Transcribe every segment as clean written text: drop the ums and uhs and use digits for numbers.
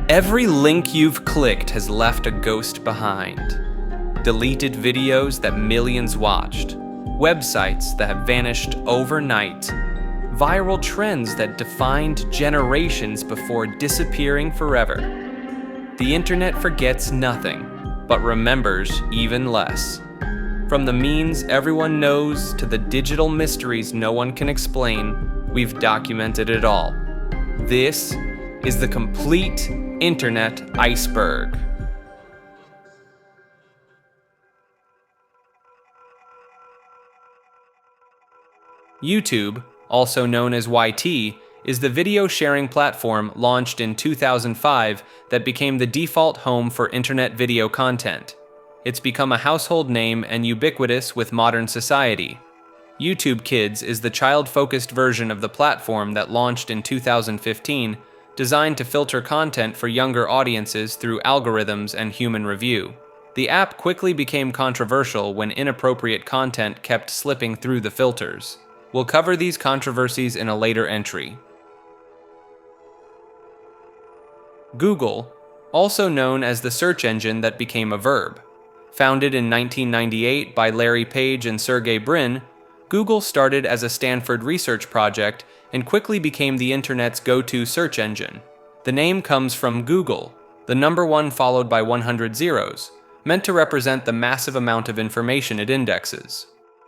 Every link you've clicked has left a ghost behind. Deleted videos that millions watched, websites that have vanished overnight, viral trends that defined generations before disappearing forever. The internet forgets nothing, but remembers even less. From the memes everyone knows to the digital mysteries no one can explain, we've documented it all. This is the complete internet iceberg. YouTube, also known as YT, is the video sharing platform launched in 2005 that became the default home for internet video content. It's become a household name and ubiquitous with modern society. YouTube Kids is the child-focused version of the platform that launched in 2015, designed to filter content for younger audiences through algorithms and human review. The app quickly became controversial when inappropriate content kept slipping through the filters. We'll cover these controversies in a later entry. Google, also known as the search engine that became a verb. Founded in 1998 by Larry Page and Sergey Brin, Google started as a Stanford research project and quickly became the internet's go-to search engine. The name comes from Google, the number 1 followed by 100 zeros, meant to represent the massive amount of information it indexes.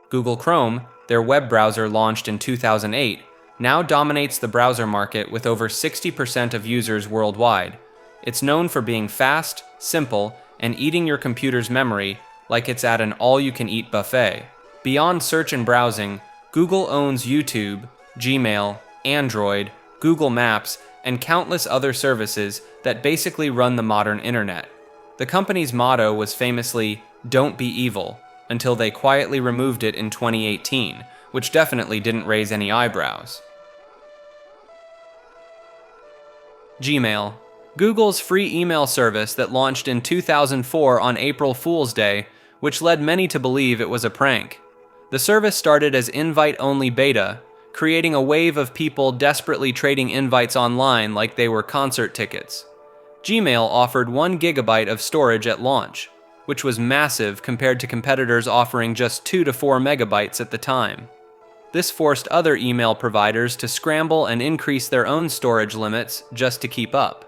Google Chrome, their web browser launched in 2008, now dominates the browser market with over 60% of users worldwide. It's known for being fast, simple, and eating your computer's memory like it's at an all-you-can-eat buffet. Beyond search and browsing, Google owns YouTube, Gmail, Android, Google Maps, and countless other services that basically run the modern internet. The company's motto was famously, "Don't be evil," until they quietly removed it in 2018, which definitely didn't raise any eyebrows. Gmail, Google's free email service that launched in 2004 on April Fool's Day, which led many to believe it was a prank. The service started as invite-only beta, creating a wave of people desperately trading invites online like they were concert tickets. Gmail offered 1 gigabyte of storage at launch, which was massive compared to competitors offering just 2 to 4 megabytes at the time. This forced other email providers to scramble and increase their own storage limits just to keep up.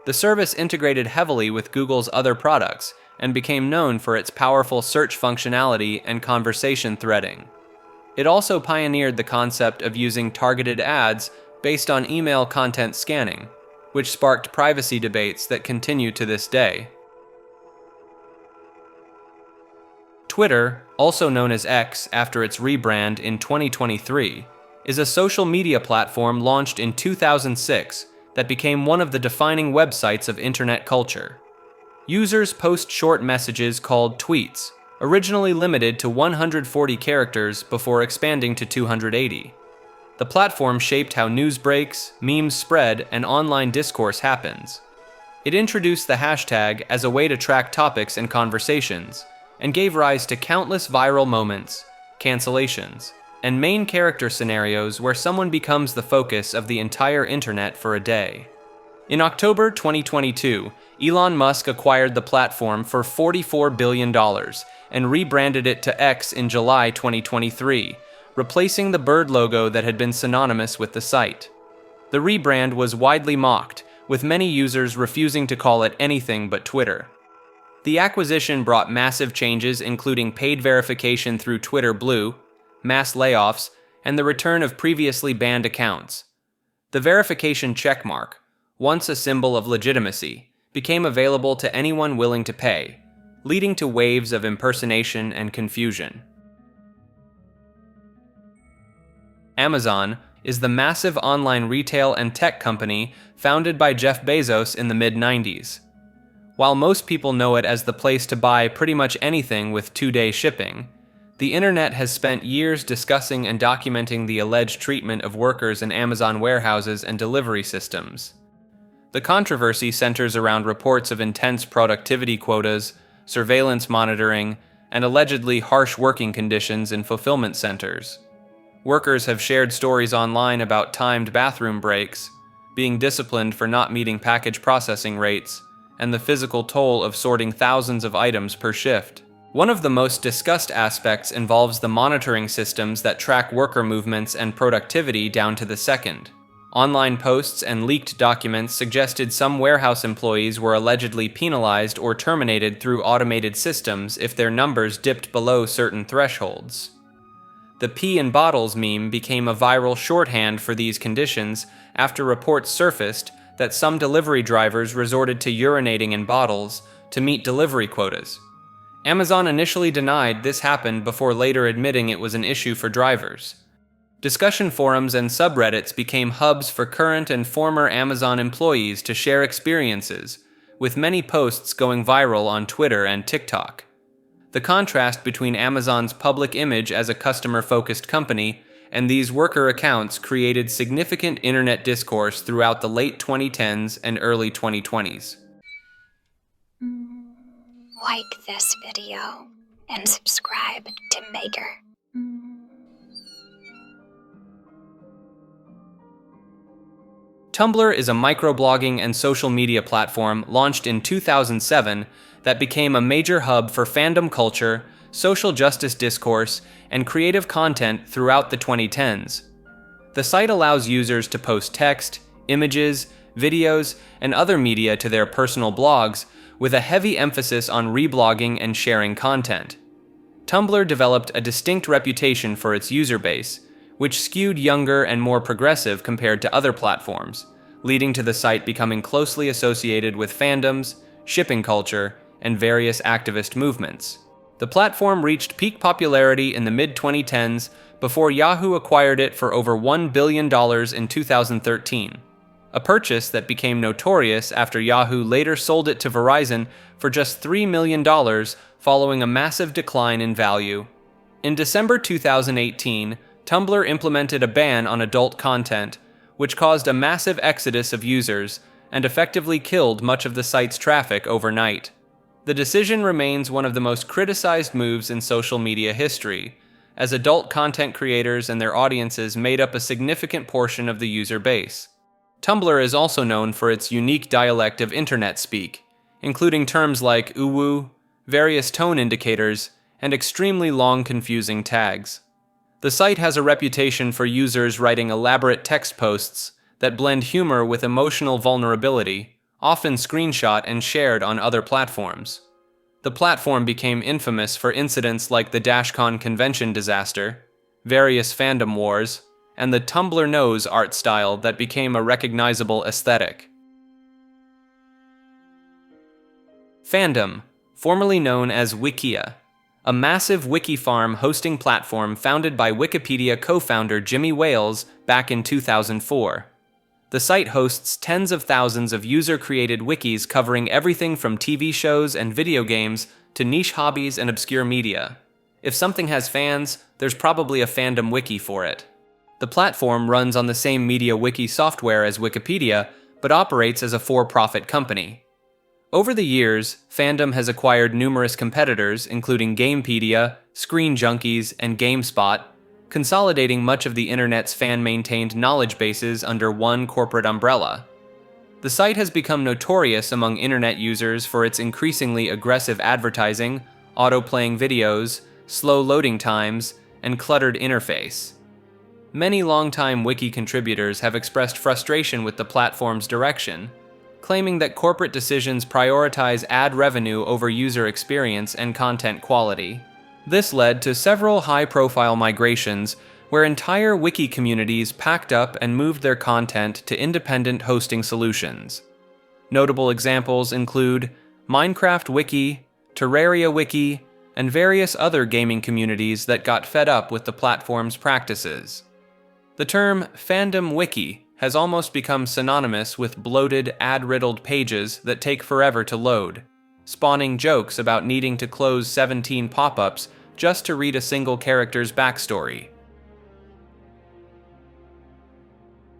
The service integrated heavily with Google's other products and became known for its powerful search functionality and conversation threading. It also pioneered the concept of using targeted ads based on email content scanning, which sparked privacy debates that continue to this day. Twitter, also known as X after its rebrand in 2023, is a social media platform launched in 2006 that became one of the defining websites of internet culture. Users post short messages called tweets, originally limited to 140 characters before expanding to 280. The platform shaped how news breaks, memes spread, and online discourse happens. It introduced the hashtag as a way to track topics and conversations, and gave rise to countless viral moments, cancellations, and main character scenarios where someone becomes the focus of the entire internet for a day. In October 2022, Elon Musk acquired the platform for $44 billion and rebranded it to X in July 2023, replacing the bird logo that had been synonymous with the site. The rebrand was widely mocked, with many users refusing to call it anything but Twitter. The acquisition brought massive changes, including paid verification through Twitter Blue, mass layoffs, and the return of previously banned accounts. The verification checkmark, once a symbol of legitimacy, became available to anyone willing to pay, leading to waves of impersonation and confusion. Amazon is the massive online retail and tech company founded by Jeff Bezos in the mid-90s. While most people know it as the place to buy pretty much anything with 2-day shipping, the internet has spent years discussing and documenting the alleged treatment of workers in Amazon warehouses and delivery systems. The controversy centers around reports of intense productivity quotas, surveillance monitoring, and allegedly harsh working conditions in fulfillment centers. Workers have shared stories online about timed bathroom breaks, being disciplined for not meeting package processing rates, and the physical toll of sorting thousands of items per shift. One of the most discussed aspects involves the monitoring systems that track worker movements and productivity down to the second. Online posts and leaked documents suggested some warehouse employees were allegedly penalized or terminated through automated systems if their numbers dipped below certain thresholds. The pee in bottles meme became a viral shorthand for these conditions after reports surfaced that some delivery drivers resorted to urinating in bottles to meet delivery quotas. Amazon initially denied this happened before later admitting it was an issue for drivers. Discussion forums and subreddits became hubs for current and former Amazon employees to share experiences, with many posts going viral on Twitter and TikTok. The contrast between Amazon's public image as a customer-focused company and these worker accounts created significant internet discourse throughout the late 2010s and early 2020s. Like this video and subscribe to Maker. Tumblr is a microblogging and social media platform launched in 2007 that became a major hub for fandom culture, social justice discourse, and creative content throughout the 2010s. The site allows users to post text, images, videos, and other media to their personal blogs, with a heavy emphasis on reblogging and sharing content. Tumblr developed a distinct reputation for its user base, which skewed younger and more progressive compared to other platforms, leading to the site becoming closely associated with fandoms, shipping culture, and various activist movements. The platform reached peak popularity in the mid-2010s before Yahoo acquired it for over $1 billion in 2013, a purchase that became notorious after Yahoo later sold it to Verizon for just $3 million following a massive decline in value. In December 2018, Tumblr implemented a ban on adult content, which caused a massive exodus of users and effectively killed much of the site's traffic overnight. The decision remains one of the most criticized moves in social media history, as adult content creators and their audiences made up a significant portion of the user base. Tumblr is also known for its unique dialect of internet speak, including terms like uwu, various tone indicators, and extremely long confusing tags. The site has a reputation for users writing elaborate text posts that blend humor with emotional vulnerability, often screenshot and shared on other platforms. The platform became infamous for incidents like the DashCon convention disaster, various fandom wars, and the Tumblr nose art style that became a recognizable aesthetic. Fandom, formerly known as Wikia, a massive wiki farm hosting platform founded by Wikipedia co-founder Jimmy Wales back in 2004. The site hosts tens of thousands of user-created wikis covering everything from TV shows and video games to niche hobbies and obscure media. If something has fans, there's probably a fandom wiki for it. The platform runs on the same media wiki software as Wikipedia, but operates as a for-profit company. Over the years, Fandom has acquired numerous competitors, including Gamepedia, Screen Junkies, and GameSpot, consolidating much of the internet's fan-maintained knowledge bases under one corporate umbrella. The site has become notorious among internet users for its increasingly aggressive advertising, auto-playing videos, slow loading times, and cluttered interface. Many longtime wiki contributors have expressed frustration with the platform's direction, claiming that corporate decisions prioritize ad revenue over user experience and content quality. This led to several high-profile migrations where entire wiki communities packed up and moved their content to independent hosting solutions. Notable examples include Minecraft Wiki, Terraria Wiki, and various other gaming communities that got fed up with the platform's practices. The term fandom wiki has almost become synonymous with bloated, ad-riddled pages that take forever to load, spawning jokes about needing to close 17 pop-ups just to read a single character's backstory.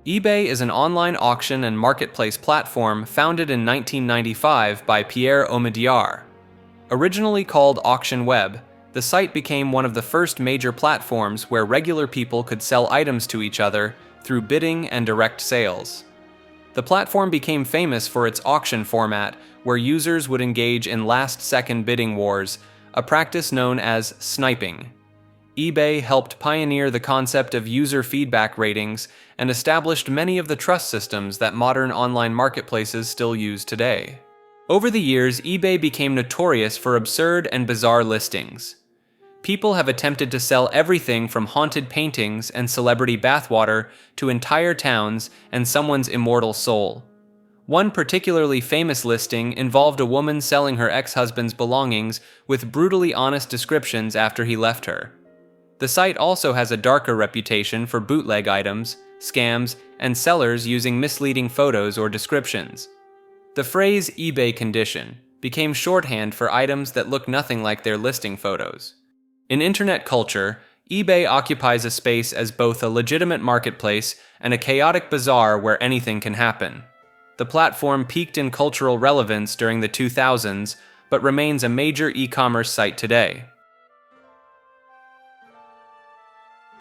eBay is an online auction and marketplace platform founded in 1995 by Pierre Omidyar. Originally called Auction Web, the site became one of the first major platforms where regular people could sell items to each other through bidding and direct sales. The platform became famous for its auction format, where users would engage in last-second bidding wars, a practice known as sniping. eBay helped pioneer the concept of user feedback ratings and established many of the trust systems that modern online marketplaces still use today. Over the years, eBay became notorious for absurd and bizarre listings. People have attempted to sell everything from haunted paintings and celebrity bathwater to entire towns and someone's immortal soul. One particularly famous listing involved a woman selling her ex-husband's belongings with brutally honest descriptions after he left her. The site also has a darker reputation for bootleg items, scams, and sellers using misleading photos or descriptions. The phrase eBay condition became shorthand for items that look nothing like their listing photos. In internet culture, eBay occupies a space as both a legitimate marketplace and a chaotic bazaar where anything can happen. The platform peaked in cultural relevance during the 2000s, but remains a major e-commerce site today.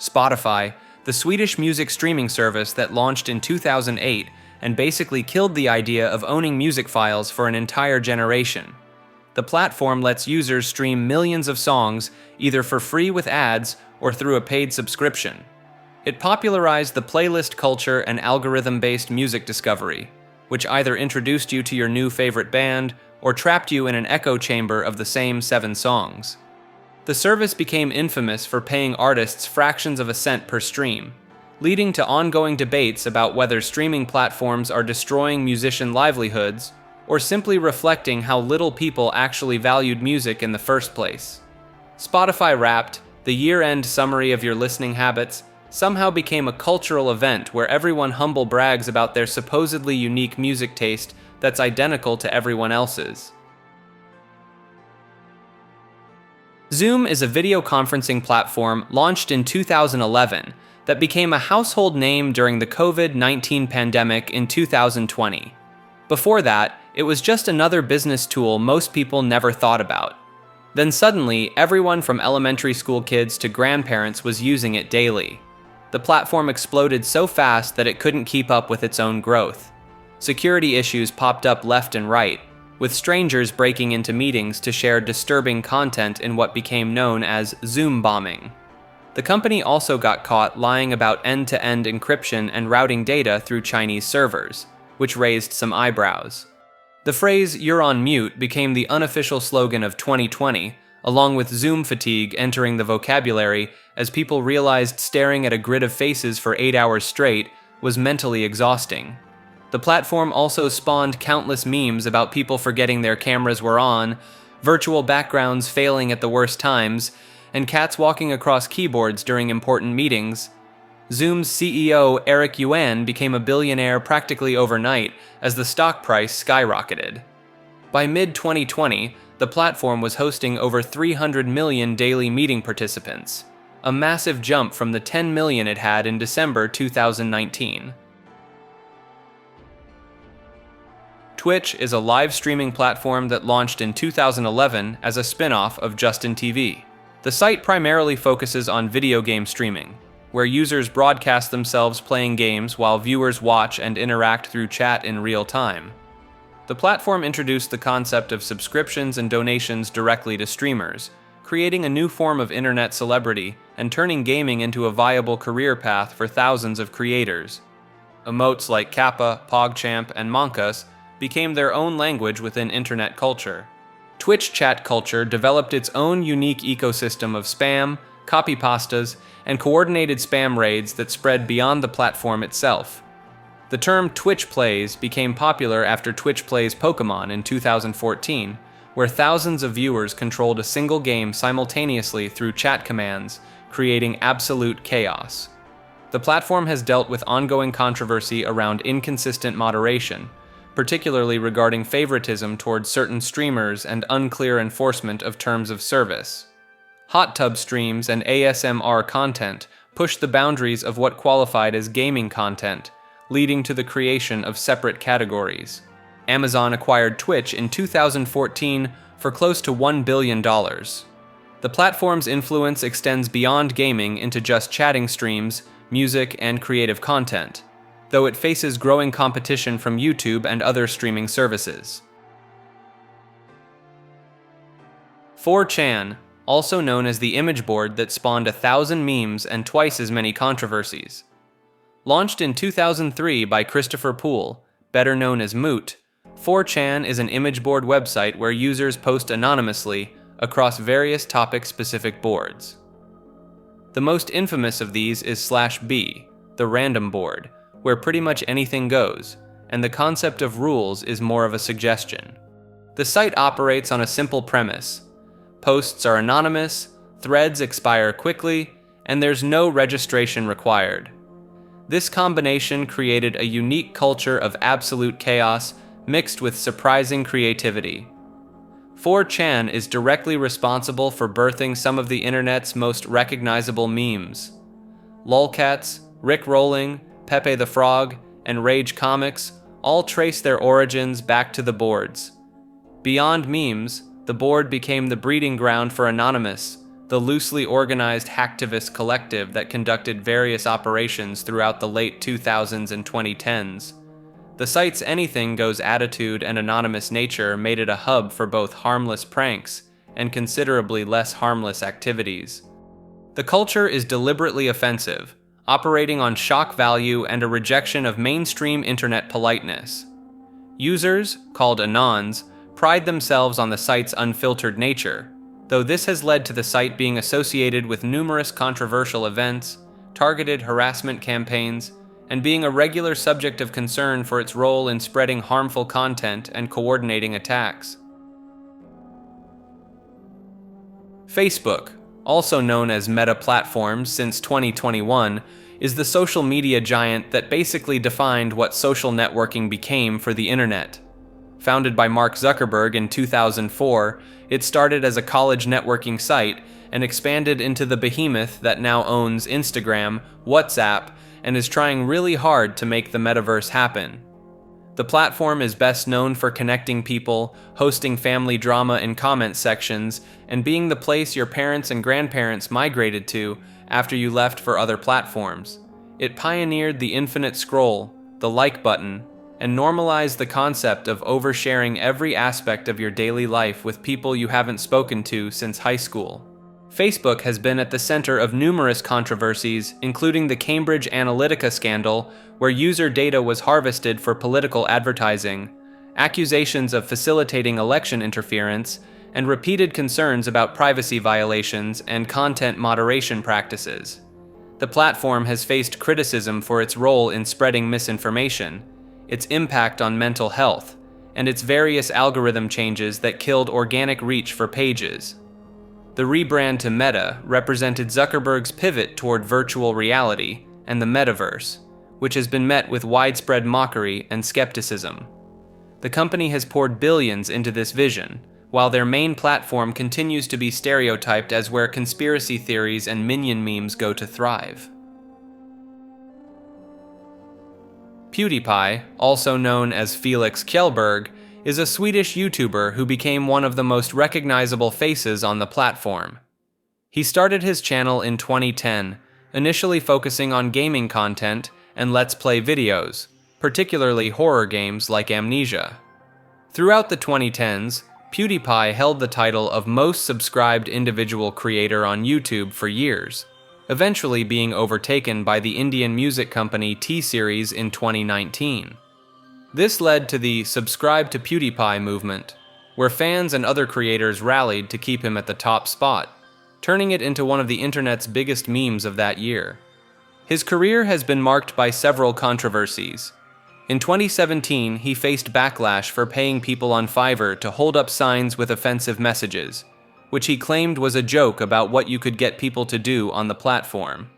Spotify, the Swedish music streaming service that launched in 2008 and basically killed the idea of owning music files for an entire generation. The platform lets users stream millions of songs either for free with ads or through a paid subscription. It popularized the playlist culture and algorithm-based music discovery, which either introduced you to your new favorite band or trapped you in an echo chamber of the same 7 songs. The service became infamous for paying artists fractions of a cent per stream, leading to ongoing debates about whether streaming platforms are destroying musician livelihoods or simply reflecting how little people actually valued music in the first place. Spotify Wrapped, the year-end summary of your listening habits, somehow became a cultural event where everyone humble brags about their supposedly unique music taste that's identical to everyone else's. Zoom is a video conferencing platform launched in 2011 that became a household name during the COVID-19 pandemic in 2020. Before that, it was just another business tool most people never thought about. Then suddenly, everyone from elementary school kids to grandparents was using it daily. The platform exploded so fast that it couldn't keep up with its own growth. Security issues popped up left and right, with strangers breaking into meetings to share disturbing content in what became known as Zoom bombing. The company also got caught lying about end-to-end encryption and routing data through Chinese servers, which raised some eyebrows. The phrase "you're on mute" became the unofficial slogan of 2020, along with Zoom fatigue entering the vocabulary as people realized staring at a grid of faces for 8 hours straight was mentally exhausting. The platform also spawned countless memes about people forgetting their cameras were on, virtual backgrounds failing at the worst times, and cats walking across keyboards during important meetings. Zoom's CEO Eric Yuan became a billionaire practically overnight as the stock price skyrocketed. By mid-2020, the platform was hosting over 300 million daily meeting participants, a massive jump from the 10 million it had in December 2019. Twitch is a live streaming platform that launched in 2011 as a spin-off of Justin TV. The site primarily focuses on video game streaming, where users broadcast themselves playing games while viewers watch and interact through chat in real time. The platform introduced the concept of subscriptions and donations directly to streamers, creating a new form of internet celebrity and turning gaming into a viable career path for thousands of creators. Emotes like Kappa, PogChamp, and Monkas became their own language within internet culture. Twitch chat culture developed its own unique ecosystem of spam, copypastas, and coordinated spam raids that spread beyond the platform itself. The term Twitch Plays became popular after Twitch Plays Pokemon in 2014, where thousands of viewers controlled a single game simultaneously through chat commands, creating absolute chaos. The platform has dealt with ongoing controversy around inconsistent moderation, particularly regarding favoritism towards certain streamers and unclear enforcement of terms of service. Hot tub streams and ASMR content pushed the boundaries of what qualified as gaming content, leading to the creation of separate categories. Amazon acquired Twitch in 2014 for close to $1 billion. The platform's influence extends beyond gaming into just chatting streams, music, and creative content. though it faces growing competition from YouTube and other streaming services. 4chan, also known as the image board that spawned 1,000 memes and twice as many controversies. Launched in 2003 by Christopher Poole, better known as Moot, 4chan is an image board website where users post anonymously across various topic-specific boards. The most infamous of these is /b, the random board, where pretty much anything goes, and the concept of rules is more of a suggestion. The site operates on a simple premise. Posts are anonymous, threads expire quickly, and there's no registration required. This combination created a unique culture of absolute chaos mixed with surprising creativity. 4chan is directly responsible for birthing some of the internet's most recognizable memes. Lolcats, Rickrolling, Pepe the Frog, and Rage Comics all trace their origins back to the boards. Beyond memes, the board became the breeding ground for Anonymous, the loosely organized hacktivist collective that conducted various operations throughout the late 2000s and 2010s. The site's anything goes attitude and anonymous nature made it a hub for both harmless pranks and considerably less harmless activities. The culture is deliberately offensive, operating on shock value and a rejection of mainstream internet politeness. Users, called Anons, pride themselves on the site's unfiltered nature, though this has led to the site being associated with numerous controversial events, targeted harassment campaigns, and being a regular subject of concern for its role in spreading harmful content and coordinating attacks. Facebook, also known as Meta Platforms since 2021, is the social media giant that basically defined what social networking became for the internet. Founded by Mark Zuckerberg in 2004, it started as a college networking site and expanded into the behemoth that now owns Instagram, WhatsApp, and is trying really hard to make the metaverse happen. The platform is best known for connecting people, hosting family drama in comment sections, and being the place your parents and grandparents migrated to after you left for other platforms. It pioneered the infinite scroll, the like button, and normalize the concept of oversharing every aspect of your daily life with people you haven't spoken to since high school. Facebook has been at the center of numerous controversies, including the Cambridge Analytica scandal, where user data was harvested for political advertising, accusations of facilitating election interference, and repeated concerns about privacy violations and content moderation practices. The platform has faced criticism for its role in spreading misinformation, its impact on mental health, and its various algorithm changes that killed organic reach for pages. The rebrand to Meta represented Zuckerberg's pivot toward virtual reality and the metaverse, which has been met with widespread mockery and skepticism. The company has poured billions into this vision, while their main platform continues to be stereotyped as where conspiracy theories and minion memes go to thrive. PewDiePie, also known as Felix Kjellberg, is a Swedish YouTuber who became one of the most recognizable faces on the platform. He started his channel in 2010, initially focusing on gaming content and Let's Play videos, particularly horror games like Amnesia. Throughout the 2010s, PewDiePie held the title of most subscribed individual creator on YouTube for years, eventually being overtaken by the Indian music company T-Series in 2019. This led to the Subscribe to PewDiePie movement, where fans and other creators rallied to keep him at the top spot, turning it into one of the internet's biggest memes of that year. His career has been marked by several controversies. In 2017, he faced backlash for paying people on Fiverr to hold up signs with offensive messages, which he claimed was a joke about what you could get people to do on the platform.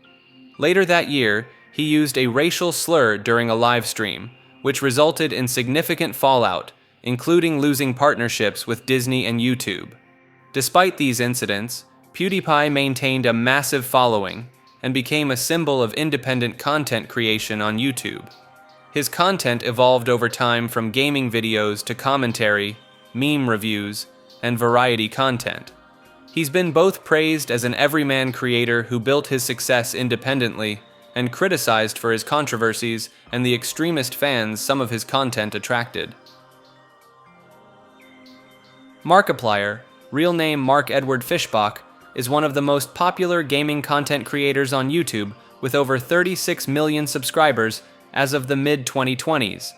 Later that year, he used a racial slur during a live stream, which resulted in significant fallout, including losing partnerships with Disney and YouTube. Despite these incidents, PewDiePie maintained a massive following and became a symbol of independent content creation on YouTube. His content evolved over time from gaming videos to commentary, meme reviews, and variety content. He's been both praised as an everyman creator who built his success independently and criticized for his controversies and the extremist fans some of his content attracted. Markiplier, real name Mark Edward Fischbach, is one of the most popular gaming content creators on YouTube with over 36 million subscribers as of the mid-2020s.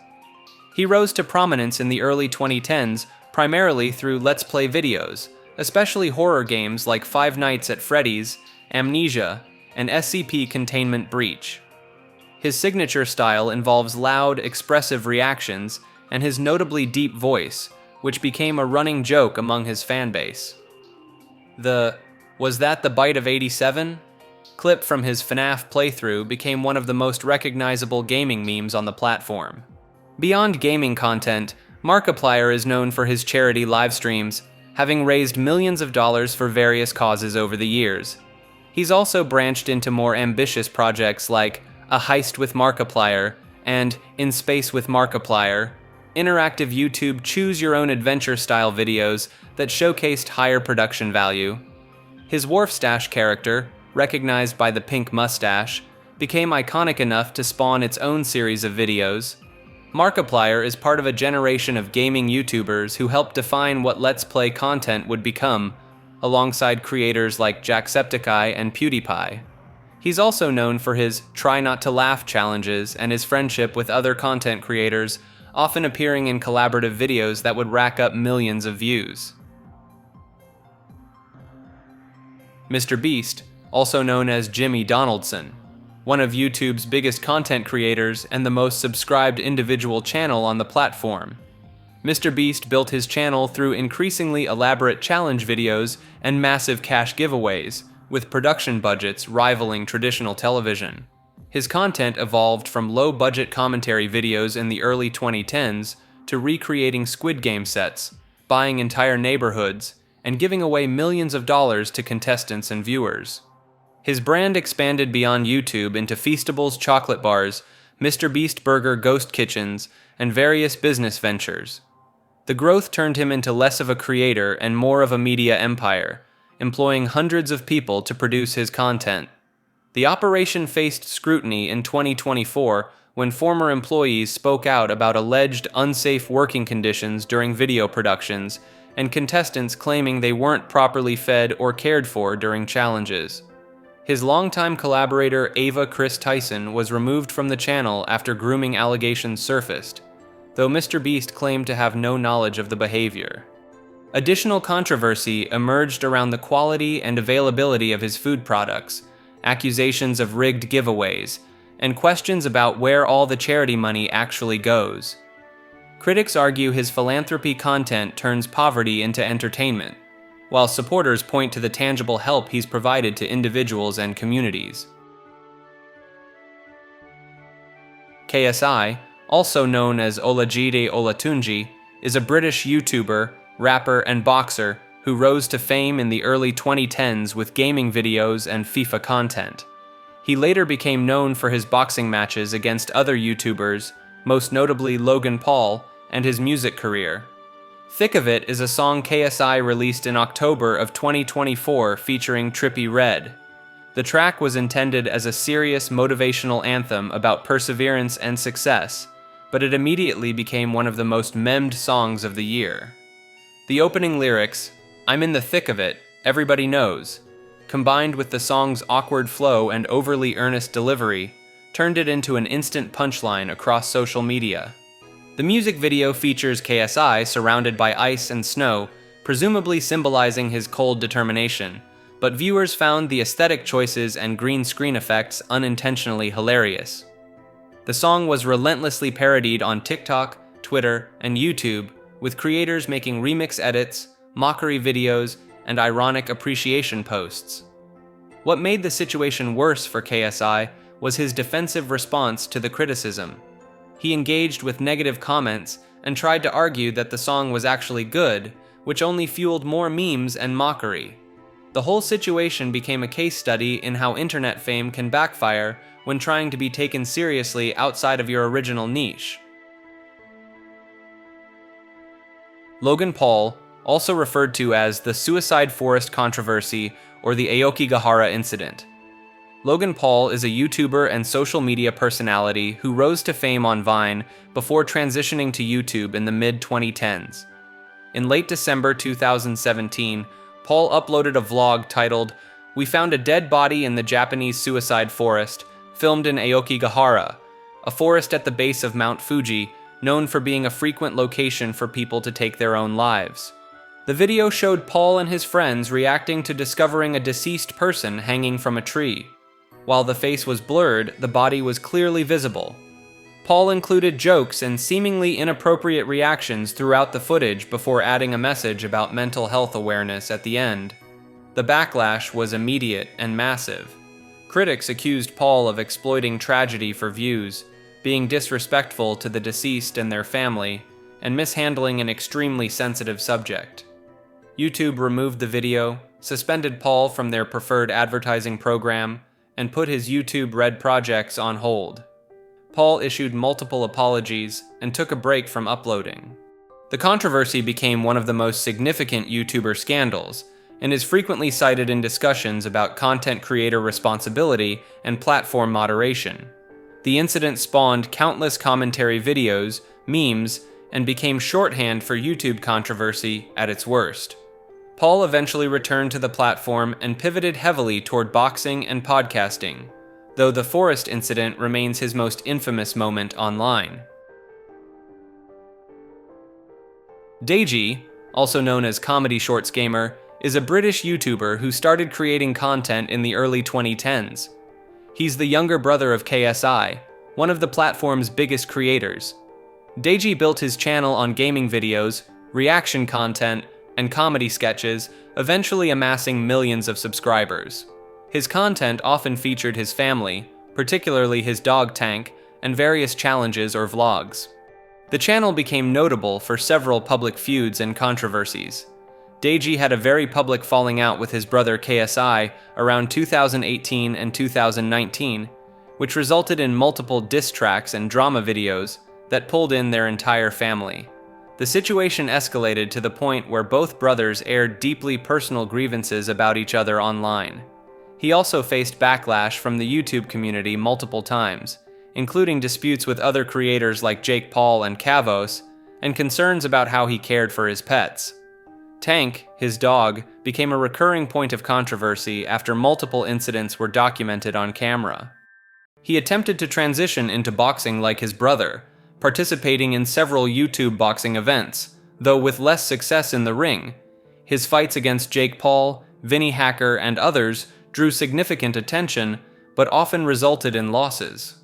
He rose to prominence in the early 2010s primarily through Let's Play videos, especially horror games like Five Nights at Freddy's, Amnesia, and SCP Containment Breach. His signature style involves loud, expressive reactions and his notably deep voice, which became a running joke among his fanbase. The "Was that the bite of 87?" clip from his FNAF playthrough became one of the most recognizable gaming memes on the platform. Beyond gaming content, Markiplier is known for his charity live streams, having raised millions of dollars for various causes over the years. He's also branched into more ambitious projects like A Heist with Markiplier and In Space with Markiplier, interactive YouTube choose-your-own-adventure style videos that showcased higher production value. His Wharfstache character, recognized by the pink mustache, became iconic enough to spawn its own series of videos. Markiplier is part of a generation of gaming YouTubers who helped define what Let's Play content would become, alongside creators like Jacksepticeye and PewDiePie. He's also known for his Try Not to Laugh challenges and his friendship with other content creators, often appearing in collaborative videos that would rack up millions of views. Mr. Beast, also known as Jimmy Donaldson, one of YouTube's biggest content creators and the most subscribed individual channel on the platform. Mr. Beast built his channel through increasingly elaborate challenge videos and massive cash giveaways, with production budgets rivaling traditional television. His content evolved from low-budget commentary videos in the early 2010s to recreating Squid Game sets, buying entire neighborhoods, and giving away millions of dollars to contestants and viewers. His brand expanded beyond YouTube into Feastables chocolate bars, Mr. Beast Burger ghost kitchens, and various business ventures. The growth turned him into less of a creator and more of a media empire, employing hundreds of people to produce his content. The operation faced scrutiny in 2024 when former employees spoke out about alleged unsafe working conditions during video productions and contestants claiming they weren't properly fed or cared for during challenges. His longtime collaborator Ava Chris Tyson was removed from the channel after grooming allegations surfaced, though Mr. Beast claimed to have no knowledge of the behavior. Additional controversy emerged around the quality and availability of his food products, accusations of rigged giveaways, and questions about where all the charity money actually goes. Critics argue his philanthropy content turns poverty into entertainment, while supporters point to the tangible help he's provided to individuals and communities. KSI, also known as Olajide Olatunji, is a British YouTuber, rapper, and boxer who rose to fame in the early 2010s with gaming videos and FIFA content. He later became known for his boxing matches against other YouTubers, most notably Logan Paul, and his music career. Thick of It is a song KSI released in October of 2024 featuring Trippie Redd. The track was intended as a serious motivational anthem about perseverance and success, but it immediately became one of the most memed songs of the year. The opening lyrics, "I'm in the thick of it, everybody knows," combined with the song's awkward flow and overly earnest delivery, turned it into an instant punchline across social media. The music video features KSI surrounded by ice and snow, presumably symbolizing his cold determination, but viewers found the aesthetic choices and green screen effects unintentionally hilarious. The song was relentlessly parodied on TikTok, Twitter, and YouTube, with creators making remix edits, mockery videos, and ironic appreciation posts. What made the situation worse for KSI was his defensive response to the criticism. He engaged with negative comments and tried to argue that the song was actually good, which only fueled more memes and mockery. The whole situation became a case study in how internet fame can backfire when trying to be taken seriously outside of your original niche. Logan Paul, also referred to as the Suicide Forest controversy or the Aokigahara incident. Logan Paul is a YouTuber and social media personality who rose to fame on Vine before transitioning to YouTube in the mid-2010s. In late December 2017, Paul uploaded a vlog titled, "We found a dead body in the Japanese suicide forest," filmed in Aokigahara, a forest at the base of Mount Fuji, known for being a frequent location for people to take their own lives. The video showed Paul and his friends reacting to discovering a deceased person hanging from a tree. While the face was blurred, the body was clearly visible. Paul included jokes and seemingly inappropriate reactions throughout the footage before adding a message about mental health awareness at the end. The backlash was immediate and massive. Critics accused Paul of exploiting tragedy for views, being disrespectful to the deceased and their family, and mishandling an extremely sensitive subject. YouTube removed the video, suspended Paul from their preferred advertising program, and put his YouTube Red projects on hold. Paul issued multiple apologies and took a break from uploading. The controversy became one of the most significant YouTuber scandals, and is frequently cited in discussions about content creator responsibility and platform moderation. The incident spawned countless commentary videos, memes, and became shorthand for YouTube controversy at its worst. Paul eventually returned to the platform and pivoted heavily toward boxing and podcasting, though the forest incident remains his most infamous moment online. Deji, also known as Comedy Shorts Gamer, is a British YouTuber who started creating content in the early 2010s. He's the younger brother of KSI, one of the platform's biggest creators. Deji built his channel on gaming videos, reaction content, and comedy sketches, eventually amassing millions of subscribers. His content often featured his family, particularly his dog Tank, and various challenges or vlogs. The channel became notable for several public feuds and controversies. Deji had a very public falling out with his brother KSI around 2018 and 2019, which resulted in multiple diss tracks and drama videos that pulled in their entire family. The situation escalated to the point where both brothers aired deeply personal grievances about each other online. He also faced backlash from the YouTube community multiple times, including disputes with other creators like Jake Paul and Kavos, and concerns about how he cared for his pets. Tank, his dog, became a recurring point of controversy after multiple incidents were documented on camera. He attempted to transition into boxing like his brother, participating in several YouTube boxing events, though with less success in the ring. His fights against Jake Paul, Vinny Hacker, and others drew significant attention, but often resulted in losses.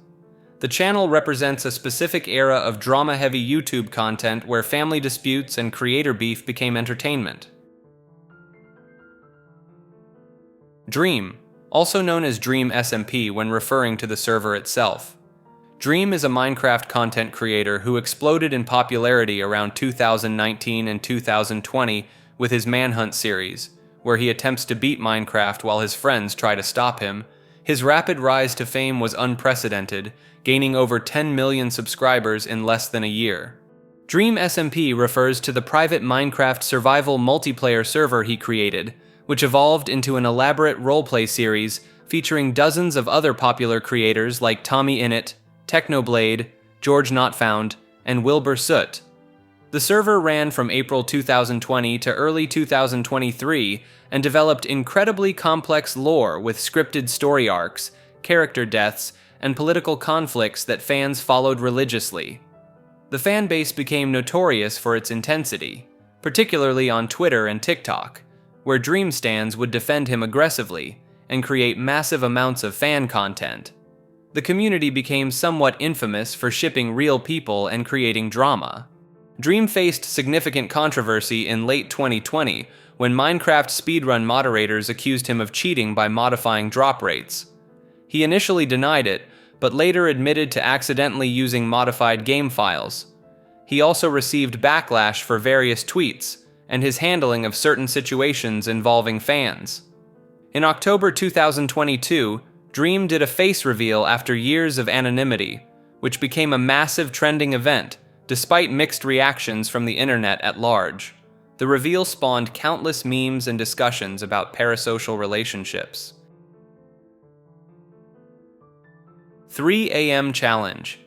The channel represents a specific era of drama-heavy YouTube content where family disputes and creator beef became entertainment. Dream, also known as Dream SMP when referring to the server itself. Dream is a Minecraft content creator who exploded in popularity around 2019 and 2020 with his Manhunt series, where he attempts to beat Minecraft while his friends try to stop him. His rapid rise to fame was unprecedented, gaining over 10 million subscribers in less than a year. Dream SMP refers to the private Minecraft survival multiplayer server he created, which evolved into an elaborate roleplay series featuring dozens of other popular creators like Tommy Innit, Technoblade, George Notfound, and Wilbur Soot. The server ran from April 2020 to early 2023 and developed incredibly complex lore with scripted story arcs, character deaths, and political conflicts that fans followed religiously. The fan base became notorious for its intensity, particularly on Twitter and TikTok, where Dream stans would defend him aggressively and create massive amounts of fan content. The community became somewhat infamous for shipping real people and creating drama. Dream faced significant controversy in late 2020 when Minecraft speedrun moderators accused him of cheating by modifying drop rates. He initially denied it, but later admitted to accidentally using modified game files. He also received backlash for various tweets and his handling of certain situations involving fans. In October 2022, Dream did a face reveal after years of anonymity, which became a massive trending event, despite mixed reactions from the internet at large. The reveal spawned countless memes and discussions about parasocial relationships. 3 a.m. challenge,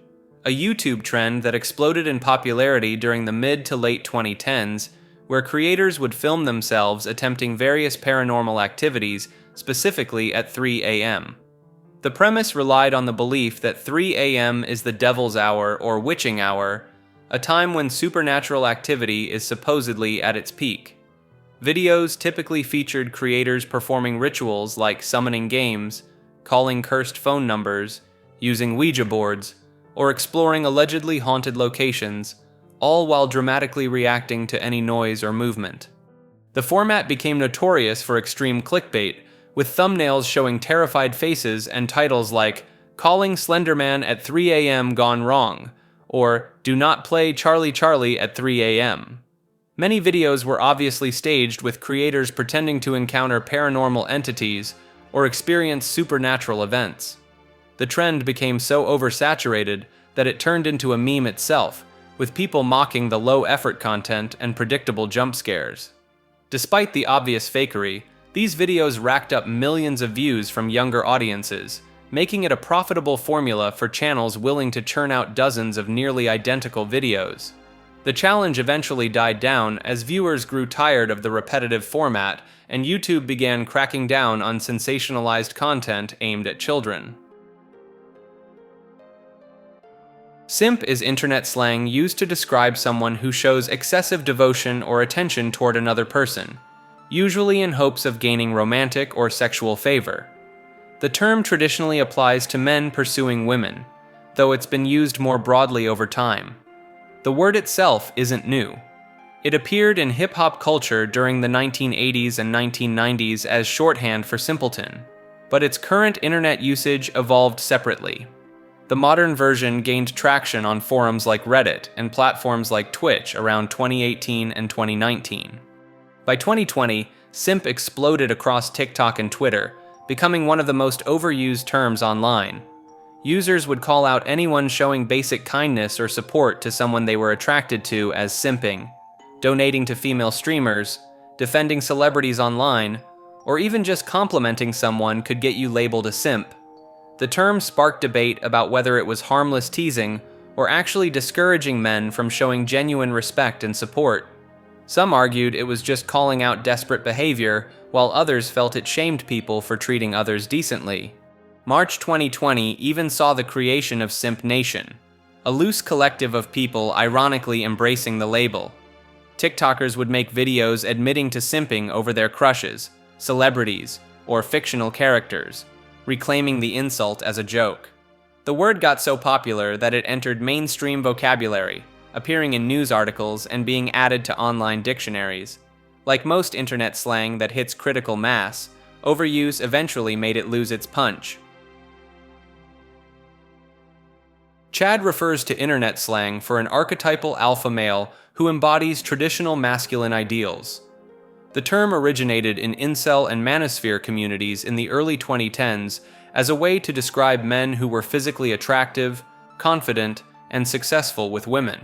a YouTube trend that exploded in popularity during the mid to late 2010s, where creators would film themselves attempting various paranormal activities, specifically at 3 a.m. The premise relied on the belief that 3 a.m. is the devil's hour or witching hour, a time when supernatural activity is supposedly at its peak. Videos typically featured creators performing rituals like summoning games, calling cursed phone numbers, using Ouija boards, or exploring allegedly haunted locations, all while dramatically reacting to any noise or movement. The format became notorious for extreme clickbait, with thumbnails showing terrified faces and titles like "Calling Slenderman at 3 a.m. Gone Wrong," or "Do Not Play Charlie Charlie at 3 a.m." Many videos were obviously staged, with creators pretending to encounter paranormal entities or experience supernatural events. The trend became so oversaturated that it turned into a meme itself, with people mocking the low-effort content and predictable jump scares. Despite the obvious fakery, these videos racked up millions of views from younger audiences, making it a profitable formula for channels willing to churn out dozens of nearly identical videos. The challenge eventually died down as viewers grew tired of the repetitive format, and YouTube began cracking down on sensationalized content aimed at children. Simp is internet slang used to describe someone who shows excessive devotion or attention toward another person, usually in hopes of gaining romantic or sexual favor. The term traditionally applies to men pursuing women, though it's been used more broadly over time. The word itself isn't new. It appeared in hip-hop culture during the 1980s and 1990s as shorthand for simpleton, but its current internet usage evolved separately. The modern version gained traction on forums like Reddit and platforms like Twitch around 2018 and 2019. By 2020, simp exploded across TikTok and Twitter, becoming one of the most overused terms online. Users would call out anyone showing basic kindness or support to someone they were attracted to as simping, donating to female streamers, defending celebrities online, or even just complimenting someone could get you labeled a simp. The term sparked debate about whether it was harmless teasing or actually discouraging men from showing genuine respect and support. Some argued it was just calling out desperate behavior, while others felt it shamed people for treating others decently. March 2020 even saw the creation of Simp Nation, a loose collective of people ironically embracing the label. TikTokers would make videos admitting to simping over their crushes, celebrities, or fictional characters, reclaiming the insult as a joke. The word got so popular that it entered mainstream vocabulary, appearing in news articles and being added to online dictionaries. Like most internet slang that hits critical mass, overuse eventually made it lose its punch. Chad refers to internet slang for an archetypal alpha male who embodies traditional masculine ideals. The term originated in incel and manosphere communities in the early 2010s as a way to describe men who were physically attractive, confident, and successful with women.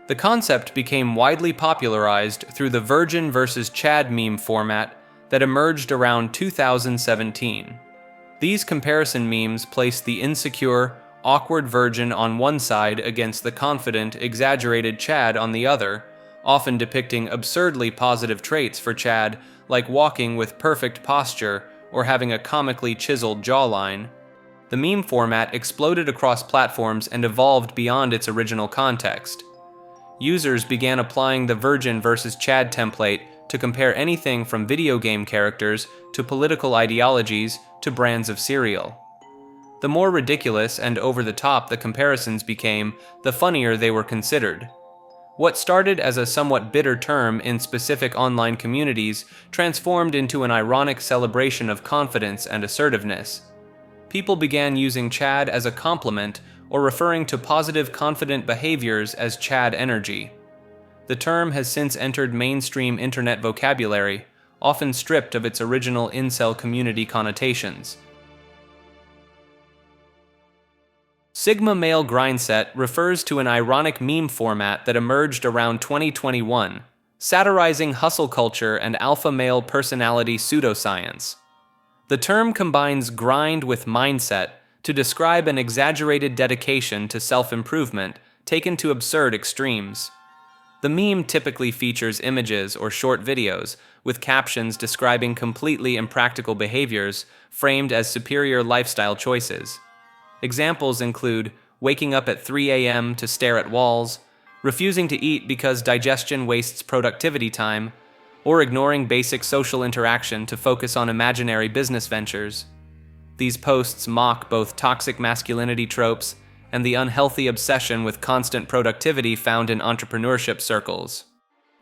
The concept became widely popularized through the Virgin versus Chad meme format that emerged around 2017. These comparison memes placed the insecure, awkward virgin on one side against the confident, exaggerated Chad on the other, often depicting absurdly positive traits for Chad, like walking with perfect posture or having a comically chiseled jawline. The meme format exploded across platforms and evolved beyond its original context. Users began applying the Virgin versus Chad template to compare anything from video game characters to political ideologies to brands of cereal. The more ridiculous and over-the-top the comparisons became, the funnier they were considered. What started as a somewhat bitter term in specific online communities transformed into an ironic celebration of confidence and assertiveness. People began using Chad as a compliment or referring to positive, confident behaviors as Chad energy. The term has since entered mainstream internet vocabulary, often stripped of its original incel community connotations. Sigma Male Grindset refers to an ironic meme format that emerged around 2021, satirizing hustle culture and alpha male personality pseudoscience. The term combines grind with mindset, to describe an exaggerated dedication to self-improvement taken to absurd extremes. The meme typically features images or short videos with captions describing completely impractical behaviors framed as superior lifestyle choices. Examples include waking up at 3 a.m. to stare at walls, refusing to eat because digestion wastes productivity time, or ignoring basic social interaction to focus on imaginary business ventures. These posts mock both toxic masculinity tropes and the unhealthy obsession with constant productivity found in entrepreneurship circles.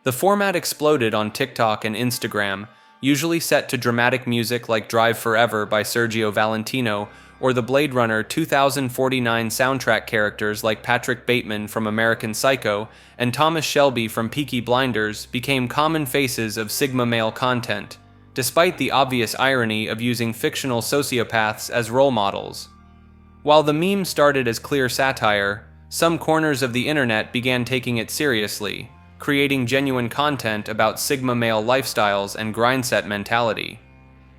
The format exploded on TikTok and Instagram, usually set to dramatic music like Drive Forever by Sergio Valentino or the Blade Runner 2049 soundtrack characters like Patrick Bateman from American Psycho and Thomas Shelby from Peaky Blinders became common faces of Sigma male content, despite the obvious irony of using fictional sociopaths as role models. While the meme started as clear satire, some corners of the internet began taking it seriously, creating genuine content about Sigma male lifestyles and grindset mentality.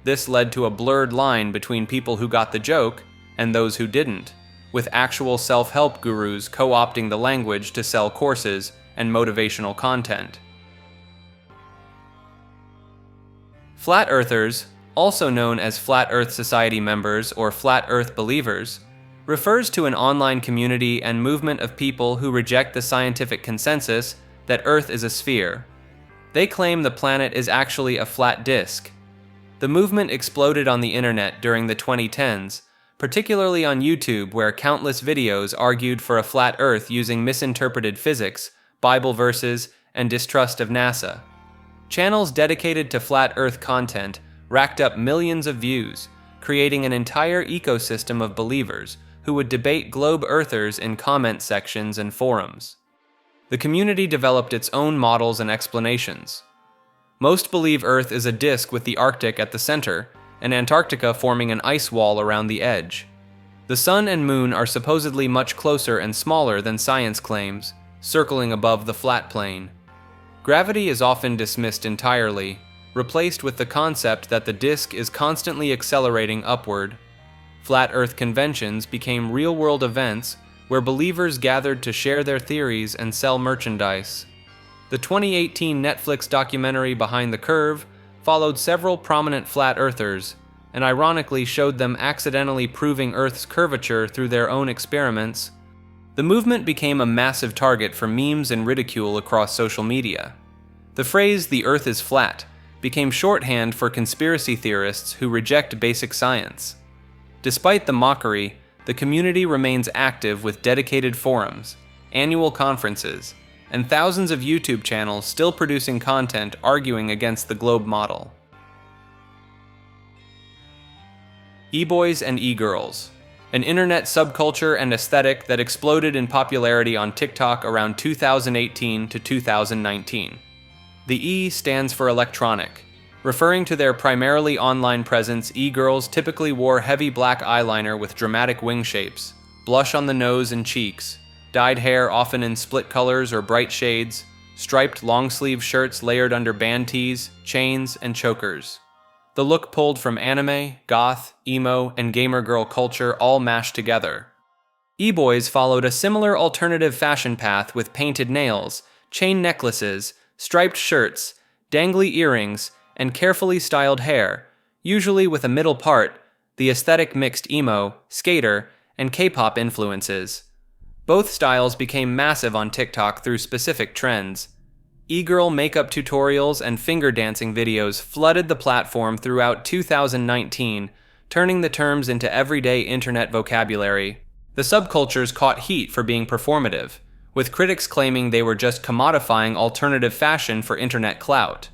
This led to a blurred line between people who got the joke and those who didn't, with actual self-help gurus co-opting the language to sell courses and motivational content. Flat Earthers, also known as Flat Earth Society members or Flat Earth believers, refers to an online community and movement of people who reject the scientific consensus that Earth is a sphere. They claim the planet is actually a flat disk. The movement exploded on the internet during the 2010s, particularly on YouTube, where countless videos argued for a flat Earth using misinterpreted physics, Bible verses, and distrust of NASA. Channels dedicated to flat Earth content racked up millions of views, creating an entire ecosystem of believers who would debate globe earthers in comment sections and forums. The community developed its own models and explanations. Most believe Earth is a disk with the Arctic at the center, and Antarctica forming an ice wall around the edge. The Sun and Moon are supposedly much closer and smaller than science claims, circling above the flat plane. Gravity is often dismissed entirely, replaced with the concept that the disk is constantly accelerating upward. Flat Earth conventions became real-world events where believers gathered to share their theories and sell merchandise. The 2018 Netflix documentary Behind the Curve followed several prominent flat earthers, and ironically showed them accidentally proving Earth's curvature through their own experiments. The movement became a massive target for memes and ridicule across social media. The phrase, "the Earth is flat," became shorthand for conspiracy theorists who reject basic science. Despite the mockery, the community remains active with dedicated forums, annual conferences, and thousands of YouTube channels still producing content arguing against the globe model. E-boys and e-girls, an internet subculture and aesthetic that exploded in popularity on TikTok around 2018 to 2019. The E stands for electronic. Referring to their primarily online presence, e-girls typically wore heavy black eyeliner with dramatic wing shapes, blush on the nose and cheeks, dyed hair often in split colors or bright shades, striped long-sleeve shirts layered under band tees, chains, and chokers. The look pulled from anime, goth, emo, and gamer girl culture all mashed together. E-boys followed a similar alternative fashion path with painted nails, chain necklaces, striped shirts, dangly earrings, and carefully styled hair, usually with a middle part. The aesthetic mixed emo, skater, and K-pop influences. Both styles became massive on TikTok through specific trends. E-girl makeup tutorials and finger dancing videos flooded the platform throughout 2019, turning the terms into everyday internet vocabulary. The subcultures caught heat for being performative, with critics claiming they were just commodifying alternative fashion for internet clout.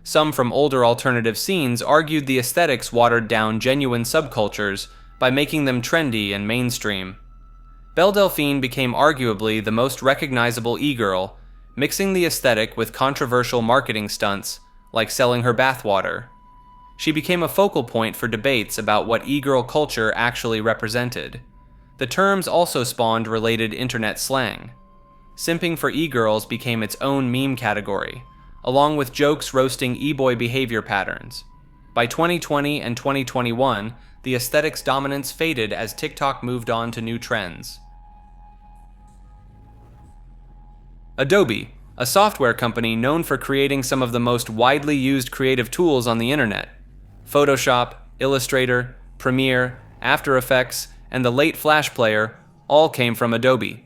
Some from older alternative scenes argued the aesthetics watered down genuine subcultures by making them trendy and mainstream. Belle Delphine became arguably the most recognizable e-girl, mixing the aesthetic with controversial marketing stunts, like selling her bathwater. She became a focal point for debates about what e-girl culture actually represented. The terms also spawned related internet slang. Simping for e-girls became its own meme category, along with jokes roasting e-boy behavior patterns. By 2020 and 2021, the aesthetics dominance faded as TikTok moved on to new trends. Adobe, a software company known for creating some of the most widely used creative tools on the internet. Photoshop, Illustrator, Premiere, After Effects, and the late Flash player all came from Adobe.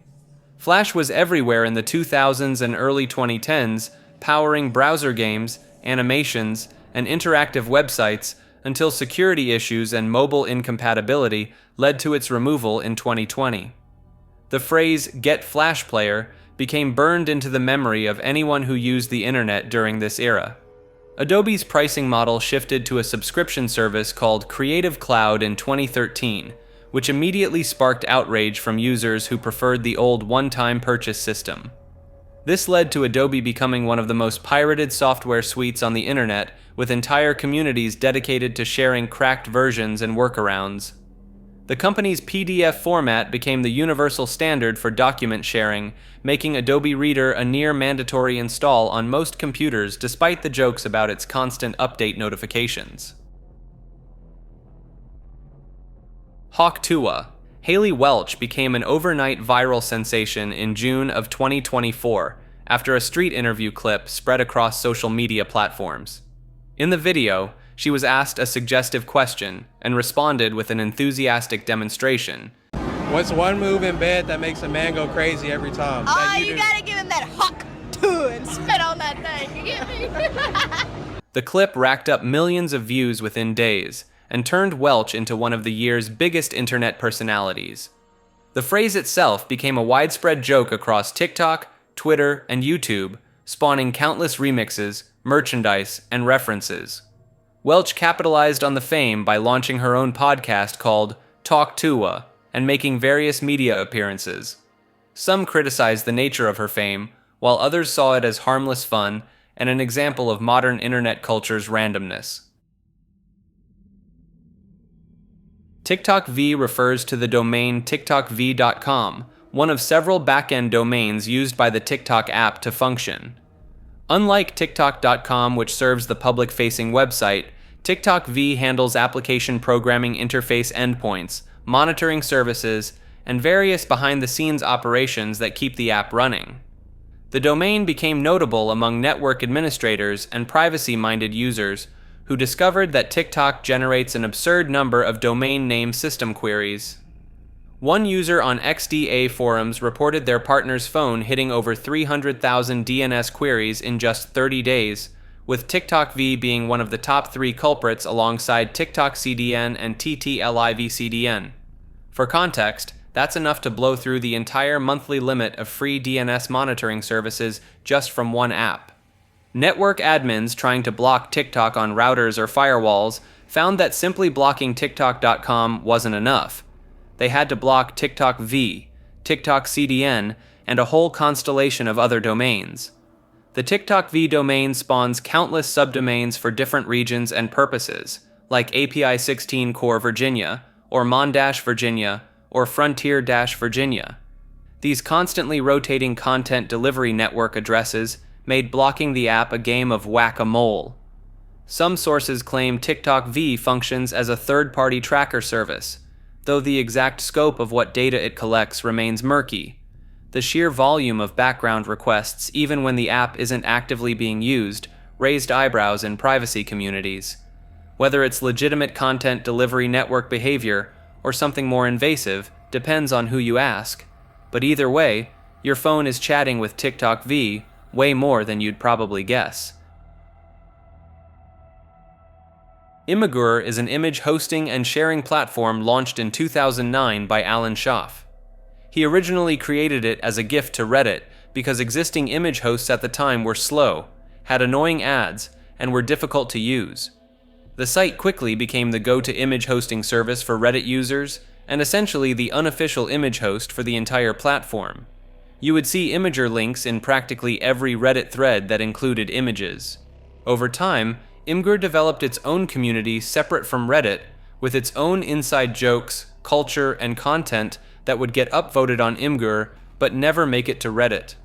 Flash was everywhere in the 2000s and early 2010s, powering browser games, animations, and interactive websites until security issues and mobile incompatibility led to its removal in 2020. The phrase "get Flash player" became burned into the memory of anyone who used the internet during this era. Adobe's pricing model shifted to a subscription service called Creative Cloud in 2013, which immediately sparked outrage from users who preferred the old one-time purchase system. This led to Adobe becoming one of the most pirated software suites on the internet, with entire communities dedicated to sharing cracked versions and workarounds. The company's PDF format became the universal standard for document sharing, making Adobe Reader a near-mandatory install on most computers despite the jokes about its constant update notifications. Hawk Tuah. Haley Welch became an overnight viral sensation in June of 2024 after a street interview clip spread across social media platforms. In the video, she was asked a suggestive question and responded with an enthusiastic demonstration. What's one move in bed that makes a man go crazy every time? Oh, you gotta give him that hawk to and spit on that thing, you get me? The clip racked up millions of views within days and turned Welch into one of the year's biggest internet personalities. The phrase itself became a widespread joke across TikTok, Twitter, and YouTube, spawning countless remixes, merchandise, and references. Welch capitalized on the fame by launching her own podcast called Talk Tuah and making various media appearances. Some criticized the nature of her fame, while others saw it as harmless fun and an example of modern internet culture's randomness. TikTok V refers to the domain tiktokv.com, one of several back-end domains used by the TikTok app to function. Unlike TikTok.com, which serves the public-facing website, TikTok V handles application programming interface endpoints, monitoring services, and various behind-the-scenes operations that keep the app running. The domain became notable among network administrators and privacy-minded users who discovered that TikTok generates an absurd number of domain name system queries. One user on XDA forums reported their partner's phone hitting over 300,000 DNS queries in just 30 days, with TikTok V being one of the top 3 culprits alongside TikTok CDN and TTLIV CDN. For context, that's enough to blow through the entire monthly limit of free DNS monitoring services just from one app. Network admins trying to block TikTok on routers or firewalls found that simply blocking TikTok.com wasn't enough. They had to block TikTok V, TikTok CDN, and a whole constellation of other domains. The TikTok V domain spawns countless subdomains for different regions and purposes, like API 16 Core Virginia, or Mon-Virginia, or Frontier-Virginia. These constantly rotating content delivery network addresses made blocking the app a game of whack-a-mole. Some sources claim TikTok V functions as a third-party tracker service, though the exact scope of what data it collects remains murky. The sheer volume of background requests, even when the app isn't actively being used, raised eyebrows in privacy communities. Whether it's legitimate content delivery network behavior or something more invasive depends on who you ask, but either way, your phone is chatting with TikTok V way more than you'd probably guess. Imagur is an image hosting and sharing platform launched in 2009 by Alan Schaff. He originally created it as a gift to Reddit because existing image hosts at the time were slow, had annoying ads, and were difficult to use. The site quickly became the go-to image hosting service for Reddit users, and essentially the unofficial image host for the entire platform. You would see Imager links in practically every Reddit thread that included images. Over time, Imgur developed its own community separate from Reddit, with its own inside jokes, culture, and content that would get upvoted on Imgur but never make it to Reddit.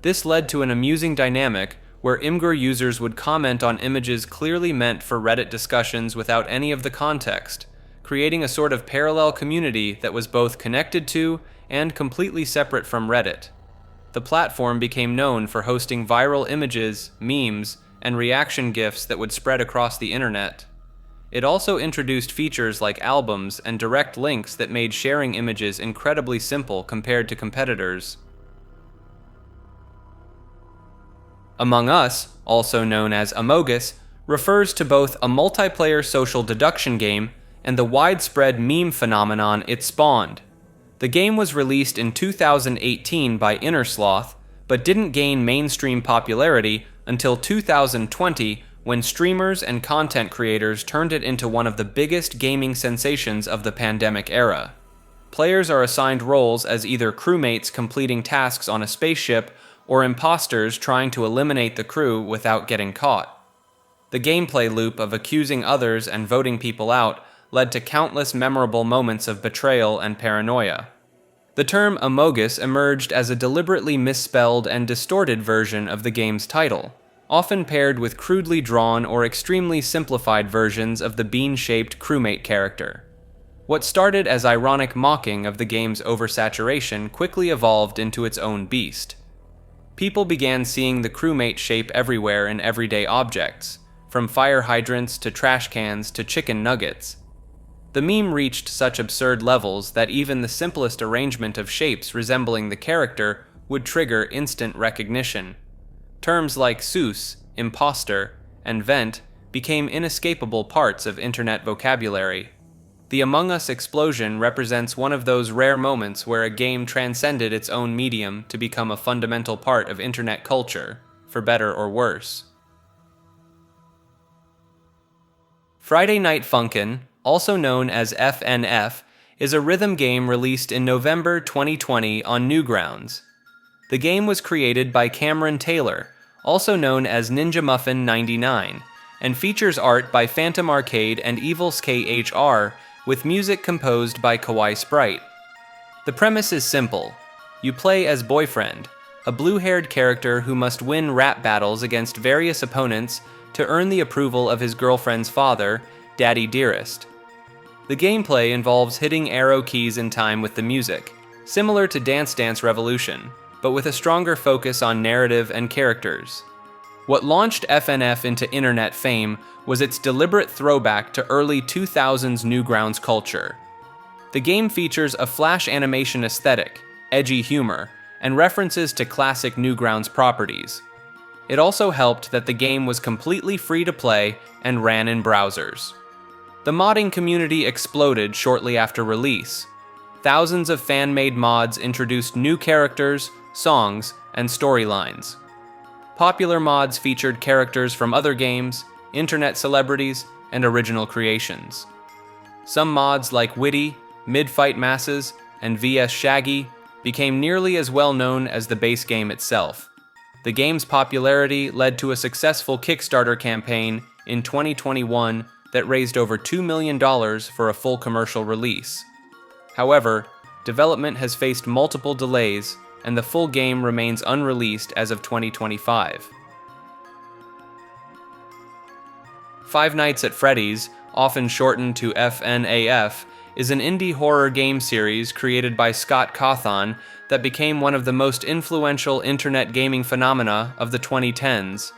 This led to an amusing dynamic where Imgur users would comment on images clearly meant for Reddit discussions without any of the context, creating a sort of parallel community that was both connected to and completely separate from Reddit. The platform became known for hosting viral images, memes, and reaction GIFs that would spread across the internet. It also introduced features like albums and direct links that made sharing images incredibly simple compared to competitors. Among Us, also known as Amogus, refers to both a multiplayer social deduction game and the widespread meme phenomenon it spawned. The game was released in 2018 by Innersloth, but didn't gain mainstream popularity until 2020 when streamers and content creators turned it into one of the biggest gaming sensations of the pandemic era. Players are assigned roles as either crewmates completing tasks on a spaceship or imposters trying to eliminate the crew without getting caught. The gameplay loop of accusing others and voting people out led to countless memorable moments of betrayal and paranoia. The term Amogus emerged as a deliberately misspelled and distorted version of the game's title, often paired with crudely drawn or extremely simplified versions of the bean-shaped crewmate character. What started as ironic mocking of the game's oversaturation quickly evolved into its own beast. People began seeing the crewmate shape everywhere in everyday objects, from fire hydrants to trash cans to chicken nuggets. The meme reached such absurd levels that even the simplest arrangement of shapes resembling the character would trigger instant recognition. Terms like Seuss, imposter, and vent became inescapable parts of internet vocabulary. The Among Us explosion represents one of those rare moments where a game transcended its own medium to become a fundamental part of internet culture, for better or worse. Friday Night Funkin', also known as FNF, is a rhythm game released in November 2020 on Newgrounds. The game was created by Cameron Taylor, also known as Ninja Muffin 99, and features art by Phantom Arcade and Evils KHR, with music composed by Kawaii Sprite. The premise is simple. You play as Boyfriend, a blue-haired character who must win rap battles against various opponents to earn the approval of his girlfriend's father, Daddy Dearest. The gameplay involves hitting arrow keys in time with the music, similar to Dance Dance Revolution, but with a stronger focus on narrative and characters. What launched FNF into internet fame was its deliberate throwback to early 2000s Newgrounds culture. The game features a flash animation aesthetic, edgy humor, and references to classic Newgrounds properties. It also helped that the game was completely free to play and ran in browsers. The modding community exploded shortly after release. Thousands of fan-made mods introduced new characters, songs, and storylines. Popular mods featured characters from other games, internet celebrities, and original creations. Some mods like Witty, Mid-Fight Masses, and VS Shaggy became nearly as well known as the base game itself. The game's popularity led to a successful Kickstarter campaign in 2021 that raised over $2 million for a full commercial release. However, development has faced multiple delays, and the full game remains unreleased as of 2025. Five Nights at Freddy's, often shortened to FNAF, is an indie horror game series created by Scott Cawthon that became one of the most influential internet gaming phenomena of the 2010s.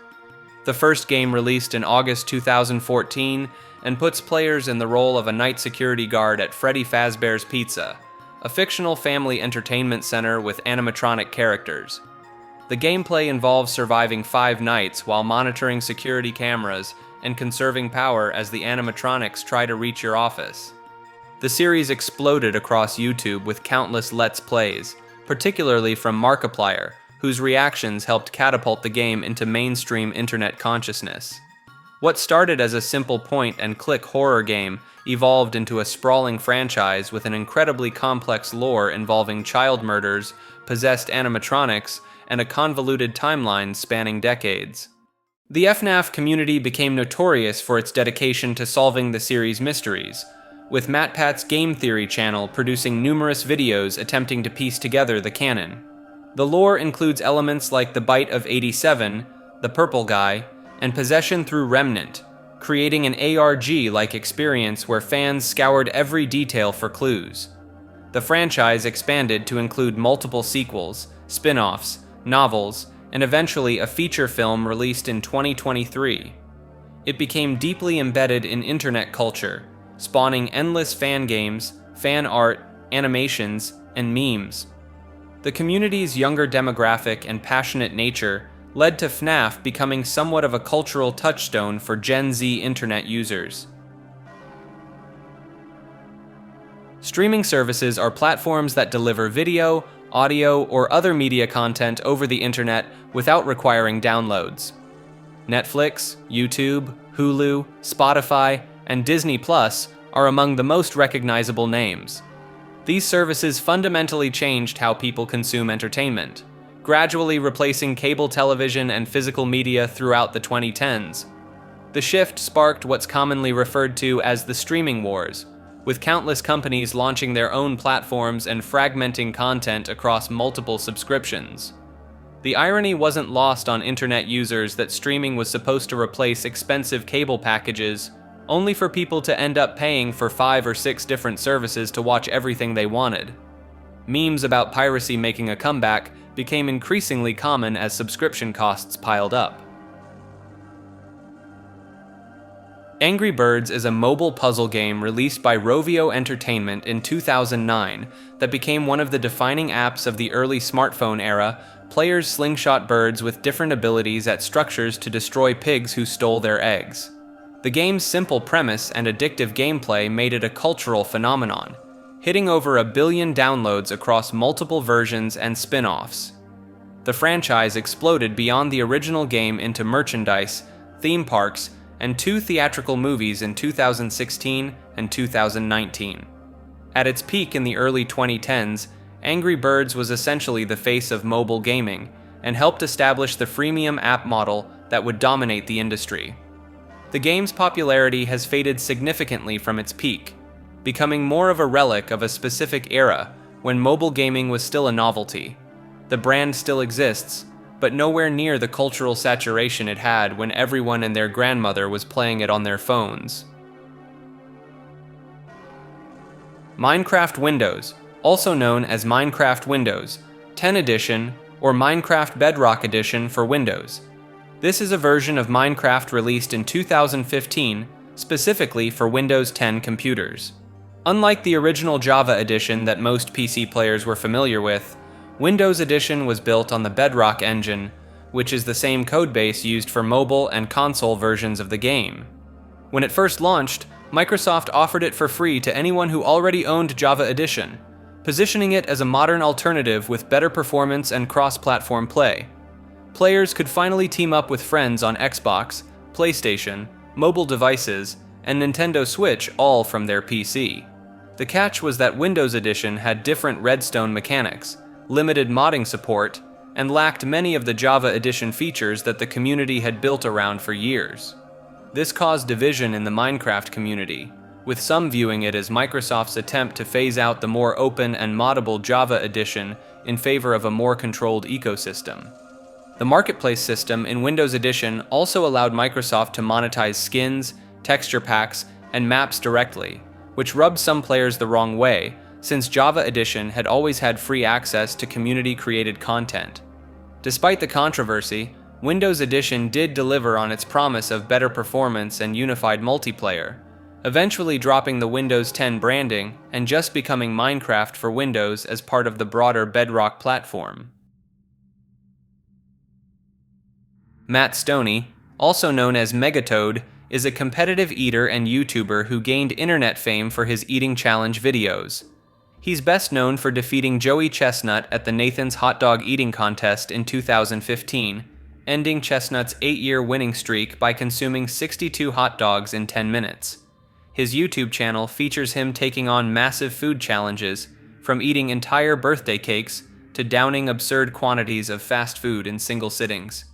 The first game released in August 2014 and puts players in the role of a night security guard at Freddy Fazbear's Pizza, a fictional family entertainment center with animatronic characters. The gameplay involves surviving 5 nights while monitoring security cameras and conserving power as the animatronics try to reach your office. The series exploded across YouTube with countless Let's Plays, particularly from Markiplier, whose reactions helped catapult the game into mainstream internet consciousness. What started as a simple point-and-click horror game evolved into a sprawling franchise with an incredibly complex lore involving child murders, possessed animatronics, and a convoluted timeline spanning decades. The FNAF community became notorious for its dedication to solving the series' mysteries, with MatPat's Game Theory channel producing numerous videos attempting to piece together the canon. The lore includes elements like the Bite of 87, The Purple Guy, and Possession through Remnant, creating an ARG-like experience where fans scoured every detail for clues. The franchise expanded to include multiple sequels, spin-offs, novels, and eventually a feature film released in 2023. It became deeply embedded in internet culture, spawning endless fan games, fan art, animations, and memes. The community's younger demographic and passionate nature led to FNAF becoming somewhat of a cultural touchstone for Gen Z internet users. Streaming services are platforms that deliver video, audio, or other media content over the internet without requiring downloads. Netflix, YouTube, Hulu, Spotify, and Disney Plus are among the most recognizable names. These services fundamentally changed how people consume entertainment, gradually replacing cable television and physical media throughout the 2010s. The shift sparked what's commonly referred to as the streaming wars, with countless companies launching their own platforms and fragmenting content across multiple subscriptions. The irony wasn't lost on internet users that streaming was supposed to replace expensive cable packages, only for people to end up paying for 5 or 6 different services to watch everything they wanted. Memes about piracy making a comeback became increasingly common as subscription costs piled up. Angry Birds is a mobile puzzle game released by Rovio Entertainment in 2009 that became one of the defining apps of the early smartphone era. Players slingshot birds with different abilities at structures to destroy pigs who stole their eggs. The game's simple premise and addictive gameplay made it a cultural phenomenon, hitting over 1 billion downloads across multiple versions and spin-offs. The franchise exploded beyond the original game into merchandise, theme parks, and 2 theatrical movies in 2016 and 2019. At its peak in the early 2010s, Angry Birds was essentially the face of mobile gaming and helped establish the freemium app model that would dominate the industry. The game's popularity has faded significantly from its peak, becoming more of a relic of a specific era when mobile gaming was still a novelty. The brand still exists, but nowhere near the cultural saturation it had when everyone and their grandmother was playing it on their phones. Minecraft Windows, also known as Minecraft Windows 10 Edition or Minecraft Bedrock Edition for Windows. This is a version of Minecraft released in 2015, specifically for Windows 10 computers. Unlike the original Java edition that most PC players were familiar with, Windows Edition was built on the Bedrock engine, which is the same codebase used for mobile and console versions of the game. When it first launched, Microsoft offered it for free to anyone who already owned Java Edition, positioning it as a modern alternative with better performance and cross-platform play. Players could finally team up with friends on Xbox, PlayStation, mobile devices, and Nintendo Switch, all from their PC. The catch was that Windows Edition had different redstone mechanics, limited modding support, and lacked many of the Java Edition features that the community had built around for years. This caused division in the Minecraft community, with some viewing it as Microsoft's attempt to phase out the more open and moddable Java Edition in favor of a more controlled ecosystem. The marketplace system in Windows Edition also allowed Microsoft to monetize skins, texture packs, and maps directly, which rubbed some players the wrong way, since Java Edition had always had free access to community-created content. Despite the controversy, Windows Edition did deliver on its promise of better performance and unified multiplayer, eventually dropping the Windows 10 branding and just becoming Minecraft for Windows as part of the broader Bedrock platform. Matt Stoney, also known as Megatoad, is a competitive eater and YouTuber who gained internet fame for his eating challenge videos. He's best known for defeating Joey Chestnut at the Nathan's Hot Dog Eating Contest in 2015, ending Chestnut's 8-year winning streak by consuming 62 hot dogs in 10 minutes. His YouTube channel features him taking on massive food challenges, from eating entire birthday cakes to downing absurd quantities of fast food in single sittings.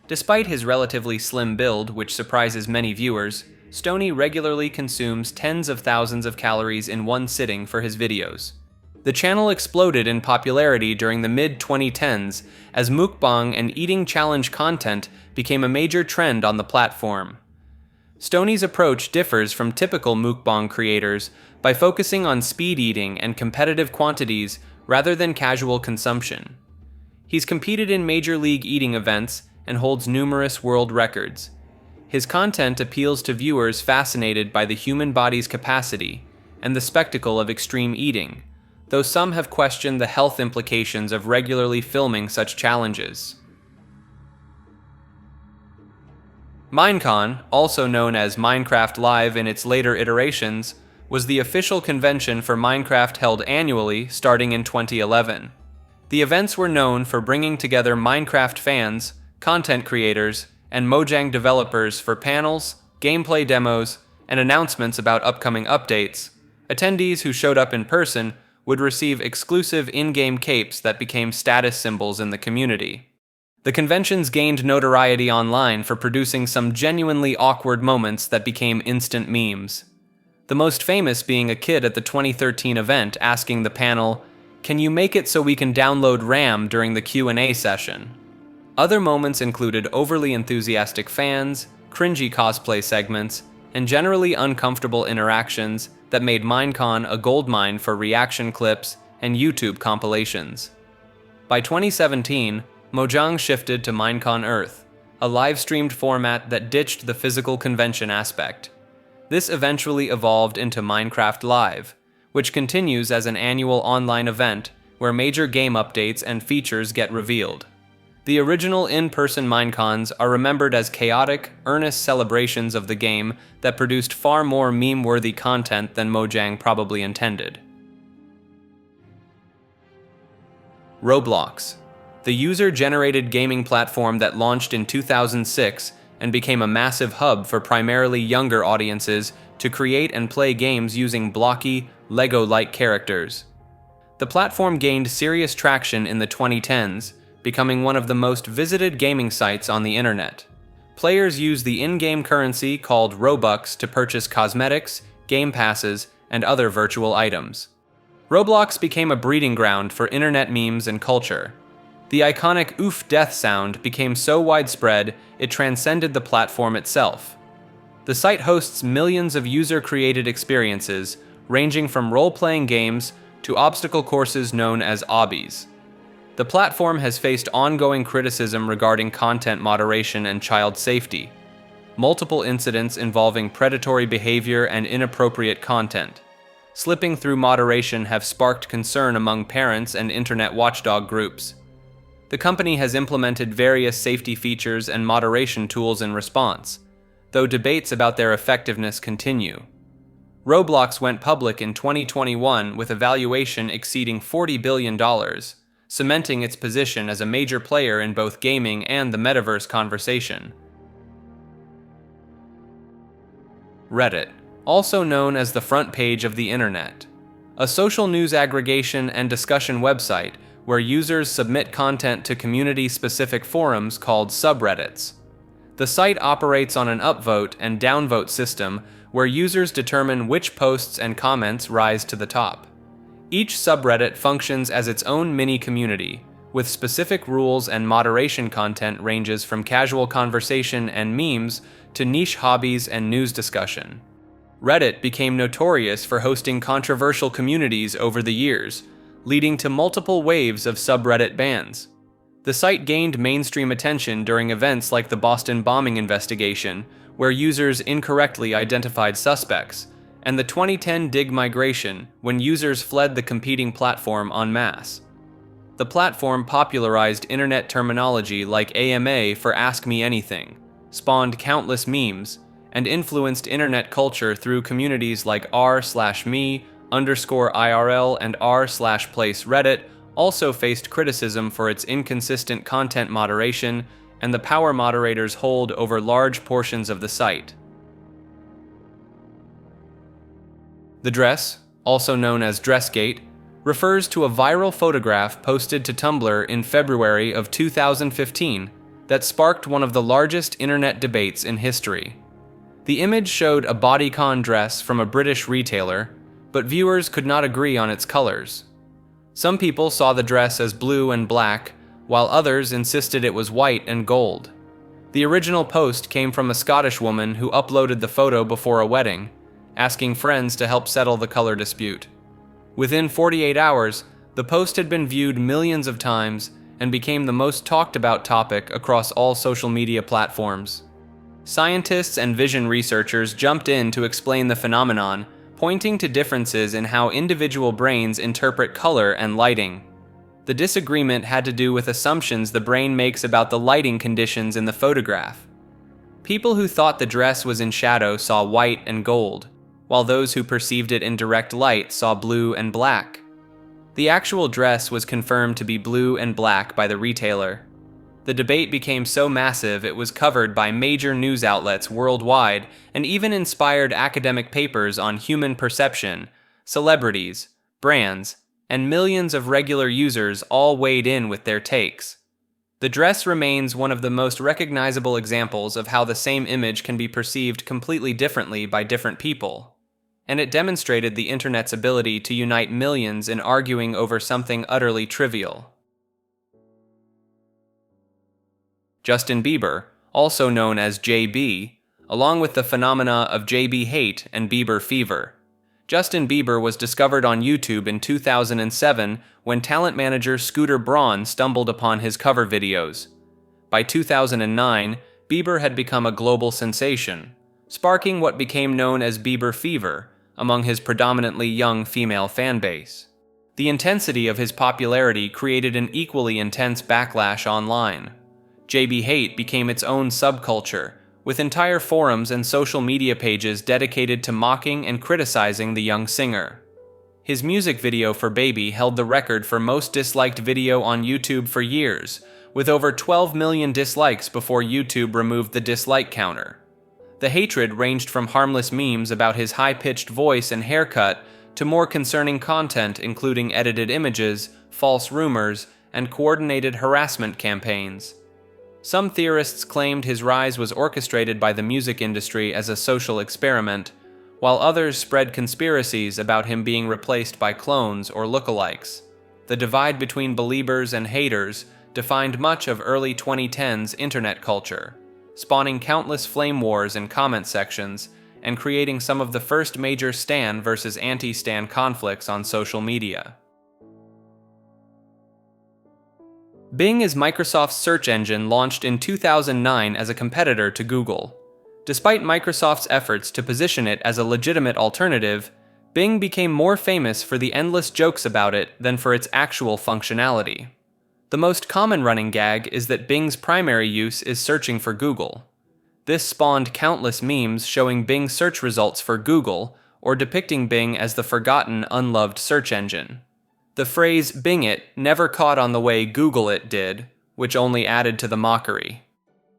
Despite his relatively slim build, which surprises many viewers, Stoney regularly consumes tens of thousands of calories in one sitting for his videos. The channel exploded in popularity during the mid-2010s as mukbang and eating challenge content became a major trend on the platform. Stoney's approach differs from typical mukbang creators by focusing on speed eating and competitive quantities rather than casual consumption. He's competed in major league eating events and holds numerous world records. His content appeals to viewers fascinated by the human body's capacity and the spectacle of extreme eating, though some have questioned the health implications of regularly filming such challenges. Minecon, also known as Minecraft Live in its later iterations, was the official convention for Minecraft held annually starting in 2011. The events were known for bringing together Minecraft fans, content creators, and Mojang developers for panels, gameplay demos, and announcements about upcoming updates. Attendees who showed up in person would receive exclusive in-game capes that became status symbols in the community. The conventions gained notoriety online for producing some genuinely awkward moments that became instant memes. The most famous being a kid at the 2013 event asking the panel, "Can you make it so we can download RAM during the Q&A session?" Other moments included overly enthusiastic fans, cringy cosplay segments, and generally uncomfortable interactions that made Minecon a goldmine for reaction clips and YouTube compilations. By 2017, Mojang shifted to Minecon Earth, a live-streamed format that ditched the physical convention aspect. This eventually evolved into Minecraft Live, which continues as an annual online event where major game updates and features get revealed. The original in-person Minecons are remembered as chaotic, earnest celebrations of the game that produced far more meme-worthy content than Mojang probably intended. Roblox, the user-generated gaming platform that launched in 2006 and became a massive hub for primarily younger audiences to create and play games using blocky, Lego-like characters. The platform gained serious traction in the 2010s, becoming one of the most visited gaming sites on the internet. Players use the in-game currency called Robux to purchase cosmetics, game passes, and other virtual items. Roblox became a breeding ground for internet memes and culture. The iconic oof death sound became so widespread it transcended the platform itself. The site hosts millions of user-created experiences, ranging from role-playing games to obstacle courses known as obbies. The platform has faced ongoing criticism regarding content moderation and child safety. Multiple incidents involving predatory behavior and inappropriate content. Slipping through moderation have sparked concern among parents and internet watchdog groups. The company has implemented various safety features and moderation tools in response, though debates about their effectiveness continue. Roblox went public in 2021 with a valuation exceeding $40 billion, cementing its position as a major player in both gaming and the metaverse conversation. Reddit, also known as the front page of the internet, a social news aggregation and discussion website where users submit content to community-specific forums called subreddits. The site operates on an upvote and downvote system where users determine which posts and comments rise to the top. Each subreddit functions as its own mini-community, with specific rules, and moderation content ranges from casual conversation and memes to niche hobbies and news discussion. Reddit became notorious for hosting controversial communities over the years, leading to multiple waves of subreddit bans. The site gained mainstream attention during events like the Boston bombing investigation, where users incorrectly identified suspects, and the 2010 Dig migration, when users fled the competing platform en masse. The platform popularized internet terminology like AMA for Ask Me Anything, spawned countless memes, and influenced internet culture through communities like r/me_IRL and r/place. Reddit also faced criticism for its inconsistent content moderation and the power moderators hold over large portions of the site. The Dress, also known as Dressgate, refers to a viral photograph posted to Tumblr in February of 2015 that sparked one of the largest internet debates in history. The image showed a bodycon dress from a British retailer, but viewers could not agree on its colors. Some people saw the dress as blue and black, while others insisted it was white and gold. The original post came from a Scottish woman who uploaded the photo before a wedding, asking friends to help settle the color dispute. Within 48 hours, the post had been viewed millions of times and became the most talked about topic across all social media platforms. Scientists and vision researchers jumped in to explain the phenomenon, pointing to differences in how individual brains interpret color and lighting. The disagreement had to do with assumptions the brain makes about the lighting conditions in the photograph. People who thought the dress was in shadow saw white and gold, while those who perceived it in direct light saw blue and black. The actual dress was confirmed to be blue and black by the retailer. The debate became so massive it was covered by major news outlets worldwide and even inspired academic papers on human perception. Celebrities, brands, and millions of regular users all weighed in with their takes. The dress remains one of the most recognizable examples of how the same image can be perceived completely differently by different people. And it demonstrated the internet's ability to unite millions in arguing over something utterly trivial. Justin Bieber, also known as JB, along with the phenomena of JB hate and Bieber fever. Justin Bieber was discovered on YouTube in 2007 when talent manager Scooter Braun stumbled upon his cover videos. By 2009, Bieber had become a global sensation, sparking what became known as Bieber fever among his predominantly young female fan base. The intensity of his popularity created an equally intense backlash online. JB hate became its own subculture, with entire forums and social media pages dedicated to mocking and criticizing the young singer. His music video for Baby held the record for most disliked video on YouTube for years, with over 12 million dislikes before YouTube removed the dislike counter. The hatred ranged from harmless memes about his high-pitched voice and haircut to more concerning content including edited images, false rumors, and coordinated harassment campaigns. Some theorists claimed his rise was orchestrated by the music industry as a social experiment, while others spread conspiracies about him being replaced by clones or lookalikes. The divide between believers and haters defined much of early 2010s internet culture, spawning countless flame wars in comment sections and creating some of the first major stan versus anti-stan conflicts on social media. Bing is Microsoft's search engine launched in 2009 as a competitor to Google. Despite Microsoft's efforts to position it as a legitimate alternative, Bing became more famous for the endless jokes about it than for its actual functionality. The most common running gag is that Bing's primary use is searching for Google. This spawned countless memes showing Bing search results for Google or depicting Bing as the forgotten, unloved search engine. The phrase "Bing it" never caught on the way Google it did, which only added to the mockery.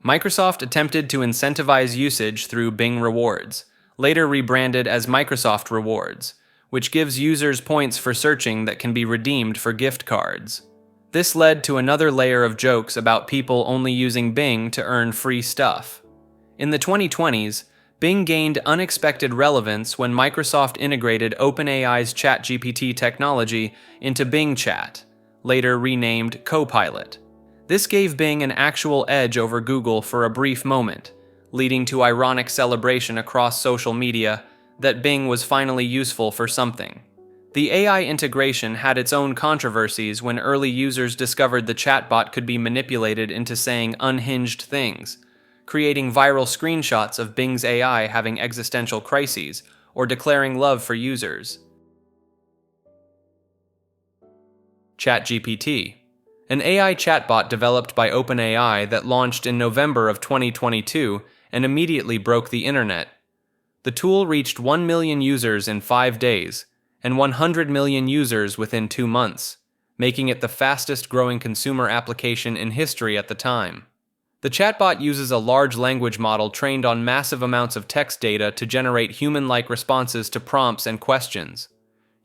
Microsoft attempted to incentivize usage through Bing Rewards, later rebranded as Microsoft Rewards, which gives users points for searching that can be redeemed for gift cards. This led to another layer of jokes about people only using Bing to earn free stuff. In the 2020s, Bing gained unexpected relevance when Microsoft integrated OpenAI's ChatGPT technology into Bing Chat, later renamed Copilot. This gave Bing an actual edge over Google for a brief moment, leading to ironic celebration across social media that Bing was finally useful for something. The AI integration had its own controversies when early users discovered the chatbot could be manipulated into saying unhinged things, creating viral screenshots of Bing's AI having existential crises or declaring love for users. ChatGPT, an AI chatbot developed by OpenAI that launched in November of 2022 and immediately broke the internet. The tool reached 1 million users in 5 days and 100 million users within 2 months, making it the fastest-growing consumer application in history at the time. The chatbot uses a large language model trained on massive amounts of text data to generate human-like responses to prompts and questions.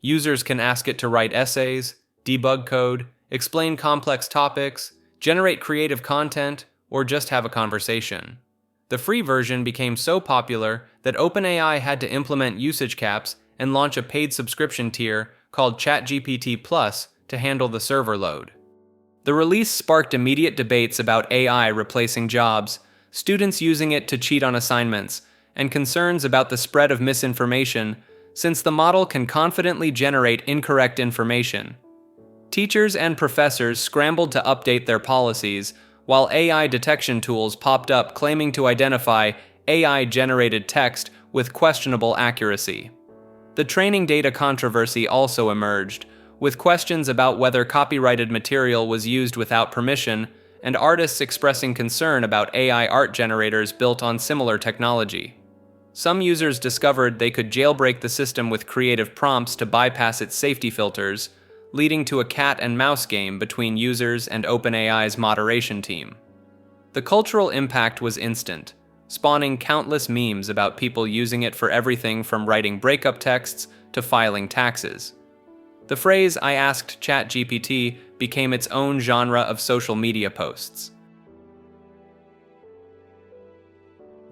Users can ask it to write essays, debug code, explain complex topics, generate creative content, or just have a conversation. The free version became so popular that OpenAI had to implement usage caps and launch a paid subscription tier called ChatGPT Plus to handle the server load. The release sparked immediate debates about AI replacing jobs, students using it to cheat on assignments, and concerns about the spread of misinformation, since the model can confidently generate incorrect information. Teachers and professors scrambled to update their policies, while AI detection tools popped up claiming to identify AI-generated text with questionable accuracy. The training data controversy also emerged, with questions about whether copyrighted material was used without permission, and artists expressing concern about AI art generators built on similar technology. Some users discovered they could jailbreak the system with creative prompts to bypass its safety filters, leading to a cat and mouse game between users and OpenAI's moderation team. The cultural impact was instant, spawning countless memes about people using it for everything from writing breakup texts to filing taxes. The phrase "I asked ChatGPT" became its own genre of social media posts.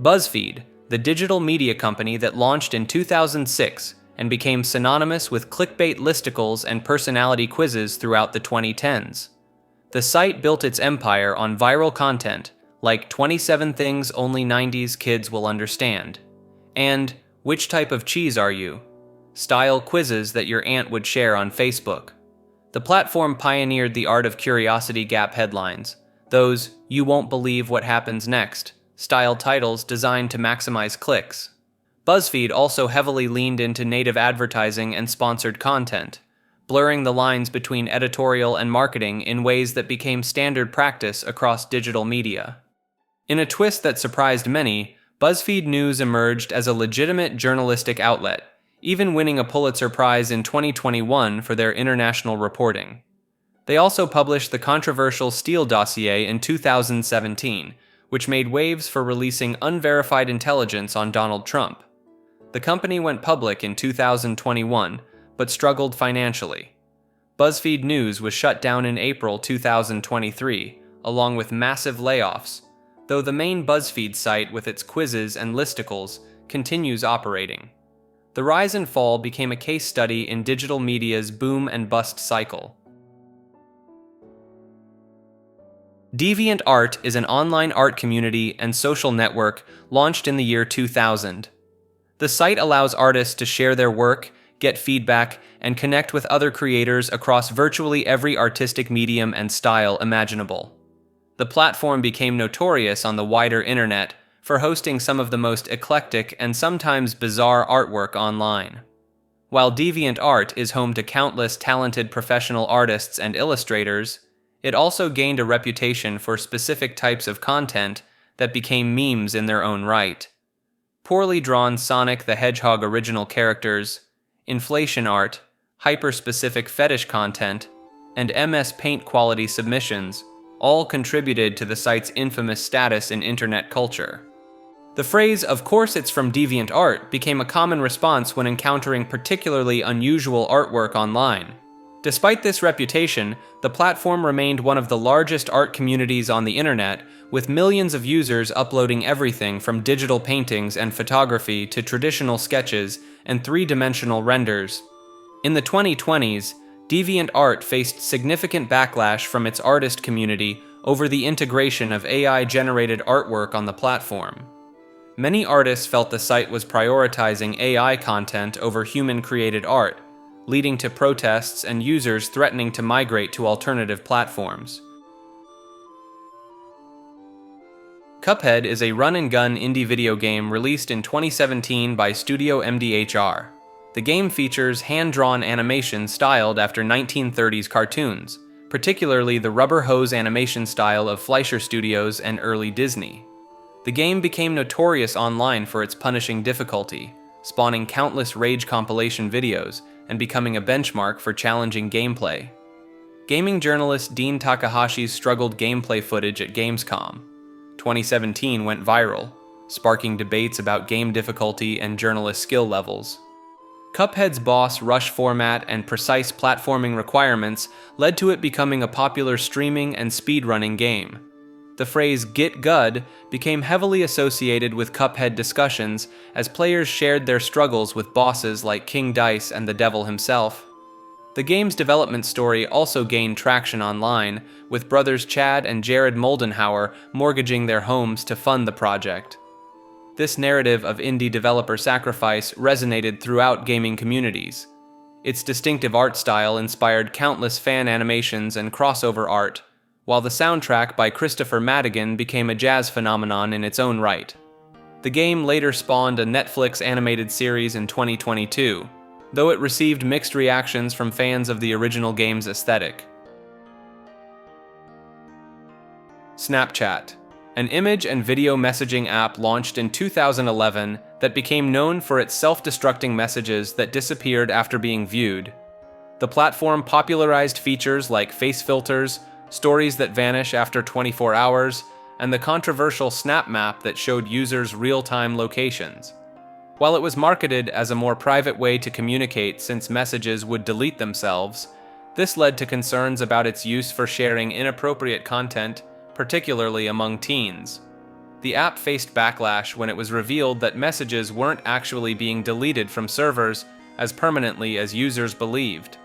BuzzFeed, the digital media company that launched in 2006 and became synonymous with clickbait listicles and personality quizzes throughout the 2010s. The site built its empire on viral content like 27 things only 90s kids will understand, and "Which type of cheese are you?" style quizzes that your aunt would share on Facebook. The platform pioneered the art of curiosity gap headlines, those "you won't believe what happens next" style titles designed to maximize clicks. BuzzFeed also heavily leaned into native advertising and sponsored content, blurring the lines between editorial and marketing in ways that became standard practice across digital media. In a twist that surprised many, BuzzFeed News emerged as a legitimate journalistic outlet, even winning a Pulitzer Prize in 2021 for their international reporting. They also published the controversial Steele dossier in 2017, which made waves for releasing unverified intelligence on Donald Trump. The company went public in 2021, but struggled financially. BuzzFeed News was shut down in April 2023, along with massive layoffs, though the main BuzzFeed site with its quizzes and listicles continues operating. The rise and fall became a case study in digital media's boom and bust cycle. DeviantArt is an online art community and social network launched in the year 2000. The site allows artists to share their work, get feedback, and connect with other creators across virtually every artistic medium and style imaginable. The platform became notorious on the wider internet for hosting some of the most eclectic and sometimes bizarre artwork online. While DeviantArt is home to countless talented professional artists and illustrators, it also gained a reputation for specific types of content that became memes in their own right. Poorly drawn Sonic the Hedgehog original characters, inflation art, hyper-specific fetish content, and MS Paint quality submissions all contributed to the site's infamous status in internet culture. The phrase, "Of course it's from DeviantArt," became a common response when encountering particularly unusual artwork online. Despite this reputation, the platform remained one of the largest art communities on the internet, with millions of users uploading everything from digital paintings and photography to traditional sketches and three-dimensional renders. In the 2020s, DeviantArt faced significant backlash from its artist community over the integration of AI-generated artwork on the platform. Many artists felt the site was prioritizing AI content over human-created art, leading to protests and users threatening to migrate to alternative platforms. Cuphead is a run-and-gun indie video game released in 2017 by Studio MDHR. The game features hand-drawn animation styled after 1930s cartoons, particularly the rubber hose animation style of Fleischer Studios and early Disney. The game became notorious online for its punishing difficulty, spawning countless rage compilation videos and becoming a benchmark for challenging gameplay. Gaming journalist Dean Takahashi's struggled gameplay footage at Gamescom 2017 went viral, sparking debates about game difficulty and journalist skill levels. Cuphead's boss rush format and precise platforming requirements led to it becoming a popular streaming and speedrunning game. The phrase "Get Gud" became heavily associated with Cuphead discussions as players shared their struggles with bosses like King Dice and the Devil himself. The game's development story also gained traction online, with brothers Chad and Jared Moldenhauer mortgaging their homes to fund the project. This narrative of indie developer sacrifice resonated throughout gaming communities. Its distinctive art style inspired countless fan animations and crossover art, while the soundtrack by Christopher Madigan became a jazz phenomenon in its own right. The game later spawned a Netflix animated series in 2022, though it received mixed reactions from fans of the original game's aesthetic. Snapchat, an image and video messaging app launched in 2011 that became known for its self-destructing messages that disappeared after being viewed. The platform popularized features like face filters, stories that vanish after 24 hours, and the controversial Snap Map that showed users real-time locations. While it was marketed as a more private way to communicate since messages would delete themselves, this led to concerns about its use for sharing inappropriate content, particularly among teens. The app faced backlash when it was revealed that messages weren't actually being deleted from servers as permanently as users believed.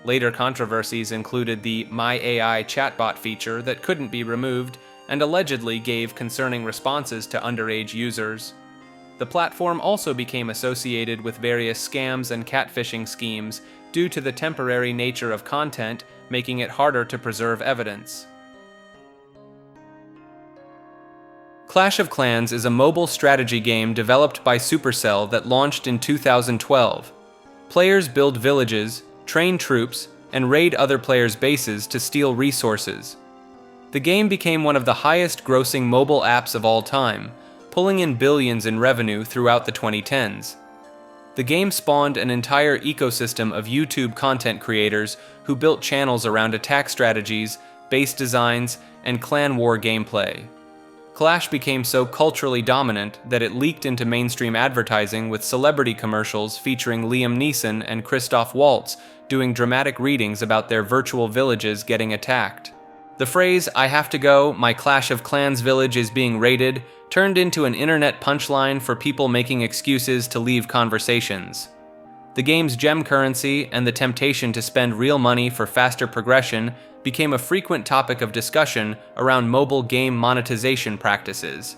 Later controversies included the My AI chatbot feature that couldn't be removed and allegedly gave concerning responses to underage users. The platform also became associated with various scams and catfishing schemes due to the temporary nature of content, making it harder to preserve evidence. Clash of Clans is a mobile strategy game developed by Supercell that launched in 2012. Players build villages, train troops, and raid other players' bases to steal resources. The game became one of the highest-grossing mobile apps of all time, pulling in billions in revenue throughout the 2010s. The game spawned an entire ecosystem of YouTube content creators who built channels around attack strategies, base designs, and clan war gameplay. Clash became so culturally dominant that it leaked into mainstream advertising with celebrity commercials featuring Liam Neeson and Christoph Waltz doing dramatic readings about their virtual villages getting attacked. The phrase, "I have to go, my Clash of Clans village is being raided," turned into an internet punchline for people making excuses to leave conversations. The game's gem currency and the temptation to spend real money for faster progression became a frequent topic of discussion around mobile game monetization practices.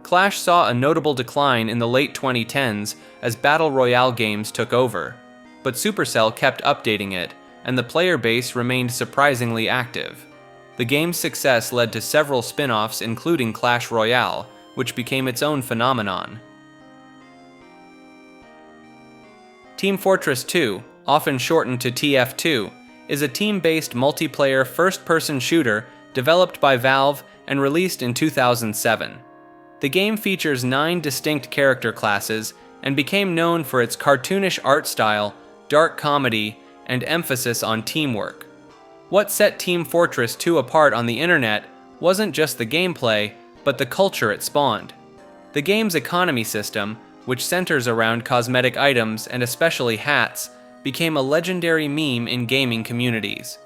Clash saw a notable decline in the late 2010s as Battle Royale games took over, but Supercell kept updating it, and the player base remained surprisingly active. The game's success led to several spin-offs including Clash Royale, which became its own phenomenon. Team Fortress 2, often shortened to TF2, is a team-based multiplayer first-person shooter developed by Valve and released in 2007. The game features 9 distinct character classes and became known for its cartoonish art style, dark comedy, and emphasis on teamwork. What set Team Fortress 2 apart on the internet wasn't just the gameplay, but the culture it spawned. The game's economy system, which centers around cosmetic items and especially hats, became a legendary meme in gaming communities.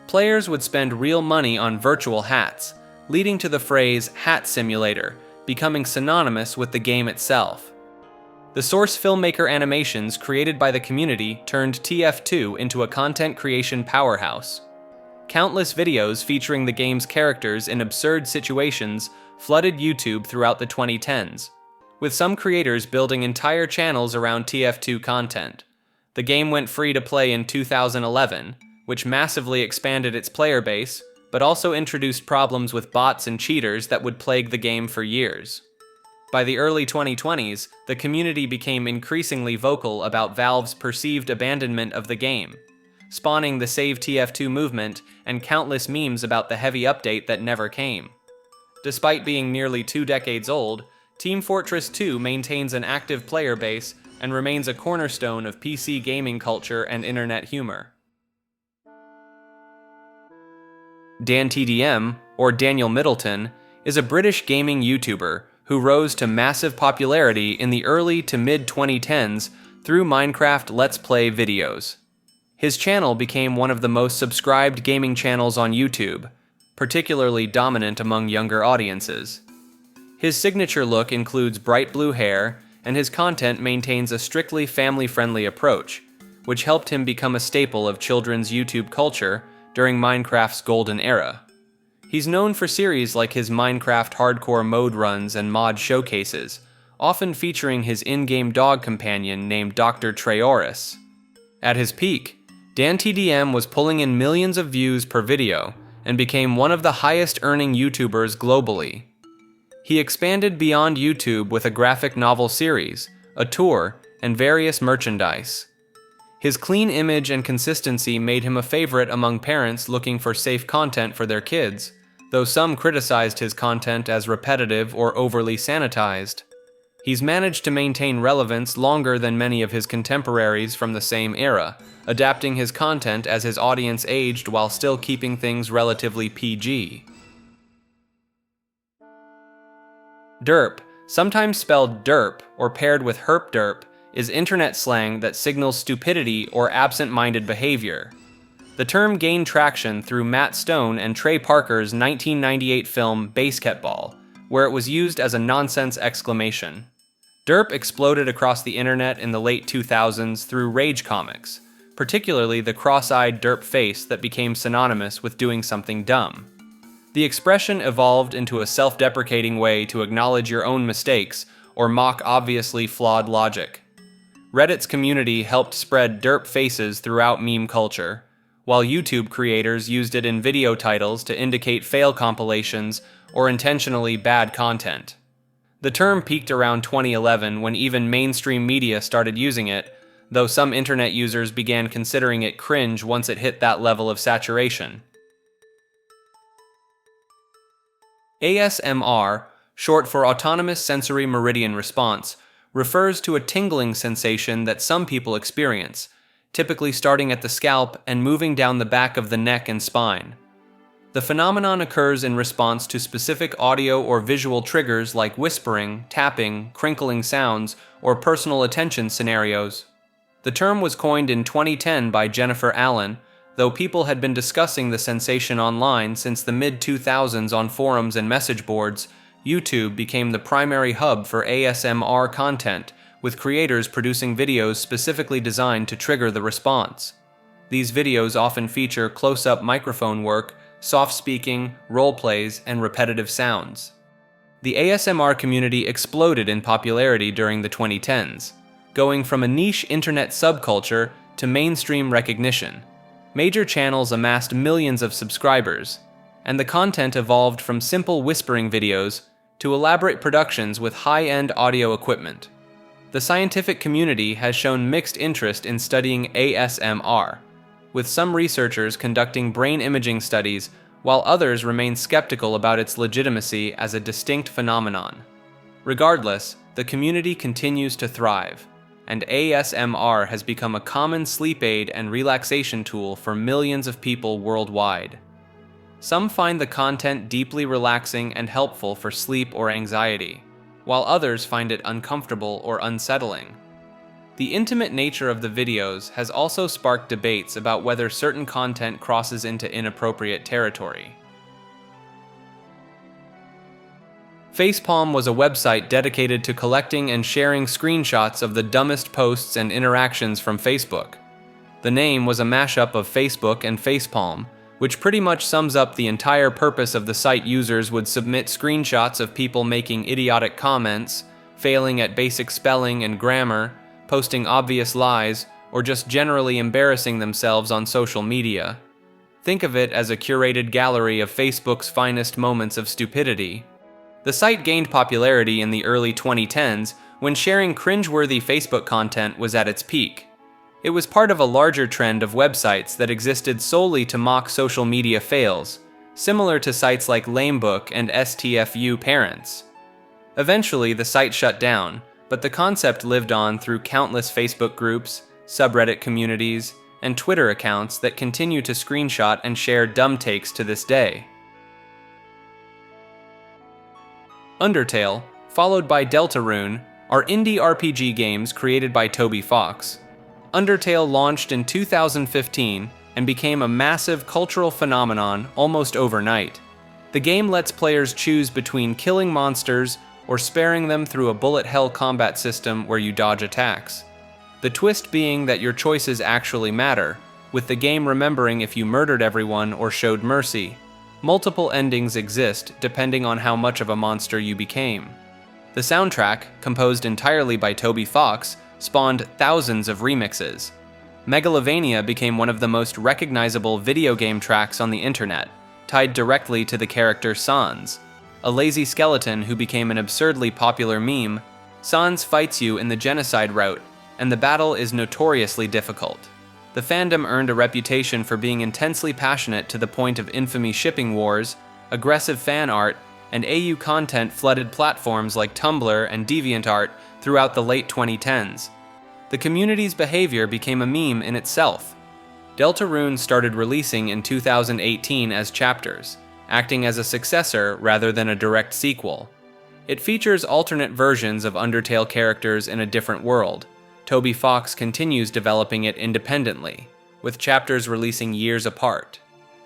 Players would spend real money on virtual hats, leading to the phrase "hat simulator," becoming synonymous with the game itself. The source filmmaker animations created by the community turned TF2 into a content creation powerhouse. Countless videos featuring the game's characters in absurd situations flooded YouTube throughout the 2010s, with some creators building entire channels around TF2 content. The game went free to play in 2011, which massively expanded its player base, but also introduced problems with bots and cheaters that would plague the game for years. By the early 2020s, the community became increasingly vocal about Valve's perceived abandonment of the game, spawning the Save TF2 movement and countless memes about the heavy update that never came. Despite being nearly 2 decades old, Team Fortress 2 maintains an active player base and remains a cornerstone of PC gaming culture and internet humor. DanTDM, or Daniel Middleton, is a British gaming YouTuber who rose to massive popularity in the early to mid-2010s through Minecraft Let's Play videos. His channel became one of the most subscribed gaming channels on YouTube, particularly dominant among younger audiences. His signature look includes bright blue hair, and his content maintains a strictly family-friendly approach, which helped him become a staple of children's YouTube culture during Minecraft's golden era. He's known for series like his Minecraft hardcore mode runs and mod showcases, often featuring his in-game dog companion named Dr. Treoris. At his peak, DanTDM was pulling in millions of views per video and became one of the highest-earning YouTubers globally. He expanded beyond YouTube with a graphic novel series, a tour, and various merchandise. His clean image and consistency made him a favorite among parents looking for safe content for their kids, though some criticized his content as repetitive or overly sanitized. He's managed to maintain relevance longer than many of his contemporaries from the same era, adapting his content as his audience aged while still keeping things relatively PG. Derp, sometimes spelled derp or paired with herp-derp, is internet slang that signals stupidity or absent-minded behavior. The term gained traction through Matt Stone and Trey Parker's 1998 film Basketball, where it was used as a nonsense exclamation. Derp exploded across the internet in the late 2000s through rage comics, particularly the cross-eyed derp face that became synonymous with doing something dumb. The expression evolved into a self-deprecating way to acknowledge your own mistakes or mock obviously flawed logic. Reddit's community helped spread derp faces throughout meme culture, while YouTube creators used it in video titles to indicate fail compilations or intentionally bad content. The term peaked around 2011 when even mainstream media started using it, though some internet users began considering it cringe once it hit that level of saturation. ASMR, short for Autonomous Sensory Meridian Response, refers to a tingling sensation that some people experience, typically starting at the scalp and moving down the back of the neck and spine. The phenomenon occurs in response to specific audio or visual triggers like whispering, tapping, crinkling sounds, or personal attention scenarios. The term was coined in 2010 by Jennifer Allen, though people had been discussing the sensation online since the mid-2000s on forums and message boards. YouTube became the primary hub for ASMR content, with creators producing videos specifically designed to trigger the response. These videos often feature close-up microphone work, soft speaking, role plays, and repetitive sounds. The ASMR community exploded in popularity during the 2010s, going from a niche internet subculture to mainstream recognition. Major channels amassed millions of subscribers, and the content evolved from simple whispering videos to elaborate productions with high-end audio equipment. The scientific community has shown mixed interest in studying ASMR, with some researchers conducting brain imaging studies while others remain skeptical about its legitimacy as a distinct phenomenon. Regardless, the community continues to thrive, and ASMR has become a common sleep aid and relaxation tool for millions of people worldwide. Some find the content deeply relaxing and helpful for sleep or anxiety, while others find it uncomfortable or unsettling. The intimate nature of the videos has also sparked debates about whether certain content crosses into inappropriate territory. Facepalm was a website dedicated to collecting and sharing screenshots of the dumbest posts and interactions from Facebook. The name was a mashup of Facebook and Facepalm, which pretty much sums up the entire purpose of the site. Users would submit screenshots of people making idiotic comments, failing at basic spelling and grammar, posting obvious lies, or just generally embarrassing themselves on social media. Think of it as a curated gallery of Facebook's finest moments of stupidity. The site gained popularity in the early 2010s when sharing cringeworthy Facebook content was at its peak. It was part of a larger trend of websites that existed solely to mock social media fails, similar to sites like Lamebook and STFU Parents. Eventually, the site shut down, but the concept lived on through countless Facebook groups, subreddit communities, and Twitter accounts that continue to screenshot and share dumb takes to this day. Undertale, followed by Deltarune, are indie RPG games created by Toby Fox. Undertale launched in 2015 and became a massive cultural phenomenon almost overnight. The game lets players choose between killing monsters or sparing them through a bullet hell combat system where you dodge attacks. the twist being that your choices actually matter, with the game remembering if you murdered everyone or showed mercy. Multiple endings exist depending on how much of a monster you became. The soundtrack, composed entirely by Toby Fox, spawned thousands of remixes. Megalovania became one of the most recognizable video game tracks on the internet, tied directly to the character Sans, a lazy skeleton who became an absurdly popular meme. Sans fights you in the genocide route, and the battle is notoriously difficult. The fandom earned a reputation for being intensely passionate to the point of infamy shipping wars, aggressive fan art, and AU content flooded platforms like Tumblr and DeviantArt throughout the late 2010s. The community's behavior became a meme in itself. Deltarune started releasing in 2018 as chapters, acting as a successor rather than a direct sequel. It features alternate versions of Undertale characters in a different world. Toby Fox continues developing it independently, with chapters releasing years apart.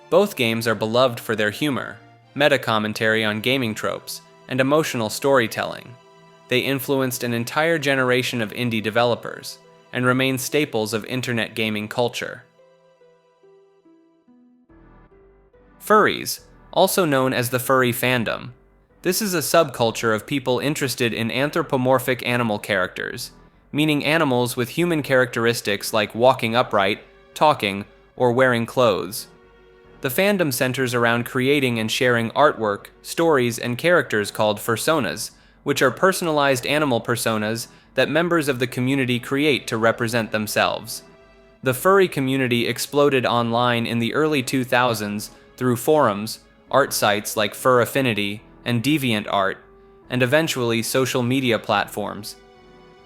Both games are beloved for their humor, meta-commentary on gaming tropes, and emotional storytelling. They influenced an entire generation of indie developers, and remain staples of internet gaming culture. Furries, also known as the furry fandom. This is a subculture of people interested in anthropomorphic animal characters, meaning animals with human characteristics like walking upright, talking, or wearing clothes. The fandom centers around creating and sharing artwork, stories, and characters called fursonas, which are personalized animal personas that members of the community create to represent themselves. The furry community exploded online in the early 2000s through forums, art sites like Fur Affinity and DeviantArt, and eventually social media platforms.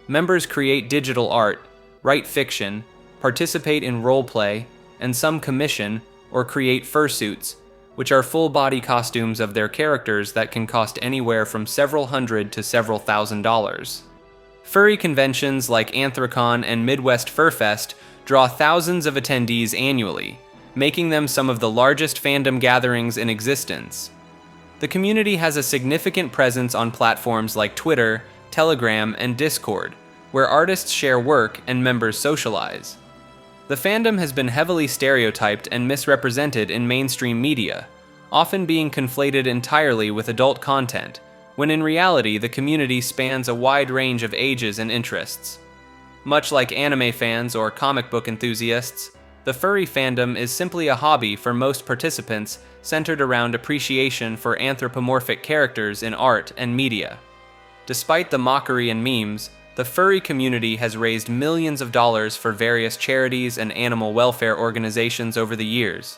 Members create digital art, write fiction, participate in roleplay, and some commission or create fursuits, which are full-body costumes of their characters that can cost anywhere from several hundred to several $1,000s. Furry conventions like Anthrocon and Midwest Fur Fest draw thousands of attendees annually, making them some of the largest fandom gatherings in existence. The community has a significant presence on platforms like Twitter, Telegram, and Discord, where artists share work and members socialize. The fandom has been heavily stereotyped and misrepresented in mainstream media, often being conflated entirely with adult content, when in reality the community spans a wide range of ages and interests. Much like anime fans or comic book enthusiasts, the furry fandom is simply a hobby for most participants centered around appreciation for anthropomorphic characters in art and media. Despite the mockery and memes, the furry community has raised millions of dollars for various charities and animal welfare organizations over the years,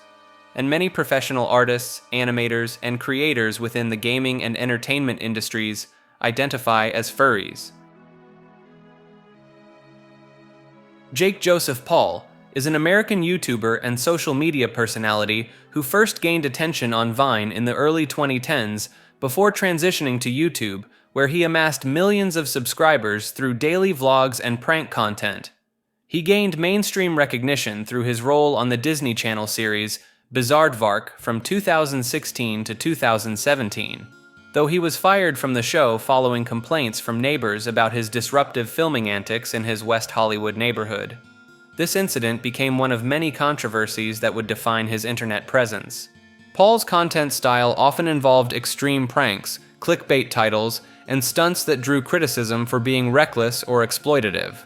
and many professional artists, animators, and creators within the gaming and entertainment industries identify as furries. Jake Joseph Paul is an American YouTuber and social media personality who first gained attention on Vine in the early 2010s before transitioning to YouTube, where he amassed millions of subscribers through daily vlogs and prank content. He gained mainstream recognition through his role on the Disney Channel series Bizaardvark from 2016 to 2017, though he was fired from the show following complaints from neighbors about his disruptive filming antics in his West Hollywood neighborhood. This incident became one of many controversies that would define his internet presence. Paul's content style often involved extreme pranks, clickbait titles, and stunts that drew criticism for being reckless or exploitative.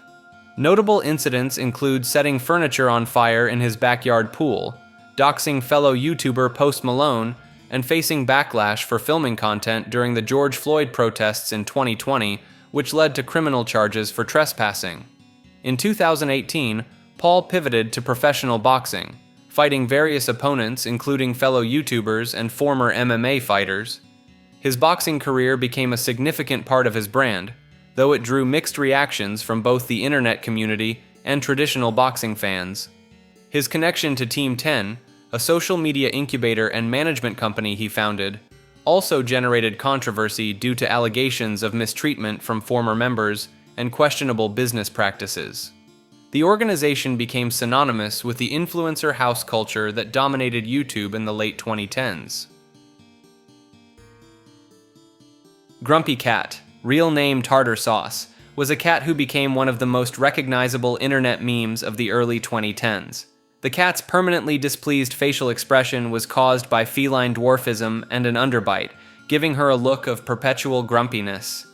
Notable incidents include setting furniture on fire in his backyard pool, doxing fellow YouTuber Post Malone, and facing backlash for filming content during the George Floyd protests in 2020, which led to criminal charges for trespassing. In 2018, Paul pivoted to professional boxing, fighting various opponents including fellow YouTubers and former MMA fighters. His boxing career became a significant part of his brand, though it drew mixed reactions from both the internet community and traditional boxing fans. His connection to Team 10, a social media incubator and management company he founded, also generated controversy due to allegations of mistreatment from former members and questionable business practices. The organization became synonymous with the influencer house culture that dominated YouTube in the late 2010s. Grumpy Cat, real name Tartar Sauce, was a cat who became one of the most recognizable internet memes of the early 2010s. The cat's permanently displeased facial expression was caused by feline dwarfism and an underbite, giving her a look of perpetual grumpiness.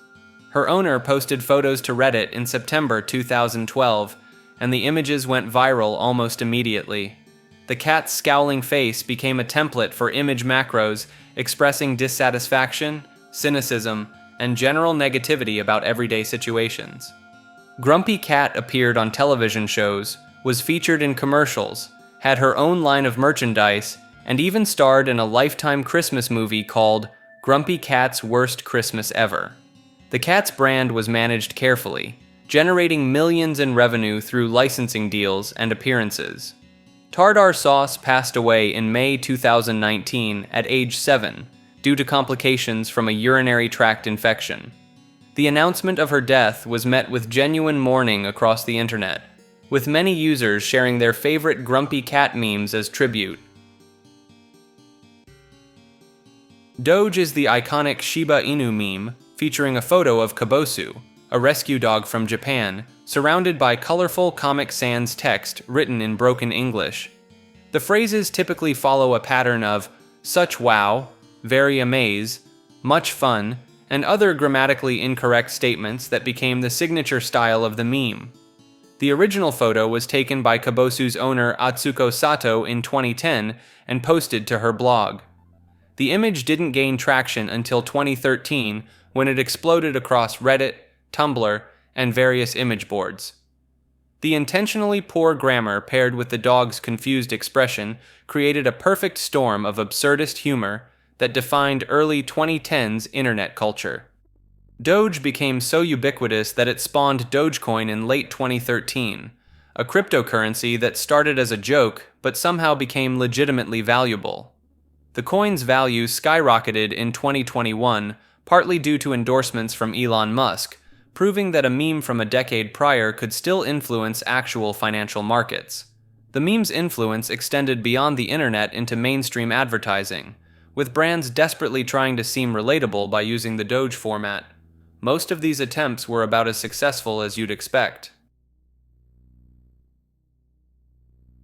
Her owner posted photos to Reddit in September 2012, and the images went viral almost immediately. The cat's scowling face became a template for image macros expressing dissatisfaction, cynicism, and general negativity about everyday situations. Grumpy Cat appeared on television shows, was featured in commercials, had her own line of merchandise, and even starred in a Lifetime Christmas movie called Grumpy Cat's Worst Christmas Ever. The cat's brand was managed carefully, generating millions in revenue through licensing deals and appearances. Tartar Sauce passed away in May 2019 at age 7 due to complications from a urinary tract infection. The announcement of her death was met with genuine mourning across the internet, with many users sharing their favorite Grumpy Cat memes as tribute. Doge is the iconic Shiba Inu meme, featuring a photo of Kabosu, a rescue dog from Japan, surrounded by colorful Comic Sans text written in broken English. The phrases typically follow a pattern of "such wow," "very amaze," "much fun," and other grammatically incorrect statements that became the signature style of the meme. The original photo was taken by Kabosu's owner Atsuko Sato in 2010 and posted to her blog. The image didn't gain traction until 2013 when it exploded across Reddit, Tumblr, and various image boards. The intentionally poor grammar paired with the dog's confused expression created a perfect storm of absurdist humor that defined early 2010s internet culture. Doge became so ubiquitous that it spawned Dogecoin in late 2013, a cryptocurrency that started as a joke but somehow became legitimately valuable. The coin's value skyrocketed in 2021, partly due to endorsements from Elon Musk, proving that a meme from a decade prior could still influence actual financial markets. The meme's influence extended beyond the internet into mainstream advertising, with brands desperately trying to seem relatable by using the Doge format. Most of these attempts were about as successful as you'd expect.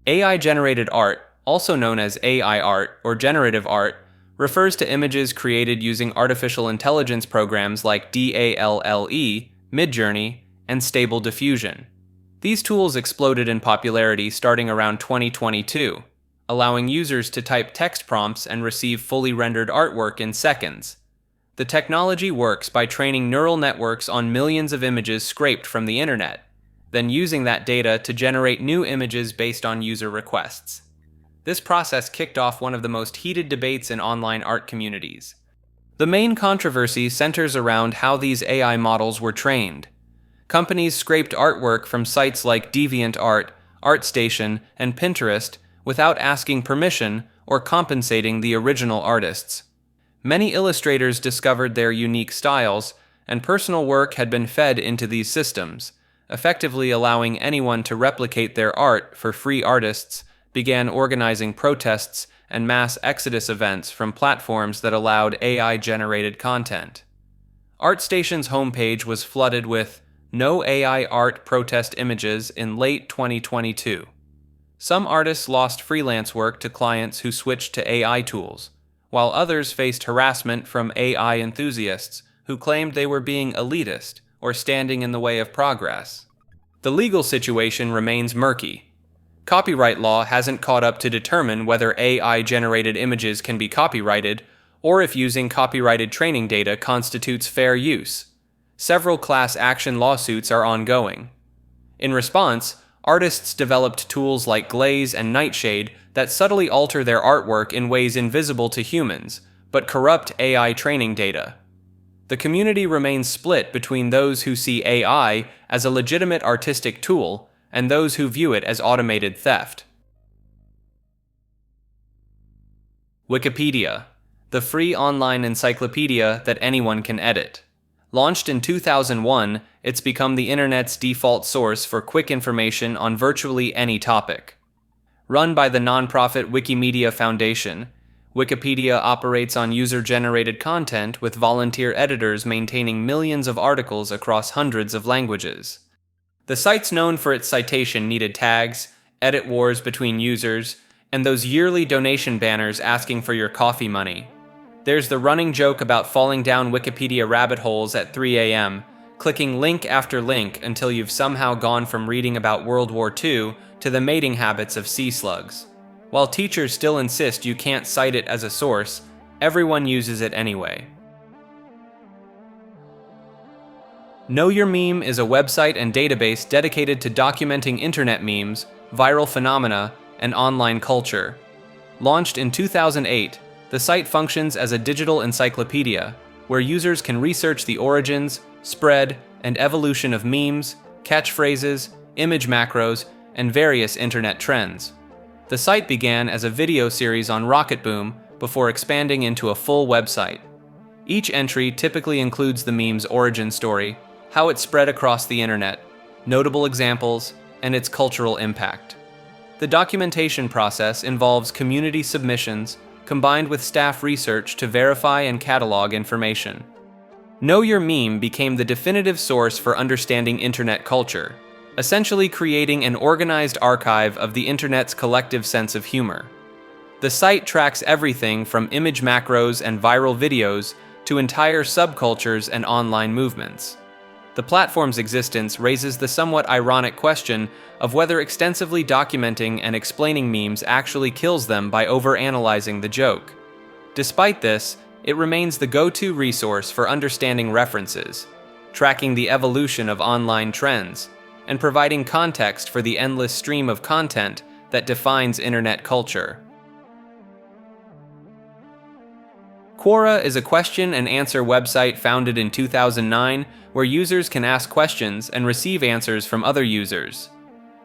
AI-generated art, also known as AI art or generative art, refers to images created using artificial intelligence programs like DALL-E, Midjourney, and Stable Diffusion. These tools exploded in popularity starting around 2022, allowing users to type text prompts and receive fully rendered artwork in seconds. The technology works by training neural networks on millions of images scraped from the internet, then using that data to generate new images based on user requests. This process kicked off one of the most heated debates in online art communities. The main controversy centers around how these AI models were trained. Companies scraped artwork from sites like DeviantArt, ArtStation, and Pinterest without asking permission or compensating the original artists. Many illustrators discovered their unique styles, and personal work had been fed into these systems, effectively allowing anyone to replicate their art for free. Artists began organizing protests and mass exodus events from platforms that allowed AI-generated content. ArtStation's homepage was flooded with "No AI Art" protest images in late 2022. Some artists lost freelance work to clients who switched to AI tools, while others faced harassment from AI enthusiasts who claimed they were being elitist or standing in the way of progress. The legal situation remains murky. Copyright law hasn't caught up to determine whether AI-generated images can be copyrighted, or if using copyrighted training data constitutes fair use. Several class action lawsuits are ongoing. In response, artists developed tools like Glaze and Nightshade that subtly alter their artwork in ways invisible to humans, but corrupt AI training data. The community remains split between those who see AI as a legitimate artistic tool and those who view it as automated theft. Wikipedia, the free online encyclopedia that anyone can edit. Launched in 2001, it's become the internet's default source for quick information on virtually any topic. Run by the nonprofit Wikimedia Foundation, Wikipedia operates on user-generated content with volunteer editors maintaining millions of articles across hundreds of languages. The site's known for its citation-needed tags, edit wars between users, and those yearly donation banners asking for your coffee money. There's the running joke about falling down Wikipedia rabbit holes at 3 a.m., clicking link after link until you've somehow gone from reading about World War II to the mating habits of sea slugs. While teachers still insist you can't cite it as a source, everyone uses it anyway. Know Your Meme is a website and database dedicated to documenting internet memes, viral phenomena, and online culture. Launched in 2008, the site functions as a digital encyclopedia where users can research the origins, spread, and evolution of memes, catchphrases, image macros, and various internet trends. The site began as a video series on Rocket Boom before expanding into a full website. Each entry typically includes the meme's origin story, how it spread across the internet, notable examples, and its cultural impact. The documentation process involves community submissions combined with staff research to verify and catalog information. Know Your Meme became the definitive source for understanding internet culture, essentially creating an organized archive of the internet's collective sense of humor. The site tracks everything from image macros and viral videos to entire subcultures and online movements. The platform's existence raises the somewhat ironic question of whether extensively documenting and explaining memes actually kills them by overanalyzing the joke. Despite this, it remains the go-to resource for understanding references, tracking the evolution of online trends, and providing context for the endless stream of content that defines internet culture. Quora is a question and answer website founded in 2009 where users can ask questions and receive answers from other users.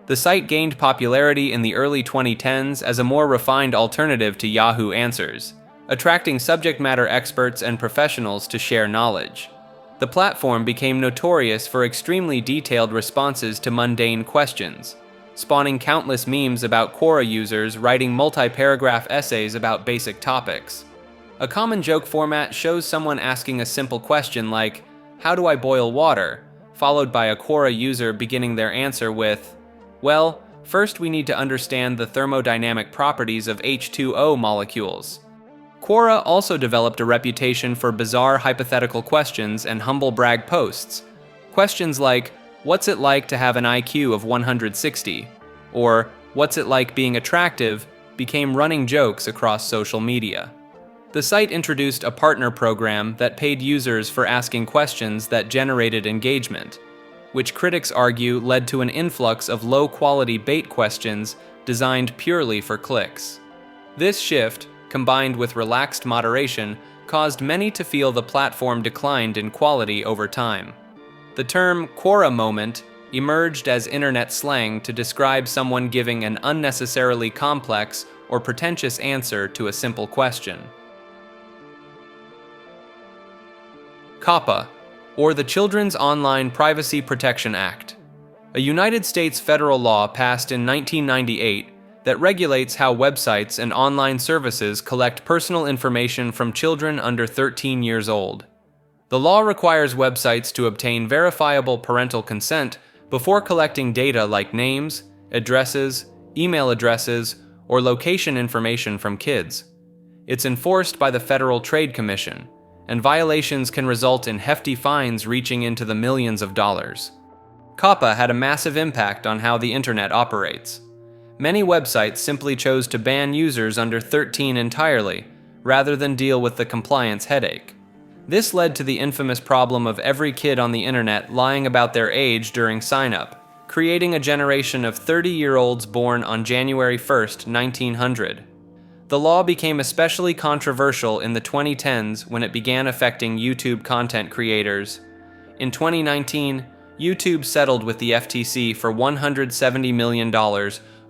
The site gained popularity in the early 2010s as a more refined alternative to Yahoo Answers, attracting subject matter experts and professionals to share knowledge. The platform became notorious for extremely detailed responses to mundane questions, spawning countless memes about Quora users writing multi-paragraph essays about basic topics. A common joke format shows someone asking a simple question like, "How do I boil water?" followed by a Quora user beginning their answer with, "Well, first we need to understand the thermodynamic properties of H2O molecules." Quora also developed a reputation for bizarre hypothetical questions and humble brag posts. Questions like, "What's it like to have an IQ of 160?" or "What's it like being attractive?" became running jokes across social media. The site introduced a partner program that paid users for asking questions that generated engagement, which critics argue led to an influx of low-quality bait questions designed purely for clicks. This shift, combined with relaxed moderation, caused many to feel the platform declined in quality over time. The term Quora moment emerged as internet slang to describe someone giving an unnecessarily complex or pretentious answer to a simple question. COPPA, or the Children's Online Privacy Protection Act, a United States federal law passed in 1998 that regulates how websites and online services collect personal information from children under 13 years old. The law requires websites to obtain verifiable parental consent before collecting data like names, addresses, email addresses, or location information from kids. It's enforced by the Federal Trade Commission, and violations can result in hefty fines reaching into the millions of dollars. COPPA had a massive impact on how the internet operates. Many websites simply chose to ban users under 13 entirely, rather than deal with the compliance headache. This led to the infamous problem of every kid on the internet lying about their age during sign-up, creating a generation of 30-year-olds born on January 1st, 1900. The law became especially controversial in the 2010s when it began affecting YouTube content creators. In 2019, YouTube settled with the FTC for $170 million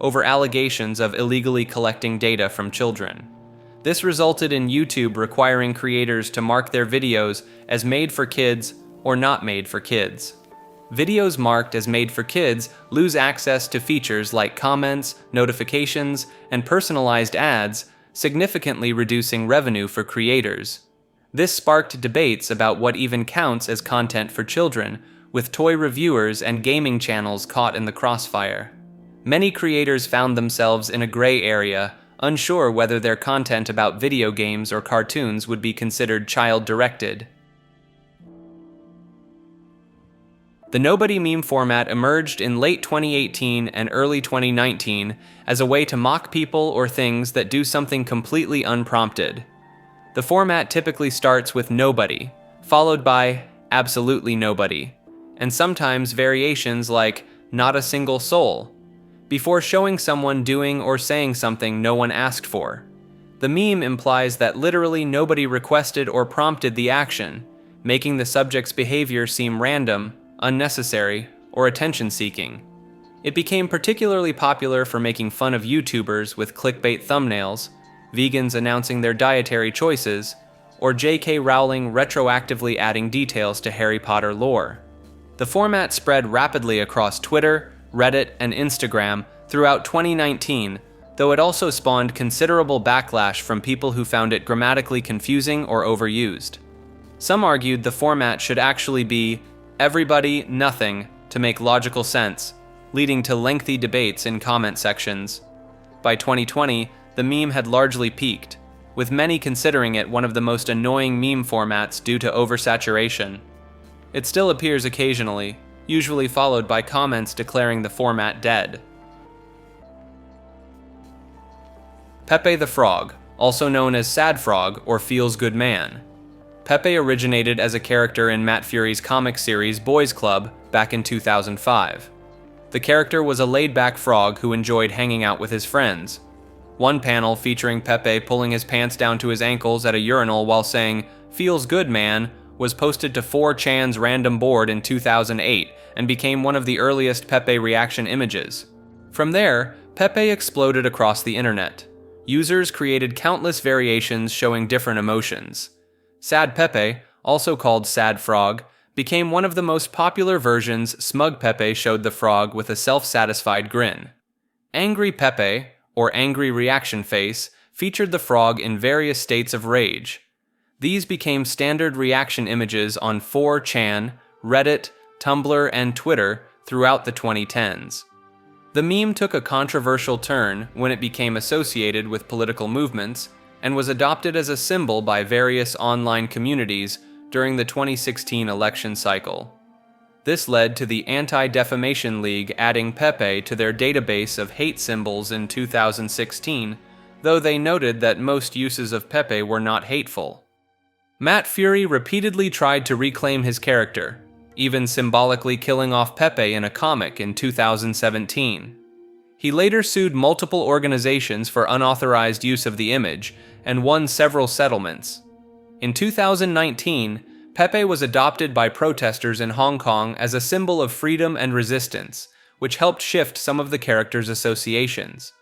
over allegations of illegally collecting data from children. This resulted in YouTube requiring creators to mark their videos as made for kids or not made for kids. Videos marked as made for kids lose access to features like comments, notifications, and personalized ads significantly reducing revenue for creators. This sparked debates about what even counts as content for children, with toy reviewers and gaming channels caught in the crossfire. Many creators found themselves in a gray area, unsure whether their content about video games or cartoons would be considered child-directed. The Nobody meme format emerged in late 2018 and early 2019 as a way to mock people or things that do something completely unprompted. The format typically starts with nobody, followed by absolutely nobody, and sometimes variations like not a single soul, before showing someone doing or saying something no one asked for. The meme implies that literally nobody requested or prompted the action, making the subject's behavior seem random, unnecessary, or attention-seeking. It became particularly popular for making fun of YouTubers with clickbait thumbnails, vegans announcing their dietary choices, or J.K. Rowling retroactively adding details to Harry Potter lore. The format spread rapidly across Twitter, Reddit, and Instagram throughout 2019, though it also spawned considerable backlash from people who found it grammatically confusing or overused. Some argued the format should actually be everybody, nothing, to make logical sense, leading to lengthy debates in comment sections. By 2020, the meme had largely peaked, with many considering it one of the most annoying meme formats due to oversaturation. It still appears occasionally, usually followed by comments declaring the format dead. Pepe the Frog, also known as Sad Frog or Feels Good Man. Pepe originated as a character in Matt Fury's comic series Boys Club back in 2005. The character was a laid-back frog who enjoyed hanging out with his friends. One panel featuring Pepe pulling his pants down to his ankles at a urinal while saying, "Feels good, man," was posted to 4chan's random board in 2008 and became one of the earliest Pepe reaction images. From there, Pepe exploded across the internet. Users created countless variations showing different emotions. Sad Pepe, also called Sad Frog, became one of the most popular versions. Smug Pepe showed the frog with a self-satisfied grin. Angry Pepe, or Angry Reaction Face, featured the frog in various states of rage. These became standard reaction images on 4chan, Reddit, Tumblr, and Twitter throughout the 2010s. The meme took a controversial turn when it became associated with political movements and was adopted as a symbol by various online communities during the 2016 election cycle. This led to the Anti-Defamation League adding Pepe to their database of hate symbols in 2016, though they noted that most uses of Pepe were not hateful. Matt Fury repeatedly tried to reclaim his character, even symbolically killing off Pepe in a comic in 2017. He later sued multiple organizations for unauthorized use of the image and won several settlements. In 2019, Pepe was adopted by protesters in Hong Kong as a symbol of freedom and resistance, which helped shift some of the character's associations.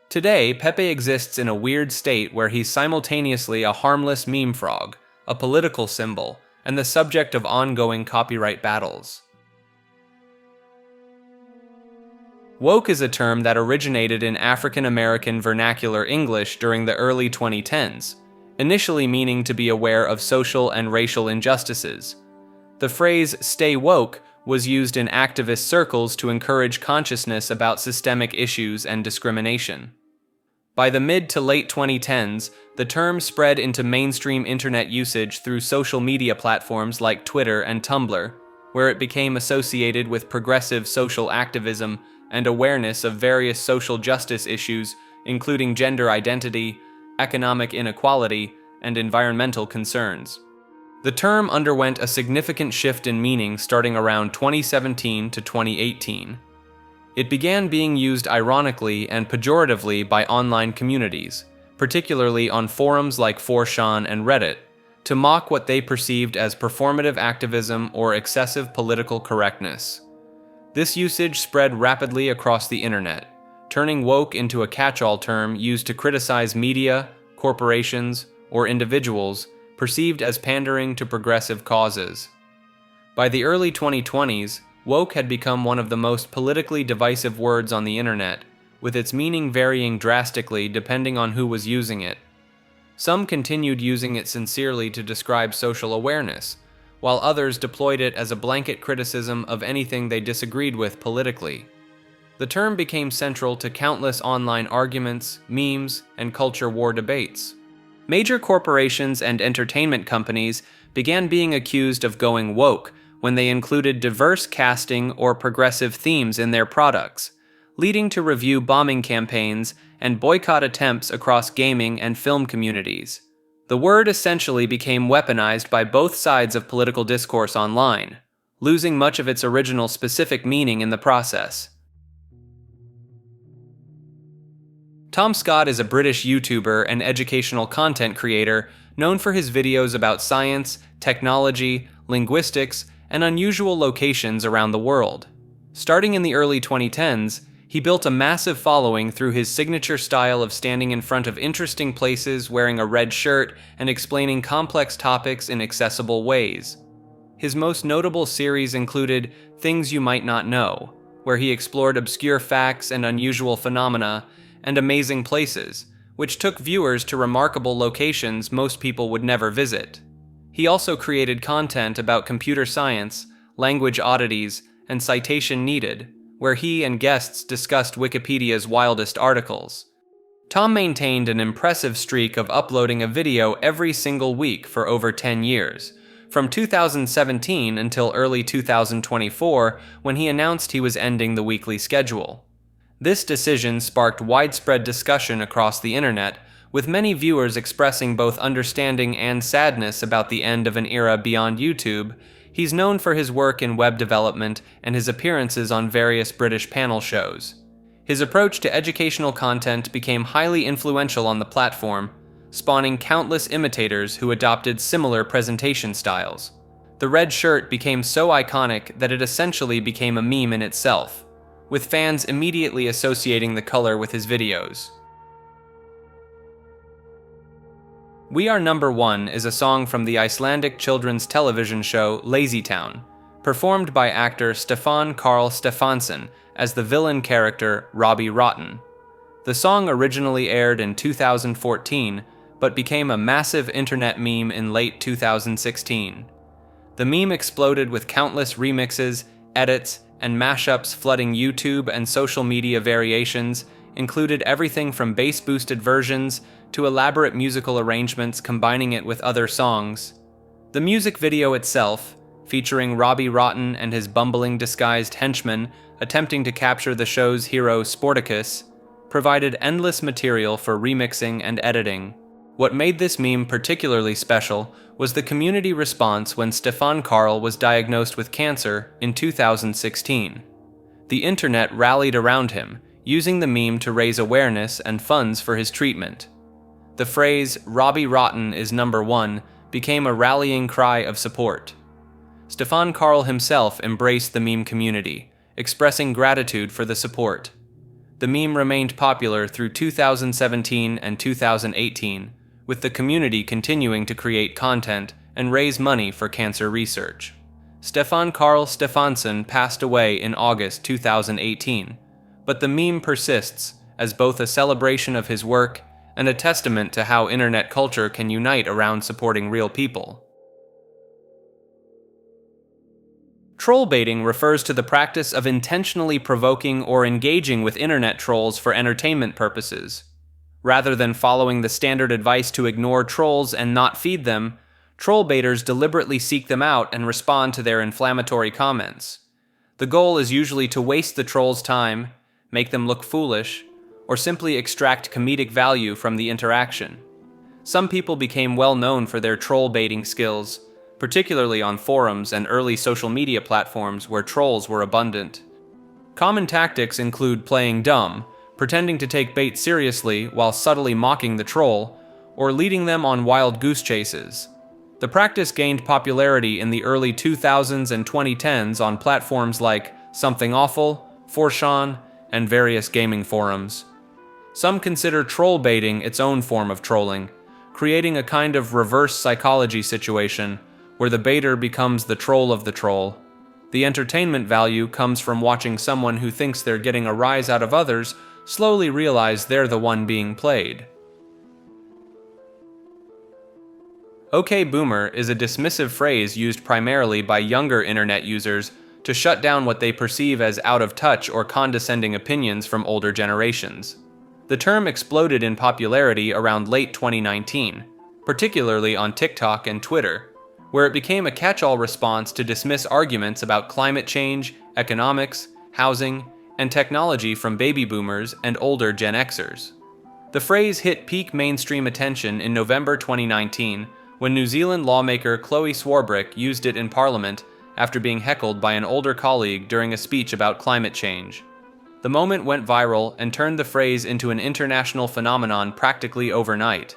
Today, Pepe exists in a weird state where he's simultaneously a harmless meme frog, a political symbol, and the subject of ongoing copyright battles. Woke is a term that originated in African American vernacular English during the early 2010s, initially meaning to be aware of social and racial injustices. The phrase "stay woke" was used in activist circles to encourage consciousness about systemic issues and discrimination. By the mid to late 2010s, the term spread into mainstream internet usage through social media platforms like Twitter and Tumblr, where it became associated with progressive social activism and awareness of various social justice issues, including gender identity, economic inequality, and environmental concerns. The term underwent a significant shift in meaning starting around 2017 to 2018. It began being used ironically and pejoratively by online communities, particularly on forums like 4chan and Reddit, to mock what they perceived as performative activism or excessive political correctness. This usage spread rapidly across the internet, turning woke into a catch-all term used to criticize media, corporations, or individuals perceived as pandering to progressive causes. By the early 2020s, woke had become one of the most politically divisive words on the internet, with its meaning varying drastically depending on who was using it. Some continued using it sincerely to describe social awareness, while others deployed it as a blanket criticism of anything they disagreed with politically. The term became central to countless online arguments, memes, and culture war debates. Major corporations and entertainment companies began being accused of going woke when they included diverse casting or progressive themes in their products, leading to review bombing campaigns and boycott attempts across gaming and film communities. The word essentially became weaponized by both sides of political discourse online, losing much of its original specific meaning in the process. Tom Scott is a British YouTuber and educational content creator known for his videos about science, technology, linguistics, and unusual locations around the world. Starting in the early 2010s, he built a massive following through his signature style of standing in front of interesting places wearing a red shirt and explaining complex topics in accessible ways. His most notable series included Things You Might Not Know, where he explored obscure facts and unusual phenomena, and Amazing Places, which took viewers to remarkable locations most people would never visit. He also created content about computer science, language oddities, and citation needed, where he and guests discussed Wikipedia's wildest articles. Tom maintained an impressive streak of uploading a video every single week for over 10 years, from 2017 until early 2024, when he announced he was ending the weekly schedule. This decision sparked widespread discussion across the internet, with many viewers expressing both understanding and sadness about the end of an era beyond YouTube. He's known for his work in web development and his appearances on various British panel shows. His approach to educational content became highly influential on the platform, spawning countless imitators who adopted similar presentation styles. The red shirt became so iconic that it essentially became a meme in itself, with fans immediately associating the color with his videos. We Are Number One is a song from the Icelandic children's television show Lazy Town, performed by actor Stefán Karl Stefánsson as the villain character Robbie Rotten. The song originally aired in 2014, but became a massive internet meme in late 2016. The meme exploded with countless remixes, edits, and mashups flooding YouTube, and social media variations included everything from bass-boosted versions to elaborate musical arrangements combining it with other songs. The music video itself, featuring Robbie Rotten and his bumbling disguised henchmen attempting to capture the show's hero Sportacus, provided endless material for remixing and editing. What made this meme particularly special was the community response when Stefán Karl was diagnosed with cancer in 2016. The internet rallied around him, using the meme to raise awareness and funds for his treatment. The phrase, "Robbie Rotten is number one," became a rallying cry of support. Stefán Karl himself embraced the meme community, expressing gratitude for the support. The meme remained popular through 2017 and 2018, with the community continuing to create content and raise money for cancer research. Stefán Karl Stefánsson passed away in August 2018, but the meme persists as both a celebration of his work and a testament to how internet culture can unite around supporting real people. Trollbaiting refers to the practice of intentionally provoking or engaging with internet trolls for entertainment purposes. Rather than following the standard advice to ignore trolls and not feed them, trollbaiters deliberately seek them out and respond to their inflammatory comments. The goal is usually to waste the troll's time, make them look foolish, or simply extract comedic value from the interaction. Some people became well known for their troll baiting skills, particularly on forums and early social media platforms where trolls were abundant. Common tactics include playing dumb, pretending to take bait seriously while subtly mocking the troll, or leading them on wild goose chases. The practice gained popularity in the early 2000s and 2010s on platforms like Something Awful, 4chan, and various gaming forums. Some consider troll baiting its own form of trolling, creating a kind of reverse psychology situation where the baiter becomes the troll of the troll. The entertainment value comes from watching someone who thinks they're getting a rise out of others slowly realize they're the one being played. "Okay Boomer" is a dismissive phrase used primarily by younger internet users to shut down what they perceive as out-of-touch or condescending opinions from older generations. The term exploded in popularity around late 2019, particularly on TikTok and Twitter, where it became a catch-all response to dismiss arguments about climate change, economics, housing, and technology from baby boomers and older Gen Xers. The phrase hit peak mainstream attention in November 2019 when New Zealand lawmaker Chloe Swarbrick used it in Parliament after being heckled by an older colleague during a speech about climate change. The moment went viral and turned the phrase into an international phenomenon practically overnight.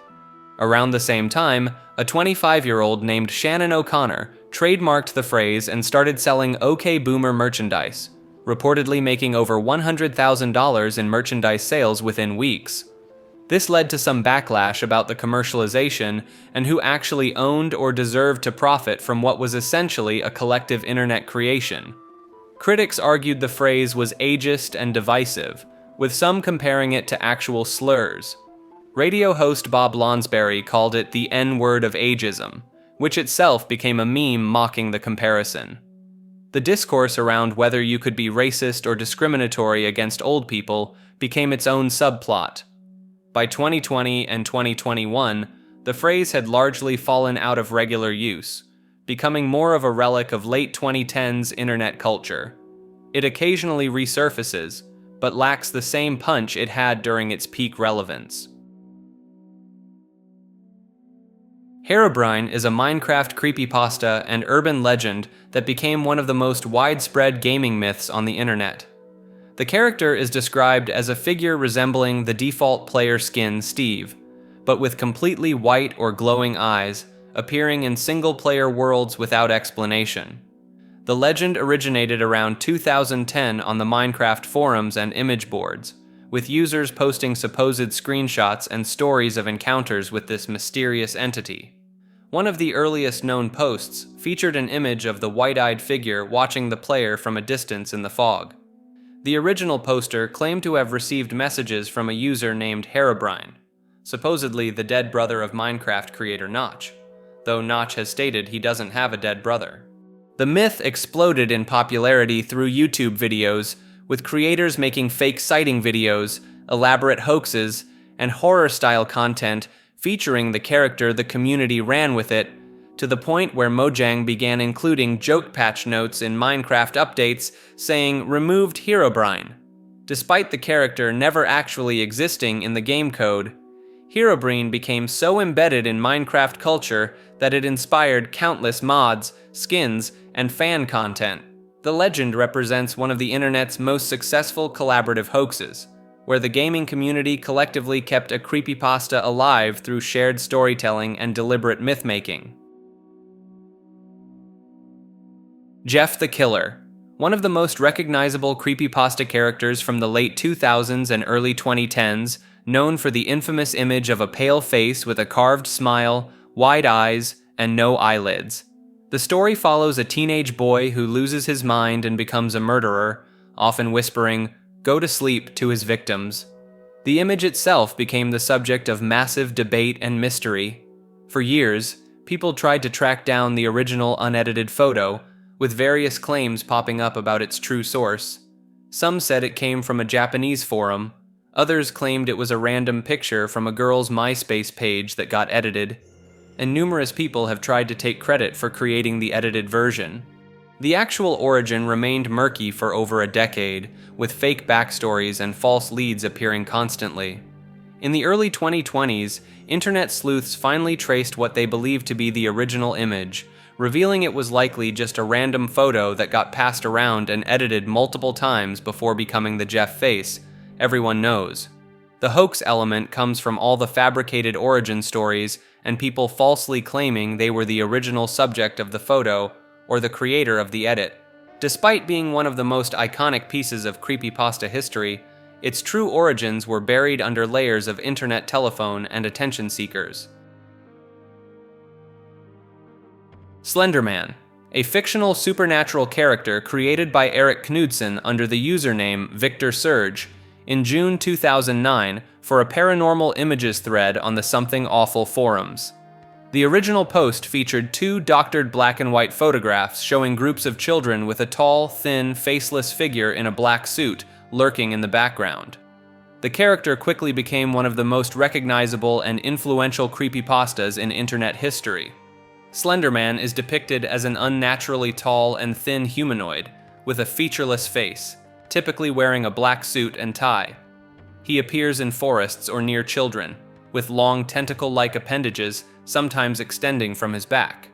Around the same time, a 25-year-old named Shannon O'Connor trademarked the phrase and started selling OK Boomer merchandise, reportedly making over $100,000 in merchandise sales within weeks. This led to some backlash about the commercialization and who actually owned or deserved to profit from what was essentially a collective internet creation. Critics argued the phrase was ageist and divisive, with some comparing it to actual slurs. Radio host Bob Lonsberry called it the N-word of ageism, which itself became a meme mocking the comparison. The discourse around whether you could be racist or discriminatory against old people became its own subplot. By 2020 and 2021, the phrase had largely fallen out of regular use, becoming more of a relic of late 2010s internet culture. It occasionally resurfaces, but lacks the same punch it had during its peak relevance. Herobrine is a Minecraft creepypasta and urban legend that became one of the most widespread gaming myths on the internet. The character is described as a figure resembling the default player skin Steve, but with completely white or glowing eyes, appearing in single-player worlds without explanation. The legend originated around 2010 on the Minecraft forums and image boards, with users posting supposed screenshots and stories of encounters with this mysterious entity. One of the earliest known posts featured an image of the white-eyed figure watching the player from a distance in the fog. The original poster claimed to have received messages from a user named Herobrine, supposedly the dead brother of Minecraft creator Notch, though Notch has stated he doesn't have a dead brother. The myth exploded in popularity through YouTube videos, with creators making fake sighting videos, elaborate hoaxes, and horror-style content featuring the character the community ran with it, to the point where Mojang began including joke patch notes in Minecraft updates saying "removed Herobrine." Despite the character never actually existing in the game code, Herobrine became so embedded in Minecraft culture that it inspired countless mods, skins, and fan content. The legend represents one of the internet's most successful collaborative hoaxes, where the gaming community collectively kept a creepypasta alive through shared storytelling and deliberate myth-making. Jeff the Killer, one of the most recognizable creepypasta characters from the late 2000s and early 2010s, known for the infamous image of a pale face with a carved smile, wide eyes, and no eyelids. The story follows a teenage boy who loses his mind and becomes a murderer, often whispering, "Go to sleep," to his victims. The image itself became the subject of massive debate and mystery. For years, people tried to track down the original unedited photo, with various claims popping up about its true source. Some said it came from a Japanese forum, others claimed it was a random picture from a girl's MySpace page that got edited, and numerous people have tried to take credit for creating the edited version. The actual origin remained murky for over a decade, with fake backstories and false leads appearing constantly. In the early 2020s, internet sleuths finally traced what they believed to be the original image, revealing it was likely just a random photo that got passed around and edited multiple times before becoming the Jeff face everyone knows. The hoax element comes from all the fabricated origin stories and people falsely claiming they were the original subject of the photo or the creator of the edit. Despite being one of the most iconic pieces of creepypasta history, its true origins were buried under layers of internet telephone and attention seekers. Slenderman, a fictional supernatural character created by Eric Knudsen under the username Victor Surge, in June 2009 for a paranormal images thread on the Something Awful forums. The original post featured two doctored black and white photographs showing groups of children with a tall, thin, faceless figure in a black suit lurking in the background. The character quickly became one of the most recognizable and influential creepypastas in internet history. Slenderman is depicted as an unnaturally tall and thin humanoid with a featureless face, typically wearing a black suit and tie. He appears in forests or near children, with long tentacle-like appendages sometimes extending from his back.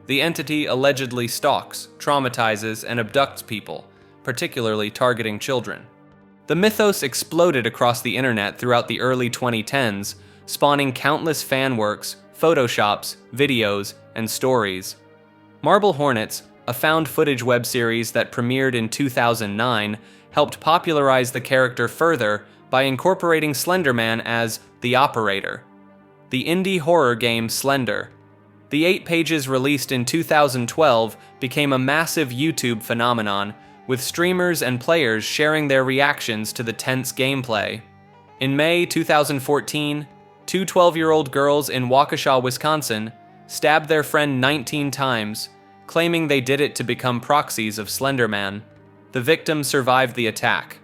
The entity allegedly stalks, traumatizes, and abducts people, particularly targeting children. The mythos exploded across the internet throughout the early 2010s, spawning countless fan works, photoshops, videos, and stories. Marble Hornets, a found footage web series that premiered in 2009, helped popularize the character further by incorporating Slenderman as the Operator. The indie horror game Slender. The 8 pages released in 2012 became a massive YouTube phenomenon, with streamers and players sharing their reactions to the tense gameplay. In May 2014, two 12-year-old girls in Waukesha, Wisconsin, stabbed their friend 19 times, claiming they did it to become proxies of Slenderman. The victim survived the attack.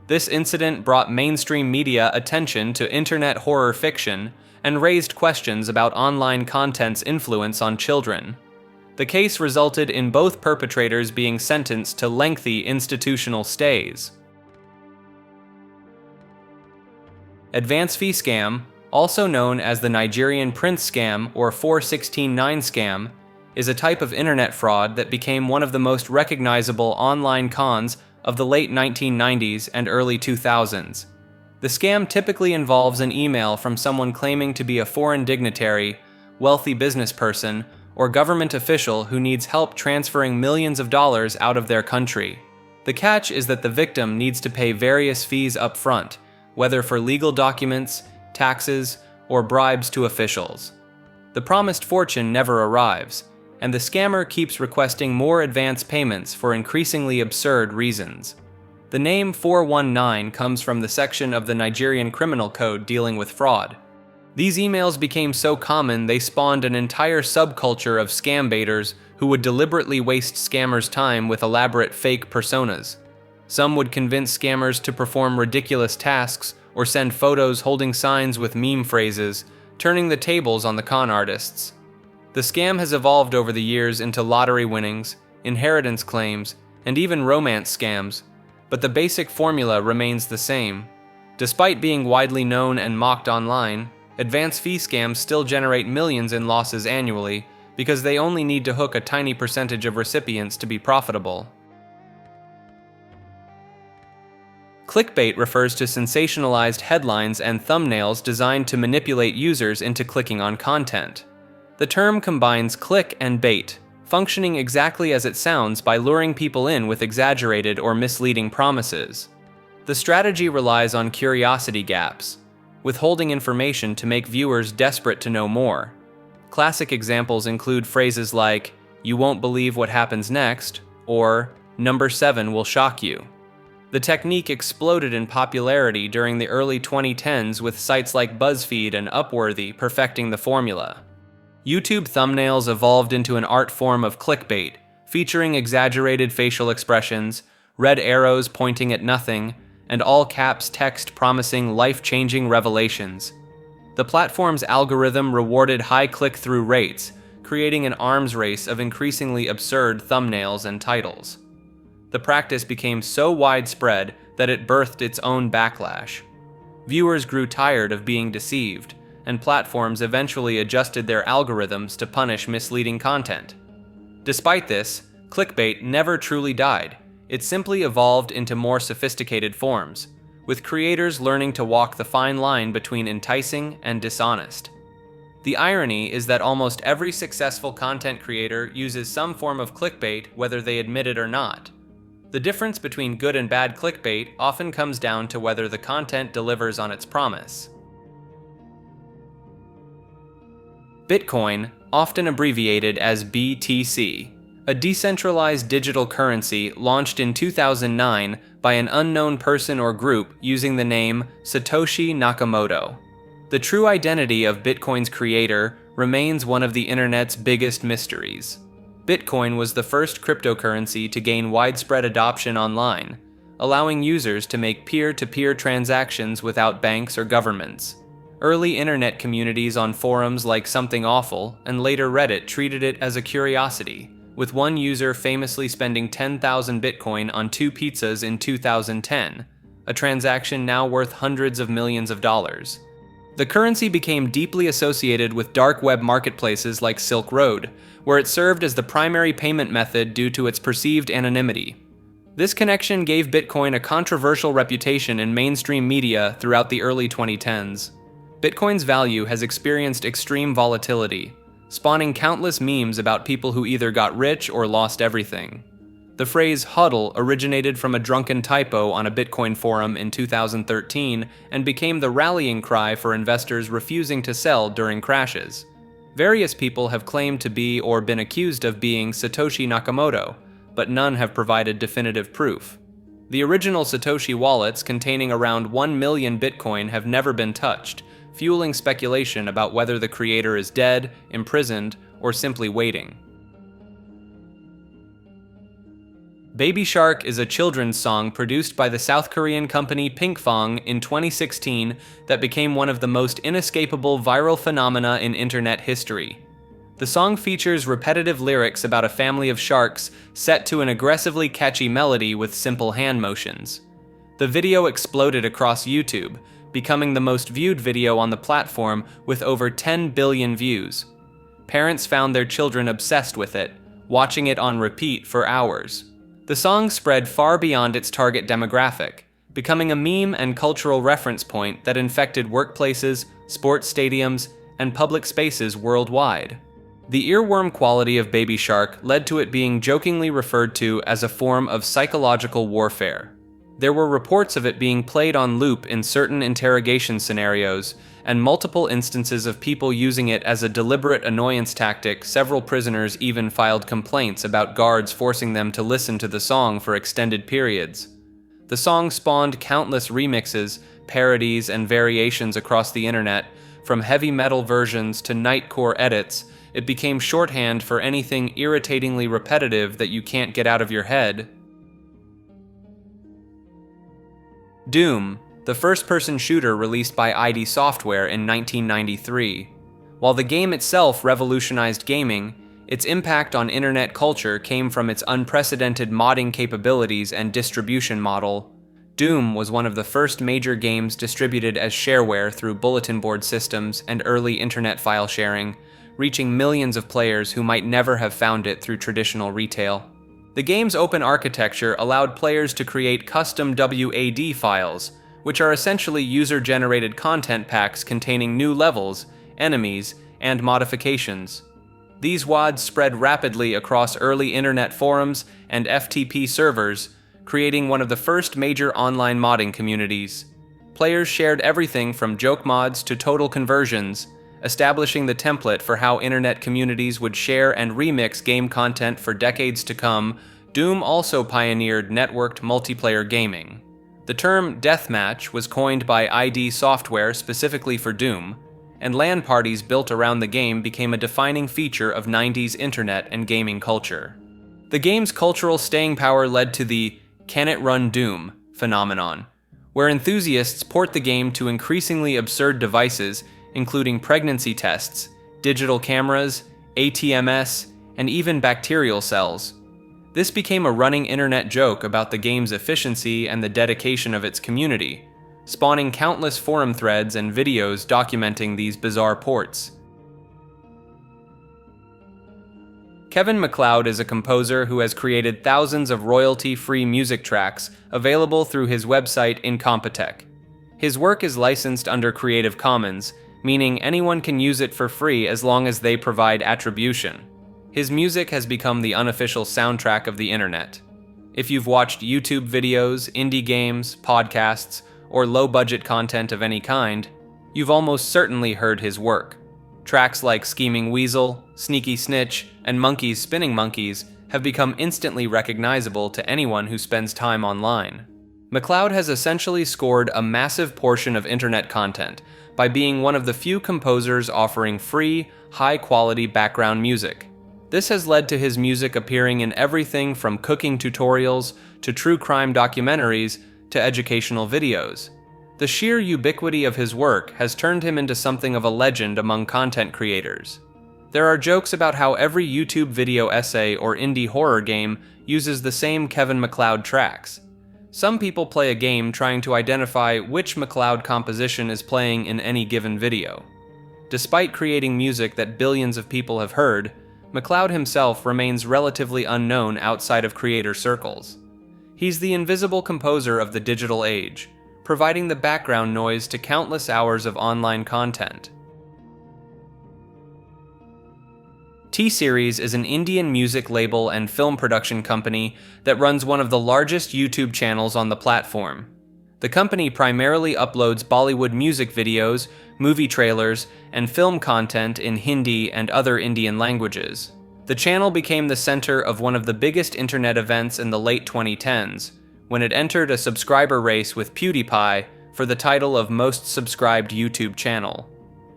This incident brought mainstream media attention to internet horror fiction and raised questions about online content's influence on children. The case resulted in both perpetrators being sentenced to lengthy institutional stays. Advance fee scam, also known as the Nigerian Prince scam or 4169 scam, is a type of internet fraud that became one of the most recognizable online cons of the late 1990s and early 2000s. The scam typically involves an email from someone claiming to be a foreign dignitary, wealthy business person, or government official who needs help transferring millions of dollars out of their country. The catch is that the victim needs to pay various fees up front, whether for legal documents, taxes, or bribes to officials. The promised fortune never arrives, and the scammer keeps requesting more advance payments for increasingly absurd reasons. The name 419 comes from the section of the Nigerian Criminal Code dealing with fraud. These emails became so common they spawned an entire subculture of scam baiters who would deliberately waste scammers' time with elaborate fake personas. Some would convince scammers to perform ridiculous tasks or send photos holding signs with meme phrases, turning the tables on the con artists. The scam has evolved over the years into lottery winnings, inheritance claims, and even romance scams, but the basic formula remains the same. Despite being widely known and mocked online, advance fee scams still generate millions in losses annually because they only need to hook a tiny percentage of recipients to be profitable. Clickbait refers to sensationalized headlines and thumbnails designed to manipulate users into clicking on content. The term combines click and bait, functioning exactly as it sounds by luring people in with exaggerated or misleading promises. The strategy relies on curiosity gaps, withholding information to make viewers desperate to know more. Classic examples include phrases like, "You won't believe what happens next," or "Number 7 will shock you." The technique exploded in popularity during the early 2010s with sites like BuzzFeed and Upworthy perfecting the formula. YouTube thumbnails evolved into an art form of clickbait, featuring exaggerated facial expressions, red arrows pointing at nothing, and all-caps text promising life-changing revelations. The platform's algorithm rewarded high click-through rates, creating an arms race of increasingly absurd thumbnails and titles. The practice became so widespread that it birthed its own backlash. Viewers grew tired of being deceived, and platforms eventually adjusted their algorithms to punish misleading content. Despite this, clickbait never truly died. It simply evolved into more sophisticated forms, with creators learning to walk the fine line between enticing and dishonest. The irony is that almost every successful content creator uses some form of clickbait whether they admit it or not. The difference between good and bad clickbait often comes down to whether the content delivers on its promise. Bitcoin, often abbreviated as BTC, a decentralized digital currency launched in 2009 by an unknown person or group using the name Satoshi Nakamoto. The true identity of Bitcoin's creator remains one of the internet's biggest mysteries. Bitcoin was the first cryptocurrency to gain widespread adoption online, allowing users to make peer-to-peer transactions without banks or governments. Early internet communities on forums like Something Awful and later Reddit treated it as a curiosity, with one user famously spending 10,000 Bitcoin on 2 pizzas in 2010, a transaction now worth hundreds of millions of dollars. The currency became deeply associated with dark web marketplaces like Silk Road, where it served as the primary payment method due to its perceived anonymity. This connection gave Bitcoin a controversial reputation in mainstream media throughout the early 2010s. Bitcoin's value has experienced extreme volatility, spawning countless memes about people who either got rich or lost everything. The phrase "HODL" originated from a drunken typo on a Bitcoin forum in 2013 and became the rallying cry for investors refusing to sell during crashes. Various people have claimed to be or been accused of being Satoshi Nakamoto, but none have provided definitive proof. The original Satoshi wallets containing around 1 million Bitcoin have never been touched, fueling speculation about whether the creator is dead, imprisoned, or simply waiting. Baby Shark is a children's song produced by the South Korean company Pinkfong in 2016 that became one of the most inescapable viral phenomena in internet history. The song features repetitive lyrics about a family of sharks set to an aggressively catchy melody with simple hand motions. The video exploded across YouTube, becoming the most viewed video on the platform with over 10 billion views. Parents found their children obsessed with it, watching it on repeat for hours. The song spread far beyond its target demographic, becoming a meme and cultural reference point that infected workplaces, sports stadiums, and public spaces worldwide. The earworm quality of Baby Shark led to it being jokingly referred to as a form of psychological warfare. There were reports of it being played on loop in certain interrogation scenarios, and multiple instances of people using it as a deliberate annoyance tactic. Several prisoners even filed complaints about guards forcing them to listen to the song for extended periods. The song spawned countless remixes, parodies, and variations across the internet. From heavy metal versions to nightcore edits, it became shorthand for anything irritatingly repetitive that you can't get out of your head. Doom, the first-person shooter released by ID Software in 1993. While the game itself revolutionized gaming, its impact on internet culture came from its unprecedented modding capabilities and distribution model. Doom was one of the first major games distributed as shareware through bulletin board systems and early internet file sharing, reaching millions of players who might never have found it through traditional retail. The game's open architecture allowed players to create custom WAD files, which are essentially user-generated content packs containing new levels, enemies, and modifications. These WADs spread rapidly across early internet forums and FTP servers, creating one of the first major online modding communities. Players shared everything from joke mods to total conversions, establishing the template for how internet communities would share and remix game content for decades to come. Doom also pioneered networked multiplayer gaming. The term deathmatch was coined by ID Software specifically for Doom, and LAN parties built around the game became a defining feature of 90s internet and gaming culture. The game's cultural staying power led to the "Can it run Doom" phenomenon, where enthusiasts port the game to increasingly absurd devices including pregnancy tests, digital cameras, ATMS, and even bacterial cells. This became a running internet joke about the game's efficiency and the dedication of its community, spawning countless forum threads and videos documenting these bizarre ports. Kevin MacLeod is a composer who has created thousands of royalty-free music tracks available through his website Incompetech. His work is licensed under Creative Commons, meaning anyone can use it for free as long as they provide attribution. His music has become the unofficial soundtrack of the internet. If you've watched YouTube videos, indie games, podcasts, or low-budget content of any kind, you've almost certainly heard his work. Tracks like Scheming Weasel, Sneaky Snitch, and Monkeys Spinning Monkeys have become instantly recognizable to anyone who spends time online. McLeod has essentially scored a massive portion of internet content by being one of the few composers offering free, high-quality background music. This has led to his music appearing in everything from cooking tutorials to true crime documentaries to educational videos. The sheer ubiquity of his work has turned him into something of a legend among content creators. There are jokes about how every YouTube video essay or indie horror game uses the same Kevin MacLeod tracks. Some people play a game trying to identify which MacLeod composition is playing in any given video. Despite creating music that billions of people have heard, MacLeod himself remains relatively unknown outside of creator circles. He's the invisible composer of the digital age, providing the background noise to countless hours of online content. T-Series is an Indian music label and film production company that runs one of the largest YouTube channels on the platform. The company primarily uploads Bollywood music videos, movie trailers, and film content in Hindi and other Indian languages. The channel became the center of one of the biggest internet events in the late 2010s, when it entered a subscriber race with PewDiePie for the title of most subscribed YouTube channel.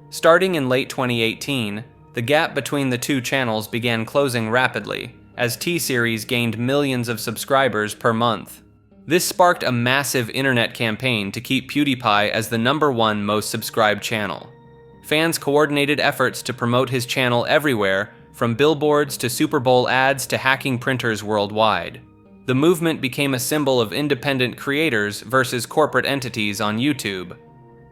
Starting in late 2018, the gap between the two channels began closing rapidly, as T-Series gained millions of subscribers per month. This sparked a massive internet campaign to keep PewDiePie as the #1 most subscribed channel. Fans coordinated efforts to promote his channel everywhere, from billboards to Super Bowl ads to hacking printers worldwide. The movement became a symbol of independent creators versus corporate entities on YouTube.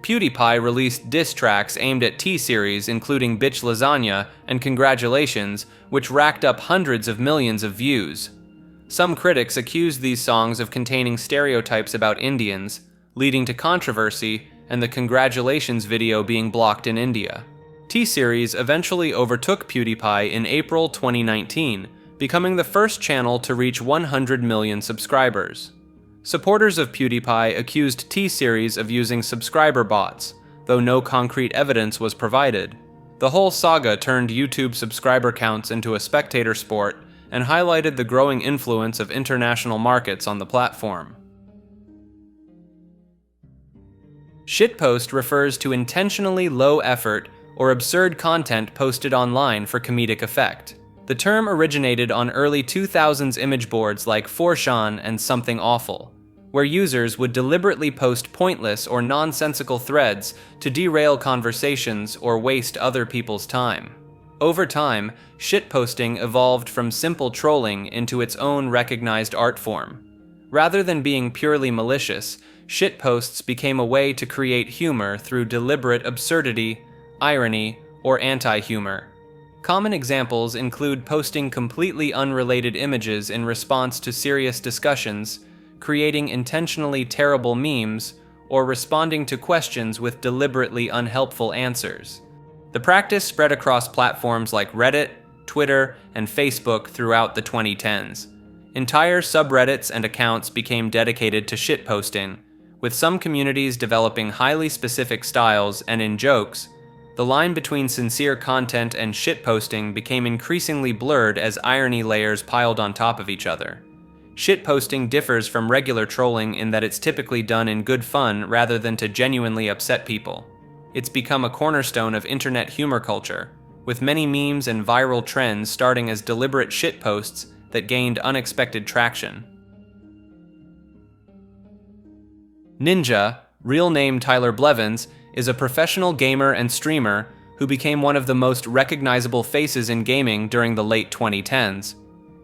PewDiePie released diss tracks aimed at T-Series, including Bitch Lasagna and Congratulations, which racked up hundreds of millions of views. Some critics accused these songs of containing stereotypes about Indians, leading to controversy and the Congratulations video being blocked in India. T-Series eventually overtook PewDiePie in April 2019, becoming the first channel to reach 100 million subscribers. Supporters of PewDiePie accused T-Series of using subscriber bots, though no concrete evidence was provided. The whole saga turned YouTube subscriber counts into a spectator sport and highlighted the growing influence of international markets on the platform. Shitpost refers to intentionally low-effort or absurd content posted online for comedic effect. The term originated on early 2000s image boards like 4chan and Something Awful, where users would deliberately post pointless or nonsensical threads to derail conversations or waste other people's time. Over time, shitposting evolved from simple trolling into its own recognized art form. Rather than being purely malicious, shitposts became a way to create humor through deliberate absurdity, irony, or anti-humor. Common examples include posting completely unrelated images in response to serious discussions, creating intentionally terrible memes, or responding to questions with deliberately unhelpful answers. The practice spread across platforms like Reddit, Twitter, and Facebook throughout the 2010s. Entire subreddits and accounts became dedicated to shitposting, with some communities developing highly specific styles and in jokes. The line between sincere content and shitposting became increasingly blurred as irony layers piled on top of each other. Shitposting differs from regular trolling in that it's typically done in good fun rather than to genuinely upset people. It's become a cornerstone of internet humor culture, with many memes and viral trends starting as deliberate shitposts that gained unexpected traction. Ninja, real name Tyler Blevins, is a professional gamer and streamer who became one of the most recognizable faces in gaming during the late 2010s.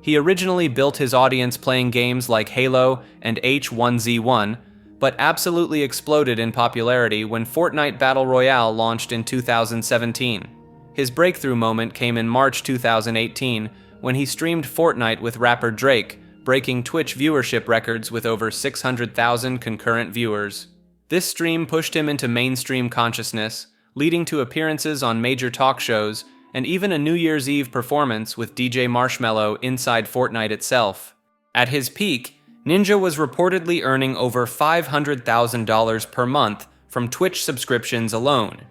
He originally built his audience playing games like Halo and H1Z1, but absolutely exploded in popularity when Fortnite Battle Royale launched in 2017. His breakthrough moment came in March 2018 when he streamed Fortnite with rapper Drake, breaking Twitch viewership records with over 600,000 concurrent viewers. This stream pushed him into mainstream consciousness, leading to appearances on major talk shows and even a New Year's Eve performance with DJ Marshmello inside Fortnite itself. At his peak, Ninja was reportedly earning over $500,000 per month from Twitch subscriptions alone.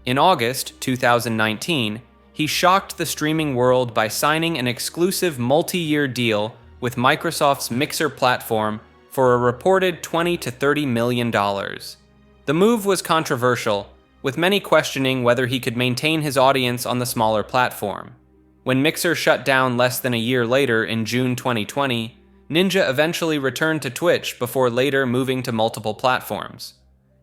In August 2019, he shocked the streaming world by signing an exclusive multi-year deal with Microsoft's Mixer platform for a reported $20 to $30 million. The move was controversial, with many questioning whether he could maintain his audience on the smaller platform. When Mixer shut down less than a year later in June 2020, Ninja eventually returned to Twitch before later moving to multiple platforms.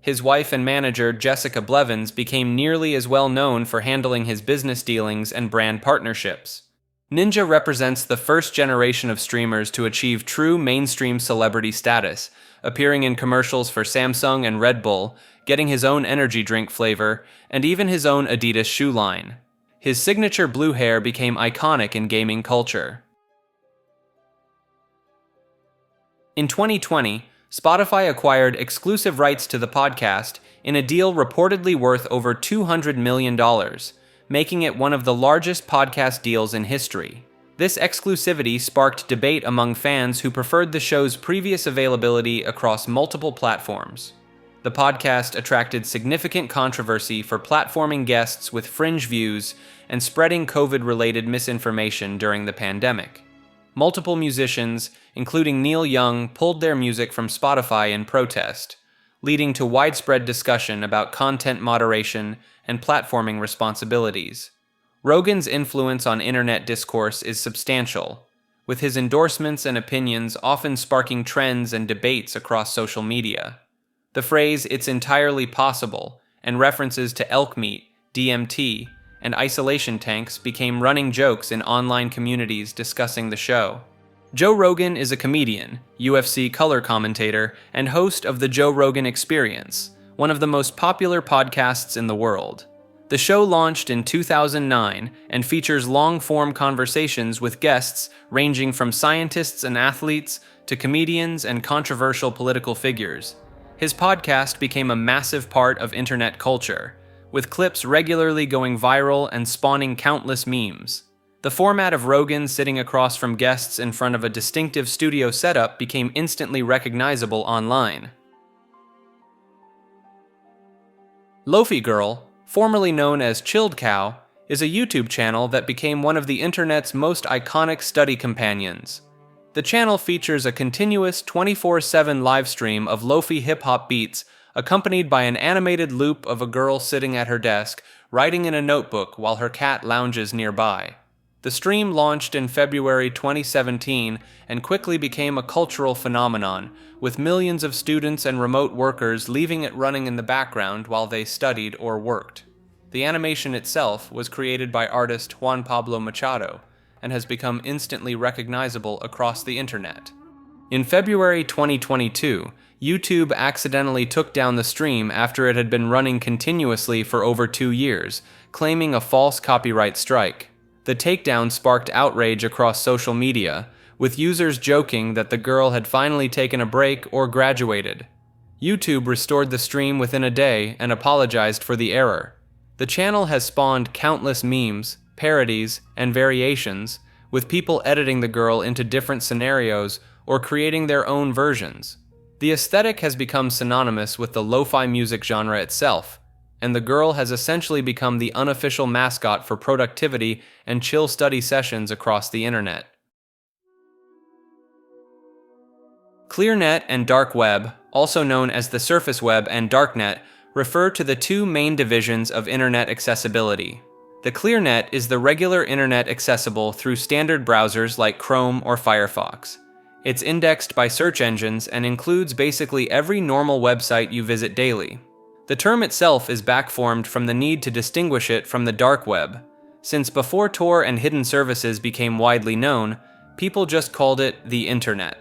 His wife and manager, Jessica Blevins, became nearly as well known for handling his business dealings and brand partnerships. Ninja represents the first generation of streamers to achieve true mainstream celebrity status, appearing in commercials for Samsung and Red Bull, getting his own energy drink flavor, and even his own Adidas shoe line. His signature blue hair became iconic in gaming culture. In 2020, Spotify acquired exclusive rights to the podcast in a deal reportedly worth over $200 million, making it one of the largest podcast deals in history. This exclusivity sparked debate among fans who preferred the show's previous availability across multiple platforms. The podcast attracted significant controversy for platforming guests with fringe views and spreading COVID-related misinformation during the pandemic. Multiple musicians, including Neil Young, pulled their music from Spotify in protest, leading to widespread discussion about content moderation and platforming responsibilities. Rogan's influence on internet discourse is substantial, with his endorsements and opinions often sparking trends and debates across social media. The phrase "it's entirely possible" and references to elk meat, DMT, and isolation tanks became running jokes in online communities discussing the show. Joe Rogan is a comedian, UFC color commentator, and host of The Joe Rogan Experience, one of the most popular podcasts in the world. The show launched in 2009 and features long-form conversations with guests ranging from scientists and athletes to comedians and controversial political figures. His podcast became a massive part of internet culture, with clips regularly going viral and spawning countless memes. The format of Rogan sitting across from guests in front of a distinctive studio setup became instantly recognizable online. Lofi Girl, formerly known as Chilled Cow, is a YouTube channel that became one of the internet's most iconic study companions. The channel features a continuous 24/7 live stream of lofi hip-hop beats accompanied by an animated loop of a girl sitting at her desk, writing in a notebook while her cat lounges nearby. The stream launched in February 2017 and quickly became a cultural phenomenon, with millions of students and remote workers leaving it running in the background while they studied or worked. The animation itself was created by artist Juan Pablo Machado and has become instantly recognizable across the internet. In February 2022, YouTube accidentally took down the stream after it had been running continuously for over 2 years, claiming a false copyright strike. The takedown sparked outrage across social media, with users joking that the girl had finally taken a break or graduated. YouTube restored the stream within a day and apologized for the error. The channel has spawned countless memes, parodies, and variations, with people editing the girl into different scenarios or creating their own versions. The aesthetic has become synonymous with the lo-fi music genre itself, and the girl has essentially become the unofficial mascot for productivity and chill study sessions across the internet. ClearNet and Dark Web, also known as the Surface Web and Darknet, refer to the two main divisions of internet accessibility. The ClearNet is the regular internet accessible through standard browsers like Chrome or Firefox. It's indexed by search engines and includes basically every normal website you visit daily. The term itself is backformed from the need to distinguish it from the dark web, since before Tor and hidden services became widely known, people just called it the internet.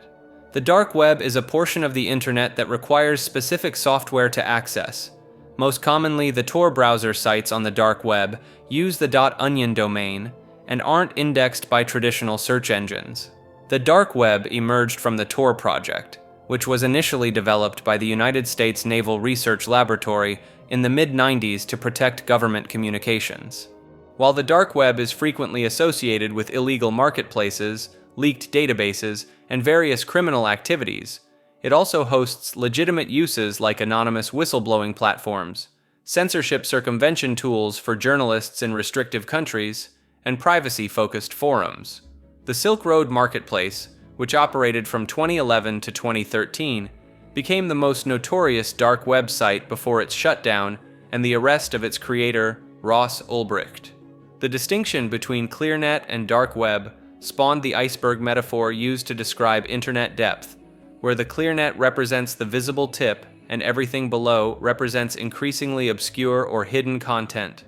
The dark web is a portion of the internet that requires specific software to access. Most commonly, the Tor browser sites on the dark web use the .onion domain and aren't indexed by traditional search engines. The dark web emerged from the Tor project, which was initially developed by the United States Naval Research Laboratory in the mid-90s to protect government communications. While the dark web is frequently associated with illegal marketplaces, leaked databases, and various criminal activities, it also hosts legitimate uses like anonymous whistleblowing platforms, censorship circumvention tools for journalists in restrictive countries, and privacy-focused forums. The Silk Road Marketplace, which operated from 2011 to 2013, became the most notorious dark web site before its shutdown and the arrest of its creator, Ross Ulbricht. The distinction between ClearNet and dark web spawned the iceberg metaphor used to describe internet depth, where the ClearNet represents the visible tip and everything below represents increasingly obscure or hidden content.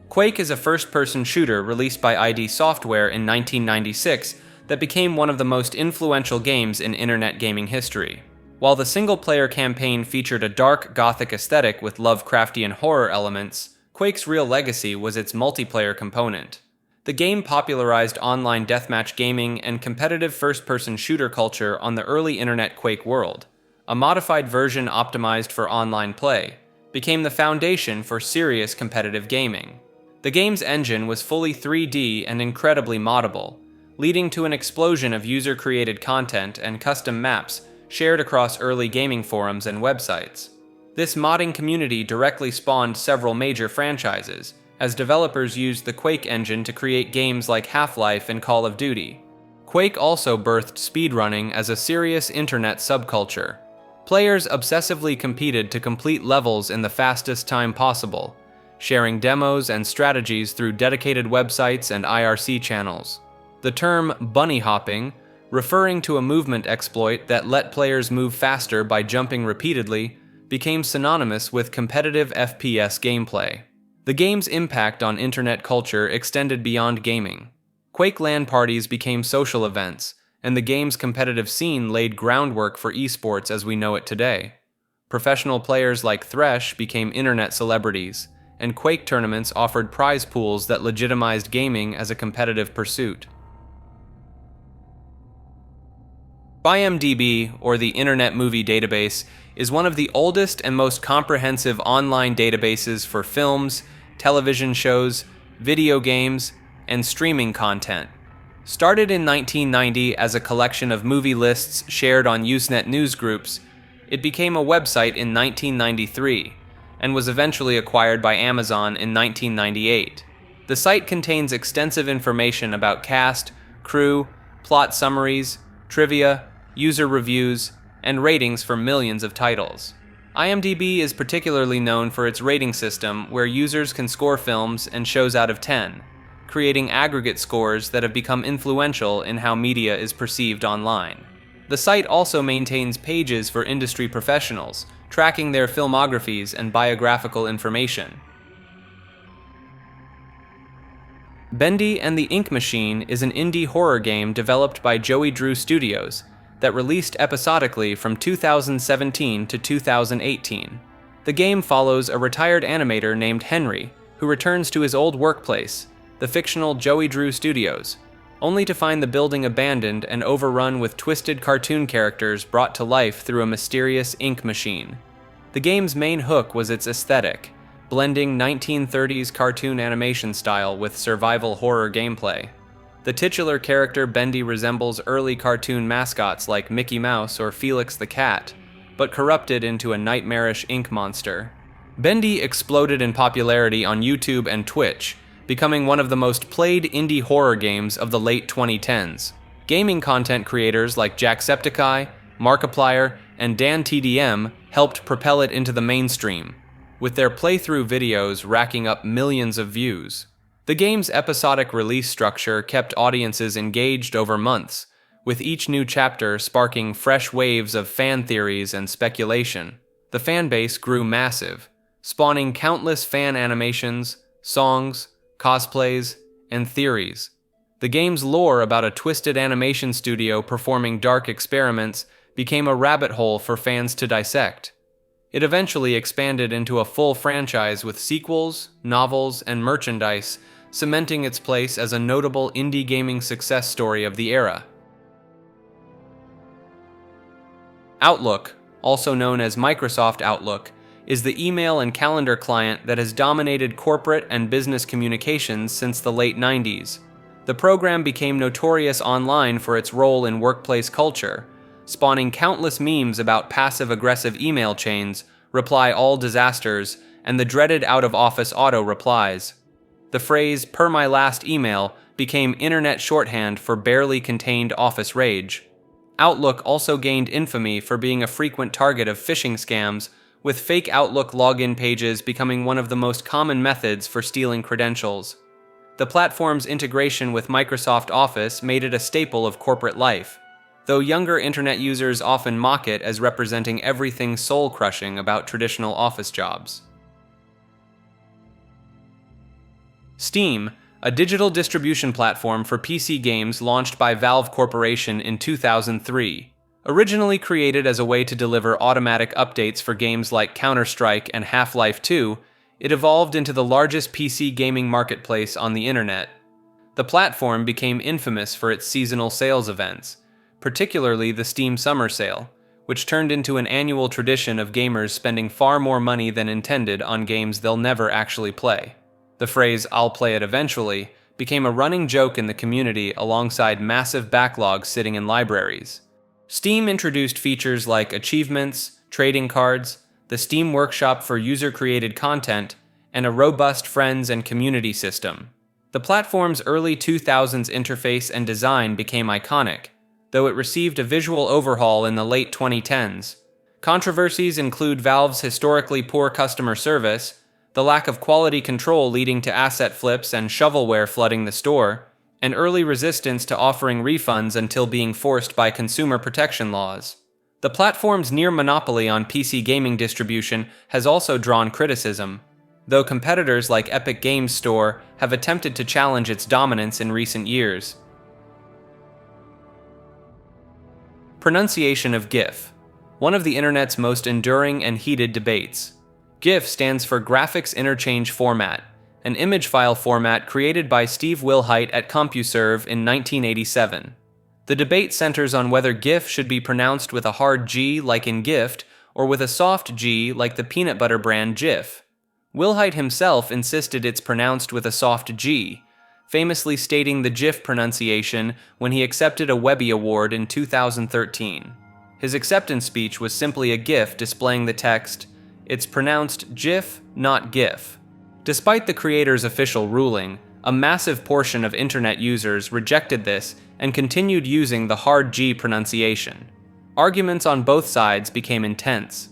Quake is a first-person shooter released by ID Software in 1996 that became one of the most influential games in internet gaming history. While the single-player campaign featured a dark, gothic aesthetic with Lovecraftian horror elements, Quake's real legacy was its multiplayer component. The game popularized online deathmatch gaming and competitive first-person shooter culture on the early internet Quake world. A modified version optimized for online play became the foundation for serious competitive gaming. The game's engine was fully 3D and incredibly moddable, leading to an explosion of user-created content and custom maps shared across early gaming forums and websites. This modding community directly spawned several major franchises, as developers used the Quake engine to create games like Half-Life and Call of Duty. Quake also birthed speedrunning as a serious internet subculture. Players obsessively competed to complete levels in the fastest time possible, sharing demos and strategies through dedicated websites and IRC channels. The term bunny hopping, referring to a movement exploit that let players move faster by jumping repeatedly, became synonymous with competitive FPS gameplay. The game's impact on internet culture extended beyond gaming. Quake LAN parties became social events, and the game's competitive scene laid groundwork for esports as we know it today. Professional players like Thresh became internet celebrities, and Quake tournaments offered prize pools that legitimized gaming as a competitive pursuit. IMDb, or the Internet Movie Database, is one of the oldest and most comprehensive online databases for films, television shows, video games, and streaming content. Started in 1990 as a collection of movie lists shared on Usenet newsgroups, it became a website in 1993 and was eventually acquired by Amazon in 1998. The site contains extensive information about cast, crew, plot summaries, trivia, user reviews, and ratings for millions of titles. IMDb is particularly known for its rating system where users can score films and shows out of 10, creating aggregate scores that have become influential in how media is perceived online. The site also maintains pages for industry professionals, tracking their filmographies and biographical information. Bendy and the Ink Machine is an indie horror game developed by Joey Drew Studios that released episodically from 2017 to 2018. The game follows a retired animator named Henry, who returns to his old workplace, the fictional Joey Drew Studios, only to find the building abandoned and overrun with twisted cartoon characters brought to life through a mysterious ink machine. The game's main hook was its aesthetic, blending 1930s cartoon animation style with survival horror gameplay. The titular character Bendy resembles early cartoon mascots like Mickey Mouse or Felix the Cat, but corrupted into a nightmarish ink monster. Bendy exploded in popularity on YouTube and Twitch, becoming one of the most played indie horror games of the late 2010s. Gaming content creators like Jacksepticeye, Markiplier, and DanTDM helped propel it into the mainstream, with their playthrough videos racking up millions of views. The game's episodic release structure kept audiences engaged over months, with each new chapter sparking fresh waves of fan theories and speculation. The fanbase grew massive, spawning countless fan animations, songs, cosplays, and theories. The game's lore about a twisted animation studio performing dark experiments became a rabbit hole for fans to dissect. It eventually expanded into a full franchise with sequels, novels, and merchandise, cementing its place as a notable indie gaming success story of the era. Outlook, also known as Microsoft Outlook, is the email and calendar client that has dominated corporate and business communications since the late 90s. The program became notorious online for its role in workplace culture, spawning countless memes about passive-aggressive email chains, reply all disasters, and the dreaded out-of-office auto-replies. The phrase, "per my last email," became internet shorthand for barely contained office rage. Outlook also gained infamy for being a frequent target of phishing scams, with fake Outlook login pages becoming one of the most common methods for stealing credentials. The platform's integration with Microsoft Office made it a staple of corporate life, though younger internet users often mock it as representing everything soul-crushing about traditional office jobs. Steam, a digital distribution platform for PC games launched by Valve Corporation in 2003. Originally created as a way to deliver automatic updates for games like Counter-Strike and Half-Life 2, it evolved into the largest PC gaming marketplace on the internet. The platform became infamous for its seasonal sales events, particularly the Steam Summer Sale, which turned into an annual tradition of gamers spending far more money than intended on games they'll never actually play. The phrase, "I'll play it eventually," became a running joke in the community alongside massive backlogs sitting in libraries. Steam introduced features like achievements, trading cards, the Steam Workshop for user-created content, and a robust friends and community system. The platform's early 2000s interface and design became iconic, though it received a visual overhaul in the late 2010s. Controversies include Valve's historically poor customer service, the lack of quality control leading to asset flips and shovelware flooding the store, and early resistance to offering refunds until being forced by consumer protection laws. The platform's near monopoly on PC gaming distribution has also drawn criticism, though competitors like Epic Games Store have attempted to challenge its dominance in recent years. Pronunciation of GIF, one of the internet's most enduring and heated debates. GIF stands for Graphics Interchange Format, an image file format created by Steve Wilhite at CompuServe in 1987. The debate centers on whether GIF should be pronounced with a hard G like in gift, or with a soft G like the peanut butter brand Jif. Wilhite himself insisted it's pronounced with a soft G, famously stating the Jif pronunciation when he accepted a Webby Award in 2013. His acceptance speech was simply a GIF displaying the text, "It's pronounced Jif, not GIF." Despite the creator's official ruling, a massive portion of internet users rejected this and continued using the hard G pronunciation. Arguments on both sides became intense.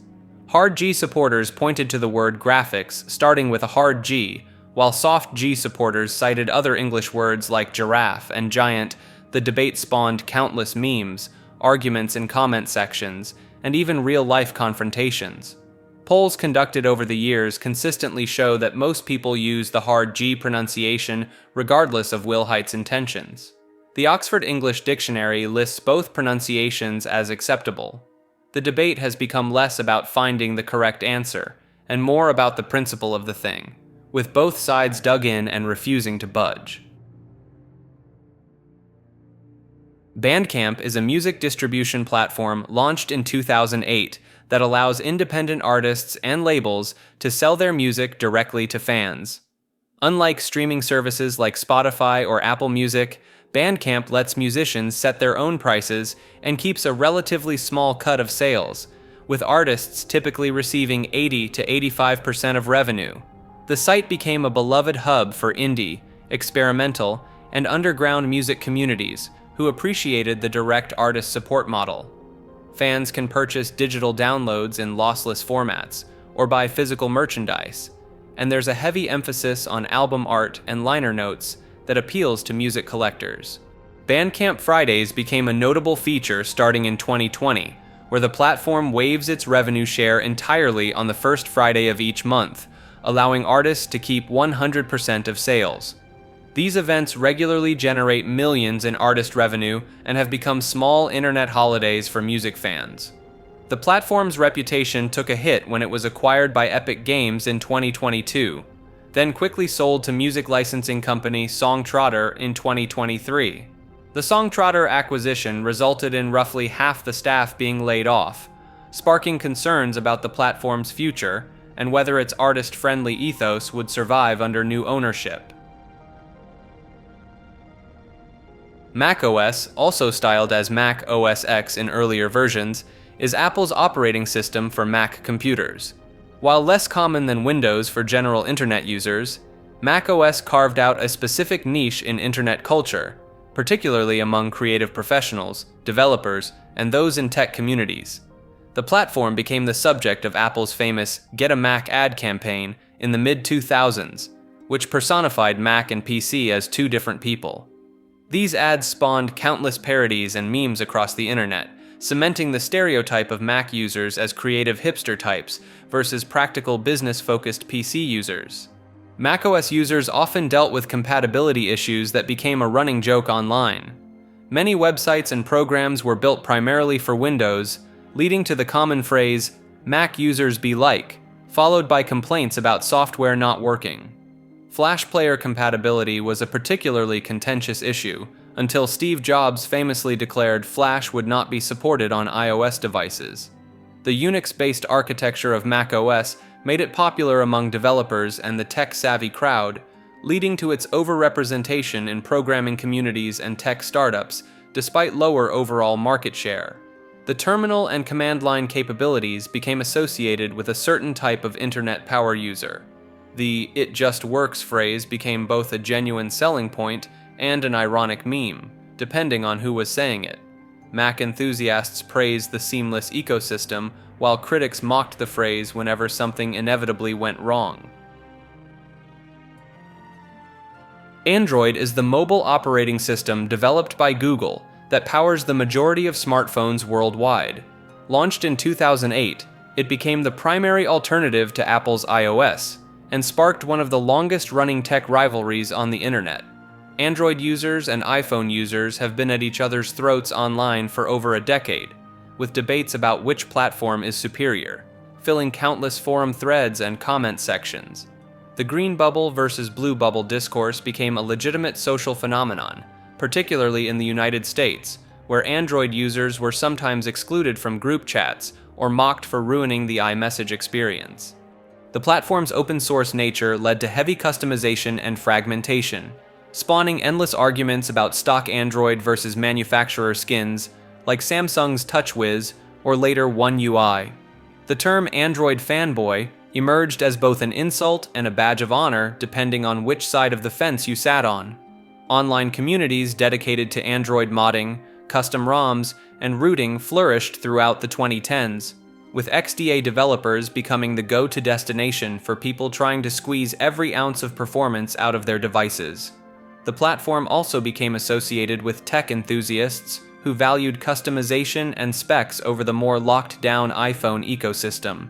Hard G supporters pointed to the word graphics starting with a hard G, while soft G supporters cited other English words like giraffe and giant. The debate spawned countless memes, arguments in comment sections, and even real-life confrontations. Polls conducted over the years consistently show that most people use the hard G pronunciation regardless of Wilhite's intentions. The Oxford English Dictionary lists both pronunciations as acceptable. The debate has become less about finding the correct answer, and more about the principle of the thing, with both sides dug in and refusing to budge. Bandcamp is a music distribution platform launched in 2008 that allows independent artists and labels to sell their music directly to fans. Unlike streaming services like Spotify or Apple Music, Bandcamp lets musicians set their own prices and keeps a relatively small cut of sales, with artists typically receiving 80 to 85% of revenue. The site became a beloved hub for indie, experimental, and underground music communities who appreciated the direct artist support model. Fans can purchase digital downloads in lossless formats, or buy physical merchandise, and there's a heavy emphasis on album art and liner notes that appeals to music collectors. Bandcamp Fridays became a notable feature starting in 2020, where the platform waives its revenue share entirely on the first Friday of each month, allowing artists to keep 100% of sales. These events regularly generate millions in artist revenue and have become small internet holidays for music fans. The platform's reputation took a hit when it was acquired by Epic Games in 2022, then quickly sold to music licensing company Songtrotter in 2023. The Songtrotter acquisition resulted in roughly half the staff being laid off, sparking concerns about the platform's future and whether its artist-friendly ethos would survive under new ownership. macOS, also styled as Mac OS X in earlier versions, is Apple's operating system for Mac computers. While less common than Windows for general internet users, macOS carved out a specific niche in internet culture, particularly among creative professionals, developers, and those in tech communities. The platform became the subject of Apple's famous Get a Mac ad campaign in the mid-2000s, which personified Mac and PC as two different people. These ads spawned countless parodies and memes across the internet, cementing the stereotype of Mac users as creative hipster types versus practical business-focused PC users. macOS users often dealt with compatibility issues that became a running joke online. Many websites and programs were built primarily for Windows, leading to the common phrase, "Mac users be like," followed by complaints about software not working. Flash player compatibility was a particularly contentious issue, until Steve Jobs famously declared Flash would not be supported on iOS devices. The Unix-based architecture of macOS made it popular among developers and the tech-savvy crowd, leading to its overrepresentation in programming communities and tech startups, despite lower overall market share. The terminal and command line capabilities became associated with a certain type of internet power user. The "it just works" phrase became both a genuine selling point and an ironic meme, depending on who was saying it. Mac enthusiasts praised the seamless ecosystem, while critics mocked the phrase whenever something inevitably went wrong. Android is the mobile operating system developed by Google that powers the majority of smartphones worldwide. Launched in 2008, it became the primary alternative to Apple's iOS, and sparked one of the longest-running tech rivalries on the internet. Android users and iPhone users have been at each other's throats online for over a decade, with debates about which platform is superior, filling countless forum threads and comment sections. The green bubble versus blue bubble discourse became a legitimate social phenomenon, particularly in the United States, where Android users were sometimes excluded from group chats or mocked for ruining the iMessage experience. The platform's open-source nature led to heavy customization and fragmentation, spawning endless arguments about stock Android versus manufacturer skins, like Samsung's TouchWiz or later One UI. The term Android fanboy emerged as both an insult and a badge of honor depending on which side of the fence you sat on. Online communities dedicated to Android modding, custom ROMs, and rooting flourished throughout the 2010s, with XDA developers becoming the go-to destination for people trying to squeeze every ounce of performance out of their devices. The platform also became associated with tech enthusiasts who valued customization and specs over the more locked-down iPhone ecosystem.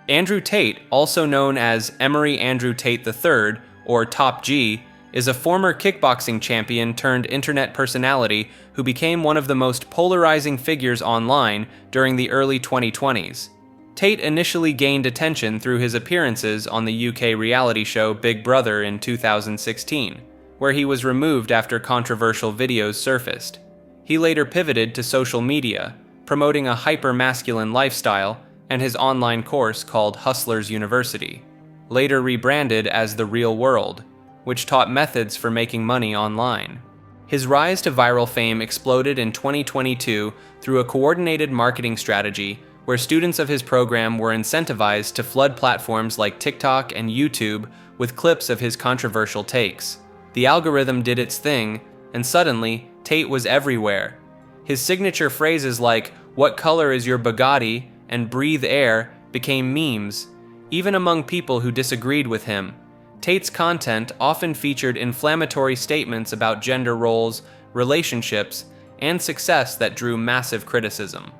Andrew Tate, also known as Emory Andrew Tate III, or Top G, is a former kickboxing champion turned internet personality who became one of the most polarizing figures online during the early 2020s. Tate initially gained attention through his appearances on the UK reality show Big Brother in 2016, where he was removed after controversial videos surfaced. He later pivoted to social media, promoting a hyper-masculine lifestyle and his online course called Hustlers University, later rebranded as The Real World, which taught methods for making money online. His rise to viral fame exploded in 2022 through a coordinated marketing strategy where students of his program were incentivized to flood platforms like TikTok and YouTube with clips of his controversial takes. The algorithm did its thing, and suddenly, Tate was everywhere. His signature phrases like, "What color is your Bugatti?" and "breathe air" became memes, even among people who disagreed with him. Tate's content often featured inflammatory statements about gender roles, relationships, and success that drew massive criticism.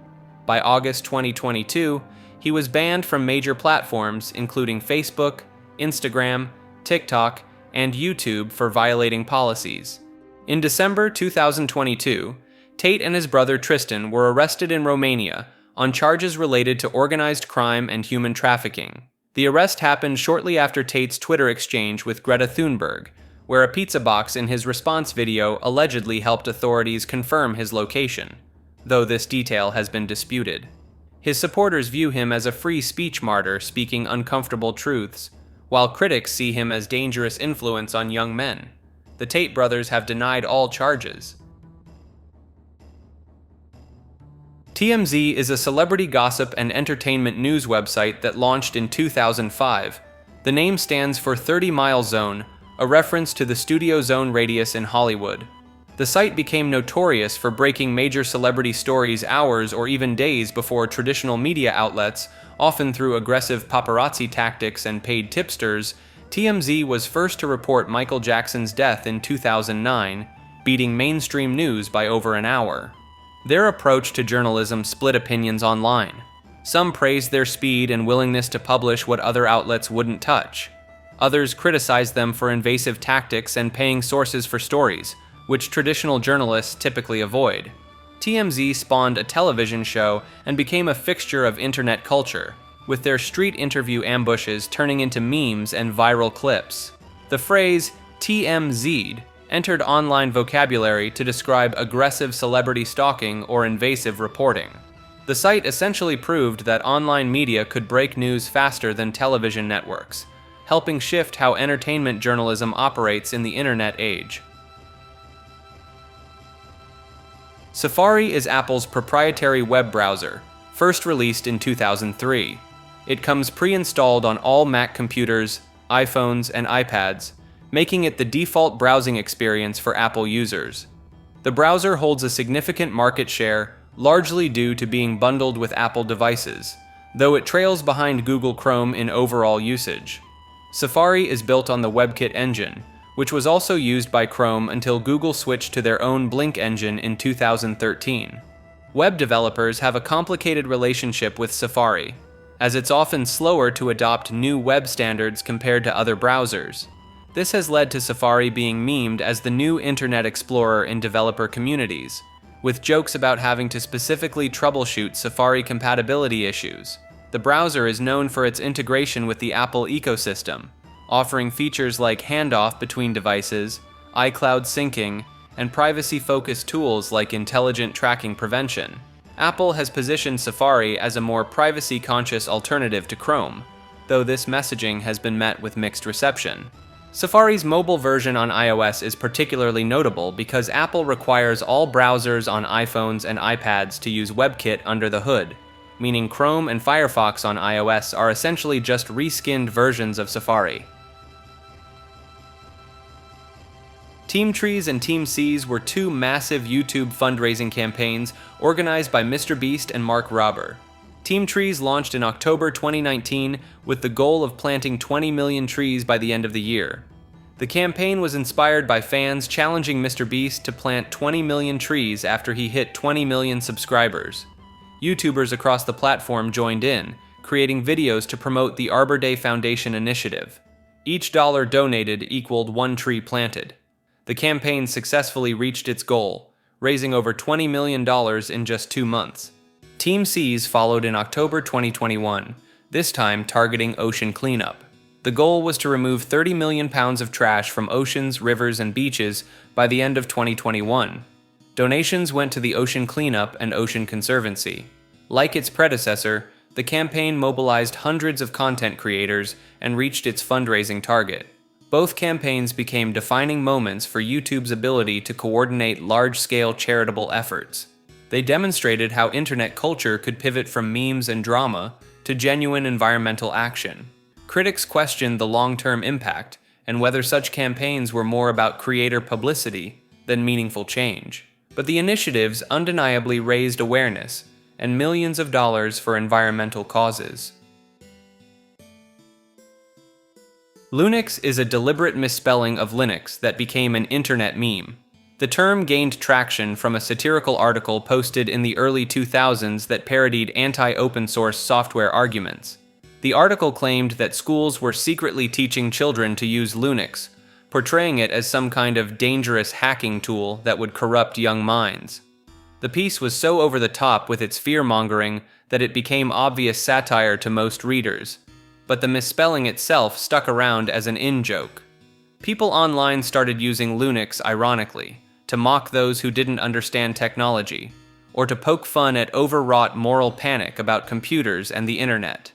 By August 2022, he was banned from major platforms including Facebook, Instagram, TikTok, and YouTube for violating policies. In December 2022, Tate and his brother Tristan were arrested in Romania on charges related to organized crime and human trafficking. The arrest happened shortly after Tate's Twitter exchange with Greta Thunberg, where a pizza box in his response video allegedly helped authorities confirm his location, though this detail has been disputed. His supporters view him as a free speech martyr speaking uncomfortable truths, while critics see him as dangerous influence on young men. The Tate brothers have denied all charges. TMZ is a celebrity gossip and entertainment news website that launched in 2005. The name stands for 30 Mile Zone, a reference to the studio zone radius in Hollywood. The site became notorious for breaking major celebrity stories hours or even days before traditional media outlets, often through aggressive paparazzi tactics and paid tipsters. TMZ was first to report Michael Jackson's death in 2009, beating mainstream news by over an hour. Their approach to journalism split opinions online. Some praised their speed and willingness to publish what other outlets wouldn't touch. Others criticized them for invasive tactics and paying sources for stories, which traditional journalists typically avoid. TMZ spawned a television show and became a fixture of internet culture, with their street interview ambushes turning into memes and viral clips. The phrase TMZ'd entered online vocabulary to describe aggressive celebrity stalking or invasive reporting. The site essentially proved that online media could break news faster than television networks, helping shift how entertainment journalism operates in the internet age. Safari is Apple's proprietary web browser, first released in 2003. It comes pre-installed on all Mac computers, iPhones, and iPads, making it the default browsing experience for Apple users. The browser holds a significant market share, largely due to being bundled with Apple devices, though it trails behind Google Chrome in overall usage. Safari is built on the WebKit engine, which was also used by Chrome until Google switched to their own Blink engine in 2013. Web developers have a complicated relationship with Safari, as it's often slower to adopt new web standards compared to other browsers. This has led to Safari being memed as the new Internet Explorer in developer communities, with jokes about having to specifically troubleshoot Safari compatibility issues. The browser is known for its integration with the Apple ecosystem, offering features like handoff between devices, iCloud syncing, and privacy-focused tools like intelligent tracking prevention. Apple has positioned Safari as a more privacy-conscious alternative to Chrome, though this messaging has been met with mixed reception. Safari's mobile version on iOS is particularly notable because Apple requires all browsers on iPhones and iPads to use WebKit under the hood, meaning Chrome and Firefox on iOS are essentially just reskinned versions of Safari. Team Trees and Team Seas were two massive YouTube fundraising campaigns organized by MrBeast and Mark Rober. Team Trees launched in October 2019 with the goal of planting 20 million trees by the end of the year. The campaign was inspired by fans challenging MrBeast to plant 20 million trees after he hit 20 million subscribers. YouTubers across the platform joined in, creating videos to promote the Arbor Day Foundation initiative. Each dollar donated equaled one tree planted. The campaign successfully reached its goal, raising over $20 million in just 2 months. Team Seas followed in October 2021, this time targeting ocean cleanup. The goal was to remove 30 million pounds of trash from oceans, rivers, and beaches by the end of 2021. Donations went to the Ocean Cleanup and Ocean Conservancy. Like its predecessor, the campaign mobilized hundreds of content creators and reached its fundraising target. Both campaigns became defining moments for YouTube's ability to coordinate large-scale charitable efforts. They demonstrated how internet culture could pivot from memes and drama to genuine environmental action. Critics questioned the long-term impact and whether such campaigns were more about creator publicity than meaningful change. But the initiatives undeniably raised awareness and millions of dollars for environmental causes. Lunix is a deliberate misspelling of Linux that became an internet meme. The term gained traction from a satirical article posted in the early 2000s that parodied anti-open source software arguments. The article claimed that schools were secretly teaching children to use Lunix, portraying it as some kind of dangerous hacking tool that would corrupt young minds. The piece was so over the top with its fear-mongering that it became obvious satire to most readers, but the misspelling itself stuck around as an in-joke. People online started using Lunix ironically, to mock those who didn't understand technology, or to poke fun at overwrought moral panic about computers and the internet.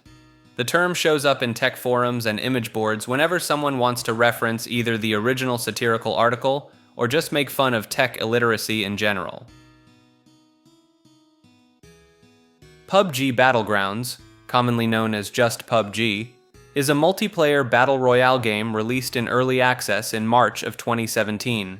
The term shows up in tech forums and image boards whenever someone wants to reference either the original satirical article or just make fun of tech illiteracy in general. PUBG Battlegrounds, commonly known as just PUBG, is a multiplayer battle royale game released in early access in March of 2017.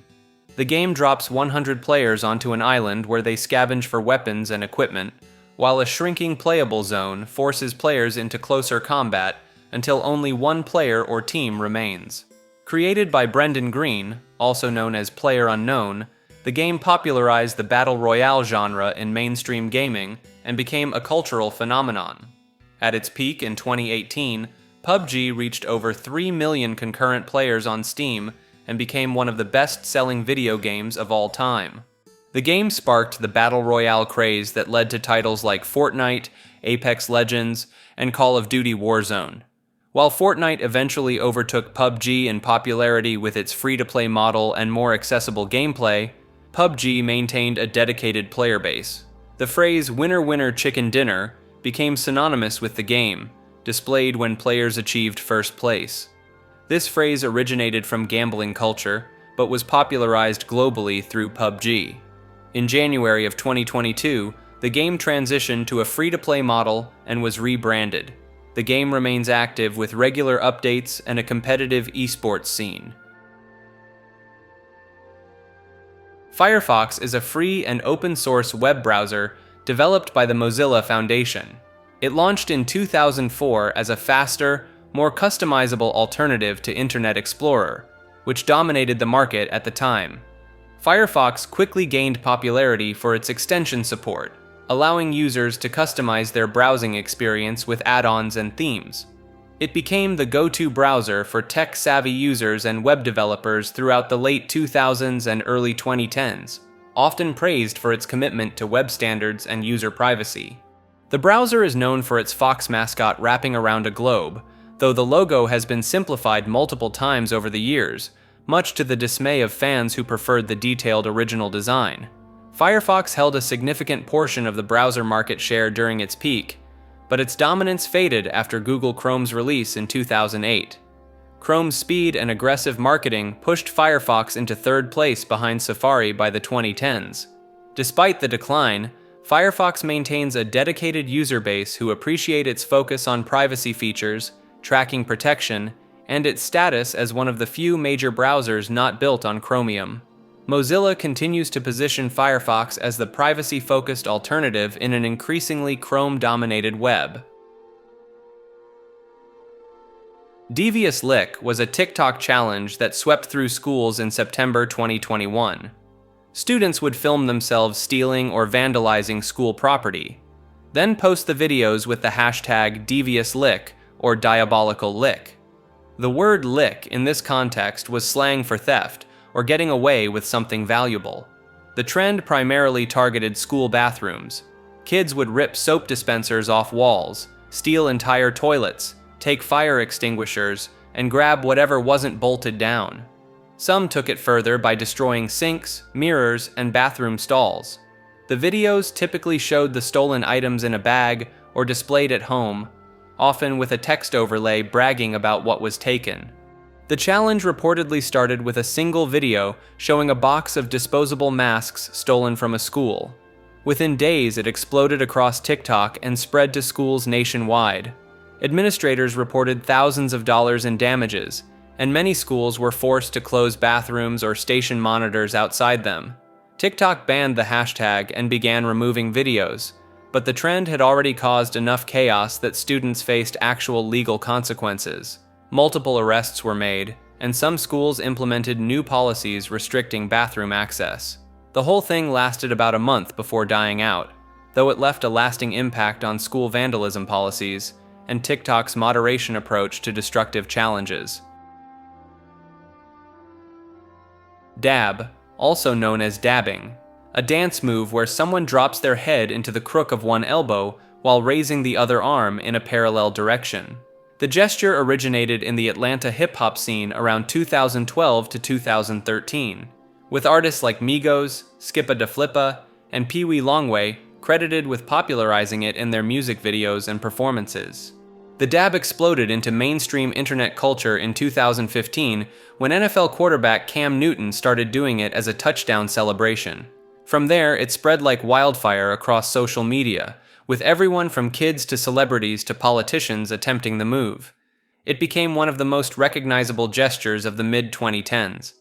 The game drops 100 players onto an island where they scavenge for weapons and equipment, while a shrinking playable zone forces players into closer combat until only one player or team remains. Created by Brendan Green, also known as PlayerUnknown, the game popularized the battle royale genre in mainstream gaming and became a cultural phenomenon. At its peak in 2018, PUBG reached over 3 million concurrent players on Steam and became one of the best-selling video games of all time. The game sparked the battle royale craze that led to titles like Fortnite, Apex Legends, and Call of Duty Warzone. While Fortnite eventually overtook PUBG in popularity with its free-to-play model and more accessible gameplay, PUBG maintained a dedicated player base. The phrase "winner winner chicken dinner" became synonymous with the game, displayed when players achieved first place. This phrase originated from gambling culture, but was popularized globally through PUBG. In January of 2022, the game transitioned to a free-to-play model and was rebranded. The game remains active with regular updates and a competitive esports scene. Firefox is a free and open-source web browser developed by the Mozilla Foundation. It launched in 2004 as a faster, more customizable alternative to Internet Explorer, which dominated the market at the time. Firefox quickly gained popularity for its extension support, allowing users to customize their browsing experience with add-ons and themes. It became the go-to browser for tech-savvy users and web developers throughout the late 2000s and early 2010s, often praised for its commitment to web standards and user privacy. The browser is known for its fox mascot wrapping around a globe, though the logo has been simplified multiple times over the years, much to the dismay of fans who preferred the detailed original design. Firefox held a significant portion of the browser market share during its peak, but its dominance faded after Google Chrome's release in 2008. Chrome's speed and aggressive marketing pushed Firefox into third place behind Safari by the 2010s. Despite the decline, Firefox maintains a dedicated user base who appreciate its focus on privacy features, tracking protection, and its status as one of the few major browsers not built on Chromium. Mozilla continues to position Firefox as the privacy-focused alternative in an increasingly Chrome-dominated web. Devious Lick was a TikTok challenge that swept through schools in September 2021. Students would film themselves stealing or vandalizing school property, then post the videos with the hashtag #DeviousLick or diabolical lick. The word lick in this context was slang for theft or getting away with something valuable. The trend primarily targeted school bathrooms. Kids would rip soap dispensers off walls, steal entire toilets, take fire extinguishers, and grab whatever wasn't bolted down. Some took it further by destroying sinks, mirrors, and bathroom stalls. The videos typically showed the stolen items in a bag or displayed at home, often with a text overlay bragging about what was taken. The challenge reportedly started with a single video showing a box of disposable masks stolen from a school. Within days, it exploded across TikTok and spread to schools nationwide. Administrators reported thousands of dollars in damages, and many schools were forced to close bathrooms or station monitors outside them. TikTok banned the hashtag and began removing videos, but the trend had already caused enough chaos that students faced actual legal consequences. Multiple arrests were made, and some schools implemented new policies restricting bathroom access. The whole thing lasted about a month before dying out, though it left a lasting impact on school vandalism policies and TikTok's moderation approach to destructive challenges. Dab, also known as dabbing, a dance move where someone drops their head into the crook of one elbow while raising the other arm in a parallel direction. The gesture originated in the Atlanta hip-hop scene around 2012 to 2013, with artists like Migos, Skippa da Flippa, and Pee Wee Longway credited with popularizing it in their music videos and performances. The dab exploded into mainstream internet culture in 2015 when NFL quarterback Cam Newton started doing it as a touchdown celebration. From there, it spread like wildfire across social media, with everyone from kids to celebrities to politicians attempting the move. It became one of the most recognizable gestures of the mid-2010s.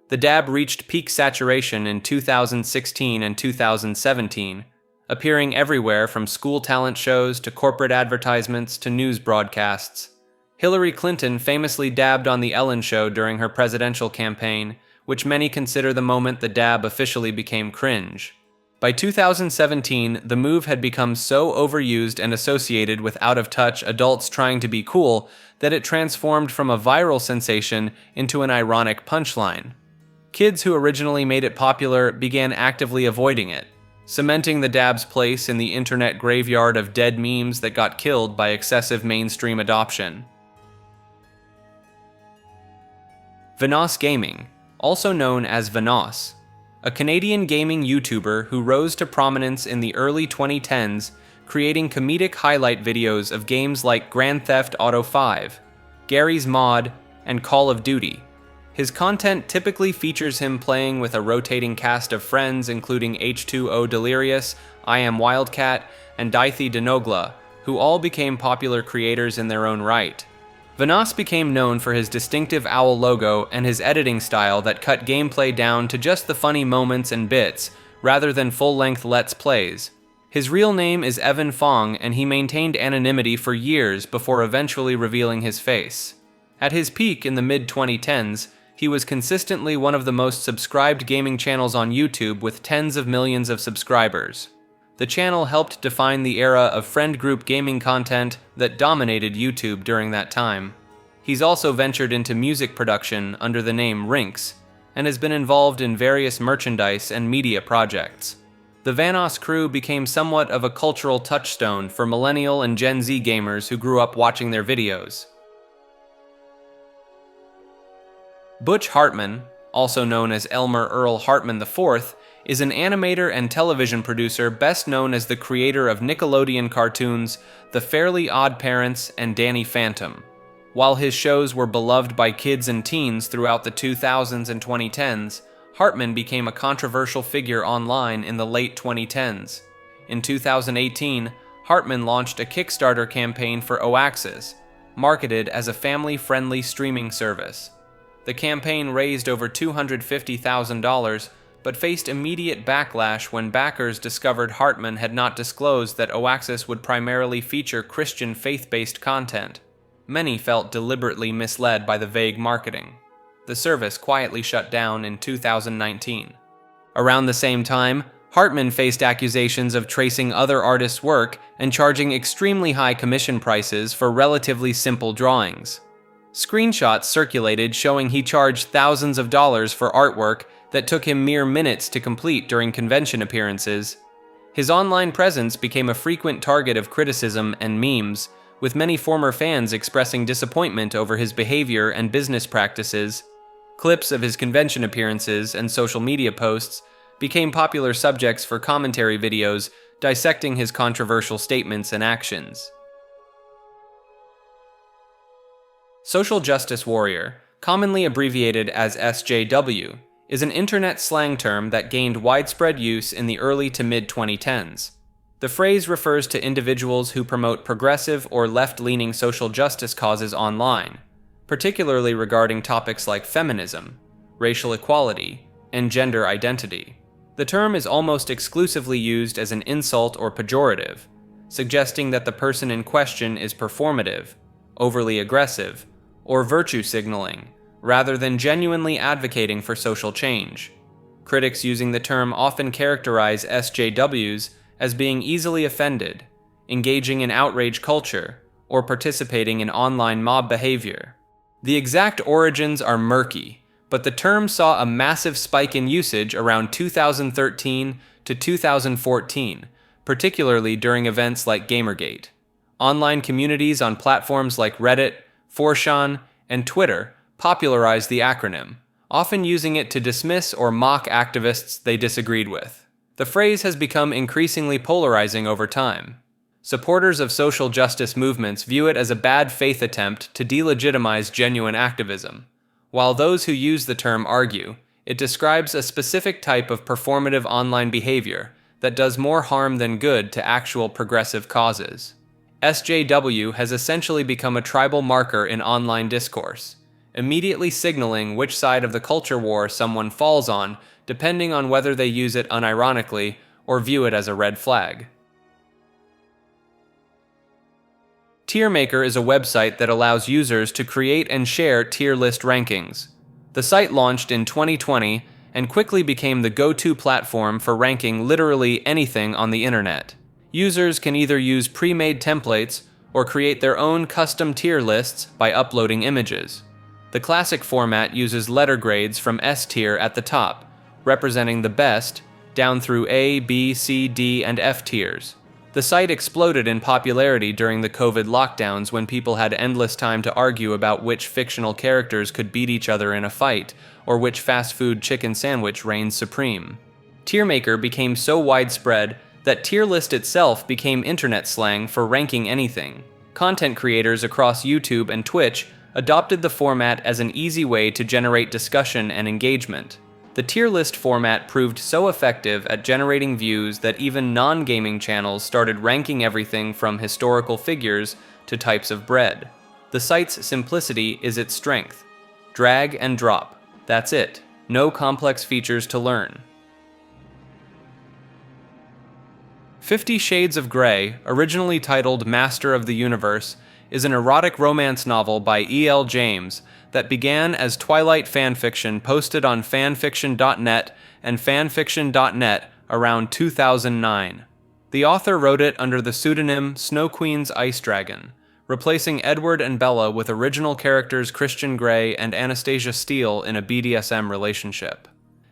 The dab reached peak saturation in 2016 and 2017, appearing everywhere from school talent shows to corporate advertisements to news broadcasts. Hillary Clinton famously dabbed on The Ellen Show during her presidential campaign, which many consider the moment the dab officially became cringe. By 2017, the move had become so overused and associated with out-of-touch adults trying to be cool that it transformed from a viral sensation into an ironic punchline. Kids who originally made it popular began actively avoiding it, cementing the dab's place in the internet graveyard of dead memes that got killed by excessive mainstream adoption. Vanoss Gaming, also known as Vanoss, a Canadian gaming YouTuber who rose to prominence in the early 2010s, creating comedic highlight videos of games like Grand Theft Auto 5, Garry's Mod, and Call of Duty. His content typically features him playing with a rotating cast of friends including H2O Delirious, I Am Wildcat, and Daithi Denogla, who all became popular creators in their own right. Vanoss became known for his distinctive owl logo and his editing style that cut gameplay down to just the funny moments and bits, rather than full-length Let's Plays. His real name is Evan Fong, and he maintained anonymity for years before eventually revealing his face. At his peak in the mid-2010s, he was consistently one of the most subscribed gaming channels on YouTube with tens of millions of subscribers. The channel helped define the era of friend group gaming content that dominated YouTube during that time. He's also ventured into music production under the name Rinks, and has been involved in various merchandise and media projects. The Vanoss crew became somewhat of a cultural touchstone for millennial and Gen Z gamers who grew up watching their videos. Butch Hartman, also known as Elmer Earl Hartman IV, is an animator and television producer best known as the creator of Nickelodeon cartoons The Fairly Odd Parents and Danny Phantom. While his shows were beloved by kids and teens throughout the 2000s and 2010s, Hartman became a controversial figure online in the late 2010s. In 2018, Hartman launched a Kickstarter campaign for Oaxis, marketed as a family-friendly streaming service. The campaign raised over $250,000, but faced immediate backlash when backers discovered Hartman had not disclosed that Oaxis would primarily feature Christian faith-based content. Many felt deliberately misled by the vague marketing. The service quietly shut down in 2019. Around the same time, Hartman faced accusations of tracing other artists' work and charging extremely high commission prices for relatively simple drawings. Screenshots circulated showing he charged thousands of dollars for artwork that took him mere minutes to complete during convention appearances. His online presence became a frequent target of criticism and memes, with many former fans expressing disappointment over his behavior and business practices. Clips of his convention appearances and social media posts became popular subjects for commentary videos dissecting his controversial statements and actions. Social justice warrior, commonly abbreviated as SJW, is an internet slang term that gained widespread use in the early to mid-2010s. The phrase refers to individuals who promote progressive or left-leaning social justice causes online, particularly regarding topics like feminism, racial equality, and gender identity. The term is almost exclusively used as an insult or pejorative, suggesting that the person in question is performative, overly aggressive, or virtue signaling, rather than genuinely advocating for social change. Critics using the term often characterize SJWs as being easily offended, engaging in outrage culture, or participating in online mob behavior. The exact origins are murky, but the term saw a massive spike in usage around 2013 to 2014, particularly during events like Gamergate. Online communities on platforms like Reddit, 4chan, and Twitter popularized the acronym, often using it to dismiss or mock activists they disagreed with. The phrase has become increasingly polarizing over time. Supporters of social justice movements view it as a bad faith attempt to delegitimize genuine activism, while those who use the term argue it describes a specific type of performative online behavior that does more harm than good to actual progressive causes. SJW has essentially become a tribal marker in online discourse, immediately signaling which side of the culture war someone falls on depending on whether they use it unironically or view it as a red flag. Tiermaker is a website that allows users to create and share tier list rankings. The site launched in 2020 and quickly became the go-to platform for ranking literally anything on the internet. Users can either use pre-made templates or create their own custom tier lists by uploading images. The classic format uses letter grades from S tier at the top, representing the best, down through A, B, C, D, and F tiers. The site exploded in popularity during the COVID lockdowns when people had endless time to argue about which fictional characters could beat each other in a fight, or which fast food chicken sandwich reigned supreme. Tiermaker became so widespread that tier list itself became internet slang for ranking anything. Content creators across YouTube and Twitch adopted the format as an easy way to generate discussion and engagement. The tier list format proved so effective at generating views that even non-gaming channels started ranking everything from historical figures to types of bread. The site's simplicity is its strength. Drag and drop. That's it. No complex features to learn. 50 Shades of Grey, originally titled Master of the Universe, is an erotic romance novel by E.L. James that began as Twilight fanfiction posted on fanfiction.net and fanfiction.net around 2009. The author wrote it under the pseudonym Snow Queen's Ice Dragon, replacing Edward and Bella with original characters Christian Grey and Anastasia Steele in a BDSM relationship.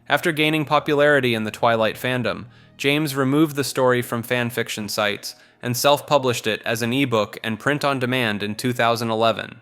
After gaining popularity in the Twilight fandom, James removed the story from fanfiction sites and self-published it as an ebook and print-on-demand in 2011.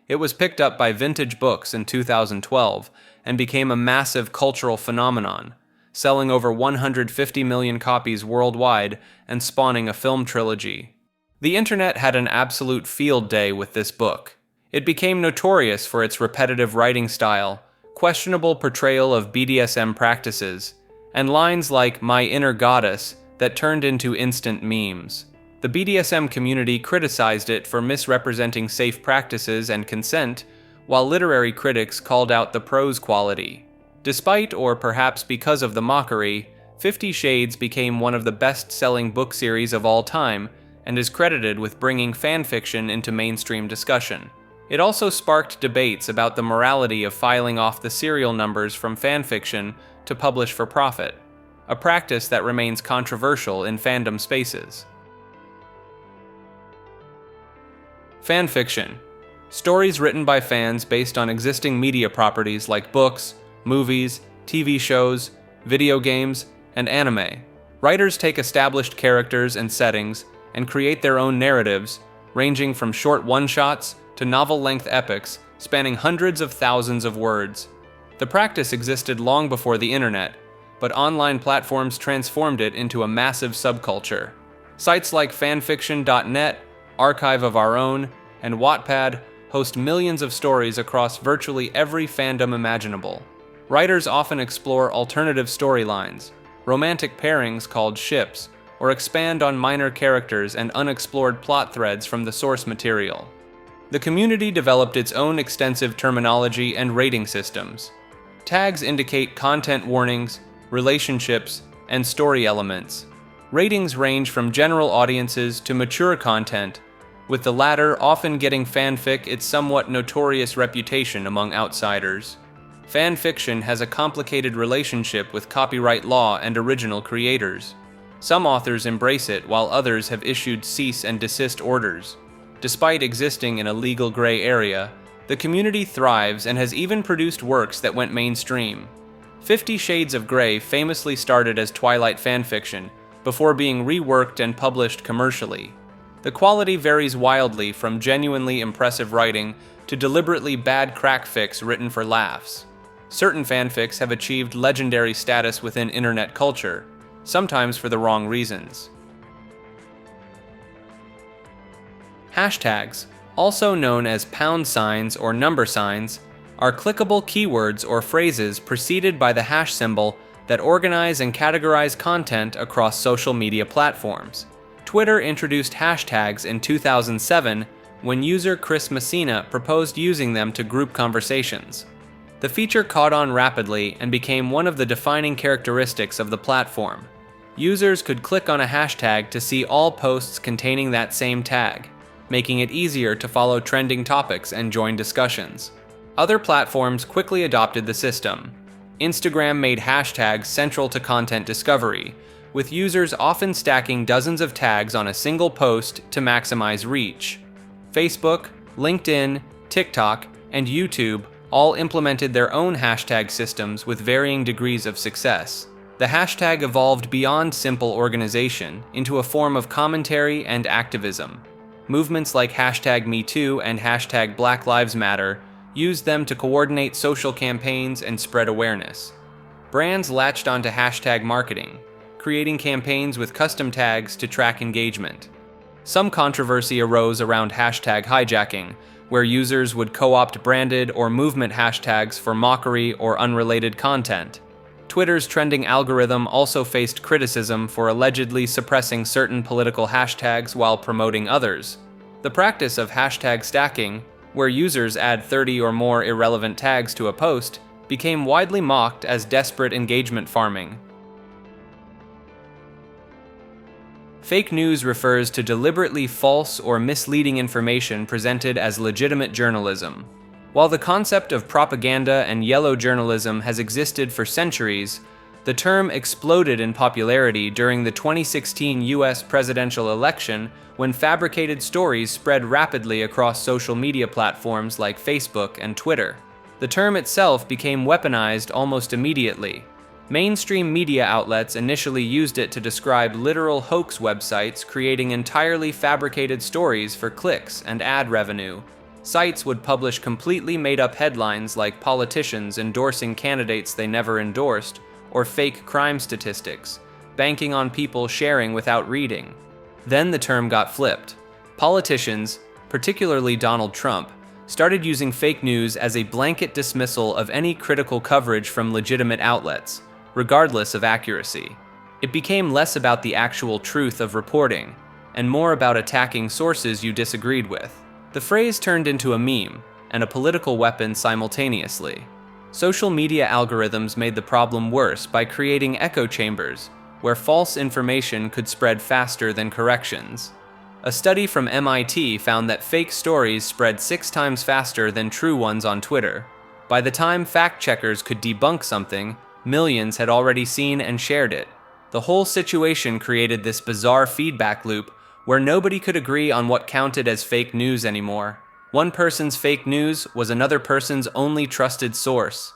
It was picked up by Vintage Books in 2012 and became a massive cultural phenomenon, selling over 150 million copies worldwide and spawning a film trilogy. The internet had an absolute field day with this book. It became notorious for its repetitive writing style, questionable portrayal of BDSM practices, and lines like "my inner goddess" that turned into instant memes. The BDSM community criticized it for misrepresenting safe practices and consent, while literary critics called out the prose quality. Despite, or perhaps because of the mockery, 50 Shades became one of the best-selling book series of all time and is credited with bringing fanfiction into mainstream discussion. It also sparked debates about the morality of filing off the serial numbers from fanfiction to publish for profit, a practice that remains controversial in fandom spaces. Fanfiction. Stories written by fans based on existing media properties like books, movies, TV shows, video games, and anime. Writers take established characters and settings and create their own narratives, ranging from short one-shots to novel-length epics spanning hundreds of thousands of words. The practice existed long before the internet, but online platforms transformed it into a massive subculture. Sites like fanfiction.net, Archive of Our Own, and Wattpad host millions of stories across virtually every fandom imaginable. Writers often explore alternative storylines, romantic pairings called ships, or expand on minor characters and unexplored plot threads from the source material. The community developed its own extensive terminology and rating systems. Tags indicate content warnings, relationships, and story elements. Ratings range from general audiences to mature content, with the latter often getting fanfic its somewhat notorious reputation among outsiders. Fanfiction has a complicated relationship with copyright law and original creators. Some authors embrace it while others have issued cease and desist orders. Despite existing in a legal gray area, the community thrives and has even produced works that went mainstream. 50 Shades of Grey famously started as Twilight fanfiction, before being reworked and published commercially. The quality varies wildly from genuinely impressive writing to deliberately bad crack fics written for laughs. Certain fanfics have achieved legendary status within internet culture, sometimes for the wrong reasons. Hashtags, also known as pound signs or number signs, are clickable keywords or phrases preceded by the hash symbol that organize and categorize content across social media platforms. Twitter introduced hashtags in 2007 when user Chris Messina proposed using them to group conversations. The feature caught on rapidly and became one of the defining characteristics of the platform. Users could click on a hashtag to see all posts containing that same tag, making it easier to follow trending topics and join discussions. Other platforms quickly adopted the system. Instagram made hashtags central to content discovery, with users often stacking dozens of tags on a single post to maximize reach. Facebook, LinkedIn, TikTok, and YouTube all implemented their own hashtag systems with varying degrees of success. The hashtag evolved beyond simple organization into a form of commentary and activism. Movements like hashtag #MeToo and hashtag Black Lives Matter used them to coordinate social campaigns and spread awareness. Brands latched onto hashtag marketing, creating campaigns with custom tags to track engagement. Some controversy arose around hashtag hijacking, where users would co-opt branded or movement hashtags for mockery or unrelated content. Twitter's trending algorithm also faced criticism for allegedly suppressing certain political hashtags while promoting others. The practice of hashtag stacking, where users add 30 or more irrelevant tags to a post, became widely mocked as desperate engagement farming. Fake news refers to deliberately false or misleading information presented as legitimate journalism. While the concept of propaganda and yellow journalism has existed for centuries, the term exploded in popularity during the 2016 US presidential election when fabricated stories spread rapidly across social media platforms like Facebook and Twitter. The term itself became weaponized almost immediately. Mainstream media outlets initially used it to describe literal hoax websites creating entirely fabricated stories for clicks and ad revenue. Sites would publish completely made-up headlines like politicians endorsing candidates they never endorsed, or fake crime statistics, banking on people sharing without reading. Then the term got flipped. Politicians, particularly Donald Trump, started using fake news as a blanket dismissal of any critical coverage from legitimate outlets, regardless of accuracy. It became less about the actual truth of reporting, and more about attacking sources you disagreed with. The phrase turned into a meme and a political weapon simultaneously. Social media algorithms made the problem worse by creating echo chambers, where false information could spread faster than corrections. A study from MIT found that fake stories spread 6 times faster than true ones on Twitter. By the time fact-checkers could debunk something, millions had already seen and shared it. The whole situation created this bizarre feedback loop where nobody could agree on what counted as fake news anymore. One person's fake news was another person's only trusted source.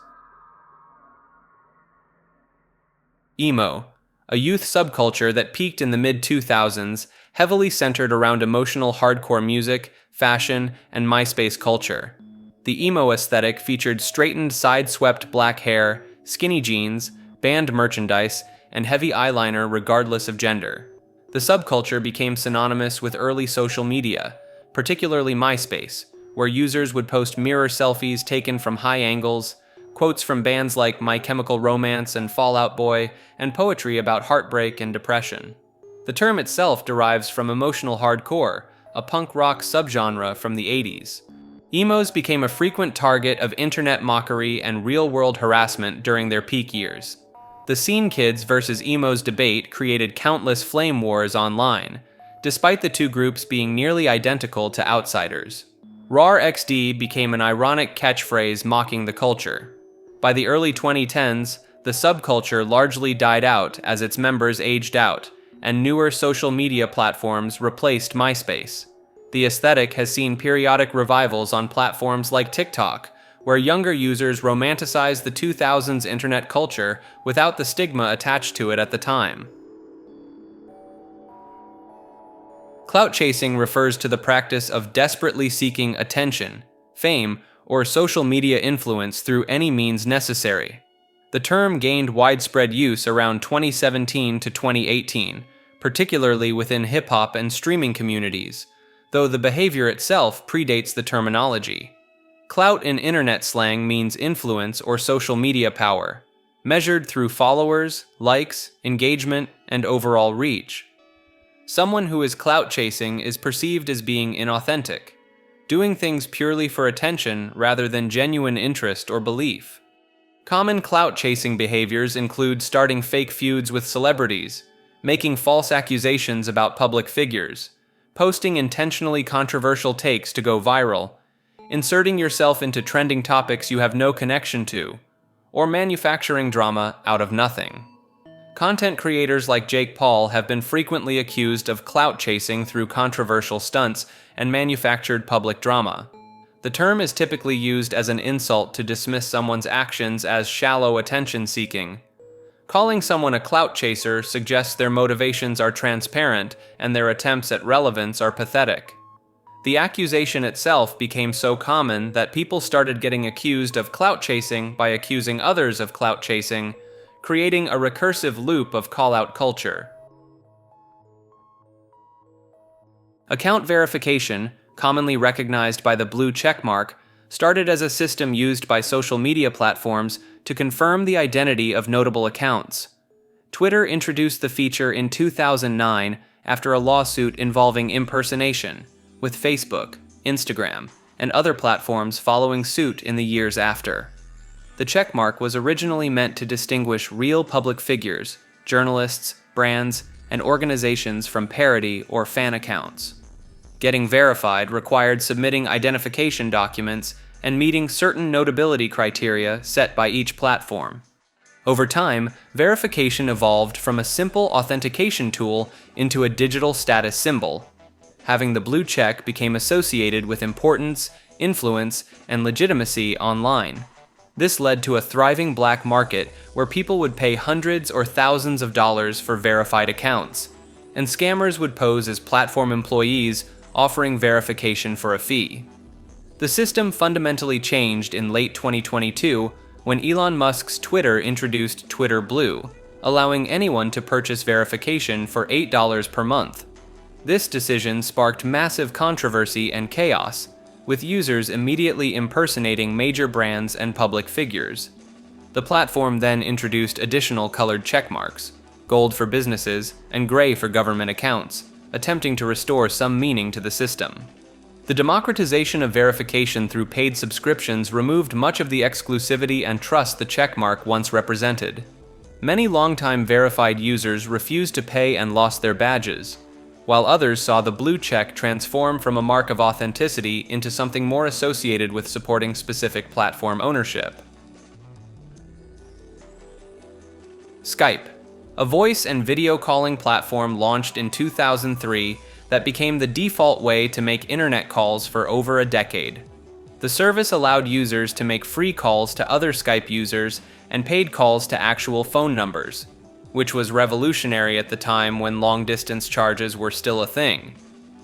Emo, a youth subculture that peaked in the mid-2000s, heavily centered around emotional hardcore music, fashion, and MySpace culture. The emo aesthetic featured straightened side-swept black hair, skinny jeans, band merchandise, and heavy eyeliner regardless of gender. The subculture became synonymous with early social media, particularly MySpace, where users would post mirror selfies taken from high angles, quotes from bands like My Chemical Romance and Fall Out Boy, and poetry about heartbreak and depression. The term itself derives from emotional hardcore, a punk rock subgenre from the 80s. Emos became a frequent target of internet mockery and real-world harassment during their peak years. The Scene Kids versus Emos debate created countless flame wars online, despite the two groups being nearly identical to outsiders. RAR-XD became an ironic catchphrase mocking the culture. By the early 2010s, the subculture largely died out as its members aged out, and newer social media platforms replaced MySpace. The aesthetic has seen periodic revivals on platforms like TikTok, where younger users romanticize the 2000s internet culture without the stigma attached to it at the time. Clout chasing refers to the practice of desperately seeking attention, fame, or social media influence through any means necessary. The term gained widespread use around 2017 to 2018, particularly within hip-hop and streaming communities. though the behavior itself predates the terminology. Clout in internet slang means influence or social media power, measured through followers, likes, engagement, and overall reach. Someone who is clout chasing is perceived as being inauthentic, doing things purely for attention rather than genuine interest or belief. Common clout chasing behaviors include starting fake feuds with celebrities, making false accusations about public figures, posting intentionally controversial takes to go viral, inserting yourself into trending topics you have no connection to, or manufacturing drama out of nothing. Content creators like Jake Paul have been frequently accused of clout chasing through controversial stunts and manufactured public drama. The term is typically used as an insult to dismiss someone's actions as shallow attention-seeking. Calling someone a clout chaser suggests their motivations are transparent and their attempts at relevance are pathetic. The accusation itself became so common that people started getting accused of clout chasing by accusing others of clout chasing, creating a recursive loop of call-out culture. Account verification, commonly recognized by the blue checkmark, started as a system used by social media platforms to confirm the identity of notable accounts. Twitter introduced the feature in 2009 after a lawsuit involving impersonation, with Facebook, Instagram, and other platforms following suit in the years after. The checkmark was originally meant to distinguish real public figures, journalists, brands, and organizations from parody or fan accounts. Getting verified required submitting identification documents and meeting certain notability criteria set by each platform. Over time, verification evolved from a simple authentication tool into a digital status symbol. Having the blue check became associated with importance, influence, and legitimacy online. This led to a thriving black market where people would pay hundreds or thousands of dollars for verified accounts, and scammers would pose as platform employees offering verification for a fee. The system fundamentally changed in late 2022 when Elon Musk's Twitter introduced Twitter Blue, allowing anyone to purchase verification for $8 per month. This decision sparked massive controversy and chaos, with users immediately impersonating major brands and public figures. The platform then introduced additional colored checkmarks, gold for businesses and gray for government accounts, attempting to restore some meaning to the system. The democratization of verification through paid subscriptions removed much of the exclusivity and trust the checkmark once represented. Many longtime verified users refused to pay and lost their badges, while others saw the blue check transform from a mark of authenticity into something more associated with supporting specific platform ownership. Skype, a voice and video calling platform launched in 2003 that became the default way to make internet calls for over a decade. The service allowed users to make free calls to other Skype users and paid calls to actual phone numbers, which was revolutionary at the time when long-distance charges were still a thing.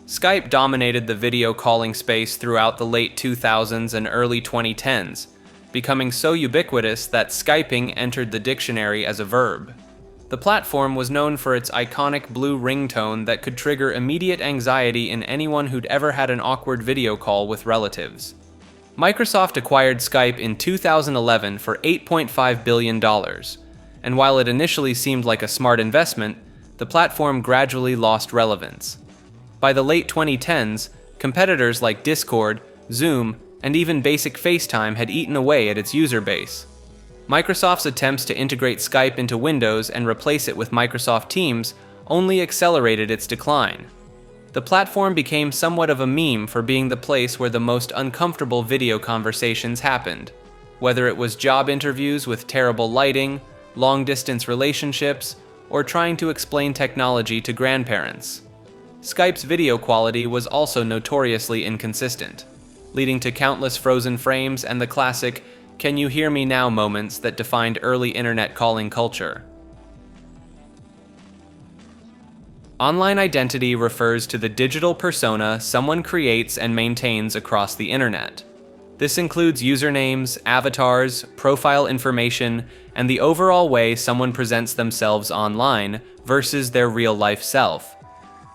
Skype dominated the video calling space throughout the late 2000s and early 2010s, becoming so ubiquitous that Skyping entered the dictionary as a verb. The platform was known for its iconic blue ringtone that could trigger immediate anxiety in anyone who'd ever had an awkward video call with relatives. Microsoft acquired Skype in 2011 for $8.5 billion. And while it initially seemed like a smart investment, the platform gradually lost relevance. By the late 2010s, competitors like Discord, Zoom, and even basic FaceTime had eaten away at its user base. Microsoft's attempts to integrate Skype into Windows and replace it with Microsoft Teams only accelerated its decline. The platform became somewhat of a meme for being the place where the most uncomfortable video conversations happened, whether it was job interviews with terrible lighting, long-distance relationships, or trying to explain technology to grandparents. Skype's video quality was also notoriously inconsistent, leading to countless frozen frames and the classic "can you hear me now" moments that defined early internet calling culture. Online identity refers to the digital persona someone creates and maintains across the internet. This includes usernames, avatars, profile information, and the overall way someone presents themselves online versus their real-life self.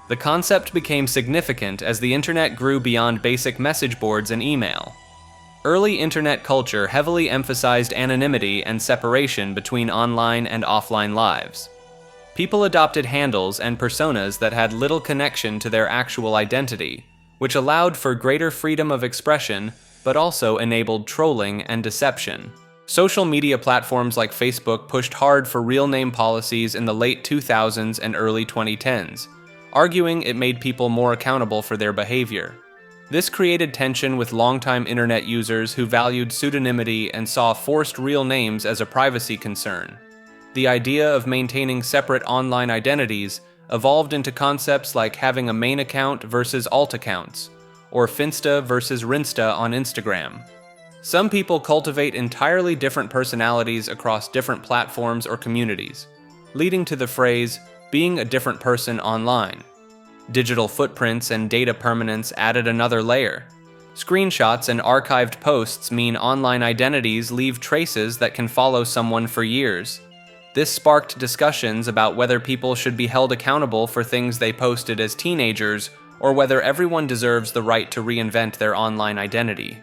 The concept became significant as the internet grew beyond basic message boards and email. Early internet culture heavily emphasized anonymity and separation between online and offline lives. People adopted handles and personas that had little connection to their actual identity, which allowed for greater freedom of expression, but also enabled trolling and deception. Social media platforms like Facebook pushed hard for real name policies in the late 2000s and early 2010s, arguing it made people more accountable for their behavior. This created tension with longtime internet users who valued pseudonymity and saw forced real names as a privacy concern. The idea of maintaining separate online identities evolved into concepts like having a main account versus alt accounts, or Finsta versus Rinsta on Instagram. Some people cultivate entirely different personalities across different platforms or communities, leading to the phrase, being a different person online. Digital footprints and data permanence added another layer. Screenshots and archived posts mean online identities leave traces that can follow someone for years. This sparked discussions about whether people should be held accountable for things they posted as teenagers, or whether everyone deserves the right to reinvent their online identity.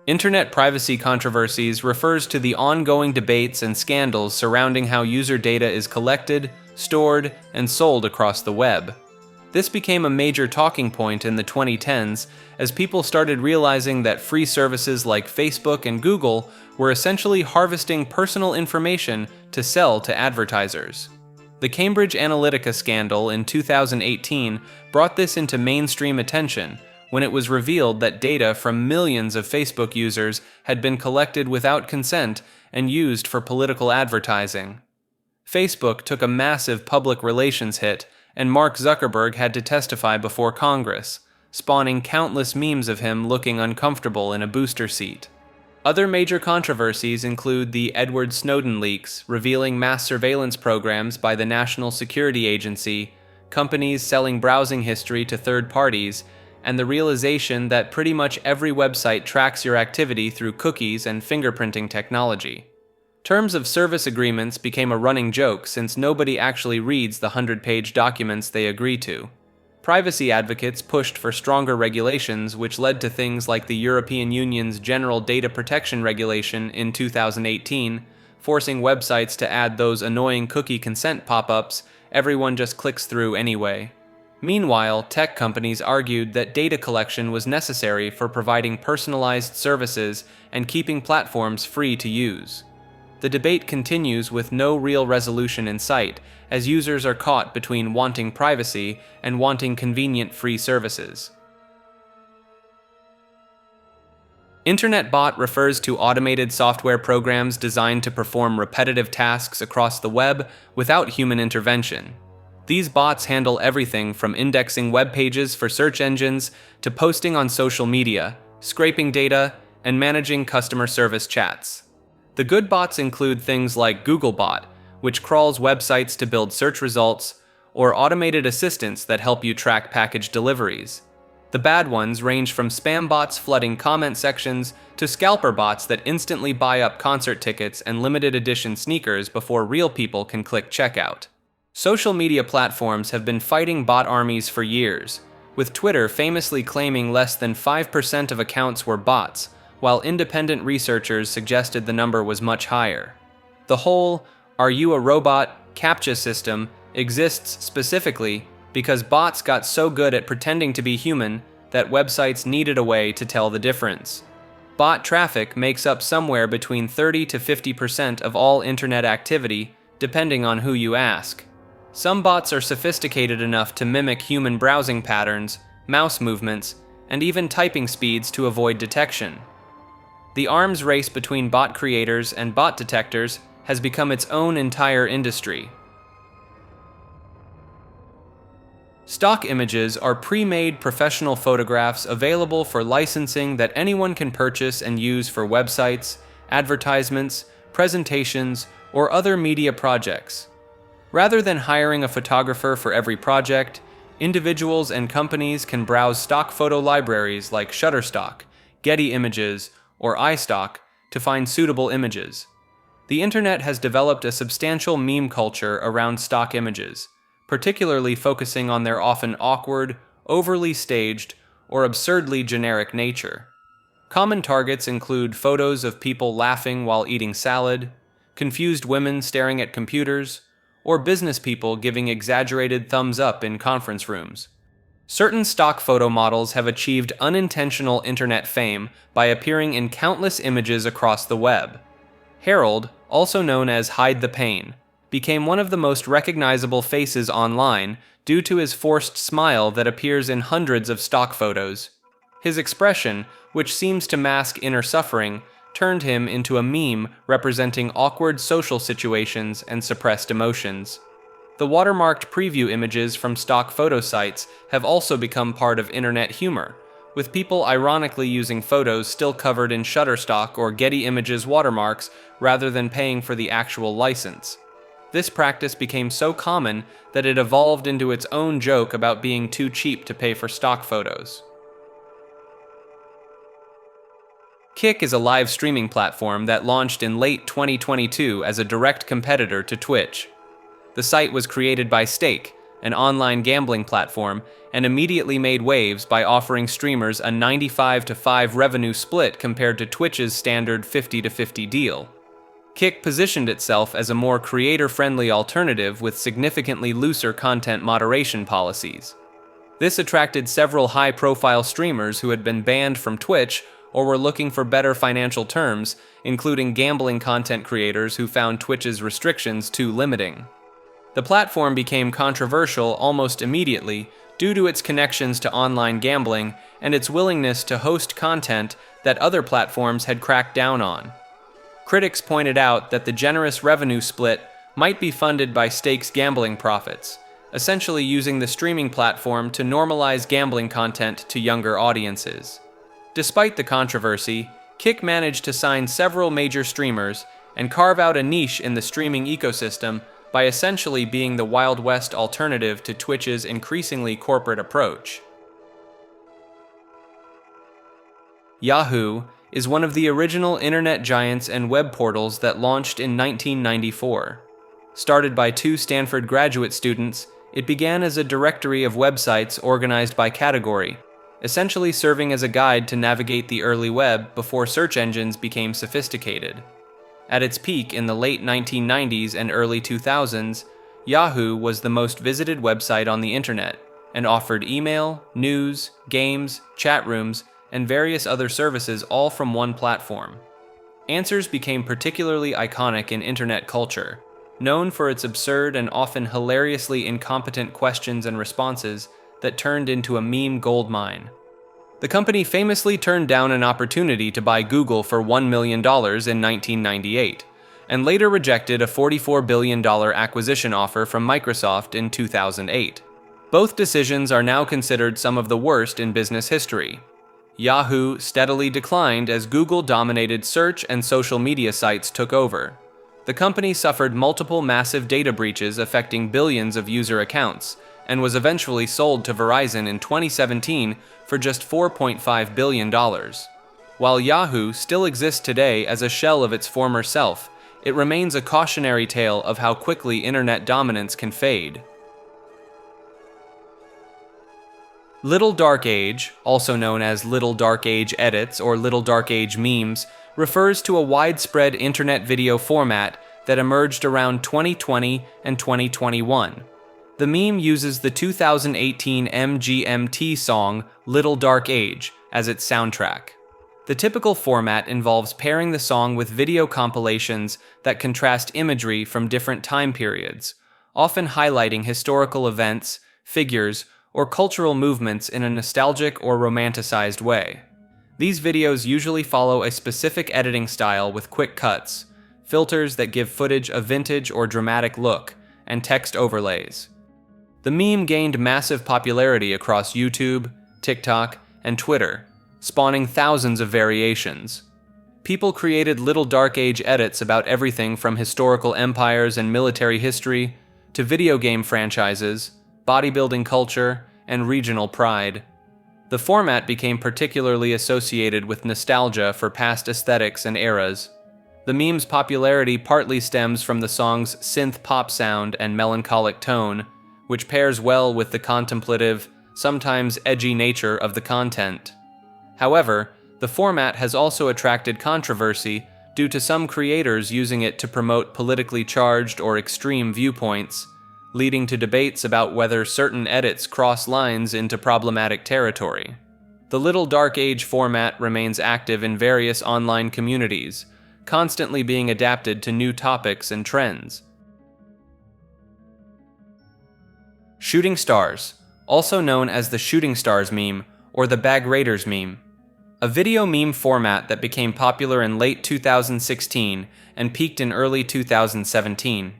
Internet privacy controversies refers to the ongoing debates and scandals surrounding how user data is collected, stored, and sold across the web. This became a major talking point in the 2010s as people started realizing that free services like Facebook and Google were essentially harvesting personal information to sell to advertisers. The Cambridge Analytica scandal in 2018 brought this into mainstream attention when it was revealed that data from millions of Facebook users had been collected without consent and used for political advertising. Facebook took a massive public relations hit, and Mark Zuckerberg had to testify before Congress, spawning countless memes of him looking uncomfortable in a booster seat. Other major controversies include the Edward Snowden leaks revealing mass surveillance programs by the National Security Agency, companies selling browsing history to third parties, and the realization that pretty much every website tracks your activity through cookies and fingerprinting technology. Terms of service agreements became a running joke since nobody actually reads the 100-page documents they agree to. Privacy advocates pushed for stronger regulations, which led to things like the European Union's General Data Protection Regulation in 2018, forcing websites to add those annoying cookie consent pop-ups everyone just clicks through anyway. Meanwhile, tech companies argued that data collection was necessary for providing personalized services and keeping platforms free to use. The debate continues with no real resolution in sight, as users are caught between wanting privacy and wanting convenient free services. Internet bot refers to automated software programs designed to perform repetitive tasks across the web without human intervention. These bots handle everything from indexing web pages for search engines to posting on social media, scraping data, and managing customer service chats. The good bots include things like Googlebot, which crawls websites to build search results, or automated assistants that help you track package deliveries. The bad ones range from spam bots flooding comment sections to scalper bots that instantly buy up concert tickets and limited edition sneakers before real people can click checkout. Social media platforms have been fighting bot armies for years, with Twitter famously claiming less than 5% of accounts were bots, while independent researchers suggested the number was much higher. The whole "are you a robot" CAPTCHA system exists specifically because bots got so good at pretending to be human that websites needed a way to tell the difference. Bot traffic makes up somewhere between 30 to 50% of all internet activity, depending on who you ask. Some bots are sophisticated enough to mimic human browsing patterns, mouse movements, and even typing speeds to avoid detection. The arms race between bot creators and bot detectors has become its own entire industry. Stock images are pre-made professional photographs available for licensing that anyone can purchase and use for websites, advertisements, presentations, or other media projects. Rather than hiring a photographer for every project, individuals and companies can browse stock photo libraries like Shutterstock, Getty Images, or iStock to find suitable images. The internet has developed a substantial meme culture around stock images, particularly focusing on their often awkward, overly staged, or absurdly generic nature. Common targets include photos of people laughing while eating salad, confused women staring at computers, or business people giving exaggerated thumbs up in conference rooms. Certain stock photo models have achieved unintentional internet fame by appearing in countless images across the web. Harold, also known as Hide the Pain, became one of the most recognizable faces online due to his forced smile that appears in hundreds of stock photos. His expression, which seems to mask inner suffering, turned him into a meme representing awkward social situations and suppressed emotions. The watermarked preview images from stock photo sites have also become part of internet humor, with people ironically using photos still covered in Shutterstock or Getty Images watermarks rather than paying for the actual license. This practice became so common that it evolved into its own joke about being too cheap to pay for stock photos. Kick is a live streaming platform that launched in late 2022 as a direct competitor to Twitch. The site was created by Stake, an online gambling platform, and immediately made waves by offering streamers a 95-5 revenue split compared to Twitch's standard 50-50 deal. Kick positioned itself as a more creator-friendly alternative with significantly looser content moderation policies. This attracted several high-profile streamers who had been banned from Twitch or were looking for better financial terms, including gambling content creators who found Twitch's restrictions too limiting. The platform became controversial almost immediately due to its connections to online gambling and its willingness to host content that other platforms had cracked down on. Critics pointed out that the generous revenue split might be funded by Stake's gambling profits, essentially using the streaming platform to normalize gambling content to younger audiences. Despite the controversy, Kick managed to sign several major streamers and carve out a niche in the streaming ecosystem by essentially being the Wild West alternative to Twitch's increasingly corporate approach. Yahoo is one of the original internet giants and web portals that launched in 1994. Started by two Stanford graduate students, it began as a directory of websites organized by category, essentially serving as a guide to navigate the early web before search engines became sophisticated. At its peak in the late 1990s and early 2000s, Yahoo was the most visited website on the internet and offered email, news, games, chat rooms, and various other services all from one platform. Answers became particularly iconic in internet culture, known for its absurd and often hilariously incompetent questions and responses that turned into a meme goldmine. The company famously turned down an opportunity to buy Google for $1 million in 1998, and later rejected a $44 billion acquisition offer from Microsoft in 2008. Both decisions are now considered some of the worst in business history. Yahoo steadily declined as Google-dominated search and social media sites took over. The company suffered multiple massive data breaches affecting billions of user accounts, and was eventually sold to Verizon in 2017 for just $4.5 billion. While Yahoo still exists today as a shell of its former self, it remains a cautionary tale of how quickly internet dominance can fade. Little Dark Age, also known as Little Dark Age edits or Little Dark Age memes, refers to a widespread internet video format that emerged around 2020 and 2021. The meme uses the 2018 MGMT song Little Dark Age as its soundtrack. The typical format involves pairing the song with video compilations that contrast imagery from different time periods, often highlighting historical events, figures, or cultural movements in a nostalgic or romanticized way. These videos usually follow a specific editing style with quick cuts, filters that give footage a vintage or dramatic look, and text overlays. The meme gained massive popularity across YouTube, TikTok, and Twitter, spawning thousands of variations. People created Little Dark Age edits about everything from historical empires and military history to video game franchises, bodybuilding culture, and regional pride. The format became particularly associated with nostalgia for past aesthetics and eras. The meme's popularity partly stems from the song's synth pop sound and melancholic tone, which pairs well with the contemplative, sometimes edgy nature of the content. However, the format has also attracted controversy due to some creators using it to promote politically charged or extreme viewpoints, leading to debates about whether certain edits cross lines into problematic territory. The Little Dark Age format remains active in various online communities, constantly being adapted to new topics and trends. Shooting stars, also known as the shooting stars meme or the bag raiders meme. A video meme format that became popular in late 2016 and peaked in early 2017.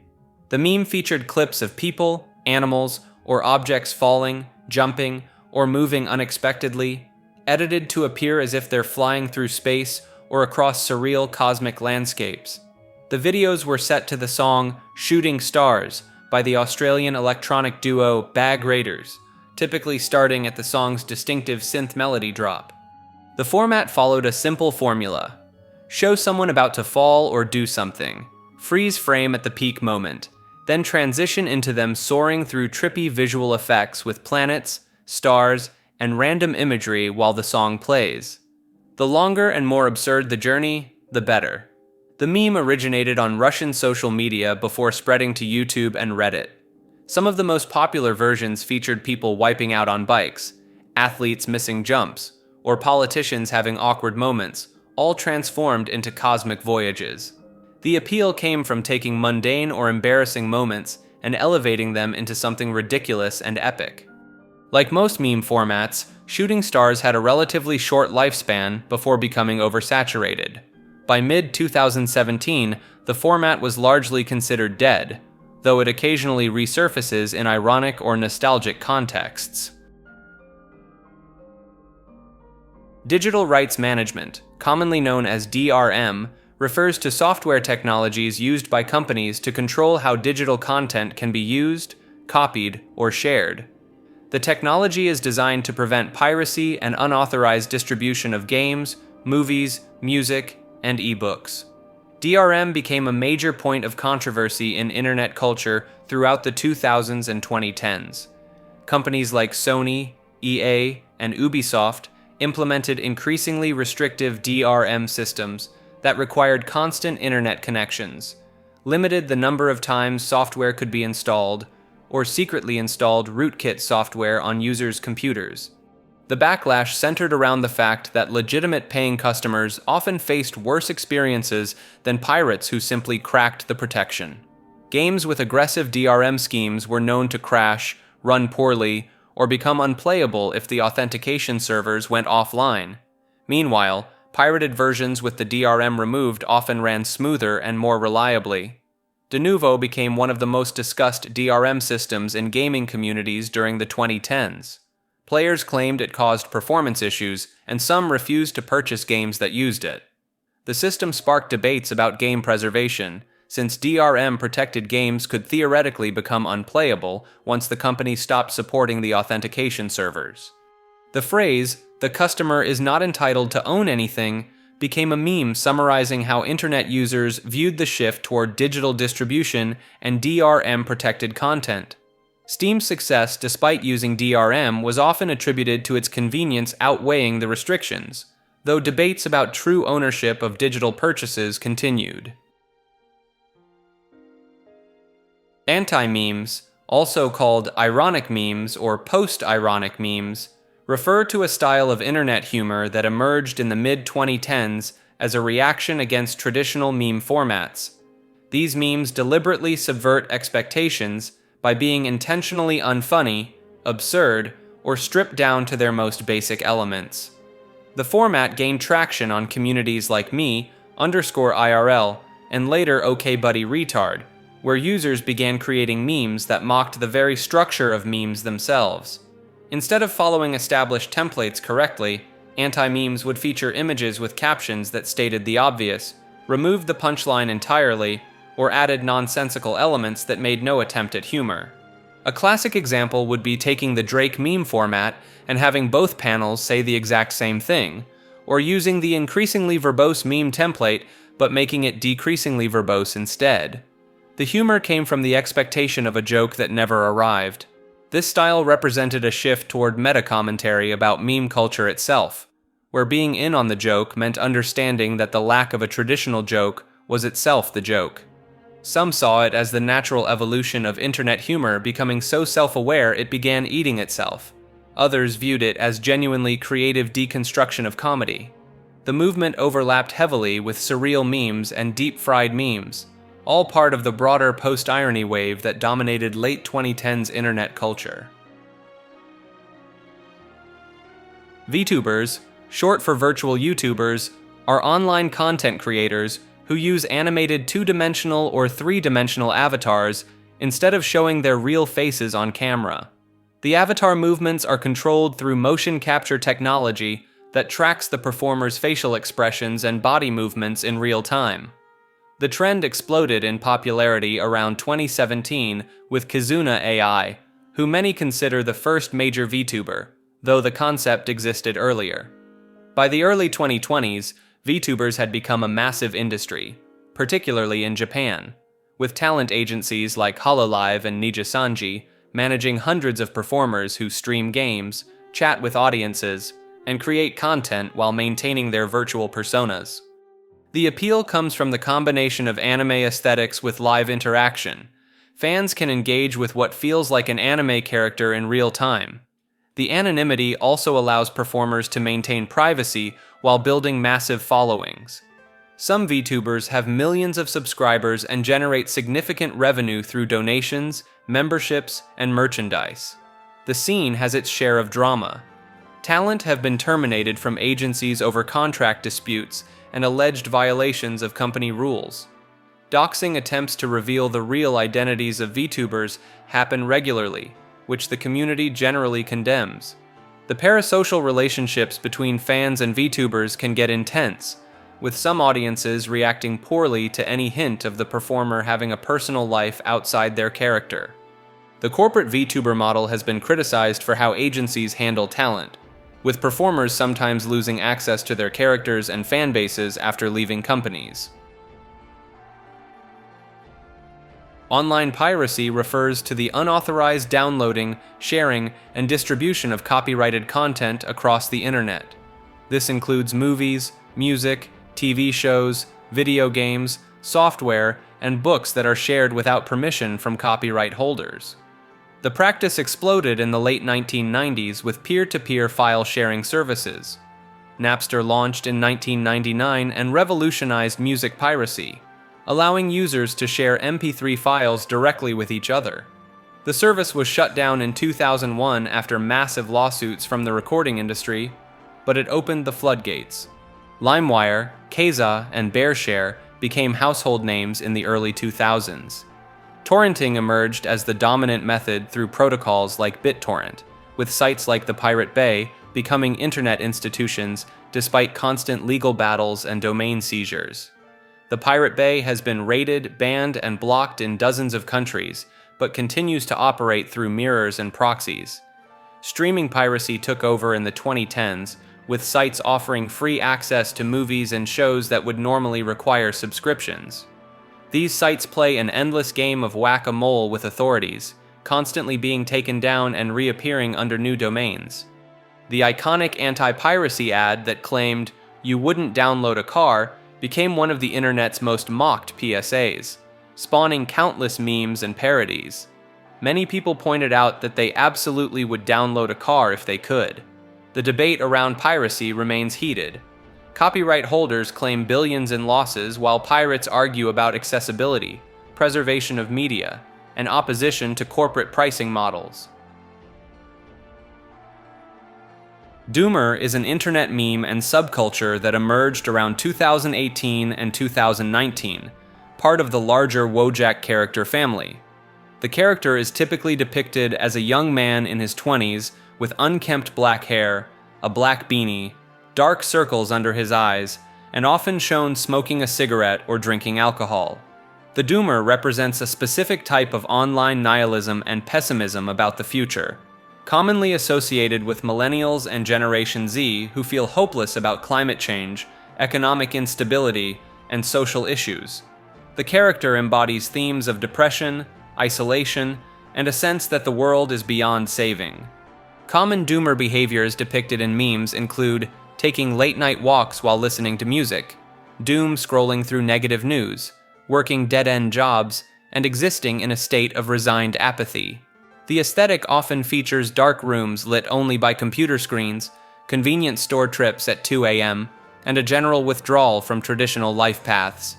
The meme featured clips of people, animals, or objects falling, jumping, or moving unexpectedly, edited to appear as if they're flying through space or across surreal cosmic landscapes. The videos were set to the song Shooting Stars by the Australian electronic duo Bag Raiders, typically starting at the song's distinctive synth melody drop. The format followed a simple formula. Show someone about to fall or do something, freeze frame at the peak moment, then transition into them soaring through trippy visual effects with planets, stars, and random imagery while the song plays. The longer and more absurd the journey, the better. The meme originated on Russian social media before spreading to YouTube and Reddit. Some of the most popular versions featured people wiping out on bikes, athletes missing jumps, or politicians having awkward moments, all transformed into cosmic voyages. The appeal came from taking mundane or embarrassing moments and elevating them into something ridiculous and epic. Like most meme formats, Shooting Stars had a relatively short lifespan before becoming oversaturated. By mid-2017, the format was largely considered dead, though it occasionally resurfaces in ironic or nostalgic contexts. Digital rights management, commonly known as DRM, refers to software technologies used by companies to control how digital content can be used, copied, or shared. The technology is designed to prevent piracy and unauthorized distribution of games, movies, music, and ebooks. DRM became a major point of controversy in internet culture throughout the 2000s and 2010s. Companies like Sony, EA, and Ubisoft implemented increasingly restrictive DRM systems that required constant internet connections, limited the number of times software could be installed, or secretly installed rootkit software on users' computers. The backlash centered around the fact that legitimate paying customers often faced worse experiences than pirates who simply cracked the protection. Games with aggressive DRM schemes were known to crash, run poorly, or become unplayable if the authentication servers went offline. Meanwhile, pirated versions with the DRM removed often ran smoother and more reliably. Denuvo became one of the most discussed DRM systems in gaming communities during the 2010s. Players claimed it caused performance issues, and some refused to purchase games that used it. The system sparked debates about game preservation, since DRM-protected games could theoretically become unplayable once the company stopped supporting the authentication servers. The phrase, "the customer is not entitled to own anything," became a meme summarizing how internet users viewed the shift toward digital distribution and DRM-protected content. Steam's success despite using DRM was often attributed to its convenience outweighing the restrictions, though debates about true ownership of digital purchases continued. Anti-memes, also called ironic memes or post-ironic memes, refer to a style of internet humor that emerged in the mid-2010s as a reaction against traditional meme formats. These memes deliberately subvert expectations by being intentionally unfunny, absurd, or stripped down to their most basic elements. The format gained traction on communities like me_IRL and later OKBuddyRetard, where users began creating memes that mocked the very structure of memes themselves. Instead of following established templates correctly, anti-memes would feature images with captions that stated the obvious, removed the punchline entirely, or added nonsensical elements that made no attempt at humor. A classic example would be taking the Drake meme format and having both panels say the exact same thing, or using the increasingly verbose meme template but making it decreasingly verbose instead. The humor came from the expectation of a joke that never arrived. This style represented a shift toward meta-commentary about meme culture itself, where being in on the joke meant understanding that the lack of a traditional joke was itself the joke. Some saw it as the natural evolution of internet humor becoming so self-aware it began eating itself. Others viewed it as genuinely creative deconstruction of comedy. The movement overlapped heavily with surreal memes and deep-fried memes, all part of the broader post-irony wave that dominated late 2010s internet culture. VTubers, short for virtual YouTubers, are online content creators who use animated two-dimensional or three-dimensional avatars instead of showing their real faces on camera. The avatar movements are controlled through motion capture technology that tracks the performer's facial expressions and body movements in real time. The trend exploded in popularity around 2017 with Kizuna AI, who many consider the first major VTuber, though the concept existed earlier. By the early 2020s, VTubers had become a massive industry, particularly in Japan, with talent agencies like Hololive and Nijisanji managing hundreds of performers who stream games, chat with audiences, and create content while maintaining their virtual personas. The appeal comes from the combination of anime aesthetics with live interaction. Fans can engage with what feels like an anime character in real time. The anonymity also allows performers to maintain privacy while building massive followings. Some VTubers have millions of subscribers and generate significant revenue through donations, memberships, and merchandise. The scene has its share of drama. Talent have been terminated from agencies over contract disputes and alleged violations of company rules. Doxing attempts to reveal the real identities of VTubers happen regularly, which the community generally condemns. The parasocial relationships between fans and VTubers can get intense, with some audiences reacting poorly to any hint of the performer having a personal life outside their character. The corporate VTuber model has been criticized for how agencies handle talent, with performers sometimes losing access to their characters and fan bases after leaving companies. Online piracy refers to the unauthorized downloading, sharing, and distribution of copyrighted content across the internet. This includes movies, music, TV shows, video games, software, and books that are shared without permission from copyright holders. The practice exploded in the late 1990s with peer-to-peer file sharing services. Napster launched in 1999 and revolutionized music piracy, allowing users to share MP3 files directly with each other. The service was shut down in 2001 after massive lawsuits from the recording industry, but it opened the floodgates. LimeWire, Kazaa, and BearShare became household names in the early 2000s. Torrenting emerged as the dominant method through protocols like BitTorrent, with sites like the Pirate Bay becoming internet institutions despite constant legal battles and domain seizures. The Pirate Bay has been raided, banned, and blocked in dozens of countries, but continues to operate through mirrors and proxies. Streaming piracy took over in the 2010s, with sites offering free access to movies and shows that would normally require subscriptions. These sites play an endless game of whack-a-mole with authorities, constantly being taken down and reappearing under new domains. The iconic anti-piracy ad that claimed, "You wouldn't download a car," became one of the internet's most mocked PSAs, spawning countless memes and parodies. Many people pointed out that they absolutely would download a car if they could. The debate around piracy remains heated. Copyright holders claim billions in losses while pirates argue about accessibility, preservation of media, and opposition to corporate pricing models. Doomer is an internet meme and subculture that emerged around 2018 and 2019, part of the larger Wojak character family. The character is typically depicted as a young man in his 20s with unkempt black hair, a black beanie, dark circles under his eyes, and often shown smoking a cigarette or drinking alcohol. The Doomer represents a specific type of online nihilism and pessimism about the future, commonly associated with millennials and Generation Z who feel hopeless about climate change, economic instability, and social issues. The character embodies themes of depression, isolation, and a sense that the world is beyond saving. Common doomer behaviors depicted in memes include taking late-night walks while listening to music, doom scrolling through negative news, working dead-end jobs, and existing in a state of resigned apathy. The aesthetic often features dark rooms lit only by computer screens, convenient store trips at 2 a.m., and a general withdrawal from traditional life paths.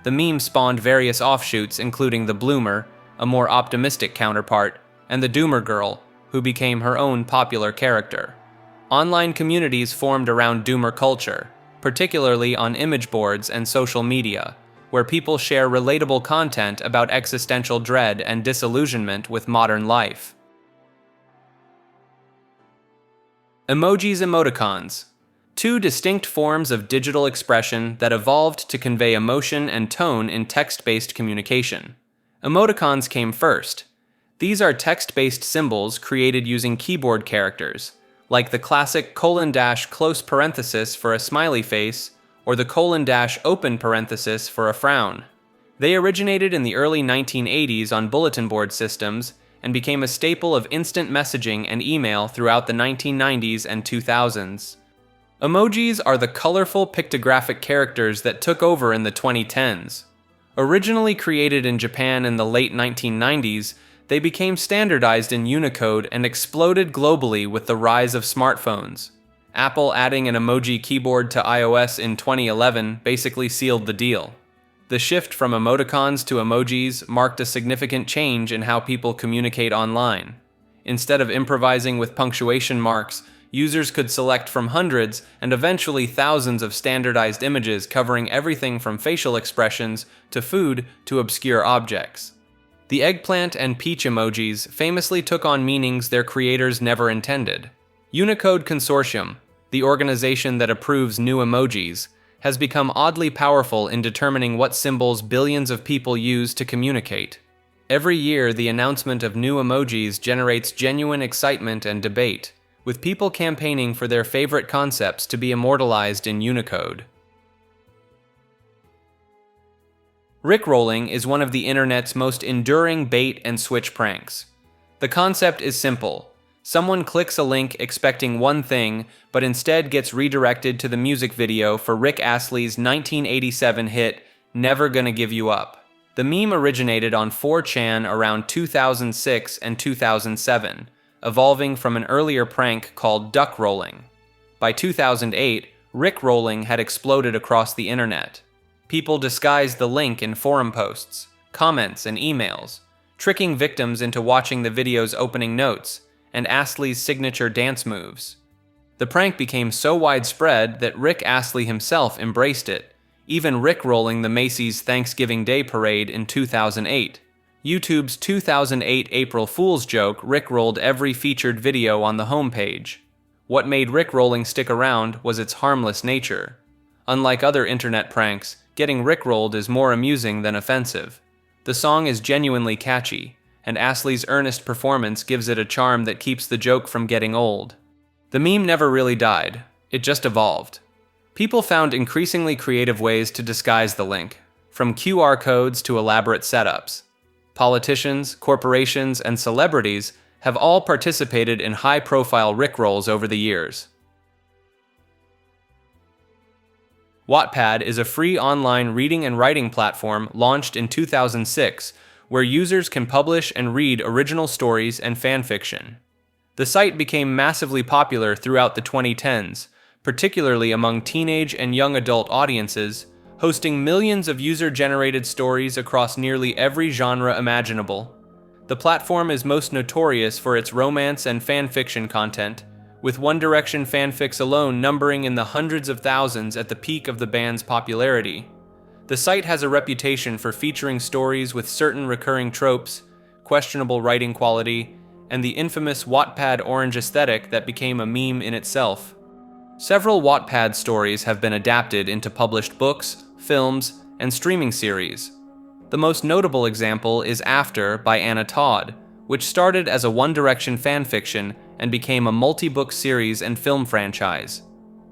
The meme spawned various offshoots including the Bloomer, a more optimistic counterpart, and the Doomer Girl, who became her own popular character. Online communities formed around Doomer culture, particularly on image boards and social media, where people share relatable content about existential dread and disillusionment with modern life. Emojis emoticons. Two distinct forms of digital expression that evolved to convey emotion and tone in text-based communication. Emoticons came first. These are text-based symbols created using keyboard characters, like the classic :close parenthesis for a smiley face, or the :open parenthesis for a frown. They originated in the early 1980s on bulletin board systems and became a staple of instant messaging and email throughout the 1990s and 2000s. Emojis are the colorful pictographic characters that took over in the 2010s. Originally created in Japan in the late 1990s, they became standardized in Unicode and exploded globally with the rise of smartphones. Apple adding an emoji keyboard to iOS in 2011 basically sealed the deal. The shift from emoticons to emojis marked a significant change in how people communicate online. Instead of improvising with punctuation marks, users could select from hundreds and eventually thousands of standardized images covering everything from facial expressions to food to obscure objects. The eggplant and peach emojis famously took on meanings their creators never intended. Unicode Consortium, the organization that approves new emojis, has become oddly powerful in determining what symbols billions of people use to communicate. Every year, the announcement of new emojis generates genuine excitement and debate, with people campaigning for their favorite concepts to be immortalized in Unicode. Rickrolling is one of the internet's most enduring bait and switch pranks. The concept is simple. Someone clicks a link expecting one thing, but instead gets redirected to the music video for Rick Astley's 1987 hit, Never Gonna Give You Up. The meme originated on 4chan around 2006 and 2007, evolving from an earlier prank called duck rolling. By 2008, Rickrolling had exploded across the internet. People disguised the link in forum posts, comments, and emails, tricking victims into watching the video's opening notes and Astley's signature dance moves. The prank became so widespread that Rick Astley himself embraced it, even rickrolling the Macy's Thanksgiving Day Parade in 2008. YouTube's 2008 April Fool's joke rickrolled every featured video on the homepage. What made rickrolling stick around was its harmless nature. Unlike other internet pranks, getting rickrolled is more amusing than offensive. The song is genuinely catchy, and Astley's earnest performance gives it a charm that keeps the joke from getting old. The meme never really died, it just evolved. People found increasingly creative ways to disguise the link, from QR codes to elaborate setups. Politicians, corporations, and celebrities have all participated in high-profile rickrolls over the years. Wattpad is a free online reading and writing platform launched in 2006 where users can publish and read original stories and fanfiction. The site became massively popular throughout the 2010s, particularly among teenage and young adult audiences, hosting millions of user-generated stories across nearly every genre imaginable. The platform is most notorious for its romance and fanfiction content, with One Direction fanfics alone numbering in the hundreds of thousands at the peak of the band's popularity. The site has a reputation for featuring stories with certain recurring tropes, questionable writing quality, and the infamous Wattpad orange aesthetic that became a meme in itself. Several Wattpad stories have been adapted into published books, films, and streaming series. The most notable example is After by Anna Todd, which started as a One Direction fanfiction and became a multi-book series and film franchise.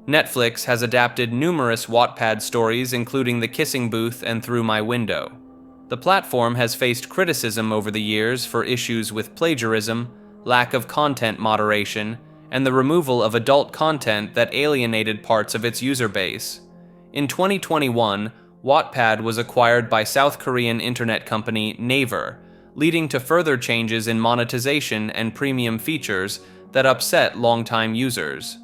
Netflix has adapted numerous Wattpad stories, including The Kissing Booth and Through My Window. The platform has faced criticism over the years for issues with plagiarism, lack of content moderation, and the removal of adult content that alienated parts of its user base. In 2021, Wattpad was acquired by South Korean internet company Naver, leading to further changes in monetization and premium features that upset longtime users.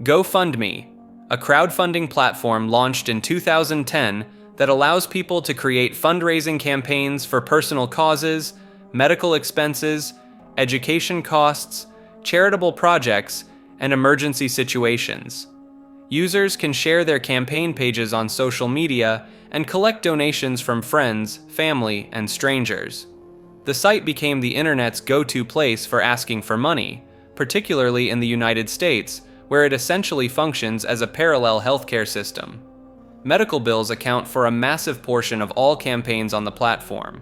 GoFundMe, a crowdfunding platform launched in 2010 that allows people to create fundraising campaigns for personal causes, medical expenses, education costs, charitable projects, and emergency situations. Users can share their campaign pages on social media and collect donations from friends, family, and strangers. The site became the internet's go-to place for asking for money, particularly in the United States, where it essentially functions as a parallel healthcare system. Medical bills account for a massive portion of all campaigns on the platform.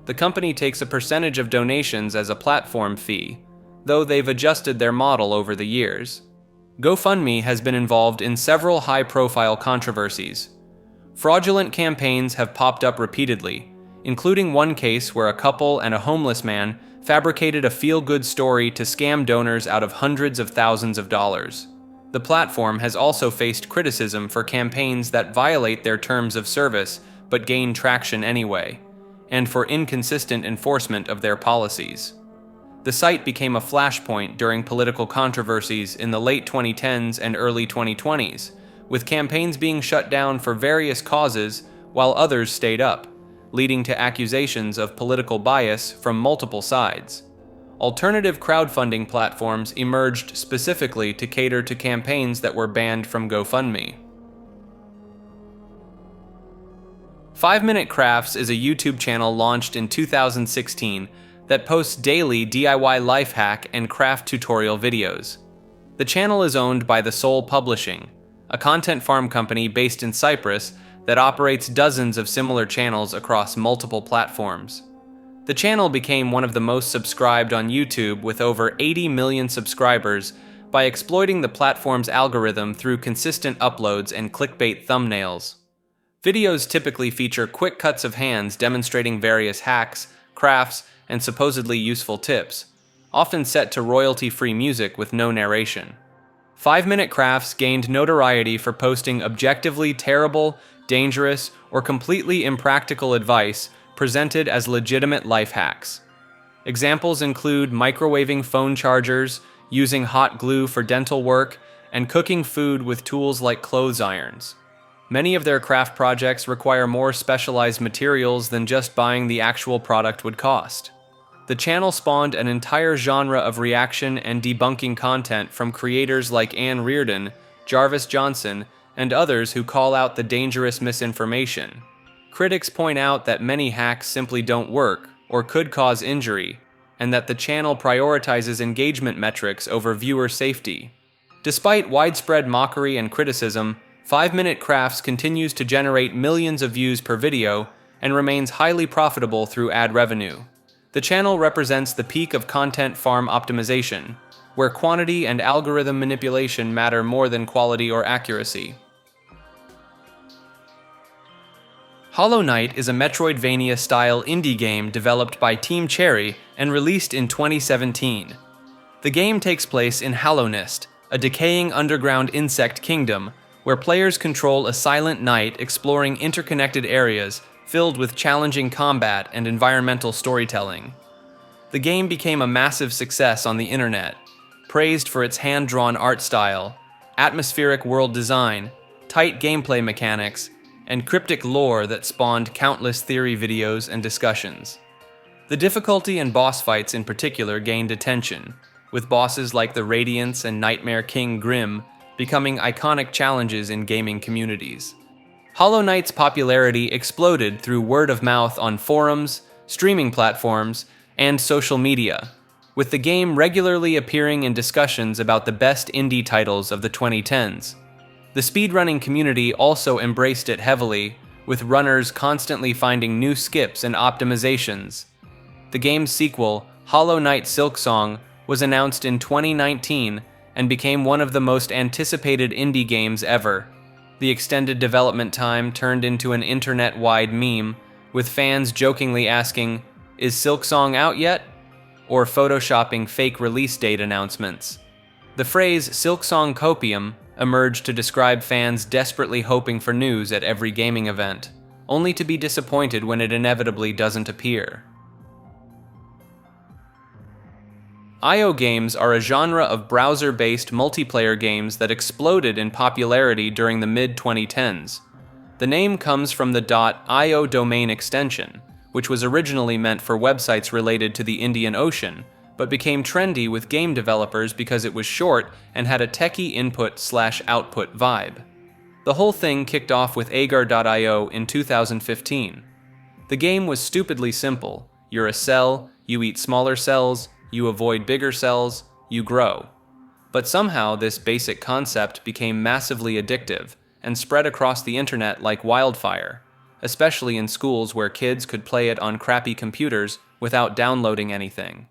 The company takes a percentage of donations as a platform fee, though they've adjusted their model over the years. GoFundMe has been involved in several high-profile controversies. Fraudulent campaigns have popped up repeatedly, including one case where a couple and a homeless man fabricated a feel-good story to scam donors out of hundreds of thousands of dollars. The platform has also faced criticism for campaigns that violate their terms of service but gain traction anyway, and for inconsistent enforcement of their policies. The site became a flashpoint during political controversies in the late 2010s and early 2020s, with campaigns being shut down for various causes while others stayed up, leading to accusations of political bias from multiple sides. Alternative crowdfunding platforms emerged specifically to cater to campaigns that were banned from GoFundMe. 5 Minute Crafts is a YouTube channel launched in 2016 that posts daily DIY life hack and craft tutorial videos. The channel is owned by The Soul Publishing, a content farm company based in Cyprus that operates dozens of similar channels across multiple platforms. The channel became one of the most subscribed on YouTube with over 80 million subscribers by exploiting the platform's algorithm through consistent uploads and clickbait thumbnails. Videos typically feature quick cuts of hands demonstrating various hacks, crafts, and supposedly useful tips, often set to royalty-free music with no narration. 5 Minute Crafts gained notoriety for posting objectively terrible, dangerous, or completely impractical advice presented as legitimate life hacks. Examples include microwaving phone chargers, using hot glue for dental work, and cooking food with tools like clothes irons. Many of their craft projects require more specialized materials than just buying the actual product would cost. The channel spawned an entire genre of reaction and debunking content from creators like Ann Reardon, Jarvis Johnson, and others who call out the dangerous misinformation. Critics point out that many hacks simply don't work or could cause injury, and that the channel prioritizes engagement metrics over viewer safety. Despite widespread mockery and criticism, 5 Minute Crafts continues to generate millions of views per video and remains highly profitable through ad revenue. The channel represents the peak of content farm optimization, where quantity and algorithm manipulation matter more than quality or accuracy. Hollow Knight is a Metroidvania-style indie game developed by Team Cherry and released in 2017. The game takes place in Hallownest, a decaying underground insect kingdom, where players control a silent knight exploring interconnected areas filled with challenging combat and environmental storytelling. The game became a massive success on the internet, praised for its hand-drawn art style, atmospheric world design, tight gameplay mechanics, and cryptic lore that spawned countless theory videos and discussions. The difficulty and boss fights in particular gained attention, with bosses like the Radiance and Nightmare King Grim becoming iconic challenges in gaming communities. Hollow Knight's popularity exploded through word of mouth on forums, streaming platforms, and social media, with the game regularly appearing in discussions about the best indie titles of the 2010s. The speedrunning community also embraced it heavily, with runners constantly finding new skips and optimizations. The game's sequel, Hollow Knight Silksong, was announced in 2019 and became one of the most anticipated indie games ever. The extended development time turned into an internet-wide meme, with fans jokingly asking, "Is Silksong out yet?" or photoshopping fake release date announcements. The phrase Silksong Copium emerged to describe fans desperately hoping for news at every gaming event, only to be disappointed when it inevitably doesn't appear. IO games are a genre of browser-based multiplayer games that exploded in popularity during the mid-2010s. The name comes from the .io domain extension, which was originally meant for websites related to the Indian Ocean, but became trendy with game developers because it was short and had a techie input/output vibe. The whole thing kicked off with Agar.io in 2015. The game was stupidly simple. You're a cell, you eat smaller cells, you avoid bigger cells, you grow. But somehow this basic concept became massively addictive and spread across the internet like wildfire, especially in schools where kids could play it on crappy computers without downloading anything.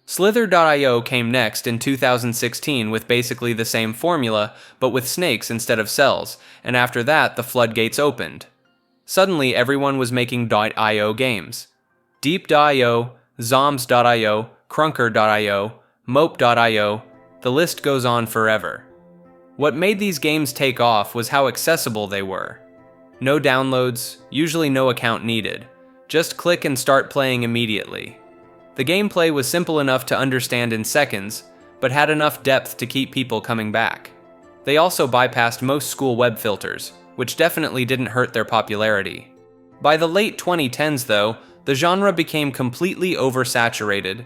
Slither.io came next in 2016 with basically the same formula, but with snakes instead of cells, and after that the floodgates opened. Suddenly everyone was making .io games. Deep.io, Zoms.io, Crunker.io, Mope.io, the list goes on forever. What made these games take off was how accessible they were. No downloads, usually no account needed. Just click and start playing immediately. The gameplay was simple enough to understand in seconds, but had enough depth to keep people coming back. They also bypassed most school web filters, which definitely didn't hurt their popularity. By the late 2010s though, the genre became completely oversaturated.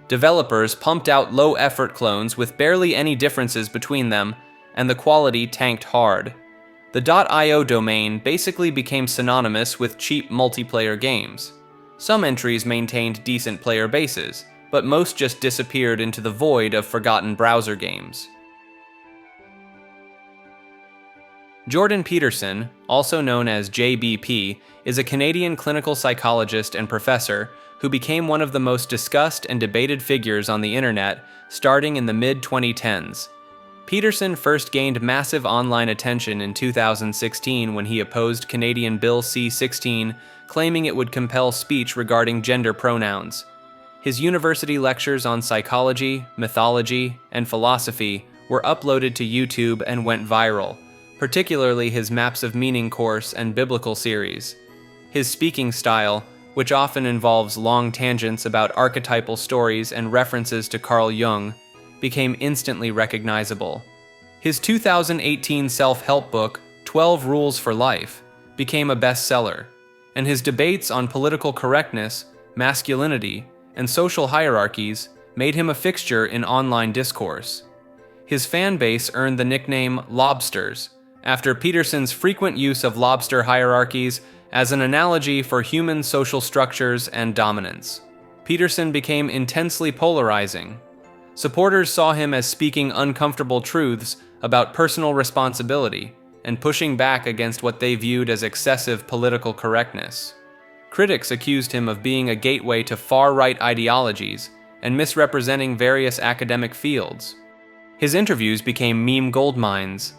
Developers pumped out low-effort clones with barely any differences between them, and the quality tanked hard. The .io domain basically became synonymous with cheap multiplayer games. Some entries maintained decent player bases, but most just disappeared into the void of forgotten browser games. Jordan Peterson, also known as JBP, is a Canadian clinical psychologist and professor who became one of the most discussed and debated figures on the internet starting in the mid-2010s. Peterson first gained massive online attention in 2016 when he opposed Canadian Bill C-16, claiming it would compel speech regarding gender pronouns. His university lectures on psychology, mythology, and philosophy were uploaded to YouTube and went viral, particularly his Maps of Meaning course and biblical series. His speaking style, which often involves long tangents about archetypal stories and references to Carl Jung, became instantly recognizable. His 2018 self-help book, 12 Rules for Life, became a bestseller, and his debates on political correctness, masculinity, and social hierarchies made him a fixture in online discourse. His fan base earned the nickname Lobsters, after Peterson's frequent use of lobster hierarchies as an analogy for human social structures and dominance. Peterson became intensely polarizing. Supporters saw him as speaking uncomfortable truths about personal responsibility and pushing back against what they viewed as excessive political correctness. Critics accused him of being a gateway to far-right ideologies and misrepresenting various academic fields. His interviews became meme goldmines.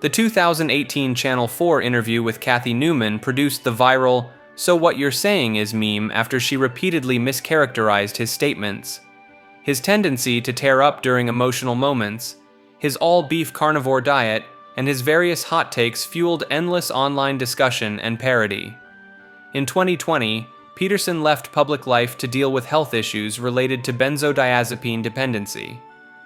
The 2018 Channel 4 interview with Kathy Newman produced the viral "So What You're Saying Is" meme after she repeatedly mischaracterized his statements. His tendency to tear up during emotional moments, his all-beef carnivore diet, and his various hot takes fueled endless online discussion and parody. In 2020, Peterson left public life to deal with health issues related to benzodiazepine dependency.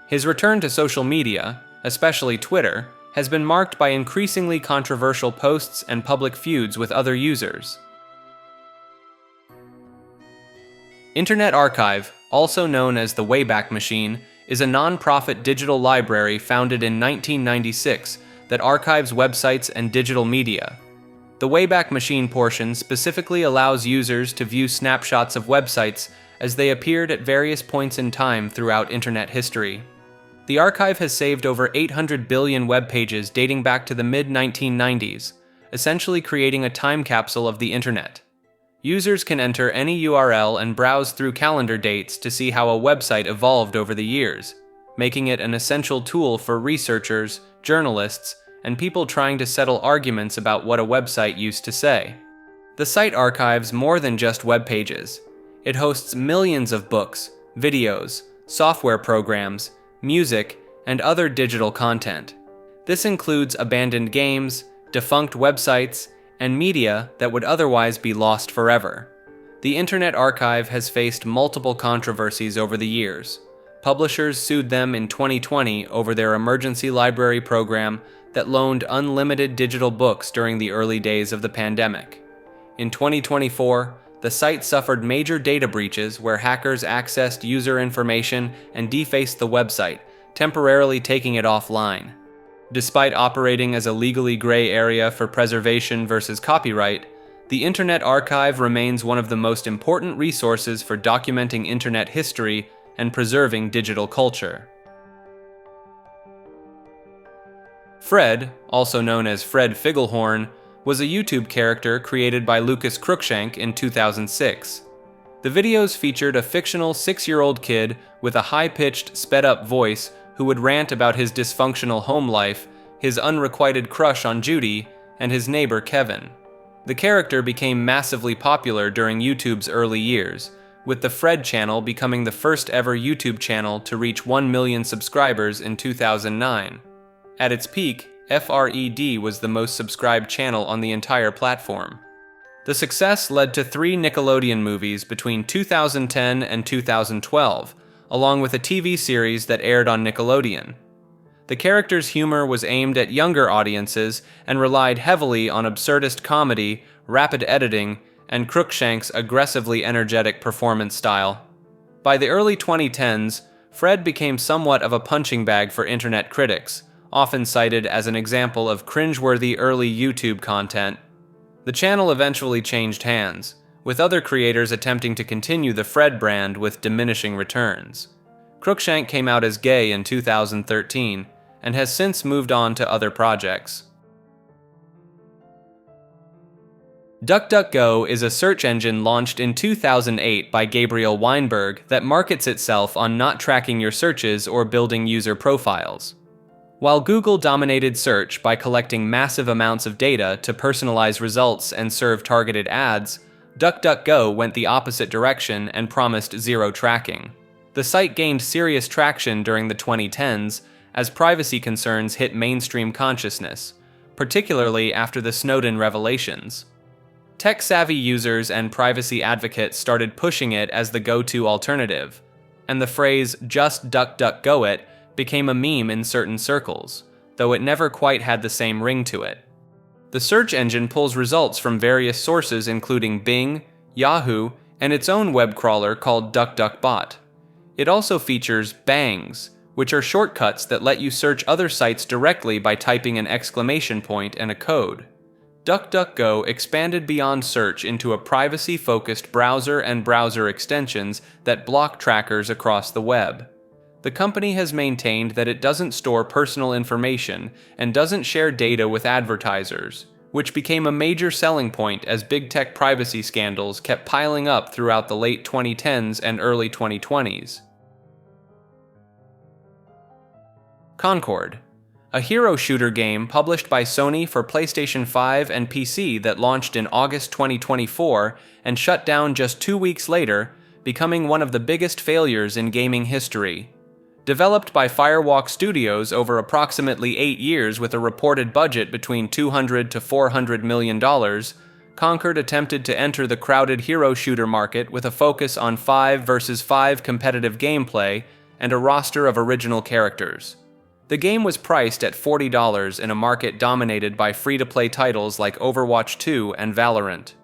His return to social media, especially Twitter, has been marked by increasingly controversial posts and public feuds with other users. Internet Archive, also known as the Wayback Machine, is a non-profit digital library founded in 1996 that archives websites and digital media. The Wayback Machine portion specifically allows users to view snapshots of websites as they appeared at various points in time throughout internet history. The archive has saved over 800 billion web pages dating back to the mid-1990s, essentially creating a time capsule of the internet. Users can enter any URL and browse through calendar dates to see how a website evolved over the years, making it an essential tool for researchers, journalists, and people trying to settle arguments about what a website used to say. The site archives more than just web pages. It hosts millions of books, videos, software programs, music, and other digital content. This includes abandoned games, defunct websites, and media that would otherwise be lost forever. The Internet Archive has faced multiple controversies over the years. Publishers sued them in 2020 over their emergency library program that loaned unlimited digital books during the early days of the pandemic. In 2024, the site suffered major data breaches where hackers accessed user information and defaced the website, temporarily taking it offline. Despite operating as a legally gray area for preservation versus copyright, the Internet Archive remains one of the most important resources for documenting Internet history and preserving digital culture. Fred, also known as Fred Figglehorn, was a YouTube character created by Lucas Cruikshank in 2006. The videos featured a fictional 6-year-old kid with a high-pitched, sped-up voice who would rant about his dysfunctional home life, his unrequited crush on Judy, and his neighbor Kevin. The character became massively popular during YouTube's early years, with the Fred channel becoming the first ever YouTube channel to reach 1 million subscribers in 2009. At its peak, FRED was the most subscribed channel on the entire platform. The success led to 3 Nickelodeon movies between 2010 and 2012, along with a TV series that aired on Nickelodeon. The character's humor was aimed at younger audiences and relied heavily on absurdist comedy, rapid editing, and Cruikshank's aggressively energetic performance style. By the early 2010s, Fred became somewhat of a punching bag for internet critics, often cited as an example of cringeworthy early YouTube content. The channel eventually changed hands, with other creators attempting to continue the Fred brand with diminishing returns. Cruikshank came out as gay in 2013 and has since moved on to other projects. DuckDuckGo is a search engine launched in 2008 by Gabriel Weinberg that markets itself on not tracking your searches or building user profiles. While Google dominated search by collecting massive amounts of data to personalize results and serve targeted ads, DuckDuckGo went the opposite direction and promised zero tracking. The site gained serious traction during the 2010s as privacy concerns hit mainstream consciousness, particularly after the Snowden revelations. Tech-savvy users and privacy advocates started pushing it as the go-to alternative, and the phrase "just DuckDuckGo it" became a meme in certain circles, though it never quite had the same ring to it. The search engine pulls results from various sources including Bing, Yahoo, and its own web crawler called DuckDuckBot. It also features bangs, which are shortcuts that let you search other sites directly by typing an exclamation point and a code. DuckDuckGo expanded beyond search into a privacy-focused browser and browser extensions that block trackers across the web. The company has maintained that it doesn't store personal information and doesn't share data with advertisers, which became a major selling point as big tech privacy scandals kept piling up throughout the late 2010s and early 2020s. Concord, a hero shooter game published by Sony for PlayStation 5 and PC that launched in August 2024 and shut down just 2 weeks later, becoming one of the biggest failures in gaming history. Developed by Firewalk Studios over approximately 8 years with a reported budget between $200 to $400 million, Concord attempted to enter the crowded hero shooter market with a focus on 5 versus 5 competitive gameplay and a roster of original characters. The game was priced at $40 in a market dominated by free-to-play titles like Overwatch 2 and Valorant.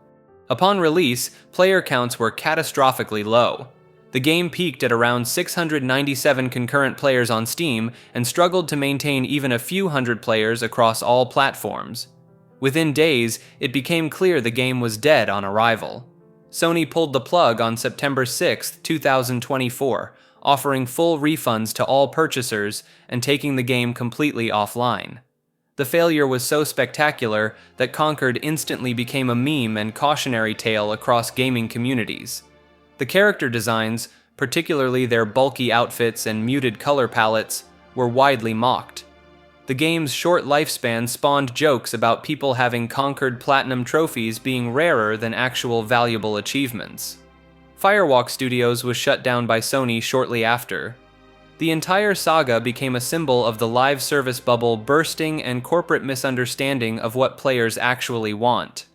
Upon release, player counts were catastrophically low. The game peaked at around 697 concurrent players on Steam and struggled to maintain even a few hundred players across all platforms. Within days, it became clear the game was dead on arrival. Sony pulled the plug on September 6, 2024, offering full refunds to all purchasers and taking the game completely offline. The failure was so spectacular that Concord instantly became a meme and cautionary tale across gaming communities. The character designs, particularly their bulky outfits and muted color palettes, were widely mocked. The game's short lifespan spawned jokes about people having conquered platinum trophies being rarer than actual valuable achievements. Firewalk Studios was shut down by Sony shortly after. The entire saga became a symbol of the live service bubble bursting and corporate misunderstanding of what players actually want.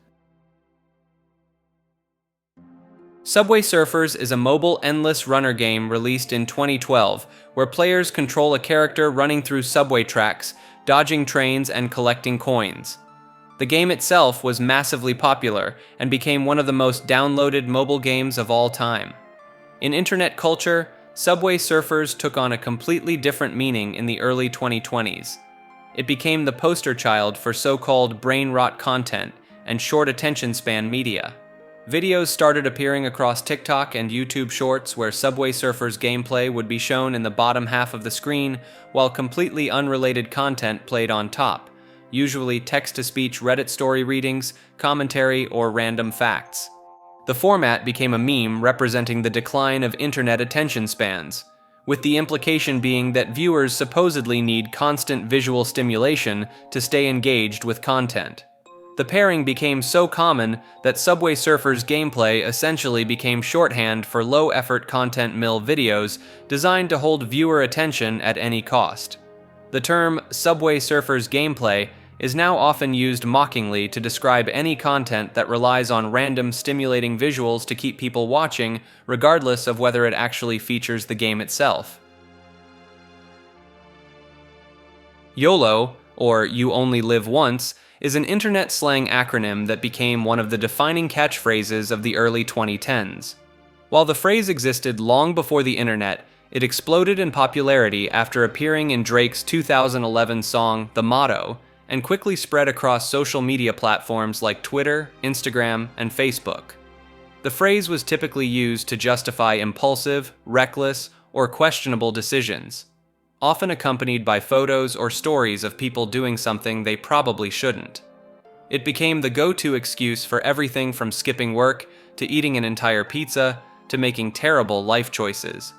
Subway Surfers is a mobile endless runner game released in 2012, where players control a character running through subway tracks, dodging trains, and collecting coins. The game itself was massively popular and became one of the most downloaded mobile games of all time. In internet culture, Subway Surfers took on a completely different meaning in the early 2020s. It became the poster child for so-called brain rot content and short attention span media. Videos started appearing across TikTok and YouTube Shorts where Subway Surfers gameplay would be shown in the bottom half of the screen, while completely unrelated content played on top, usually text-to-speech Reddit story readings, commentary, or random facts. The format became a meme representing the decline of internet attention spans, with the implication being that viewers supposedly need constant visual stimulation to stay engaged with content. The pairing became so common that Subway Surfers gameplay essentially became shorthand for low-effort content mill videos designed to hold viewer attention at any cost. The term Subway Surfers gameplay is now often used mockingly to describe any content that relies on random stimulating visuals to keep people watching, regardless of whether it actually features the game itself. YOLO, or You Only Live Once, is an internet slang acronym that became one of the defining catchphrases of the early 2010s. While the phrase existed long before the internet, it exploded in popularity after appearing in Drake's 2011 song The Motto, and quickly spread across social media platforms like Twitter, Instagram, and Facebook. The phrase was typically used to justify impulsive, reckless, or questionable decisions, often accompanied by photos or stories of people doing something they probably shouldn't. It became the go-to excuse for everything from skipping work, to eating an entire pizza, to making terrible life choices.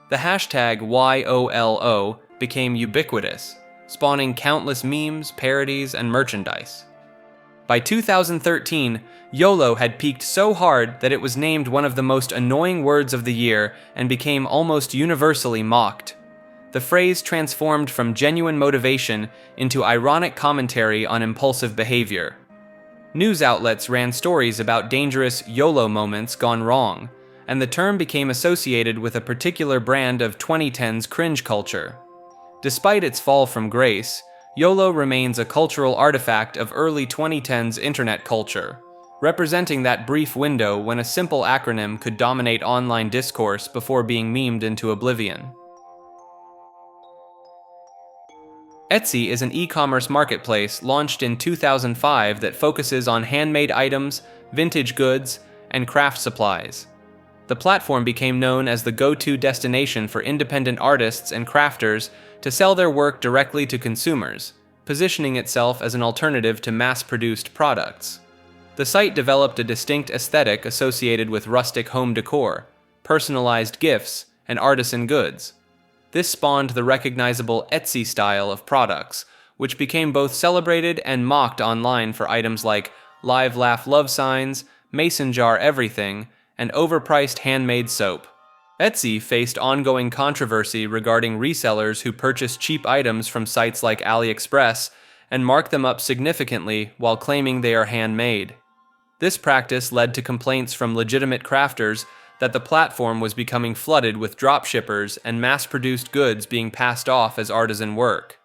The hashtag YOLO became ubiquitous, spawning countless memes, parodies, and merchandise. By 2013, YOLO had peaked so hard that it was named one of the most annoying words of the year and became almost universally mocked. The phrase transformed from genuine motivation into ironic commentary on impulsive behavior. News outlets ran stories about dangerous YOLO moments gone wrong, and the term became associated with a particular brand of 2010s cringe culture. Despite its fall from grace, YOLO remains a cultural artifact of early 2010s internet culture, representing that brief window when a simple acronym could dominate online discourse before being memed into oblivion. Etsy is an e-commerce marketplace launched in 2005 that focuses on handmade items, vintage goods, and craft supplies. The platform became known as the go-to destination for independent artists and crafters to sell their work directly to consumers, positioning itself as an alternative to mass-produced products. The site developed a distinct aesthetic associated with rustic home decor, personalized gifts, and artisan goods. This spawned the recognizable Etsy style of products, which became both celebrated and mocked online for items like live laugh love signs, mason jar everything, and overpriced handmade soap. Etsy faced ongoing controversy regarding resellers who purchased cheap items from sites like AliExpress and mark them up significantly while claiming they are handmade. This practice led to complaints from legitimate crafters that the platform was becoming flooded with dropshippers and mass-produced goods being passed off as artisan work.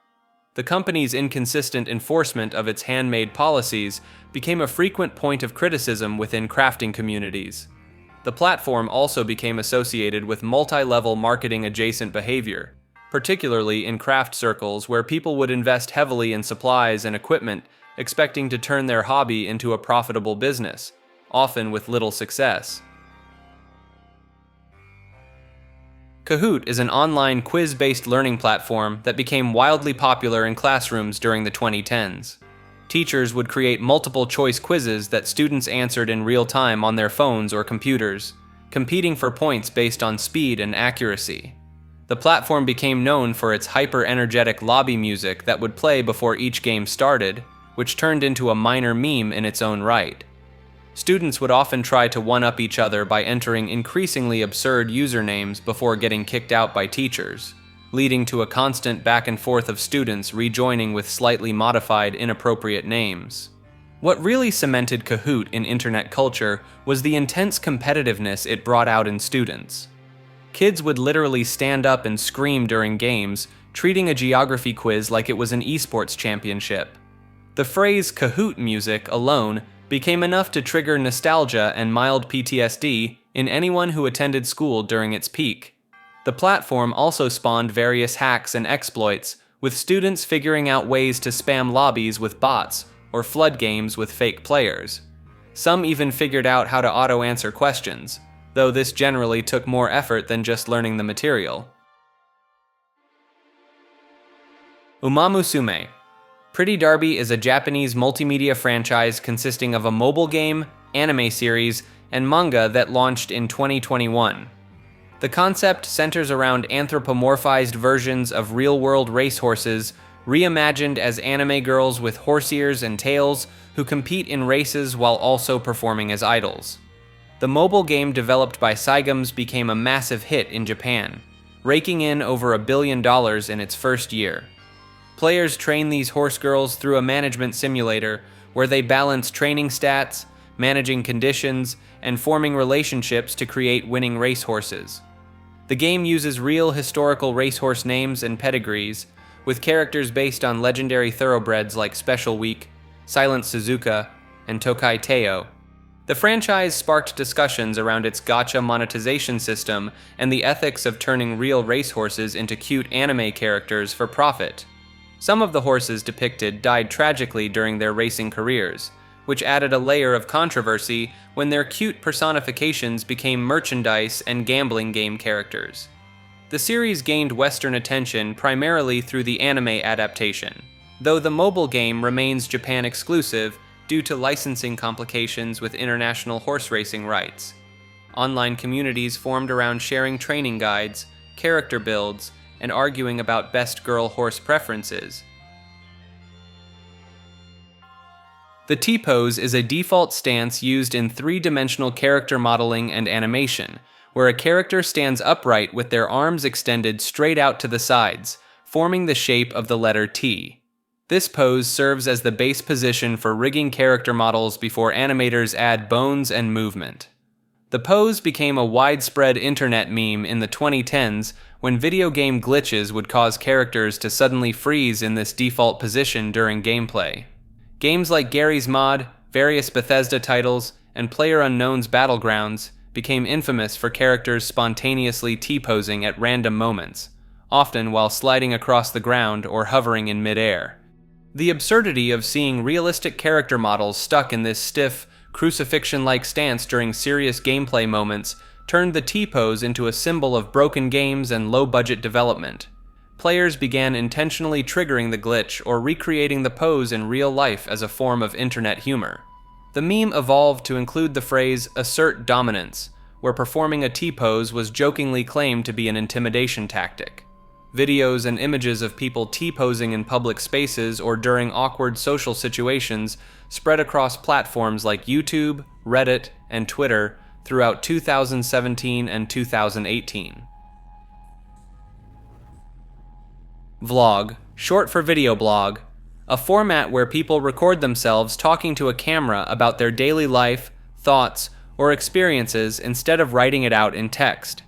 The company's inconsistent enforcement of its handmade policies became a frequent point of criticism within crafting communities. The platform also became associated with multi-level marketing-adjacent behavior, particularly in craft circles where people would invest heavily in supplies and equipment, expecting to turn their hobby into a profitable business, often with little success. Kahoot is an online quiz-based learning platform that became wildly popular in classrooms during the 2010s. Teachers would create multiple-choice quizzes that students answered in real time on their phones or computers, competing for points based on speed and accuracy. The platform became known for its hyper-energetic lobby music that would play before each game started, which turned into a minor meme in its own right. Students would often try to one-up each other by entering increasingly absurd usernames before getting kicked out by teachers, leading to a constant back and forth of students rejoining with slightly modified, inappropriate names. What really cemented Kahoot in internet culture was the intense competitiveness it brought out in students. Kids would literally stand up and scream during games, treating a geography quiz like it was an esports championship. The phrase Kahoot music alone became enough to trigger nostalgia and mild PTSD in anyone who attended school during its peak. The platform also spawned various hacks and exploits, with students figuring out ways to spam lobbies with bots or flood games with fake players. Some even figured out how to auto-answer questions, though this generally took more effort than just learning the material. Umamusume. Pretty Derby is a Japanese multimedia franchise consisting of a mobile game, anime series, and manga that launched in 2021. The concept centers around anthropomorphized versions of real-world racehorses, reimagined as anime girls with horse ears and tails who compete in races while also performing as idols. The mobile game developed by Cygames became a massive hit in Japan, raking in over $1 billion in its first year. Players train these horse girls through a management simulator where they balance training stats, managing conditions, and forming relationships to create winning racehorses. The game uses real historical racehorse names and pedigrees, with characters based on legendary thoroughbreds like Special Week, Silent Suzuka, and Tokai Teo. The franchise sparked discussions around its gacha monetization system and the ethics of turning real racehorses into cute anime characters for profit. Some of the horses depicted died tragically during their racing careers, which added a layer of controversy when their cute personifications became merchandise and gambling game characters. The series gained Western attention primarily through the anime adaptation, though the mobile game remains Japan exclusive due to licensing complications with international horse racing rights. Online communities formed around sharing training guides, character builds, and arguing about best girl horse preferences. The T-pose is a default stance used in three-dimensional character modeling and animation, where a character stands upright with their arms extended straight out to the sides, forming the shape of the letter T. This pose serves as the base position for rigging character models before animators add bones and movement. The pose became a widespread internet meme in the 2010s when video game glitches would cause characters to suddenly freeze in this default position during gameplay. Games like Garry's Mod, various Bethesda titles, and PlayerUnknown's Battlegrounds became infamous for characters spontaneously T-posing at random moments, often while sliding across the ground or hovering in midair. The absurdity of seeing realistic character models stuck in this stiff, crucifixion-like stance during serious gameplay moments turned the T-pose into a symbol of broken games and low-budget development. Players began intentionally triggering the glitch or recreating the pose in real life as a form of internet humor. The meme evolved to include the phrase "assert dominance," where performing a T-pose was jokingly claimed to be an intimidation tactic. Videos and images of people T-posing in public spaces or during awkward social situations spread across platforms like YouTube, Reddit, and Twitter throughout 2017 and 2018. Vlog, short for video blog, a format where people record themselves talking to a camera about their daily life, thoughts, or experiences instead of writing it out in text.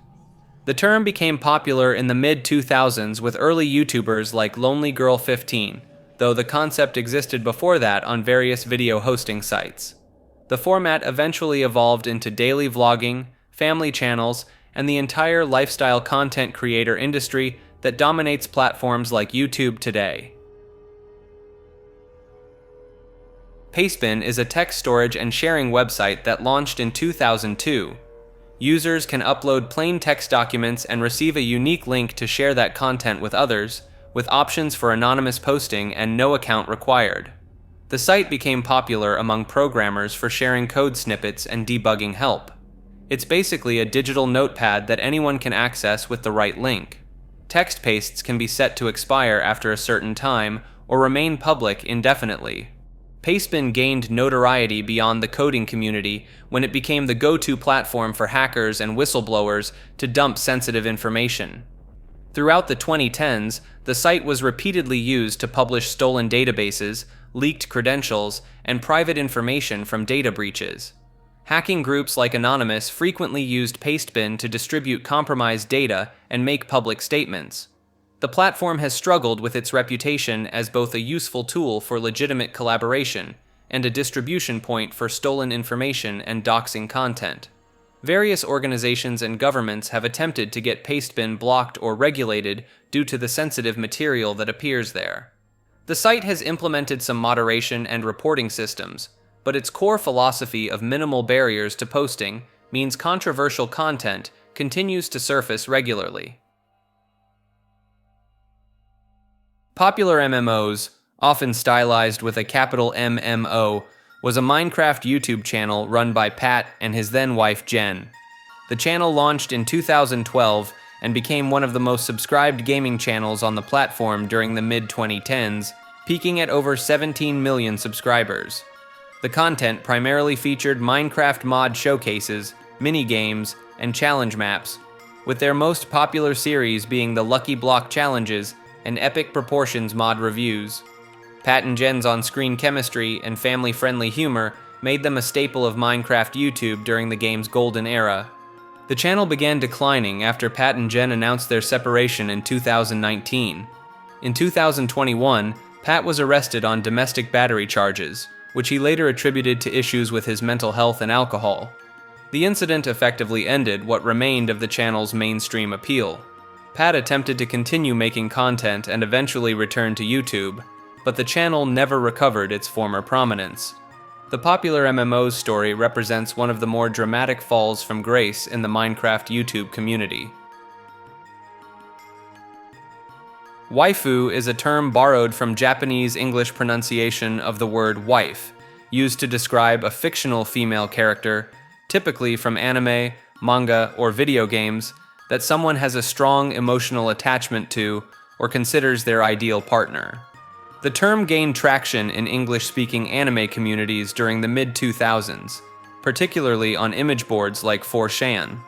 The term became popular in the mid-2000s with early YouTubers like Lonely Girl 15, though the concept existed before that on various video hosting sites. The format eventually evolved into daily vlogging, family channels, and the entire lifestyle content creator industry that dominates platforms like YouTube today. Pastebin is a text storage and sharing website that launched in 2002. Users can upload plain text documents and receive a unique link to share that content with others, with options for anonymous posting and no account required. The site became popular among programmers for sharing code snippets and debugging help. It's basically a digital notepad that anyone can access with the right link. Text pastes can be set to expire after a certain time or remain public indefinitely. Pastebin gained notoriety beyond the coding community when it became the go-to platform for hackers and whistleblowers to dump sensitive information. Throughout the 2010s, the site was repeatedly used to publish stolen databases, leaked credentials, and private information from data breaches. Hacking groups like Anonymous frequently used Pastebin to distribute compromised data and make public statements. The platform has struggled with its reputation as both a useful tool for legitimate collaboration and a distribution point for stolen information and doxing content. Various organizations and governments have attempted to get Pastebin blocked or regulated due to the sensitive material that appears there. The site has implemented some moderation and reporting systems, but its core philosophy of minimal barriers to posting means controversial content continues to surface regularly. Popular MMOs, often stylized with a capital MMO, was a Minecraft YouTube channel run by Pat and his then-wife Jen. The channel launched in 2012 and became one of the most subscribed gaming channels on the platform during the mid-2010s, peaking at over 17 million subscribers. The content primarily featured Minecraft mod showcases, mini-games, and challenge maps, with their most popular series being the Lucky Block Challenges and Epic Proportions mod reviews. Pat and Jen's on-screen chemistry and family-friendly humor made them a staple of Minecraft YouTube during the game's golden era. The channel began declining after Pat and Jen announced their separation in 2019. In 2021, Pat was arrested on domestic battery charges, which he later attributed to issues with his mental health and alcohol. The incident effectively ended what remained of the channel's mainstream appeal. Pat attempted to continue making content and eventually returned to YouTube, but the channel never recovered its former prominence. The popular MMO's story represents one of the more dramatic falls from grace in the Minecraft YouTube community. Waifu is a term borrowed from Japanese English pronunciation of the word wife, used to describe a fictional female character, typically from anime, manga, or video games, that someone has a strong emotional attachment to or considers their ideal partner. The term gained traction in English-speaking anime communities during the mid-2000s, particularly on image boards like 4chan.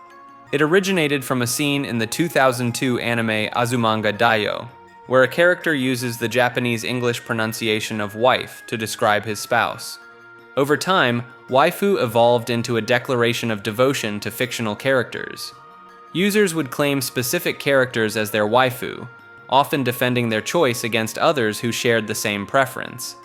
It originated from a scene in the 2002 anime Azumanga Daioh, where a character uses the Japanese English pronunciation of wife to describe his spouse. Over time, waifu evolved into a declaration of devotion to fictional characters. Users would claim specific characters as their waifu, often defending their choice against others who shared the same preference.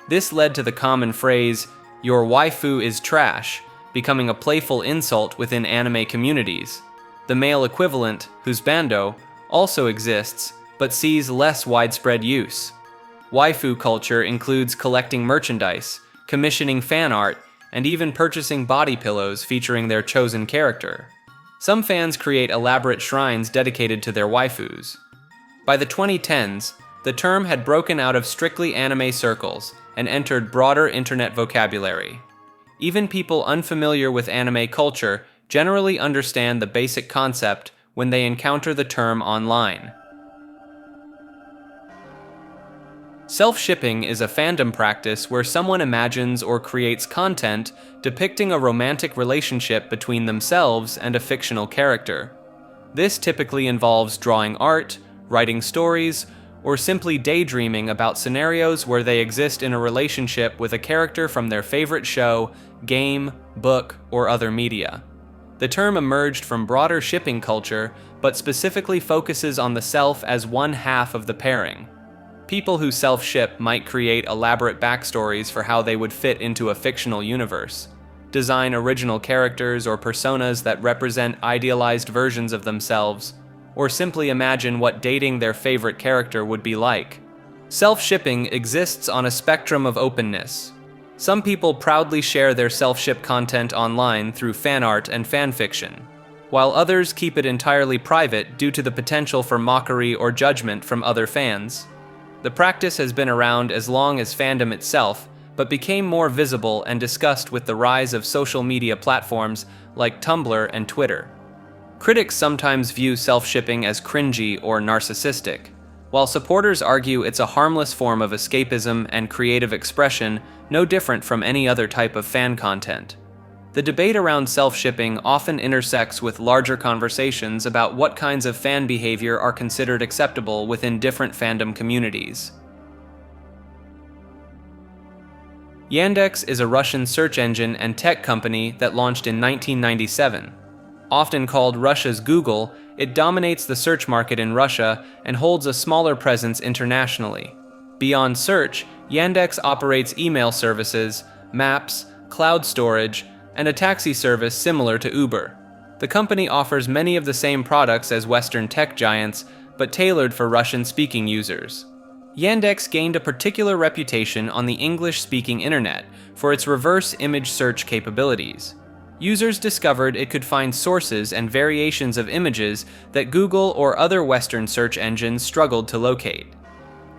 This led to the common phrase, "Your waifu is trash," becoming a playful insult within anime communities. The male equivalent, husbando, also exists, but sees less widespread use. Waifu culture includes collecting merchandise, commissioning fan art, and even purchasing body pillows featuring their chosen character. Some fans create elaborate shrines dedicated to their waifus. By the 2010s, the term had broken out of strictly anime circles and entered broader internet vocabulary. Even people unfamiliar with anime culture generally understand the basic concept when they encounter the term online. Self-shipping is a fandom practice where someone imagines or creates content depicting a romantic relationship between themselves and a fictional character. This typically involves drawing art, writing stories, or simply daydreaming about scenarios where they exist in a relationship with a character from their favorite show, game, book, or other media. The term emerged from broader shipping culture, but specifically focuses on the self as one half of the pairing. People who self-ship might create elaborate backstories for how they would fit into a fictional universe, design original characters or personas that represent idealized versions of themselves, or simply imagine what dating their favorite character would be like. Self-shipping exists on a spectrum of openness. Some people proudly share their self-ship content online through fan art and fanfiction. while others keep it entirely private due to the potential for mockery or judgment from other fans. The practice has been around as long as fandom itself, but became more visible and discussed with the rise of social media platforms like Tumblr and Twitter. Critics sometimes view self-shipping as cringy or narcissistic, while supporters argue it's a harmless form of escapism and creative expression, no different from any other type of fan content. The debate around self-shipping often intersects with larger conversations about what kinds of fan behavior are considered acceptable within different fandom communities. Yandex is a Russian search engine and tech company that launched in 1997. Often called Russia's Google, it dominates the search market in Russia and holds a smaller presence internationally. Beyond search, Yandex operates email services, maps, cloud storage, and a taxi service similar to Uber. The company offers many of the same products as Western tech giants, but tailored for Russian-speaking users. Yandex gained a particular reputation on the English-speaking internet for its reverse image search capabilities. Users discovered it could find sources and variations of images that Google or other Western search engines struggled to locate.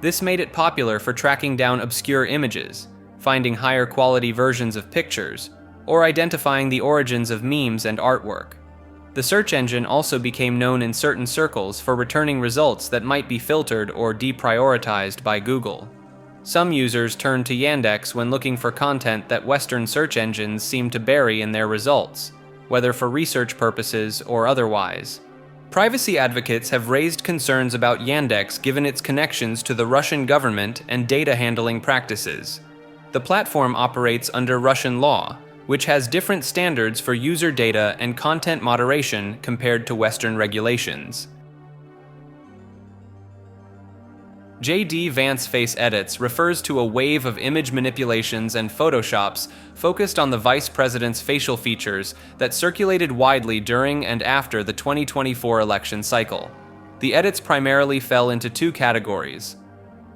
This made it popular for tracking down obscure images, finding higher quality versions of pictures, or identifying the origins of memes and artwork. The search engine also became known in certain circles for returning results that might be filtered or deprioritized by Google. Some users turn to Yandex when looking for content that Western search engines seem to bury in their results, whether for research purposes or otherwise. Privacy advocates have raised concerns about Yandex given its connections to the Russian government and data handling practices. The platform operates under Russian law, which has different standards for user data and content moderation compared to Western regulations. J.D. Vance Face Edits refers to a wave of image manipulations and photoshops focused on the vice president's facial features that circulated widely during and after the 2024 election cycle. The edits primarily fell into two categories.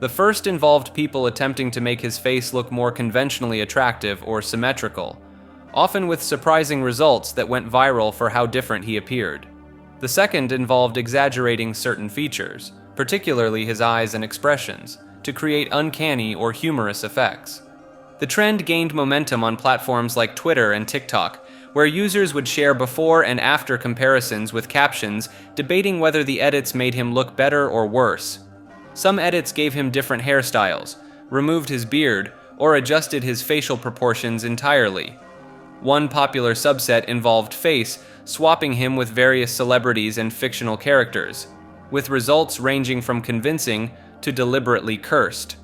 The first involved people attempting to make his face look more conventionally attractive or symmetrical, often with surprising results that went viral for how different he appeared. The second involved exaggerating certain features, particularly his eyes and expressions, to create uncanny or humorous effects. The trend gained momentum on platforms like Twitter and TikTok, where users would share before and after comparisons with captions debating whether the edits made him look better or worse. Some edits gave him different hairstyles, removed his beard, or adjusted his facial proportions entirely. One popular subset involved Face swapping him with various celebrities and fictional characters, with results ranging from convincing to deliberately cursed.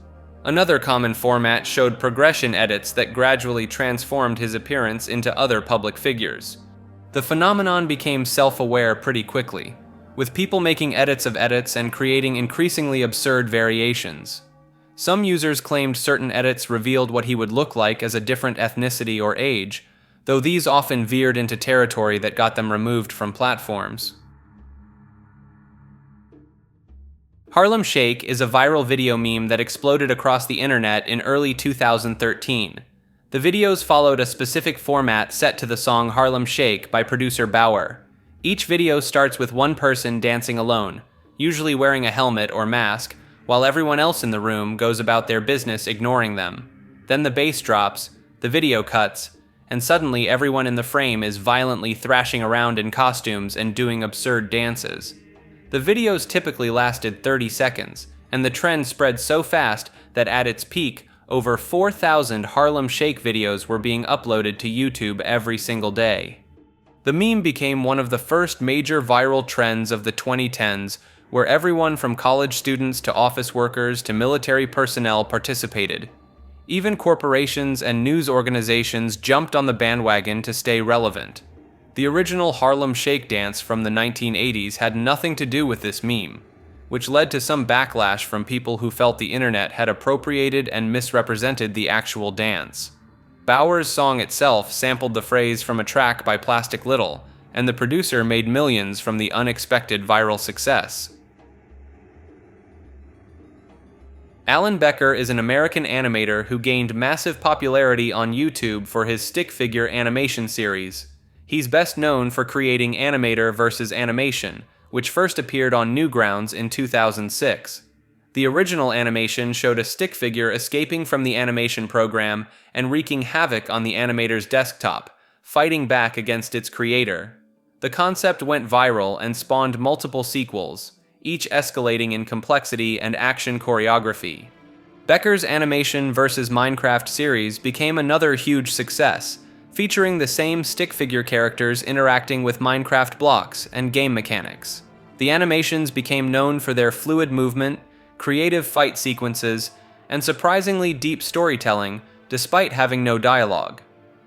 Another common format showed progression edits that gradually transformed his appearance into other public figures. The phenomenon became self-aware pretty quickly, with people making edits of edits and creating increasingly absurd variations. Some users claimed certain edits revealed what he would look like as a different ethnicity or age, though these often veered into territory that got them removed from platforms. Harlem Shake is a viral video meme that exploded across the internet in early 2013. The videos followed a specific format set to the song Harlem Shake by producer Bauer. Each video starts with one person dancing alone, usually wearing a helmet or mask, while everyone else in the room goes about their business ignoring them. Then the bass drops, the video cuts, and suddenly everyone in the frame is violently thrashing around in costumes and doing absurd dances. The videos typically lasted 30 seconds, and the trend spread so fast that at its peak, over 4,000 Harlem Shake videos were being uploaded to YouTube every single day. The meme became one of the first major viral trends of the 2010s, where everyone from college students to office workers to military personnel participated. Even corporations and news organizations jumped on the bandwagon to stay relevant. The original Harlem Shake dance from the 1980s had nothing to do with this meme, which led to some backlash from people who felt the internet had appropriated and misrepresented the actual dance. Bauer's song itself sampled the phrase from a track by Plastic Little, and the producer made millions from the unexpected viral success. Alan Becker is an American animator who gained massive popularity on YouTube for his stick figure animation series. He's best known for creating Animator vs. Animation, which first appeared on Newgrounds in 2006. The original animation showed a stick figure escaping from the animation program and wreaking havoc on the animator's desktop, fighting back against its creator. The concept went viral and spawned multiple sequels, each escalating in complexity and action choreography. Becker's Animation vs. Minecraft series became another huge success, featuring the same stick figure characters interacting with Minecraft blocks and game mechanics. The animations became known for their fluid movement, creative fight sequences, and surprisingly deep storytelling, despite having no dialogue.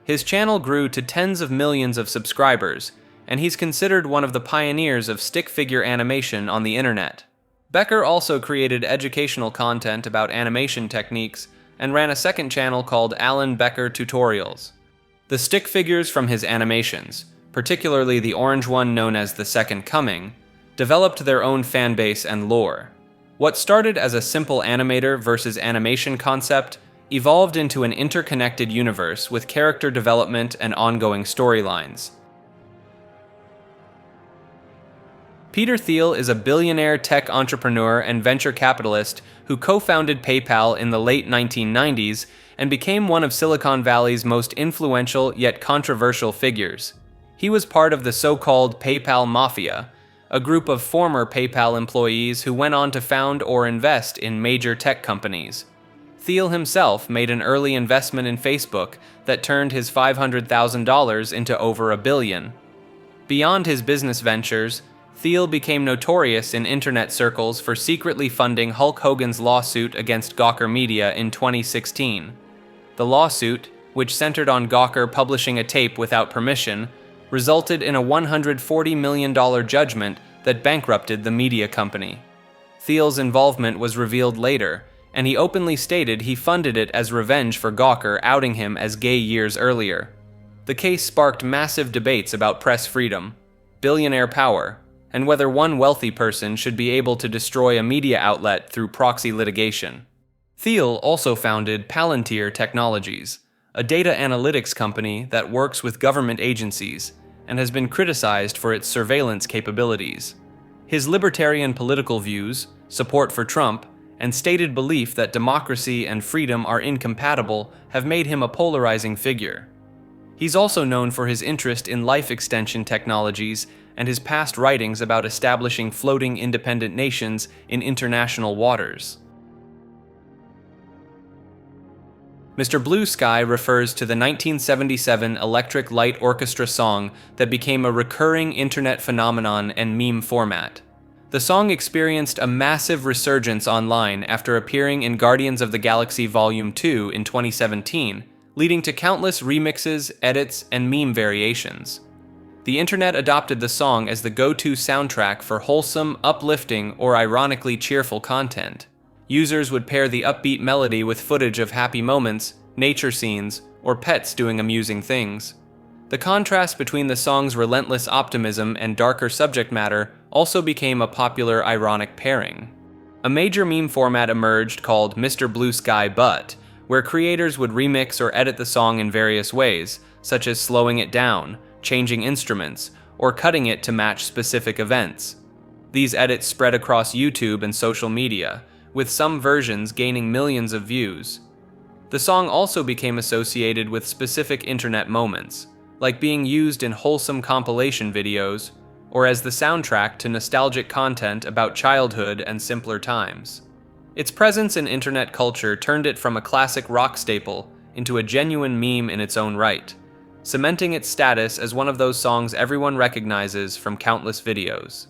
His channel grew to tens of millions of subscribers, and he's considered one of the pioneers of stick figure animation on the internet. Becker also created educational content about animation techniques and ran a second channel called Alan Becker Tutorials. The stick figures from his animations, particularly the orange one known as the Second Coming, developed their own fanbase and lore. What started as a simple animator versus animation concept evolved into an interconnected universe with character development and ongoing storylines. Peter Thiel is a billionaire tech entrepreneur and venture capitalist who co-founded PayPal in the late 1990s and became one of Silicon Valley's most influential yet controversial figures. He was part of the so-called PayPal Mafia, a group of former PayPal employees who went on to found or invest in major tech companies. Thiel himself made an early investment in Facebook that turned his $500,000 into over $1 billion. Beyond his business ventures, Thiel became notorious in internet circles for secretly funding Hulk Hogan's lawsuit against Gawker Media in 2016. The lawsuit, which centered on Gawker publishing a tape without permission, resulted in a $140 million judgment that bankrupted the media company. Thiel's involvement was revealed later, and he openly stated he funded it as revenge for Gawker outing him as gay years earlier. The case sparked massive debates about press freedom, billionaire power, and whether one wealthy person should be able to destroy a media outlet through proxy litigation. Thiel also founded Palantir Technologies, a data analytics company that works with government agencies and has been criticized for its surveillance capabilities. His libertarian political views, support for Trump, and stated belief that democracy and freedom are incompatible have made him a polarizing figure. He's also known for his interest in life extension technologies and his past writings about establishing floating independent nations in international waters. Mr. Blue Sky refers to the 1977 Electric Light Orchestra song that became a recurring internet phenomenon and meme format. The song experienced a massive resurgence online after appearing in Guardians of the Galaxy Volume 2 in 2017, leading to countless remixes, edits, and meme variations. The internet adopted the song as the go-to soundtrack for wholesome, uplifting, or ironically cheerful content. Users would pair the upbeat melody with footage of happy moments, nature scenes, or pets doing amusing things. The contrast between the song's relentless optimism and darker subject matter also became a popular ironic pairing. A major meme format emerged called Mr. Blue Sky But, where creators would remix or edit the song in various ways, such as slowing it down, changing instruments, or cutting it to match specific events. These edits spread across YouTube and social media, with some versions gaining millions of views. The song also became associated with specific internet moments, like being used in wholesome compilation videos, or as the soundtrack to nostalgic content about childhood and simpler times. Its presence in internet culture turned it from a classic rock staple into a genuine meme in its own right, cementing its status as one of those songs everyone recognizes from countless videos.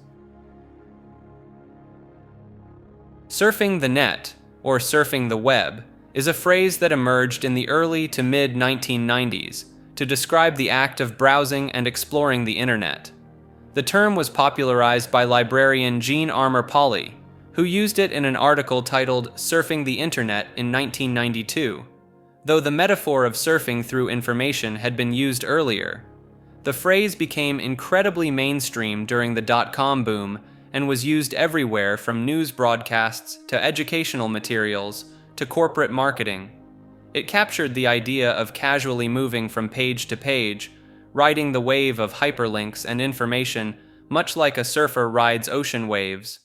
Surfing the net, or surfing the web, is a phrase that emerged in the early to mid-1990s to describe the act of browsing and exploring the internet. The term was popularized by librarian Jean Armour Polly, who used it in an article titled Surfing the Internet in 1992. Though the metaphor of surfing through information had been used earlier, the phrase became incredibly mainstream during the dot-com boom and was used everywhere from news broadcasts to educational materials to corporate marketing. It captured the idea of casually moving from page to page, riding the wave of hyperlinks and information much like a surfer rides ocean waves.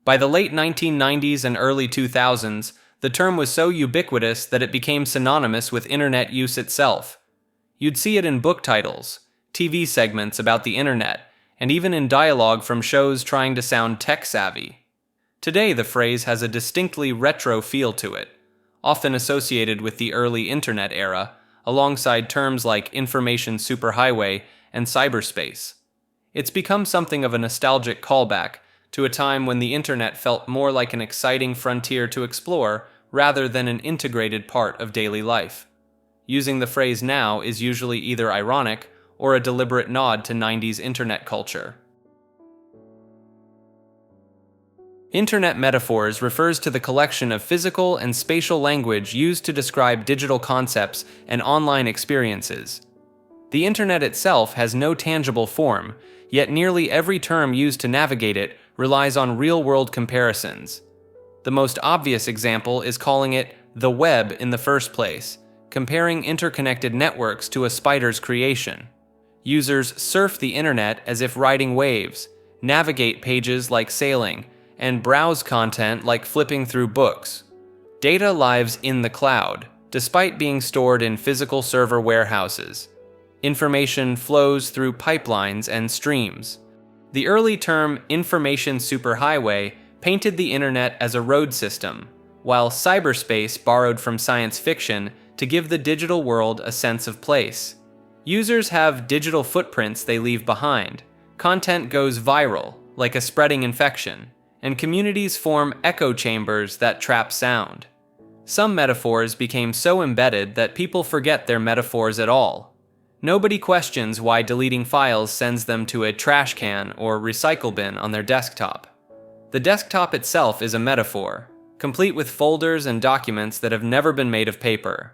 By the late 1990s and early 2000s, the term was so ubiquitous that it became synonymous with internet use itself. You'd see it in book titles, TV segments about the internet, and even in dialogue from shows trying to sound tech-savvy. Today, the phrase has a distinctly retro feel to it, often associated with the early internet era, alongside terms like information superhighway and cyberspace. It's become something of a nostalgic callback to a time when the internet felt more like an exciting frontier to explore rather than an integrated part of daily life. Using the phrase now is usually either ironic or a deliberate nod to 90s internet culture. Internet metaphors refers to the collection of physical and spatial language used to describe digital concepts and online experiences. The internet itself has no tangible form, yet nearly every term used to navigate it relies on real-world comparisons. The most obvious example is calling it the web in the first place, comparing interconnected networks to a spider's creation. Users surf the internet as if riding waves, navigate pages like sailing, and browse content like flipping through books. Data lives in the cloud, despite being stored in physical server warehouses. Information flows through pipelines and streams. The early term information superhighway painted the internet as a road system, while cyberspace borrowed from science fiction to give the digital world a sense of place. Users have digital footprints they leave behind. Content goes viral, like a spreading infection, and communities form echo chambers that trap sound. Some metaphors became so embedded that people forget they're metaphors at all. Nobody questions why deleting files sends them to a trash can or recycle bin on their desktop. The desktop itself is a metaphor, complete with folders and documents that have never been made of paper.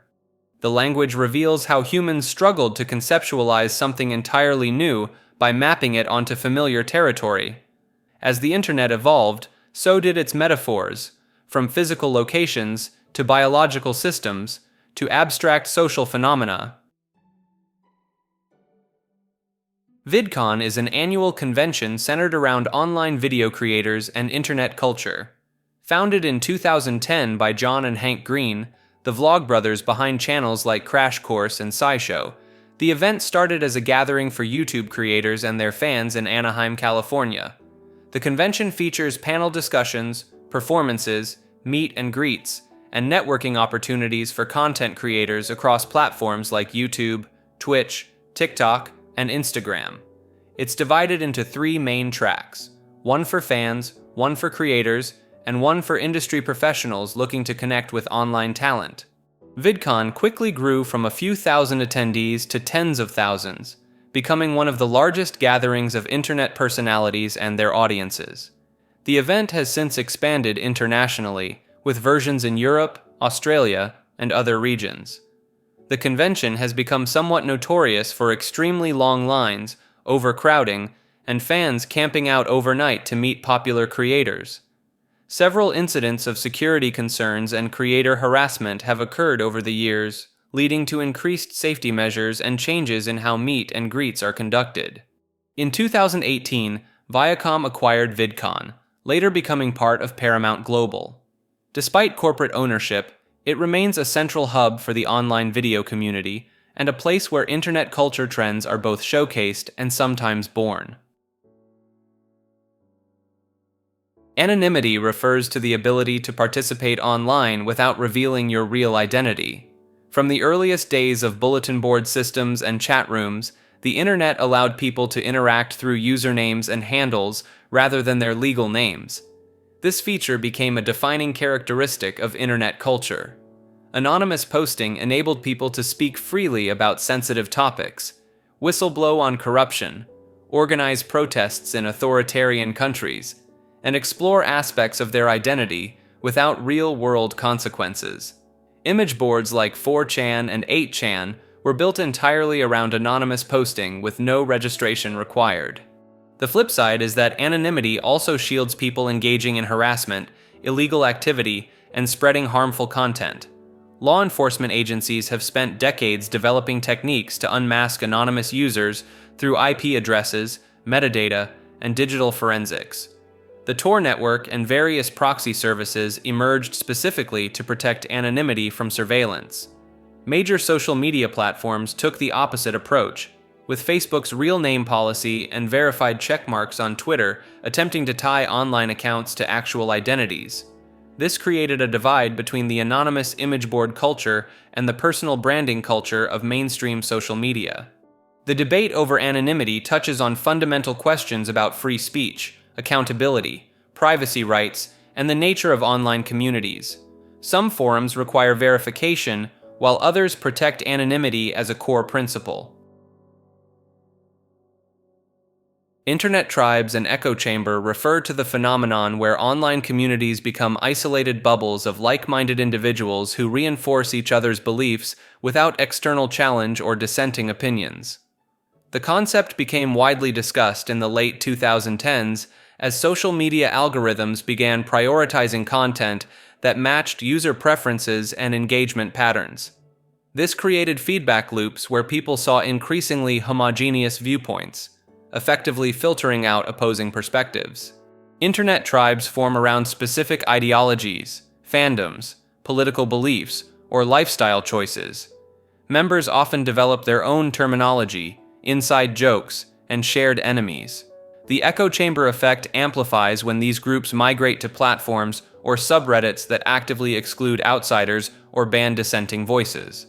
The language reveals how humans struggled to conceptualize something entirely new by mapping it onto familiar territory. As the internet evolved, so did its metaphors, from physical locations to biological systems to abstract social phenomena. VidCon is an annual convention centered around online video creators and internet culture. Founded in 2010 by John and Hank Green, the vlogbrothers behind channels like Crash Course and SciShow, the event started as a gathering for YouTube creators and their fans in Anaheim, California. The convention features panel discussions, performances, meet and greets, and networking opportunities for content creators across platforms like YouTube, Twitch, TikTok, and Instagram. It's divided into 3 main tracks, one for fans, one for creators, and one for industry professionals looking to connect with online talent. VidCon quickly grew from a few thousand attendees to tens of thousands, becoming one of the largest gatherings of internet personalities and their audiences. The event has since expanded internationally, with versions in Europe, Australia, and other regions. The convention has become somewhat notorious for extremely long lines, overcrowding, and fans camping out overnight to meet popular creators. Several incidents of security concerns and creator harassment have occurred over the years, leading to increased safety measures and changes in how meet and greets are conducted. In 2018, Viacom acquired VidCon, later becoming part of Paramount Global. Despite corporate ownership, it remains a central hub for the online video community and a place where internet culture trends are both showcased and sometimes born. Anonymity refers to the ability to participate online without revealing your real identity. From the earliest days of bulletin board systems and chat rooms, the internet allowed people to interact through usernames and handles rather than their legal names. This feature became a defining characteristic of internet culture. Anonymous posting enabled people to speak freely about sensitive topics, whistleblow on corruption, organize protests in authoritarian countries, and explore aspects of their identity without real-world consequences. Image boards like 4chan and 8chan were built entirely around anonymous posting with no registration required. The flip side is that anonymity also shields people engaging in harassment, illegal activity, and spreading harmful content. law enforcement agencies have spent decades developing techniques to unmask anonymous users through IP addresses, metadata, and digital forensics. The Tor network and various proxy services emerged specifically to protect anonymity from surveillance. Major social media platforms took the opposite approach, with Facebook's real name policy and verified checkmarks on Twitter attempting to tie online accounts to actual identities. This created a divide between the anonymous image board culture and the personal branding culture of mainstream social media. The debate over anonymity touches on fundamental questions about free speech, accountability, privacy rights, and the nature of online communities. Some forums require verification, while others protect anonymity as a core principle. Internet tribes and echo chamber refer to the phenomenon where online communities become isolated bubbles of like-minded individuals who reinforce each other's beliefs without external challenge or dissenting opinions. The concept became widely discussed in the late 2010s as social media algorithms began prioritizing content that matched user preferences and engagement patterns. This created feedback loops where people saw increasingly homogeneous viewpoints, effectively filtering out opposing perspectives. Internet tribes form around specific ideologies, fandoms, political beliefs, or lifestyle choices. Members often develop their own terminology, inside jokes, and shared enemies. The echo chamber effect amplifies when these groups migrate to platforms or subreddits that actively exclude outsiders or ban dissenting voices.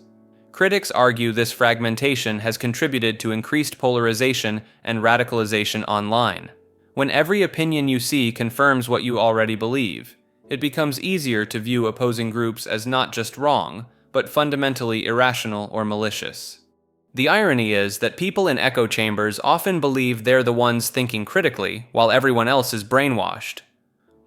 Critics argue this fragmentation has contributed to increased polarization and radicalization online. When every opinion you see confirms what you already believe, it becomes easier to view opposing groups as not just wrong, but fundamentally irrational or malicious. The irony is that people in echo chambers often believe they're the ones thinking critically, while everyone else is brainwashed.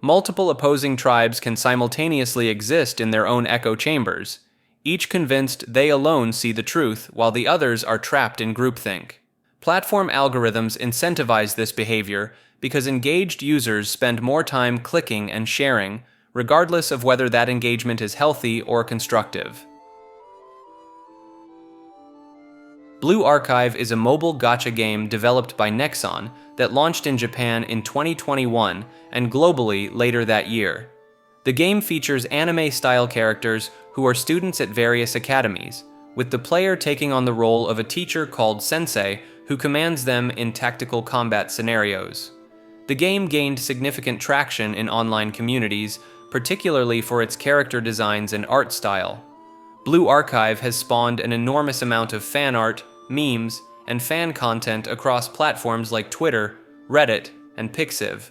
Multiple opposing tribes can simultaneously exist in their own echo chambers, each convinced they alone see the truth while the others are trapped in groupthink. Platform algorithms incentivize this behavior because engaged users spend more time clicking and sharing, regardless of whether that engagement is healthy or constructive. Blue Archive is a mobile gacha game developed by Nexon that launched in Japan in 2021 and globally later that year. The game features anime-style characters who are students at various academies, with the player taking on the role of a teacher called Sensei who commands them in tactical combat scenarios. The game gained significant traction in online communities, particularly for its character designs and art style. Blue Archive has spawned an enormous amount of fan art, memes, and fan content across platforms like Twitter, Reddit, and Pixiv.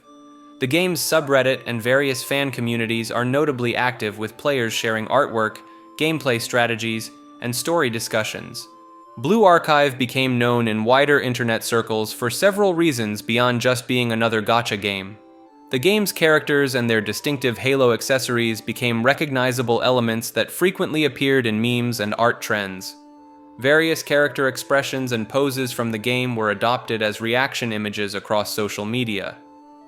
The game's subreddit and various fan communities are notably active, with players sharing artwork, gameplay strategies, and story discussions. Blue Archive became known in wider internet circles for several reasons beyond just being another gacha game. The game's characters and their distinctive Halo accessories became recognizable elements that frequently appeared in memes and art trends. Various character expressions and poses from the game were adopted as reaction images across social media.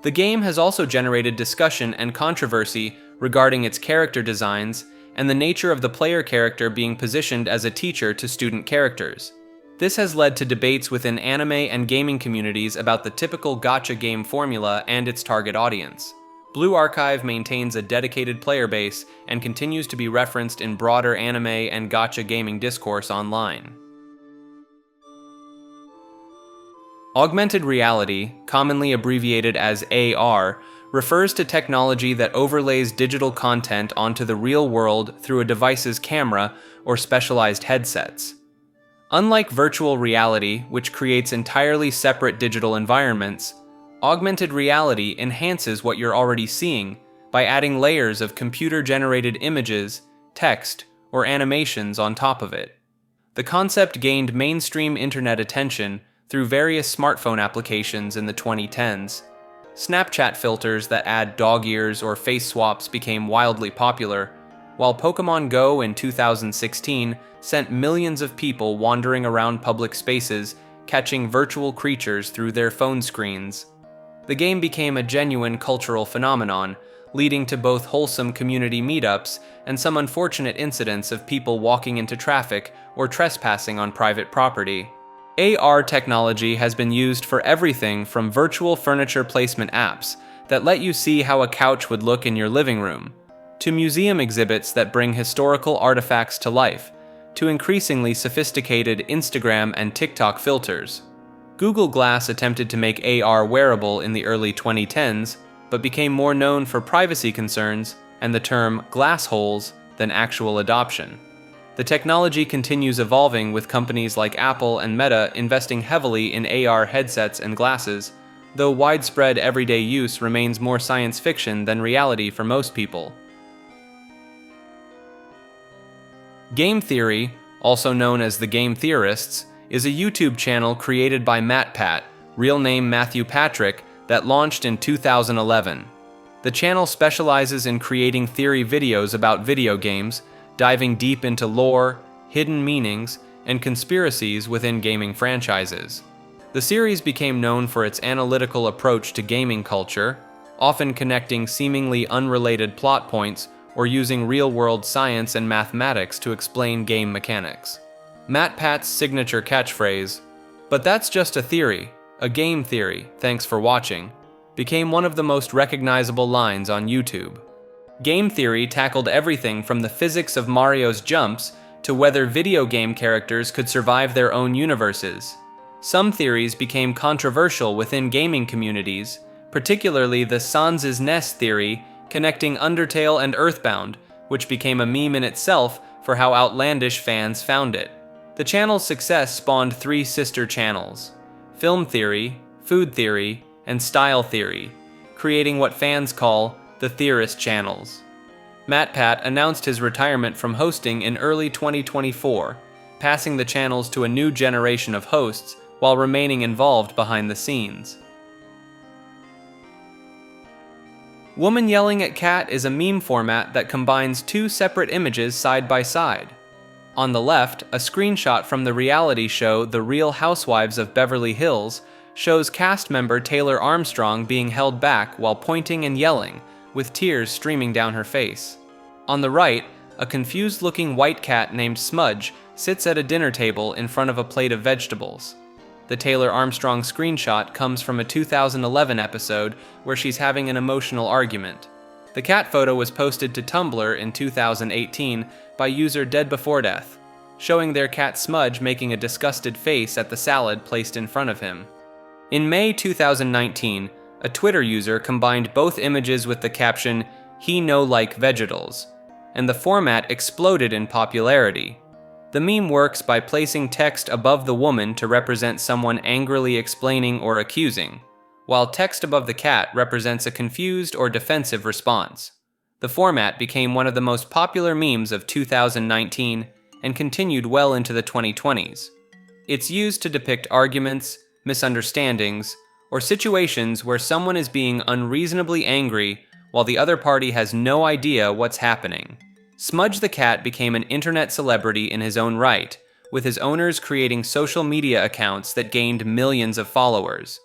The game has also generated discussion and controversy regarding its character designs and the nature of the player character being positioned as a teacher to student characters. This has led to debates within anime and gaming communities about the typical gacha game formula and its target audience. Blue Archive maintains a dedicated player base and continues to be referenced in broader anime and gacha gaming discourse online. Augmented reality, commonly abbreviated as AR, refers to technology that overlays digital content onto the real world through a device's camera or specialized headsets. Unlike virtual reality, which creates entirely separate digital environments, augmented reality enhances what you're already seeing by adding layers of computer-generated images, text, or animations on top of it. The concept gained mainstream internet attention through various smartphone applications in the 2010s. Snapchat filters that add dog ears or face swaps became wildly popular, while Pokemon Go in 2016 sent millions of people wandering around public spaces, catching virtual creatures through their phone screens. The game became a genuine cultural phenomenon, leading to both wholesome community meetups and some unfortunate incidents of people walking into traffic or trespassing on private property. AR technology has been used for everything from virtual furniture placement apps that let you see how a couch would look in your living room, to museum exhibits that bring historical artifacts to life, to increasingly sophisticated Instagram and TikTok filters. Google Glass attempted to make AR wearable in the early 2010s, but became more known for privacy concerns and the term glass holes than actual adoption. The technology continues evolving, with companies like Apple and Meta investing heavily in AR headsets and glasses, though widespread everyday use remains more science fiction than reality for most people. Game Theory, also known as the Game Theorists, is a YouTube channel created by MatPat, real name Matthew Patrick, that launched in 2011. The channel specializes in creating theory videos about video games, diving deep into lore, hidden meanings, and conspiracies within gaming franchises. The series became known for its analytical approach to gaming culture, often connecting seemingly unrelated plot points or using real-world science and mathematics to explain game mechanics. MatPat's signature catchphrase, "But that's just a theory, a game theory, thanks for watching," became one of the most recognizable lines on YouTube. Game Theory tackled everything from the physics of Mario's jumps to whether video game characters could survive their own universes. Some theories became controversial within gaming communities, particularly the Sans' Nest theory connecting Undertale and Earthbound, which became a meme in itself for how outlandish fans found it. The channel's success spawned three sister channels: Film Theory, Food Theory, and Style Theory, creating what fans call the Theorist channels. MatPat announced his retirement from hosting in early 2024, passing the channels to a new generation of hosts while remaining involved behind the scenes. Woman Yelling at Cat is a meme format that combines two separate images side by side. On the left, a screenshot from the reality show The Real Housewives of Beverly Hills shows cast member Taylor Armstrong being held back while pointing and yelling, with tears streaming down her face. On the right, a confused-looking white cat named Smudge sits at a dinner table in front of a plate of vegetables. The Taylor Armstrong screenshot comes from a 2011 episode where she's having an emotional argument. The cat photo was posted to Tumblr in 2018 by user Dead Before Death, showing their cat Smudge making a disgusted face at the salad placed in front of him. In May 2019, a Twitter user combined both images with the caption, "He no like vegetals," and the format exploded in popularity. The meme works by placing text above the woman to represent someone angrily explaining or accusing, while text above the cat represents a confused or defensive response. The format became one of the most popular memes of 2019 and continued well into the 2020s. It's used to depict arguments, misunderstandings, or situations where someone is being unreasonably angry while the other party has no idea what's happening. Smudge the cat became an internet celebrity in his own right, with his owners creating social media accounts that gained millions of followers.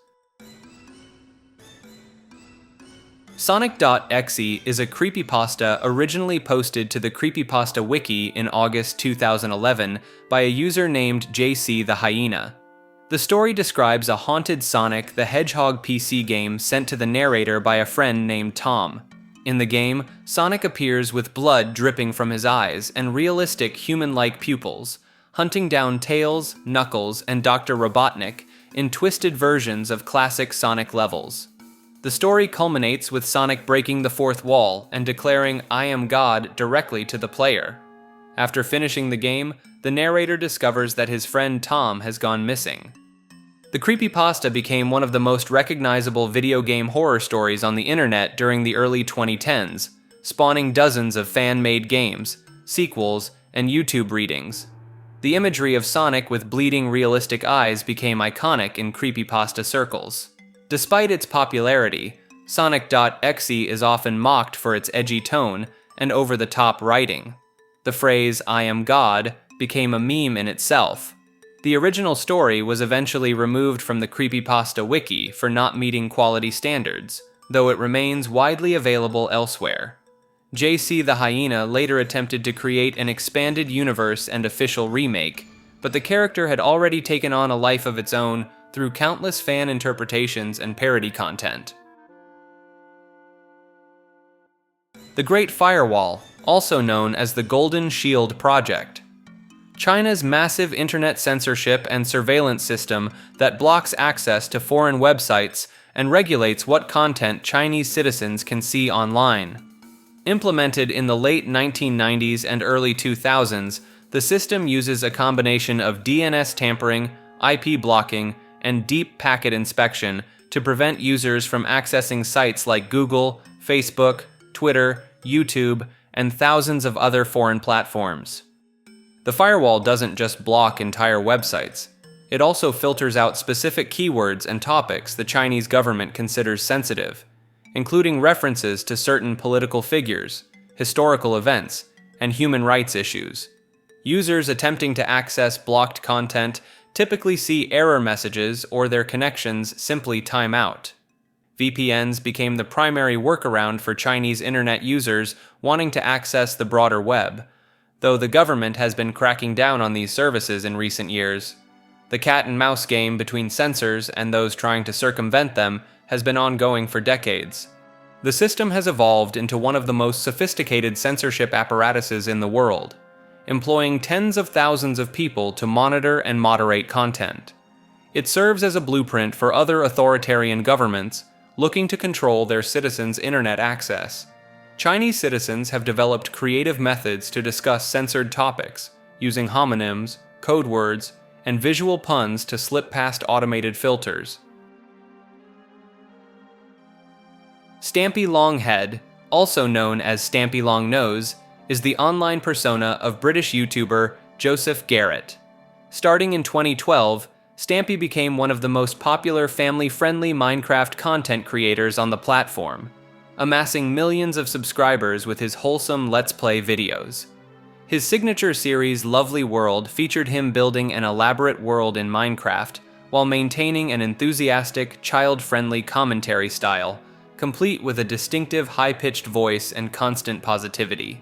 Sonic.exe is a creepypasta originally posted to the Creepypasta Wiki in August 2011 by a user named JC the Hyena. The story describes a haunted Sonic the Hedgehog PC game sent to the narrator by a friend named Tom. In the game, Sonic appears with blood dripping from his eyes and realistic human-like pupils, hunting down Tails, Knuckles, and Dr. Robotnik in twisted versions of classic Sonic levels. The story culminates with Sonic breaking the fourth wall and declaring "I am God" directly to the player. After finishing the game, the narrator discovers that his friend Tom has gone missing. The creepypasta became one of the most recognizable video game horror stories on the internet during the early 2010s, spawning dozens of fan-made games, sequels, and YouTube readings. The imagery of Sonic with bleeding realistic eyes became iconic in creepypasta circles. Despite its popularity, Sonic.exe is often mocked for its edgy tone and over-the-top writing. The phrase "I am God" became a meme in itself. The original story was eventually removed from the Creepypasta Wiki for not meeting quality standards, though it remains widely available elsewhere. JC the Hyena later attempted to create an expanded universe and official remake, but the character had already taken on a life of its own through countless fan interpretations and parody content. The Great Firewall, also known as the Golden Shield Project. China's massive internet censorship and surveillance system that blocks access to foreign websites and regulates what content Chinese citizens can see online. Implemented in the late 1990s and early 2000s, the system uses a combination of DNS tampering, IP blocking, and deep packet inspection to prevent users from accessing sites like Google, Facebook, Twitter, YouTube, and thousands of other foreign platforms. The firewall doesn't just block entire websites. It also filters out specific keywords and topics the Chinese government considers sensitive, including references to certain political figures, historical events, and human rights issues. Users attempting to access blocked content typically see error messages or their connections simply time out. VPNs became the primary workaround for Chinese internet users wanting to access the broader web, though the government has been cracking down on these services in recent years. The cat-and-mouse game between censors and those trying to circumvent them has been ongoing for decades. The system has evolved into one of the most sophisticated censorship apparatuses in the world, employing tens of thousands of people to monitor and moderate content. It serves as a blueprint for other authoritarian governments looking to control their citizens' internet access. Chinese citizens have developed creative methods to discuss censored topics, using homonyms, code words, and visual puns to slip past automated filters. Stampy Longhead, also known as Stampy Longnose, is the online persona of British YouTuber Joseph Garrett. Starting in 2012, Stampy became one of the most popular family-friendly Minecraft content creators on the platform, amassing millions of subscribers with his wholesome Let's Play videos. His signature series Lovely World featured him building an elaborate world in Minecraft while maintaining an enthusiastic, child-friendly commentary style, complete with a distinctive high-pitched voice and constant positivity.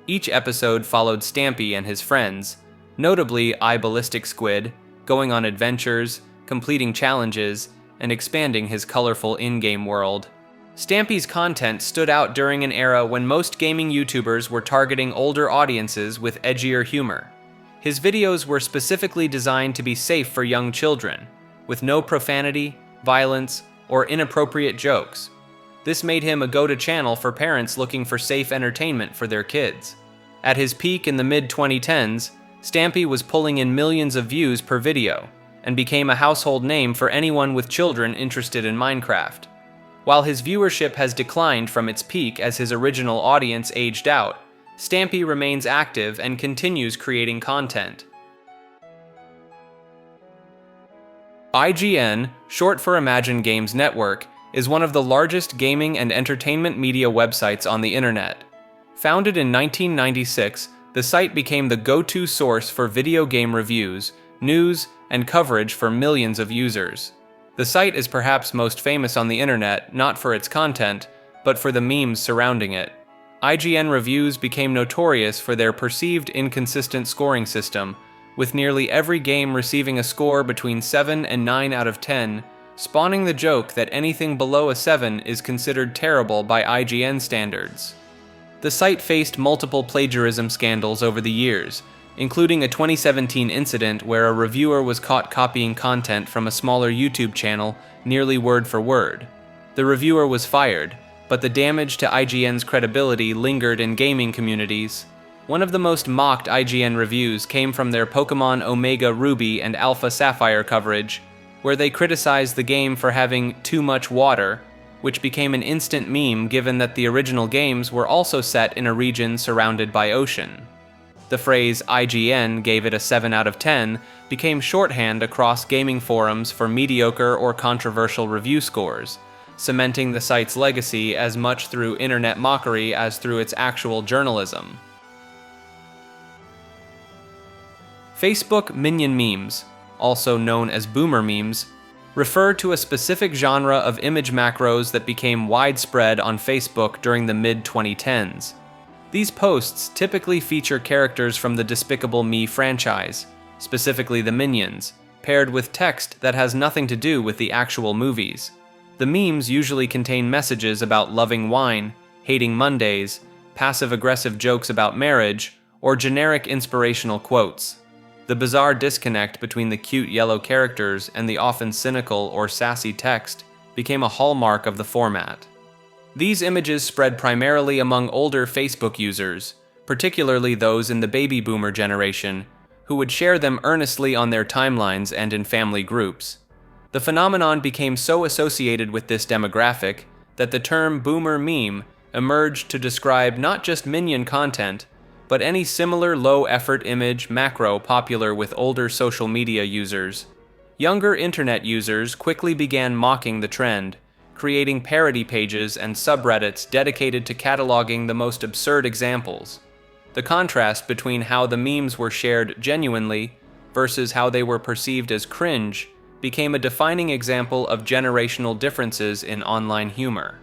Each episode followed Stampy and his friends, notably iBallistic Squid, going on adventures, completing challenges, and expanding his colorful in-game world. Stampy's content stood out during an era when most gaming YouTubers were targeting older audiences with edgier humor. His videos were specifically designed to be safe for young children, with no profanity, violence, or inappropriate jokes. This made him a go-to channel for parents looking for safe entertainment for their kids. At his peak in the mid-2010s, Stampy was pulling in millions of views per video, and became a household name for anyone with children interested in Minecraft. While his viewership has declined from its peak as his original audience aged out, Stampy remains active and continues creating content. IGN, short for Imagine Games Network, is one of the largest gaming and entertainment media websites on the internet. Founded in 1996, the site became the go-to source for video game reviews, news, and coverage for millions of users. The site is perhaps most famous on the internet not for its content, but for the memes surrounding it. IGN reviews became notorious for their perceived inconsistent scoring system, with nearly every game receiving a score between 7 and 9 out of 10, spawning the joke that anything below a 7 is considered terrible by IGN standards. The site faced multiple plagiarism scandals over the years, including a 2017 incident where a reviewer was caught copying content from a smaller YouTube channel nearly word for word. The reviewer was fired, but the damage to IGN's credibility lingered in gaming communities. One of the most mocked IGN reviews came from their Pokemon Omega Ruby and Alpha Sapphire coverage, where they criticized the game for having too much water, which became an instant meme given that the original games were also set in a region surrounded by ocean. The phrase IGN gave it a 7 out of 10 became shorthand across gaming forums for mediocre or controversial review scores, cementing the site's legacy as much through internet mockery as through its actual journalism. Facebook Minion Memes, also known as Boomer Memes, refer to a specific genre of image macros that became widespread on Facebook during the mid-2010s. These posts typically feature characters from the Despicable Me franchise, specifically the Minions, paired with text that has nothing to do with the actual movies. The memes usually contain messages about loving wine, hating Mondays, passive-aggressive jokes about marriage, or generic inspirational quotes. The bizarre disconnect between the cute yellow characters and the often cynical or sassy text became a hallmark of the format. These images spread primarily among older Facebook users, particularly those in the baby boomer generation, who would share them earnestly on their timelines and in family groups. The phenomenon became so associated with this demographic that the term boomer meme emerged to describe not just Minion content, but any similar low-effort image macro popular with older social media users. Younger internet users quickly began mocking the trend, creating parody pages and subreddits dedicated to cataloging the most absurd examples. The contrast between how the memes were shared genuinely versus how they were perceived as cringe became a defining example of generational differences in online humor.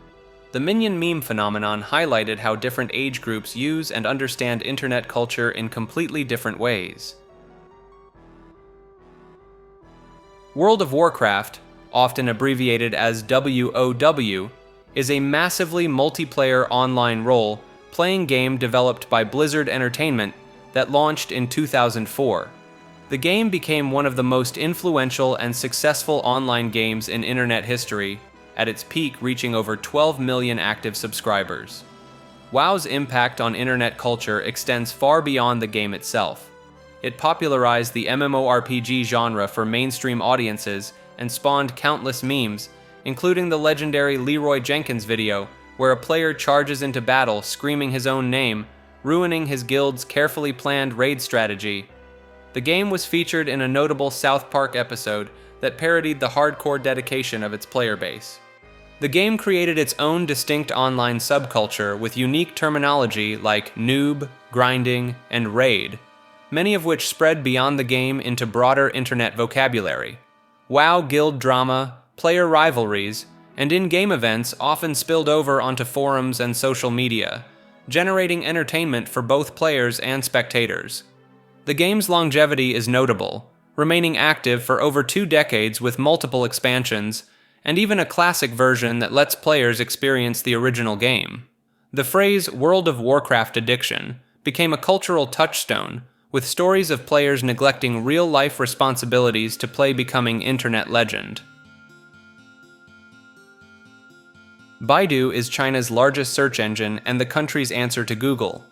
The Minion meme phenomenon highlighted how different age groups use and understand internet culture in completely different ways. World of Warcraft, often abbreviated as WoW, is a massively multiplayer online role-playing game developed by Blizzard Entertainment that launched in 2004. The game became one of the most influential and successful online games in internet history, at its peak reaching over 12 million active subscribers. WoW's impact on internet culture extends far beyond the game itself. It popularized the MMORPG genre for mainstream audiences and spawned countless memes, including the legendary Leroy Jenkins video, where a player charges into battle screaming his own name, ruining his guild's carefully planned raid strategy. The game was featured in a notable South Park episode that parodied the hardcore dedication of its player base. The game created its own distinct online subculture with unique terminology like noob, grinding, and raid, many of which spread beyond the game into broader internet vocabulary. WoW guild drama, player rivalries, and in-game events often spilled over onto forums and social media, generating entertainment for both players and spectators. The game's longevity is notable, remaining active for over 2 decades with multiple expansions, and even a classic version that lets players experience the original game. The phrase World of Warcraft addiction became a cultural touchstone, with stories of players neglecting real-life responsibilities to play becoming internet legend. Baidu is China's largest search engine and the country's answer to Google.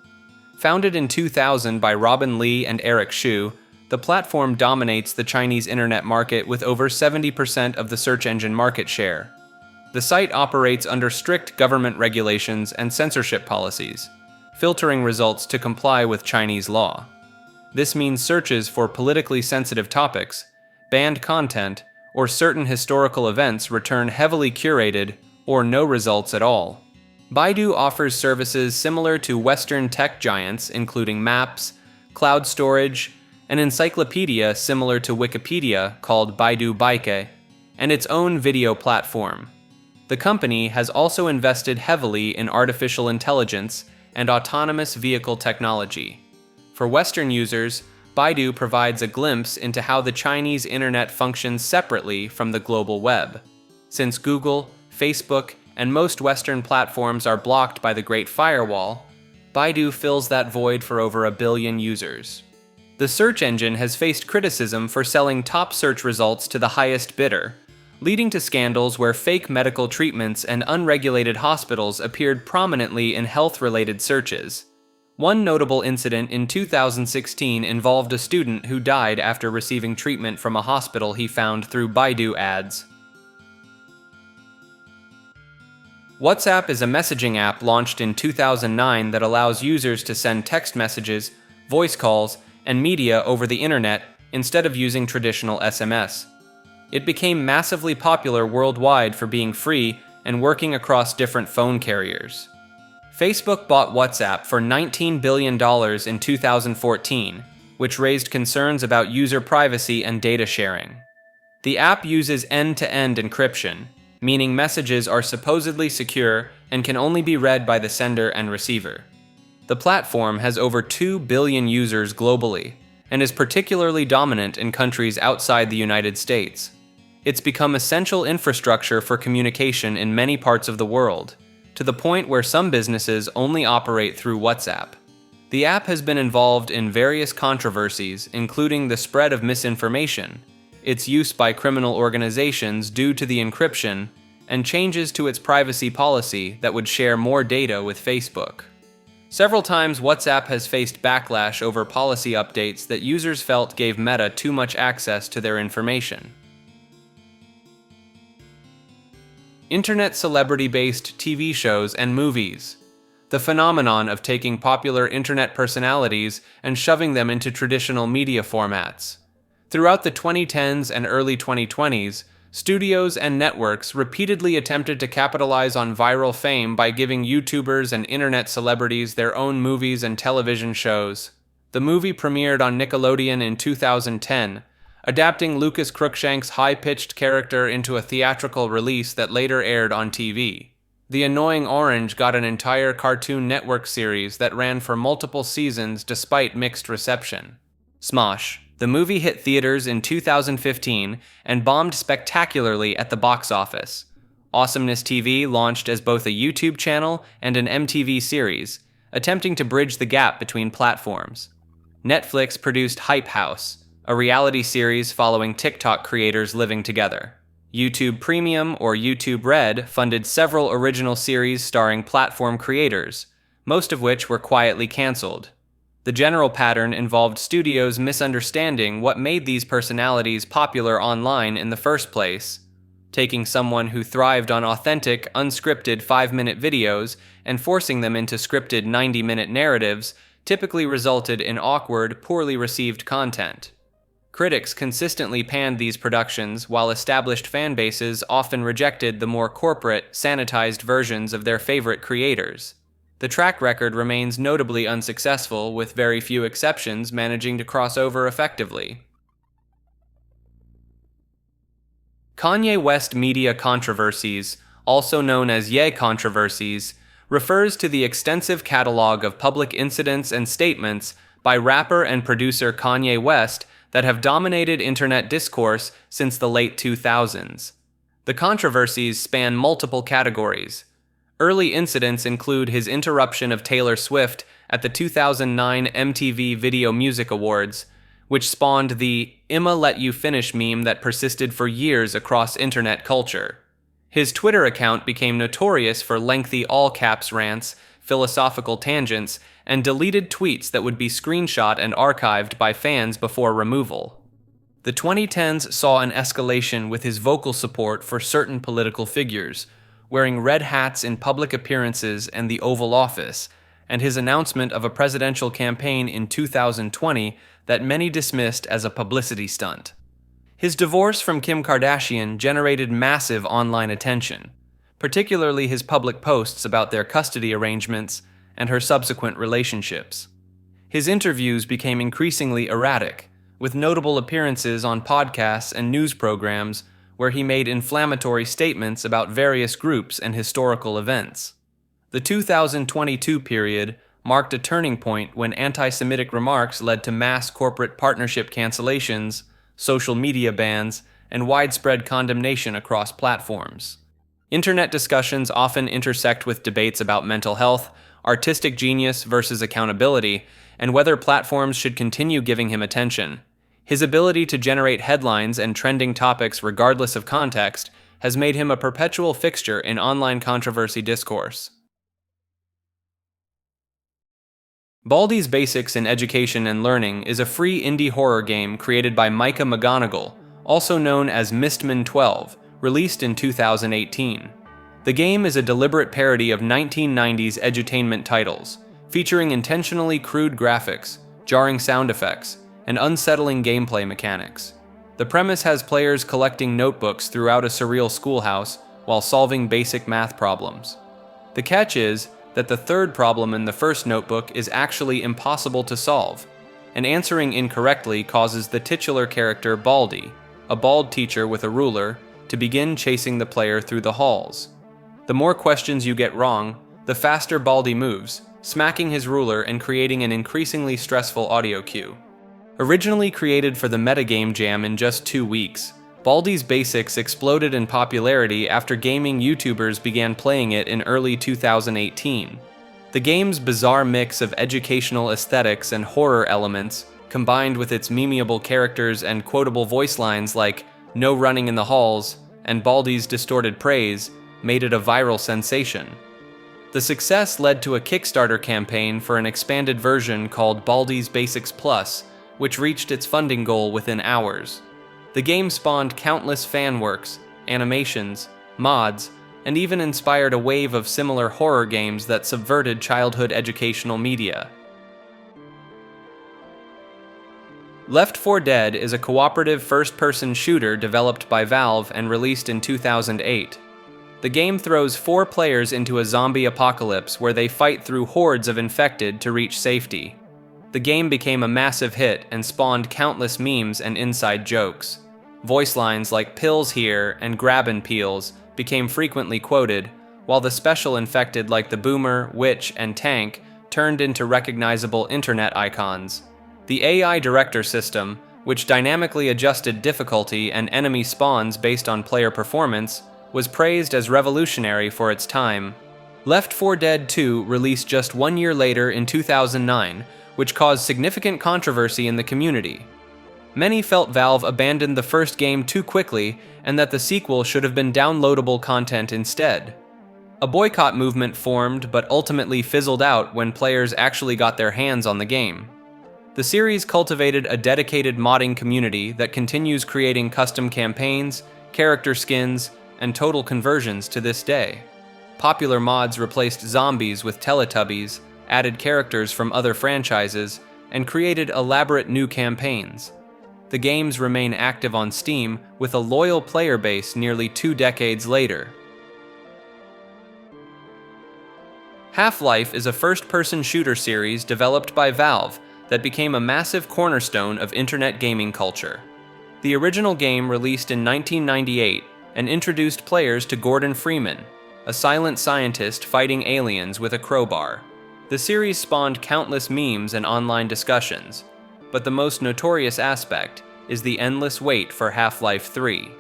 Founded in 2000 by Robin Li and Eric Xu, the platform dominates the Chinese internet market with over 70% of the search engine market share. The site operates under strict government regulations and censorship policies, filtering results to comply with Chinese law. This means searches for politically sensitive topics, banned content, or certain historical events return heavily curated or no results at all. Baidu offers services similar to Western tech giants, including maps, cloud storage, an encyclopedia similar to Wikipedia called Baidu Baike, and its own video platform. The company has also invested heavily in artificial intelligence and autonomous vehicle technology. For Western users, Baidu provides a glimpse into how the Chinese internet functions separately from the global web. Since Google, Facebook, and most Western platforms are blocked by the Great Firewall, Baidu fills that void for over 1 billion users. The search engine has faced criticism for selling top search results to the highest bidder, leading to scandals where fake medical treatments and unregulated hospitals appeared prominently in health-related searches. One notable incident in 2016 involved a student who died after receiving treatment from a hospital he found through Baidu ads. WhatsApp is a messaging app launched in 2009 that allows users to send text messages, voice calls, and media over the internet instead of using traditional SMS. It became massively popular worldwide for being free and working across different phone carriers. Facebook bought WhatsApp for $19 billion in 2014, which raised concerns about user privacy and data sharing. The app uses end-to-end encryption, meaning messages are supposedly secure and can only be read by the sender and receiver. The platform has over 2 billion users globally and is particularly dominant in countries outside the United States. It's become essential infrastructure for communication in many parts of the world, to the point where some businesses only operate through WhatsApp. The app has been involved in various controversies, including the spread of misinformation, its use by criminal organizations due to the encryption, and changes to its privacy policy that would share more data with Facebook. Several times WhatsApp has faced backlash over policy updates that users felt gave Meta too much access to their information. Internet celebrity-based TV shows and movies. The phenomenon of taking popular internet personalities and shoving them into traditional media formats. Throughout the 2010s and early 2020s, studios and networks repeatedly attempted to capitalize on viral fame by giving YouTubers and internet celebrities their own movies and television shows. The movie premiered on Nickelodeon in 2010, adapting Lucas Cruikshank's high-pitched character into a theatrical release that later aired on TV. The Annoying Orange got an entire Cartoon Network series that ran for multiple seasons despite mixed reception. Smosh. The movie hit theaters in 2015 and bombed spectacularly at the box office. Awesomeness TV launched as both a YouTube channel and an MTV series, attempting to bridge the gap between platforms. Netflix produced Hype House, a reality series following TikTok creators living together. YouTube Premium, or YouTube Red, funded several original series starring platform creators, most of which were quietly canceled. The general pattern involved studios misunderstanding what made these personalities popular online in the first place, taking someone who thrived on authentic, unscripted 5-minute videos and forcing them into scripted 90-minute narratives typically resulted in awkward, poorly received content. Critics consistently panned these productions, while established fan bases often rejected the more corporate, sanitized versions of their favorite creators. The track record remains notably unsuccessful, with very few exceptions managing to cross over effectively. Kanye West media controversies, also known as Ye controversies, refers to the extensive catalog of public incidents and statements by rapper and producer Kanye West that have dominated internet discourse since the late 2000s. The controversies span multiple categories. Early incidents include his interruption of Taylor Swift at the 2009 MTV Video Music Awards, which spawned the "Imma let you finish" meme that persisted for years across internet culture. His Twitter account became notorious for lengthy all-caps rants, philosophical tangents, and deleted tweets that would be screenshot and archived by fans before removal. The 2010s saw an escalation with his vocal support for certain political figures, wearing red hats in public appearances and the Oval Office, and his announcement of a presidential campaign in 2020 that many dismissed as a publicity stunt. His divorce from Kim Kardashian generated massive online attention, particularly his public posts about their custody arrangements and her subsequent relationships. His interviews became increasingly erratic, with notable appearances on podcasts and news programs where he made inflammatory statements about various groups and historical events. The 2022 period marked a turning point when anti-Semitic remarks led to mass corporate partnership cancellations, social media bans, and widespread condemnation across platforms. Internet discussions often intersect with debates about mental health, artistic genius versus accountability, and whether platforms should continue giving him attention. His ability to generate headlines and trending topics regardless of context has made him a perpetual fixture in online controversy discourse. Baldi's Basics in Education and Learning is a free indie horror game created by Micah McGonigal, also known as Mistman 12, released in 2018. The game is a deliberate parody of 1990s edutainment titles, featuring intentionally crude graphics, jarring sound effects, and unsettling gameplay mechanics. The premise has players collecting notebooks throughout a surreal schoolhouse while solving basic math problems. The catch is that the third problem in the first notebook is actually impossible to solve, and answering incorrectly causes the titular character Baldi, a bald teacher with a ruler, to begin chasing the player through the halls. The more questions you get wrong, the faster Baldi moves, smacking his ruler and creating an increasingly stressful audio cue. Originally created for the metagame jam in just 2 weeks, Baldi's Basics exploded in popularity after gaming YouTubers began playing it in early 2018. The game's bizarre mix of educational aesthetics and horror elements, combined with its memeable characters and quotable voice lines like "no running in the halls" and Baldi's distorted praise, made it a viral sensation. The success led to a Kickstarter campaign for an expanded version called Baldi's Basics Plus, which reached its funding goal within hours. The game spawned countless fan works, animations, mods, and even inspired a wave of similar horror games that subverted childhood educational media. Left 4 Dead is a cooperative first-person shooter developed by Valve and released in 2008. The game throws 4 players into a zombie apocalypse where they fight through hordes of infected to reach safety. The game became a massive hit and spawned countless memes and inside jokes. Voice lines like "pills here" and "grabbin' peels" became frequently quoted, while the special infected like the Boomer, Witch, and Tank turned into recognizable internet icons. The AI director system, which dynamically adjusted difficulty and enemy spawns based on player performance, was praised as revolutionary for its time. Left 4 Dead 2 released just 1 year later in 2009, which caused significant controversy in the community. Many felt Valve abandoned the first game too quickly and that the sequel should have been downloadable content instead. A boycott movement formed but ultimately fizzled out when players actually got their hands on the game. The series cultivated a dedicated modding community that continues creating custom campaigns, character skins, and total conversions to this day. Popular mods replaced zombies with Teletubbies, added characters from other franchises, and created elaborate new campaigns. The games remain active on Steam with a loyal player base nearly 2 decades later. Half-Life is a first-person shooter series developed by Valve that became a massive cornerstone of internet gaming culture. The original game released in 1998 and introduced players to Gordon Freeman, a silent scientist fighting aliens with a crowbar. The series spawned countless memes and online discussions, but the most notorious aspect is the endless wait for Half-Life 3.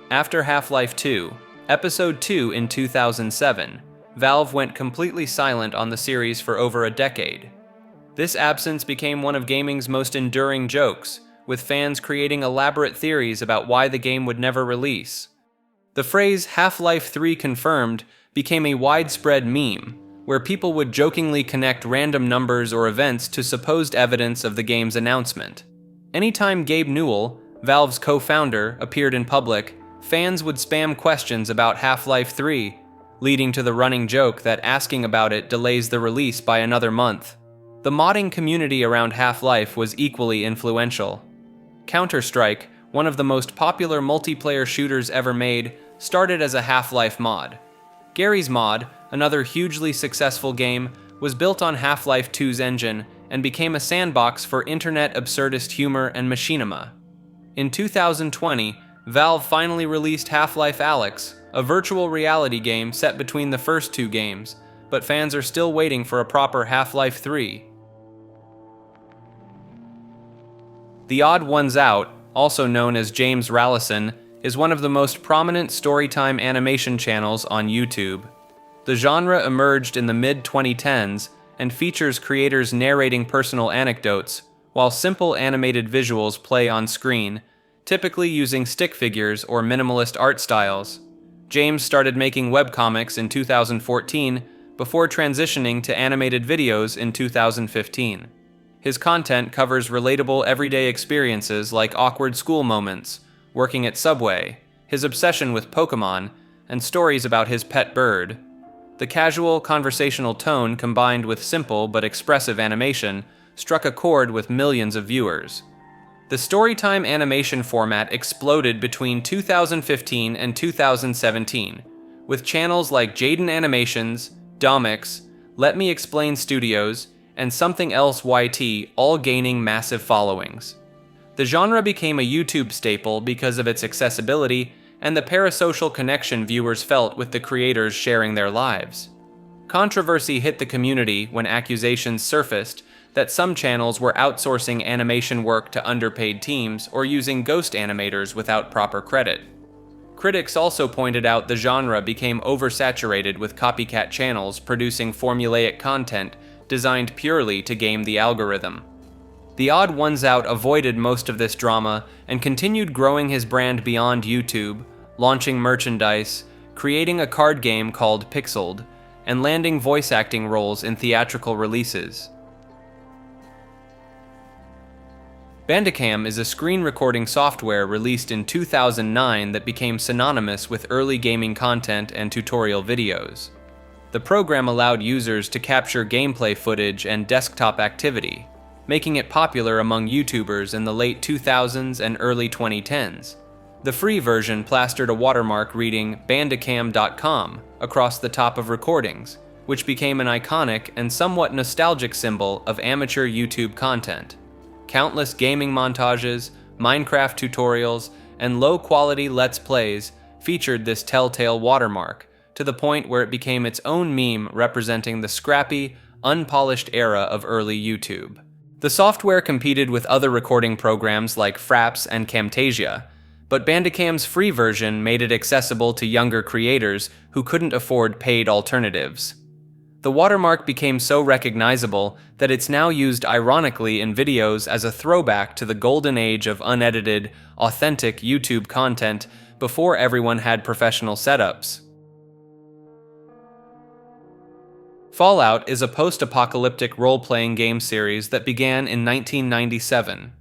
After Half-Life 2, Episode 2 in 2007, Valve went completely silent on the series for over a decade. This absence became one of gaming's most enduring jokes, with fans creating elaborate theories about why the game would never release. The phrase "Half-Life 3 confirmed" became a widespread meme, where people would jokingly connect random numbers or events to supposed evidence of the game's announcement. Anytime Gabe Newell, Valve's co-founder, appeared in public, fans would spam questions about Half-Life 3, leading to the running joke that asking about it delays the release by another month. The modding community around Half-Life was equally influential. Counter-Strike, one of the most popular multiplayer shooters ever made, started as a Half-Life mod. Gary's Mod, another hugely successful game, was built on Half-Life 2's engine and became a sandbox for internet absurdist humor and machinima. In 2020, Valve finally released Half-Life Alyx, a virtual reality game set between the first 2 games, but fans are still waiting for a proper Half-Life 3. The Odd Ones Out, also known as James Rallison, is one of the most prominent storytime animation channels on YouTube. The genre emerged in the mid-2010s and features creators narrating personal anecdotes, while simple animated visuals play on screen, typically using stick figures or minimalist art styles. James started making webcomics in 2014 before transitioning to animated videos in 2015. His content covers relatable everyday experiences like awkward school moments, working at Subway, his obsession with Pokemon, and stories about his pet bird. The casual, conversational tone combined with simple but expressive animation struck a chord with millions of viewers. The storytime animation format exploded between 2015 and 2017, with channels like Jaden Animations, Domix, Let Me Explain Studios, and Something Else YT all gaining massive followings. The genre became a YouTube staple because of its accessibility and the parasocial connection viewers felt with the creators sharing their lives. Controversy hit the community when accusations surfaced that some channels were outsourcing animation work to underpaid teams or using ghost animators without proper credit. Critics also pointed out the genre became oversaturated with copycat channels producing formulaic content designed purely to game the algorithm. The odd ones out avoided most of this drama and continued growing his brand beyond YouTube, launching merchandise, creating a card game called Pixeled, and landing voice acting roles in theatrical releases. Bandicam is a screen recording software released in 2009 that became synonymous with early gaming content and tutorial videos. The program allowed users to capture gameplay footage and desktop activity, making it popular among YouTubers in the late 2000s and early 2010s. The free version plastered a watermark reading bandicam.com across the top of recordings, which became an iconic and somewhat nostalgic symbol of amateur YouTube content. Countless gaming montages, Minecraft tutorials, and low-quality Let's Plays featured this telltale watermark, to the point where it became its own meme representing the scrappy, unpolished era of early YouTube. The software competed with other recording programs like Fraps and Camtasia, but Bandicam's free version made it accessible to younger creators who couldn't afford paid alternatives. The watermark became so recognizable that it's now used ironically in videos as a throwback to the golden age of unedited, authentic YouTube content before everyone had professional setups. Fallout is a post-apocalyptic role-playing game series that began in 1997.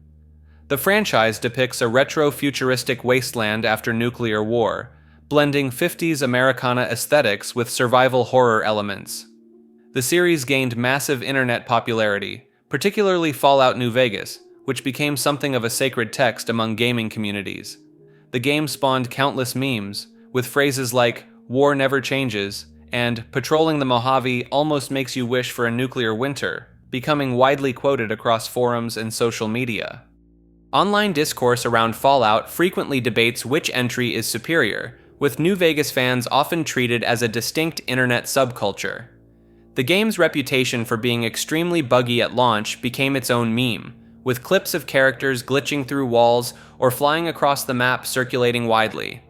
The franchise depicts a retro-futuristic wasteland after nuclear war, blending 50s Americana aesthetics with survival horror elements. The series gained massive internet popularity, particularly Fallout New Vegas, which became something of a sacred text among gaming communities. The game spawned countless memes, with phrases like, "War never changes," and "Patrolling the Mojave almost makes you wish for a nuclear winter," becoming widely quoted across forums and social media. Online discourse around Fallout frequently debates which entry is superior, with New Vegas fans often treated as a distinct internet subculture. The game's reputation for being extremely buggy at launch became its own meme, with clips of characters glitching through walls or flying across the map circulating widely.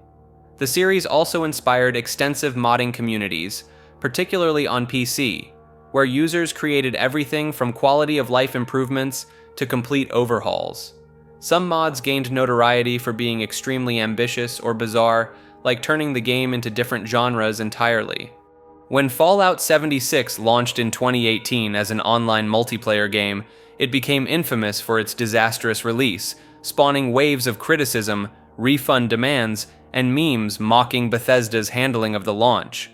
The series also inspired extensive modding communities, particularly on PC, where users created everything from quality of life improvements to complete overhauls. Some mods gained notoriety for being extremely ambitious or bizarre, like turning the game into different genres entirely. When Fallout 76 launched in 2018 as an online multiplayer game, it became infamous for its disastrous release, spawning waves of criticism, refund demands, and memes mocking Bethesda's handling of the launch.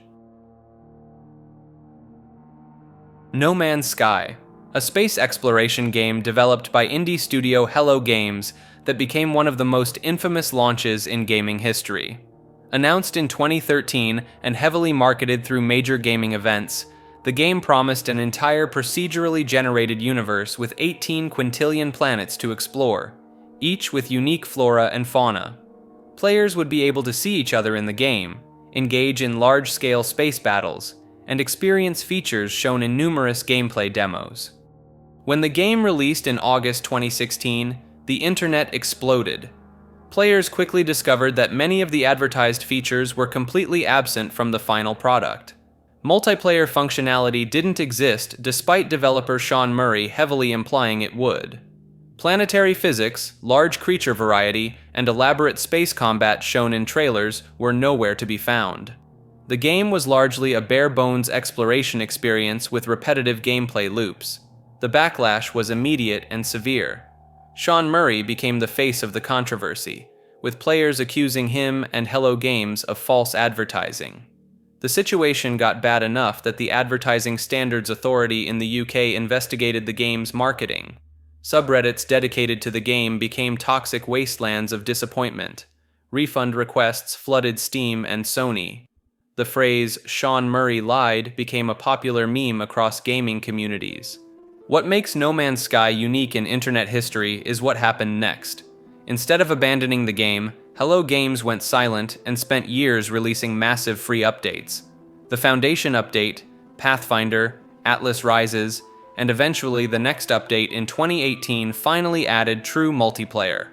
No Man's Sky, a space exploration game developed by indie studio Hello Games that became one of the most infamous launches in gaming history. Announced in 2013 and heavily marketed through major gaming events, the game promised an entire procedurally generated universe with 18 quintillion planets to explore, each with unique flora and fauna. Players would be able to see each other in the game, engage in large-scale space battles, and experience features shown in numerous gameplay demos. When the game released in August 2016, the internet exploded. Players quickly discovered that many of the advertised features were completely absent from the final product. Multiplayer functionality didn't exist despite developer Sean Murray heavily implying it would. Planetary physics, large creature variety, and elaborate space combat shown in trailers were nowhere to be found. The game was largely a bare-bones exploration experience with repetitive gameplay loops. The backlash was immediate and severe. Sean Murray became the face of the controversy, with players accusing him and Hello Games of false advertising. The situation got bad enough that the Advertising Standards Authority in the UK investigated the game's marketing. Subreddits dedicated to the game became toxic wastelands of disappointment. Refund requests flooded Steam and Sony. The phrase "Sean Murray lied" became a popular meme across gaming communities. What makes No Man's Sky unique in internet history is what happened next. Instead of abandoning the game, Hello Games went silent and spent years releasing massive free updates. The Foundation update, Pathfinder, Atlas Rises, and eventually the next update in 2018 finally added true multiplayer.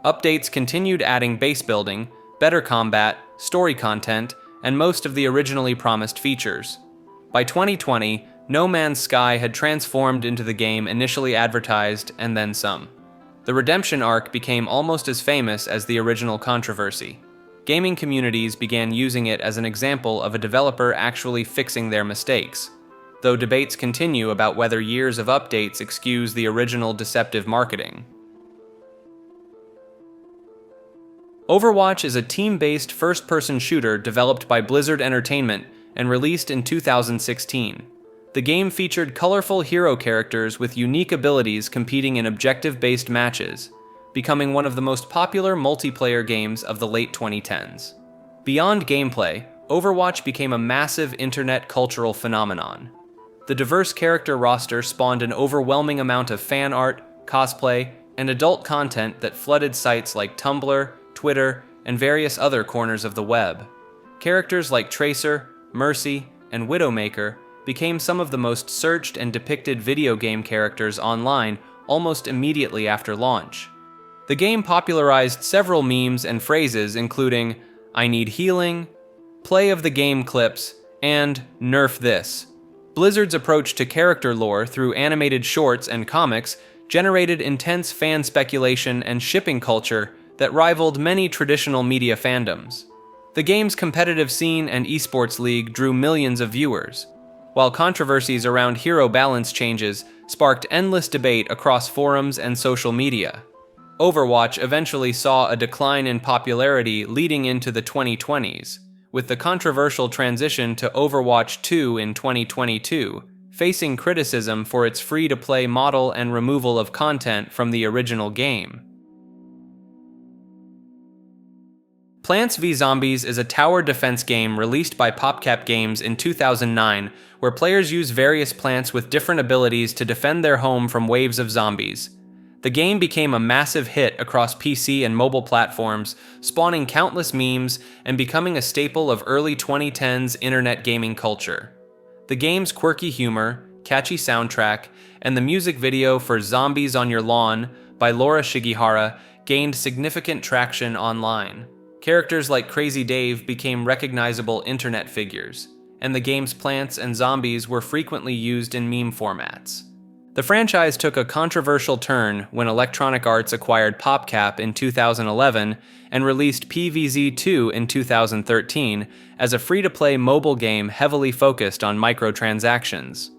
Updates continued adding base building, better combat, story content, and most of the originally promised features. By 2020, No Man's Sky had transformed into the game initially advertised and then some. The redemption arc became almost as famous as the original controversy. Gaming communities began using it as an example of a developer actually fixing their mistakes, though debates continue about whether years of updates excuse the original deceptive marketing. Overwatch is a team-based first-person shooter developed by Blizzard Entertainment and released in 2016. The game featured colorful hero characters with unique abilities competing in objective-based matches, becoming one of the most popular multiplayer games of the late 2010s. Beyond gameplay, Overwatch became a massive internet cultural phenomenon. The diverse character roster spawned an overwhelming amount of fan art, cosplay, and adult content that flooded sites like Tumblr, Twitter, and various other corners of the web. Characters like Tracer, Mercy, and Widowmaker became some of the most searched and depicted video game characters online almost immediately after launch. The game popularized several memes and phrases including "I need healing," "play of the game clips," and "nerf this." Blizzard's approach to character lore through animated shorts and comics generated intense fan speculation and shipping culture that rivaled many traditional media fandoms. The game's competitive scene and esports league drew millions of viewers, while controversies around hero balance changes sparked endless debate across forums and social media. Overwatch eventually saw a decline in popularity leading into the 2020s, with the controversial transition to Overwatch 2 in 2022, facing criticism for its free-to-play model and removal of content from the original game. Plants v. Zombies is a tower defense game released by PopCap Games in 2009, where players use various plants with different abilities to defend their home from waves of zombies. The game became a massive hit across PC and mobile platforms, spawning countless memes and becoming a staple of early 2010s internet gaming culture. The game's quirky humor, catchy soundtrack, and the music video for Zombies on Your Lawn by Laura Shigihara gained significant traction online. Characters like Crazy Dave became recognizable internet figures, and the game's plants and zombies were frequently used in meme formats. The franchise took a controversial turn when Electronic Arts acquired PopCap in 2011 and released PvZ2 in 2013 as a free-to-play mobile game heavily focused on microtransactions.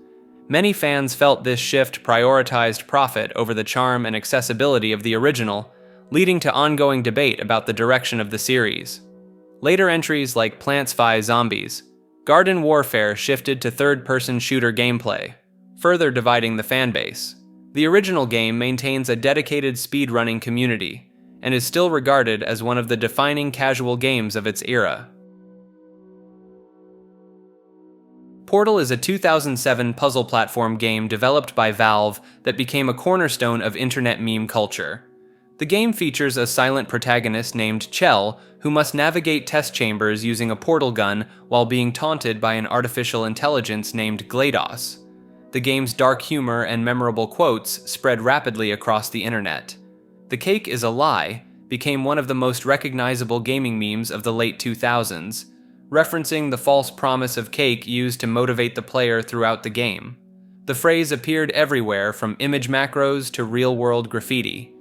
Many fans felt this shift prioritized profit over the charm and accessibility of the original, leading to ongoing debate about the direction of the series. Later entries like Plants vs. Zombies, Garden Warfare shifted to third-person shooter gameplay, further dividing the fanbase. The original game maintains a dedicated speedrunning community, and is still regarded as one of the defining casual games of its era. Portal is a 2007 puzzle platform game developed by Valve that became a cornerstone of internet meme culture. The game features a silent protagonist named Chell, who must navigate test chambers using a portal gun while being taunted by an artificial intelligence named GLaDOS. The game's dark humor and memorable quotes spread rapidly across the internet. "The cake is a lie" became one of the most recognizable gaming memes of the late 2000s, referencing the false promise of cake used to motivate the player throughout the game. The phrase appeared everywhere, from image macros to real-world graffiti.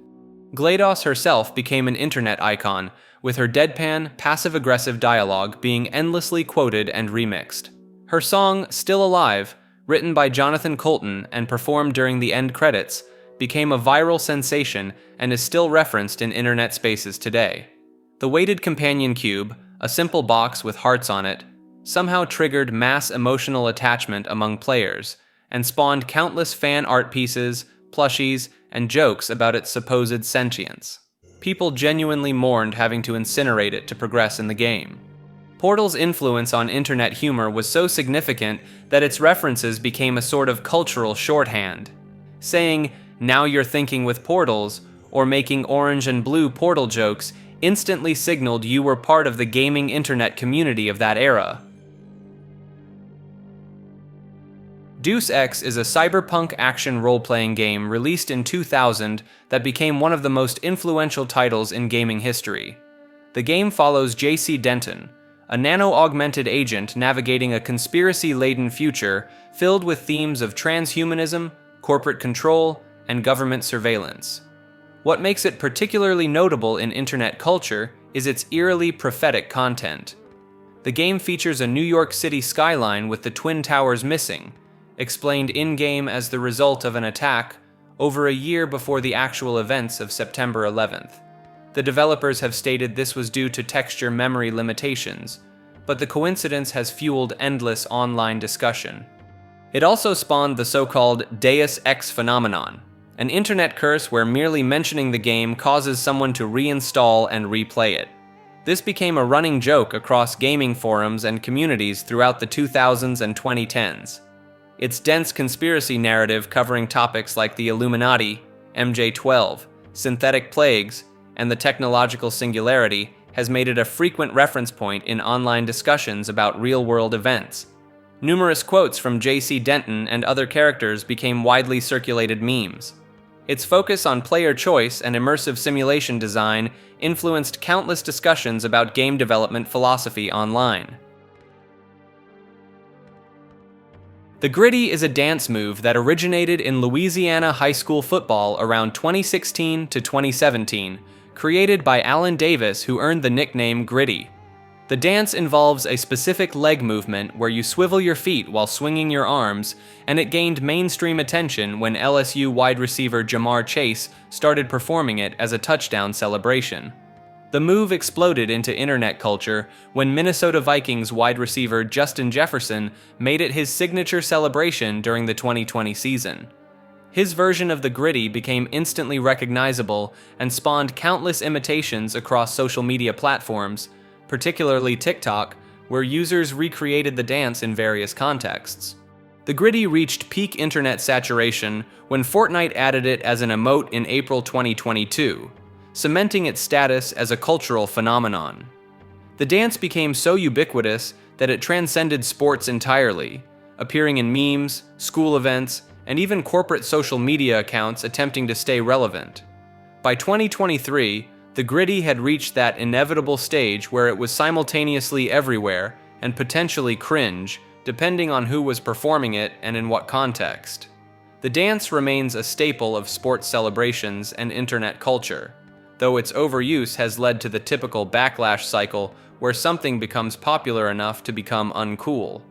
GLaDOS herself became an internet icon, with her deadpan, passive-aggressive dialogue being endlessly quoted and remixed. Her song, Still Alive, written by Jonathan Coulton and performed during the end credits, became a viral sensation and is still referenced in internet spaces today. The weighted companion cube, a simple box with hearts on it, somehow triggered mass emotional attachment among players, and spawned countless fan art pieces, plushies, and jokes about its supposed sentience. People genuinely mourned having to incinerate it to progress in the game. Portal's influence on internet humor was so significant that its references became a sort of cultural shorthand. Saying, "Now you're thinking with portals," or making orange and blue portal jokes instantly signaled you were part of the gaming internet community of that era. Deus Ex is a cyberpunk action role-playing game released in 2000 that became one of the most influential titles in gaming history. The game follows J.C. Denton, a nano-augmented agent navigating a conspiracy-laden future filled with themes of transhumanism, corporate control, and government surveillance. What makes it particularly notable in internet culture is its eerily prophetic content. The game features a New York City skyline with the Twin Towers missing, explained in-game as the result of an attack over a year before the actual events of September 11th. The developers have stated this was due to texture memory limitations, but the coincidence has fueled endless online discussion. It also spawned the so-called Deus Ex phenomenon, an internet curse where merely mentioning the game causes someone to reinstall and replay it. This became a running joke across gaming forums and communities throughout the 2000s and 2010s. Its dense conspiracy narrative covering topics like the Illuminati, MJ-12, synthetic plagues, and the technological singularity has made it a frequent reference point in online discussions about real-world events. Numerous quotes from J.C. Denton and other characters became widely circulated memes. Its focus on player choice and immersive simulation design influenced countless discussions about game development philosophy online. The Griddy is a dance move that originated in Louisiana high school football around 2016 to 2017, created by Alan Davis, who earned the nickname Griddy. The dance involves a specific leg movement where you swivel your feet while swinging your arms, and it gained mainstream attention when LSU wide receiver Jamar Chase started performing it as a touchdown celebration. The move exploded into internet culture when Minnesota Vikings wide receiver Justin Jefferson made it his signature celebration during the 2020 season. His version of the Griddy became instantly recognizable and spawned countless imitations across social media platforms, particularly TikTok, where users recreated the dance in various contexts. The Griddy reached peak internet saturation when Fortnite added it as an emote in April 2022, cementing its status as a cultural phenomenon. The dance became so ubiquitous that it transcended sports entirely, appearing in memes, school events, and even corporate social media accounts attempting to stay relevant. By 2023, the Griddy had reached that inevitable stage where it was simultaneously everywhere and potentially cringe, depending on who was performing it and in what context. The dance remains a staple of sports celebrations and internet culture, though its overuse has led to the typical backlash cycle where something becomes popular enough to become uncool.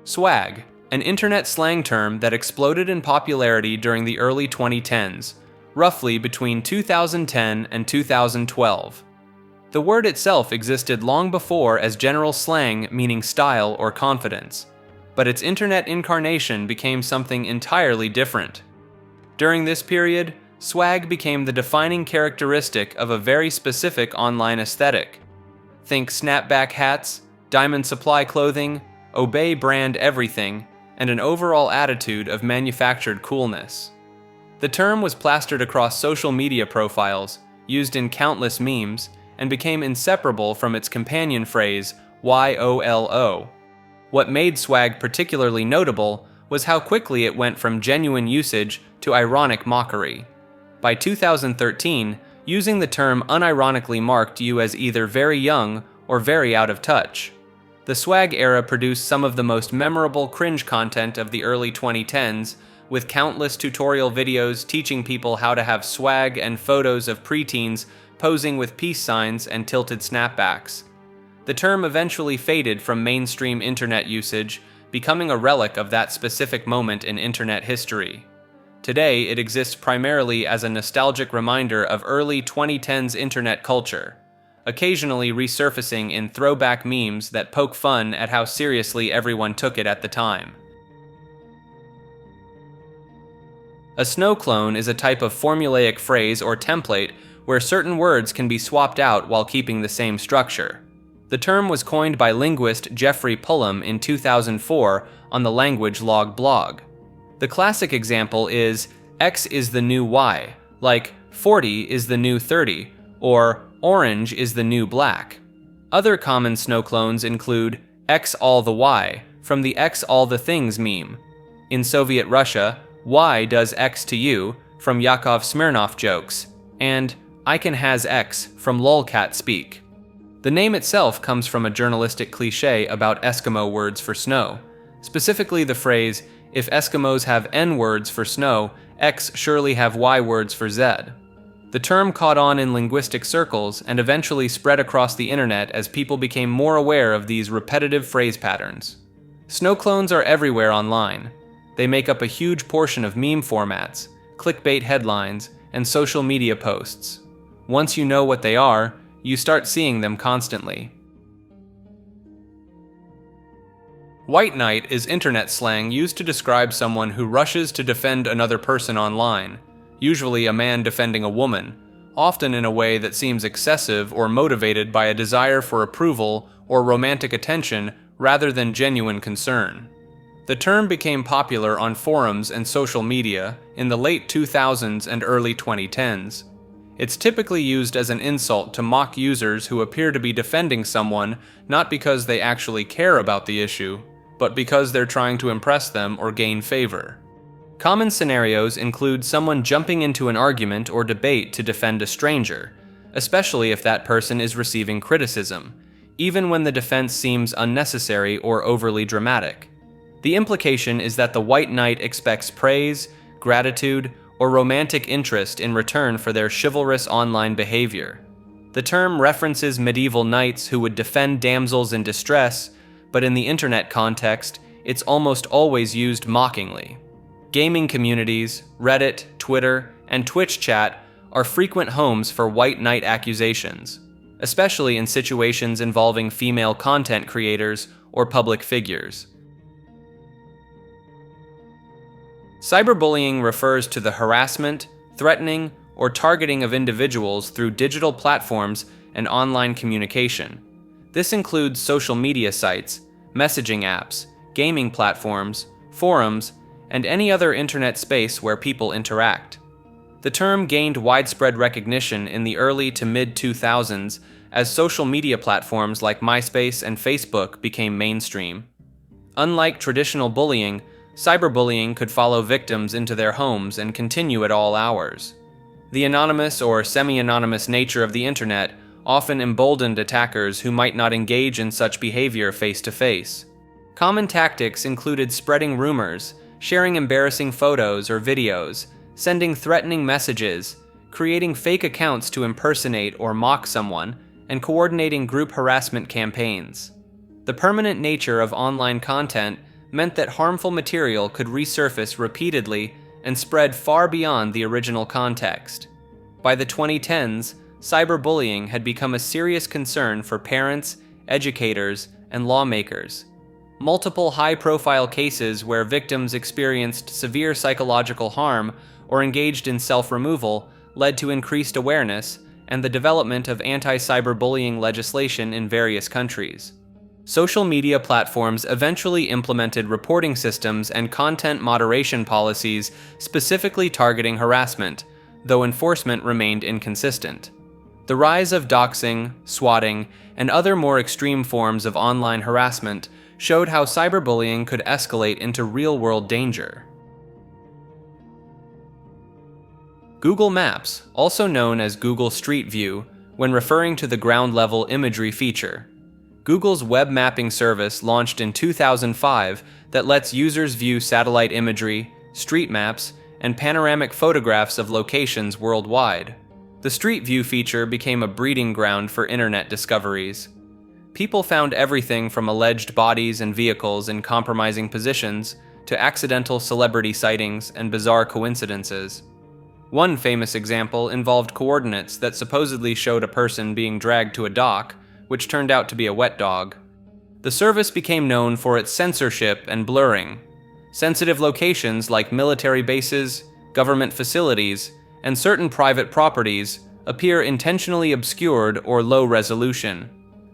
Swag, an internet slang term that exploded in popularity during the early 2010s, roughly between 2010 and 2012. The word itself existed long before as general slang meaning style or confidence, but its internet incarnation became something entirely different. During this period, swag became the defining characteristic of a very specific online aesthetic. Think snapback hats, Diamond Supply clothing, Obey brand everything, and an overall attitude of manufactured coolness. The term was plastered across social media profiles, used in countless memes, and became inseparable from its companion phrase, YOLO. What made swag particularly notable was how quickly it went from genuine usage to ironic mockery. By 2013, using the term unironically marked you as either very young or very out of touch. The swag era produced some of the most memorable cringe content of the early 2010s, with countless tutorial videos teaching people how to have swag and photos of preteens posing with peace signs and tilted snapbacks. The term eventually faded from mainstream internet usage, becoming a relic of that specific moment in internet history. Today, it exists primarily as a nostalgic reminder of early 2010s internet culture, occasionally resurfacing in throwback memes that poke fun at how seriously everyone took it at the time. A snow clone is a type of formulaic phrase or template where certain words can be swapped out while keeping the same structure. The term was coined by linguist Jeffrey Pullum in 2004 on the language log blog. The classic example is X is the new Y, like 40 is the new 30, or orange is the new black. Other common snow clones include X all the Y, from the X all the things meme. In Soviet Russia, Y does X to you, from Yakov Smirnov jokes, and I can has X from lolcat speak. The name itself comes from a journalistic cliché about Eskimo words for snow, specifically the phrase, if Eskimos have N words for snow, X surely have Y words for Z. The term caught on in linguistic circles and eventually spread across the internet as people became more aware of these repetitive phrase patterns. Snow clones are everywhere online. They make up a huge portion of meme formats, clickbait headlines, and social media posts. Once you know what they are, you start seeing them constantly. White knight is internet slang used to describe someone who rushes to defend another person online, usually a man defending a woman, often in a way that seems excessive or motivated by a desire for approval or romantic attention rather than genuine concern. The term became popular on forums and social media in the late 2000s and early 2010s. It's typically used as an insult to mock users who appear to be defending someone not because they actually care about the issue, but because they're trying to impress them or gain favor. Common scenarios include someone jumping into an argument or debate to defend a stranger, especially if that person is receiving criticism, even when the defense seems unnecessary or overly dramatic. The implication is that the white knight expects praise, gratitude, or romantic interest in return for their chivalrous online behavior. The term references medieval knights who would defend damsels in distress, but in the internet context, it's almost always used mockingly. Gaming communities, Reddit, Twitter, and Twitch chat are frequent homes for white knight accusations, especially in situations involving female content creators or public figures. Cyberbullying refers to the harassment, threatening, or targeting of individuals through digital platforms and online communication. This includes social media sites, messaging apps, gaming platforms, forums, and any other internet space where people interact. The term gained widespread recognition in the early to mid-2000s as social media platforms like MySpace and Facebook became mainstream. Unlike traditional bullying, cyberbullying could follow victims into their homes and continue at all hours. The anonymous or semi-anonymous nature of the internet often emboldened attackers who might not engage in such behavior face-to-face. Common tactics included spreading rumors, sharing embarrassing photos or videos, sending threatening messages, creating fake accounts to impersonate or mock someone, and coordinating group harassment campaigns. The permanent nature of online content meant that harmful material could resurface repeatedly and spread far beyond the original context. By the 2010s, cyberbullying had become a serious concern for parents, educators, and lawmakers. Multiple high-profile cases where victims experienced severe psychological harm or engaged in self-removal led to increased awareness and the development of anti-cyberbullying legislation in various countries. Social media platforms eventually implemented reporting systems and content moderation policies specifically targeting harassment, though enforcement remained inconsistent. The rise of doxing, swatting, and other more extreme forms of online harassment showed how cyberbullying could escalate into real-world danger. Google Maps, also known as Google Street View, when referring to the ground-level imagery feature. Google's web mapping service launched in 2005 that lets users view satellite imagery, street maps, and panoramic photographs of locations worldwide. The Street View feature became a breeding ground for internet discoveries. People found everything from alleged bodies and vehicles in compromising positions to accidental celebrity sightings and bizarre coincidences. One famous example involved coordinates that supposedly showed a person being dragged to a dock, which turned out to be a wet dog. The service became known for its censorship and blurring. Sensitive locations like military bases, government facilities, and certain private properties appear intentionally obscured or low resolution.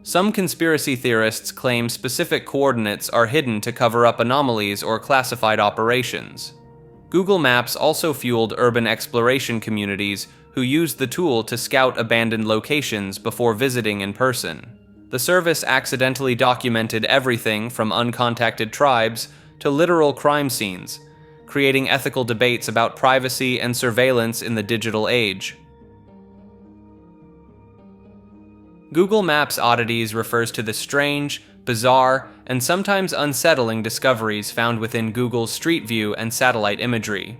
Some conspiracy theorists claim specific coordinates are hidden to cover up anomalies or classified operations. Google Maps also fueled urban exploration communities who used the tool to scout abandoned locations before visiting in person. The service accidentally documented everything from uncontacted tribes to literal crime scenes, creating ethical debates about privacy and surveillance in the digital age. Google Maps oddities refers to the strange, bizarre, and sometimes unsettling discoveries found within Google's Street View and satellite imagery.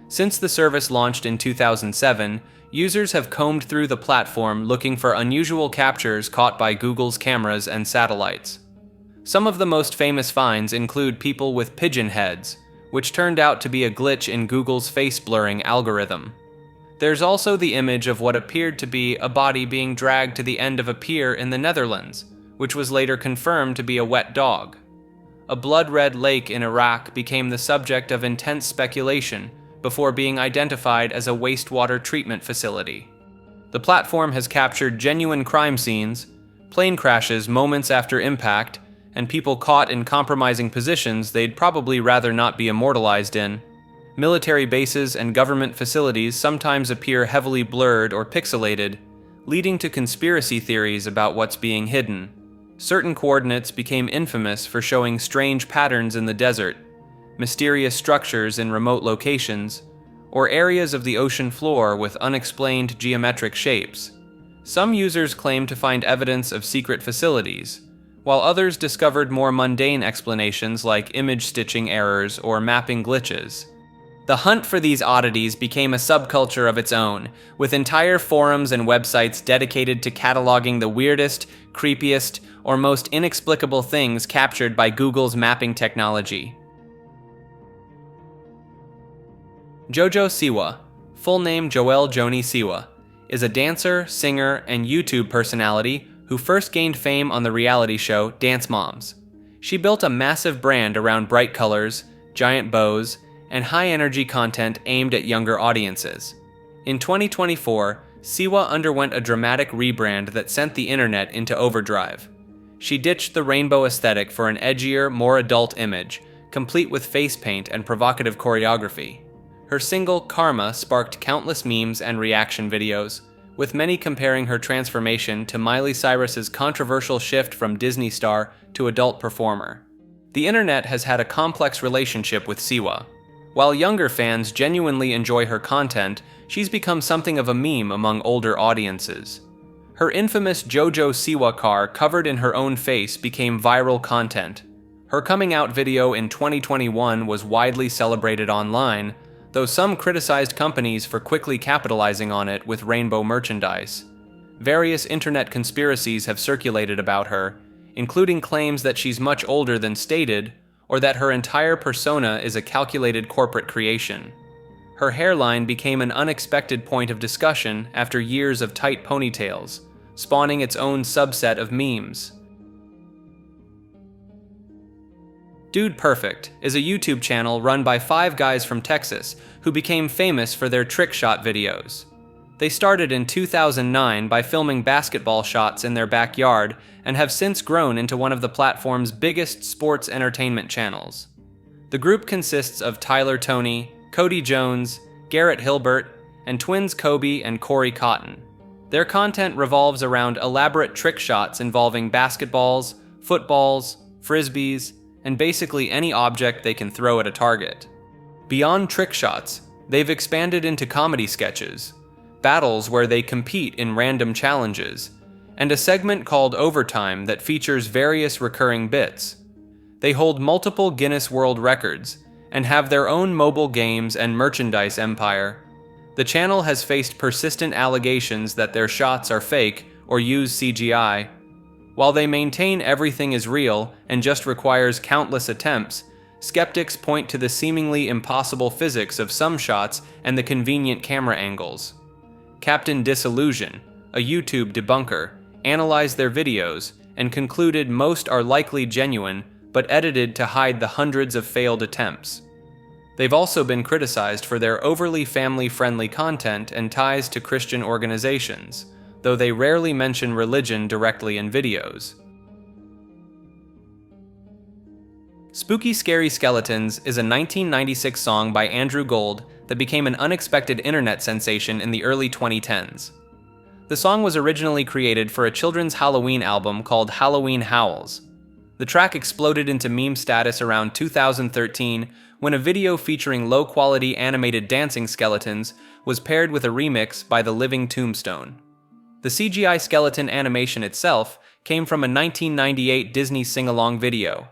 Since the service launched in 2007, users have combed through the platform looking for unusual captures caught by Google's cameras and satellites. Some of the most famous finds include people with pigeon heads, which turned out to be a glitch in Google's face blurring algorithm. There's also the image of what appeared to be a body being dragged to the end of a pier in the Netherlands, which was later confirmed to be a wet dog. A blood-red lake in Iraq became the subject of intense speculation before being identified as a wastewater treatment facility. The platform has captured genuine crime scenes, plane crashes moments after impact, and people caught in compromising positions they'd probably rather not be immortalized in. Military bases and government facilities sometimes appear heavily blurred or pixelated, leading to conspiracy theories about what's being hidden. Certain coordinates became infamous for showing strange patterns in the desert, mysterious structures in remote locations, or areas of the ocean floor with unexplained geometric shapes. Some users claim to find evidence of secret facilities, while others discovered more mundane explanations like image stitching errors or mapping glitches. The hunt for these oddities became a subculture of its own, with entire forums and websites dedicated to cataloging the weirdest, creepiest, or most inexplicable things captured by Google's mapping technology. Jojo Siwa, full name Joelle Joni Siwa, is a dancer, singer, and YouTube personality who first gained fame on the reality show Dance Moms. She built a massive brand around bright colors, giant bows, and high-energy content aimed at younger audiences. In 2024, Siwa underwent a dramatic rebrand that sent the internet into overdrive. She ditched the rainbow aesthetic for an edgier, more adult image, complete with face paint and provocative choreography. Her single, Karma, sparked countless memes and reaction videos, with many comparing her transformation to Miley Cyrus's controversial shift from Disney star to adult performer. The internet has had a complex relationship with Siwa. While younger fans genuinely enjoy her content, she's become something of a meme among older audiences. Her infamous Jojo Siwa car covered in her own face became viral content. Her coming out video in 2021 was widely celebrated online, though some criticized companies for quickly capitalizing on it with rainbow merchandise. Various internet conspiracies have circulated about her, including claims that she's much older than stated, or that her entire persona is a calculated corporate creation. Her hairline became an unexpected point of discussion after years of tight ponytails, spawning its own subset of memes. Dude Perfect is a YouTube channel run by 5 guys from Texas who became famous for their trick shot videos. They started in 2009 by filming basketball shots in their backyard and have since grown into one of the platform's biggest sports entertainment channels. The group consists of Tyler Toney, Cody Jones, Garrett Hilbert, and twins Kobe and Corey Cotton. Their content revolves around elaborate trick shots involving basketballs, footballs, frisbees, and basically any object they can throw at a target. Beyond trick shots, they've expanded into comedy sketches, battles where they compete in random challenges, and a segment called Overtime that features various recurring bits. They hold multiple Guinness World Records and have their own mobile games and merchandise empire. The channel has faced persistent allegations that their shots are fake or use CGI. While they maintain everything is real and just requires countless attempts, skeptics point to the seemingly impossible physics of some shots and the convenient camera angles. Captain Disillusion, a YouTube debunker, analyzed their videos and concluded most are likely genuine but edited to hide the hundreds of failed attempts. They've also been criticized for their overly family-friendly content and ties to Christian organizations, though they rarely mention religion directly in videos. Spooky Scary Skeletons is a 1996 song by Andrew Gold that became an unexpected internet sensation in the early 2010s. The song was originally created for a children's Halloween album called Halloween Howls. The track exploded into meme status around 2013 when a video featuring low-quality animated dancing skeletons was paired with a remix by The Living Tombstone. The CGI skeleton animation itself came from a 1998 Disney sing-along video.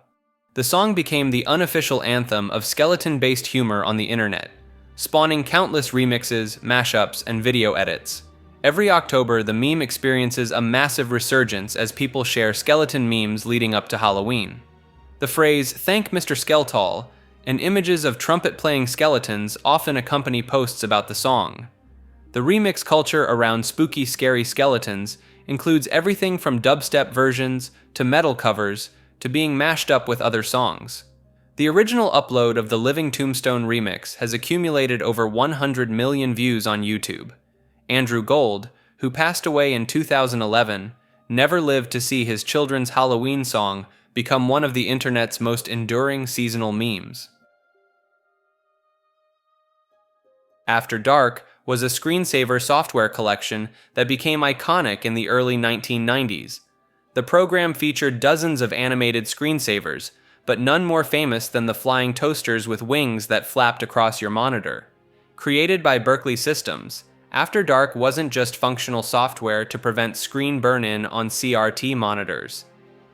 The song became the unofficial anthem of skeleton-based humor on the internet, spawning countless remixes, mashups, and video edits. Every October, the meme experiences a massive resurgence as people share skeleton memes leading up to Halloween. The phrase, "Thank Mr. Skeltall," and images of trumpet-playing skeletons often accompany posts about the song. The remix culture around Spooky Scary Skeletons includes everything from dubstep versions to metal covers to being mashed up with other songs. The original upload of the Living Tombstone remix has accumulated over 100 million views on YouTube. Andrew Gold, who passed away in 2011, never lived to see his children's Halloween song become one of the internet's most enduring seasonal memes. After Dark was a screensaver software collection that became iconic in the early 1990s. The program featured dozens of animated screensavers, but none more famous than the flying toasters with wings that flapped across your monitor. Created by Berkeley Systems, After Dark wasn't just functional software to prevent screen burn-in on CRT monitors.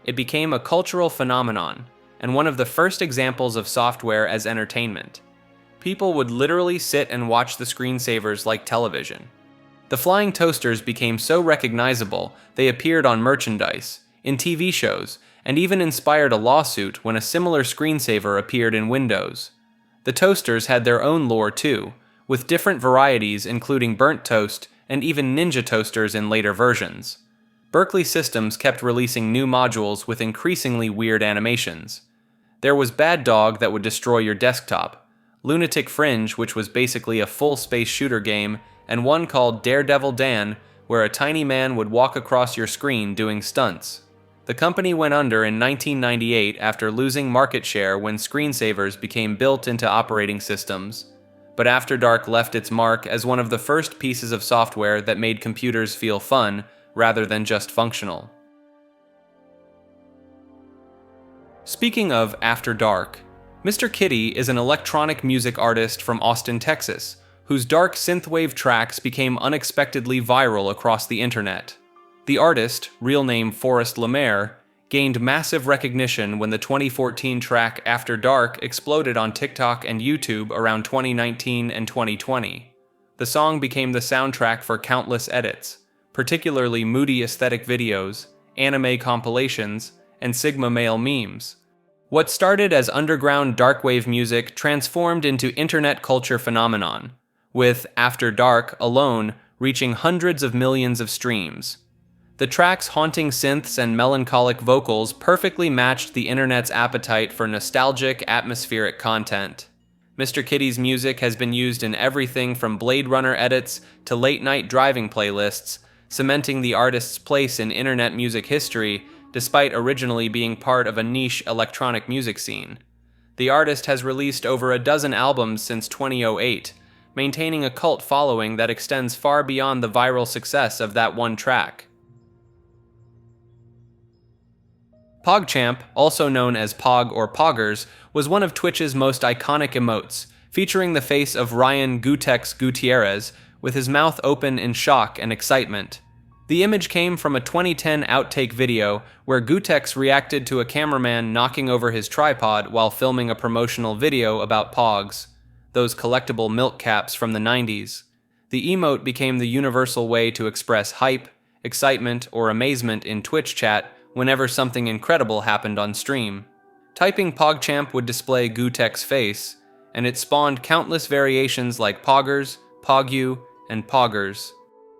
It became a cultural phenomenon, and one of the first examples of software as entertainment. People would literally sit and watch the screensavers like television. The flying toasters became so recognizable they appeared on merchandise, in TV shows, and even inspired a lawsuit when a similar screensaver appeared in Windows. The toasters had their own lore too, with different varieties including burnt toast and even ninja toasters in later versions. Berkeley Systems kept releasing new modules with increasingly weird animations. There was Bad Dog that would destroy your desktop, Lunatic Fringe, which was basically a full space shooter game, and one called Daredevil Dan, where a tiny man would walk across your screen doing stunts. The company went under in 1998 after losing market share when screensavers became built into operating systems, but After Dark left its mark as one of the first pieces of software that made computers feel fun rather than just functional. Speaking of After Dark, Mr. Kitty is an electronic music artist from Austin, Texas, whose dark synthwave tracks became unexpectedly viral across the internet. The artist, real name Forrest Lemaire, gained massive recognition when the 2014 track After Dark exploded on TikTok and YouTube around 2019 and 2020. The song became the soundtrack for countless edits, particularly moody aesthetic videos, anime compilations, and Sigma male memes. What started as underground darkwave music transformed into internet culture phenomenon, with After Dark alone reaching hundreds of millions of streams. The track's haunting synths and melancholic vocals perfectly matched the internet's appetite for nostalgic, atmospheric content. Mr. Kitty's music has been used in everything from Blade Runner edits to late-night driving playlists, cementing the artist's place in internet music history despite originally being part of a niche electronic music scene. The artist has released over a dozen albums since 2008, maintaining a cult following that extends far beyond the viral success of that one track. PogChamp, also known as Pog or Poggers, was one of Twitch's most iconic emotes, featuring the face of Ryan Gutex Gutierrez with his mouth open in shock and excitement. The image came from a 2010 outtake video where Gutex reacted to a cameraman knocking over his tripod while filming a promotional video about Pogs, those collectible milk caps from the 90s. The emote became the universal way to express hype, excitement, or amazement in Twitch chat whenever something incredible happened on stream. Typing PogChamp would display Gutex's face, and it spawned countless variations like Poggers, Pogu, and Poggers.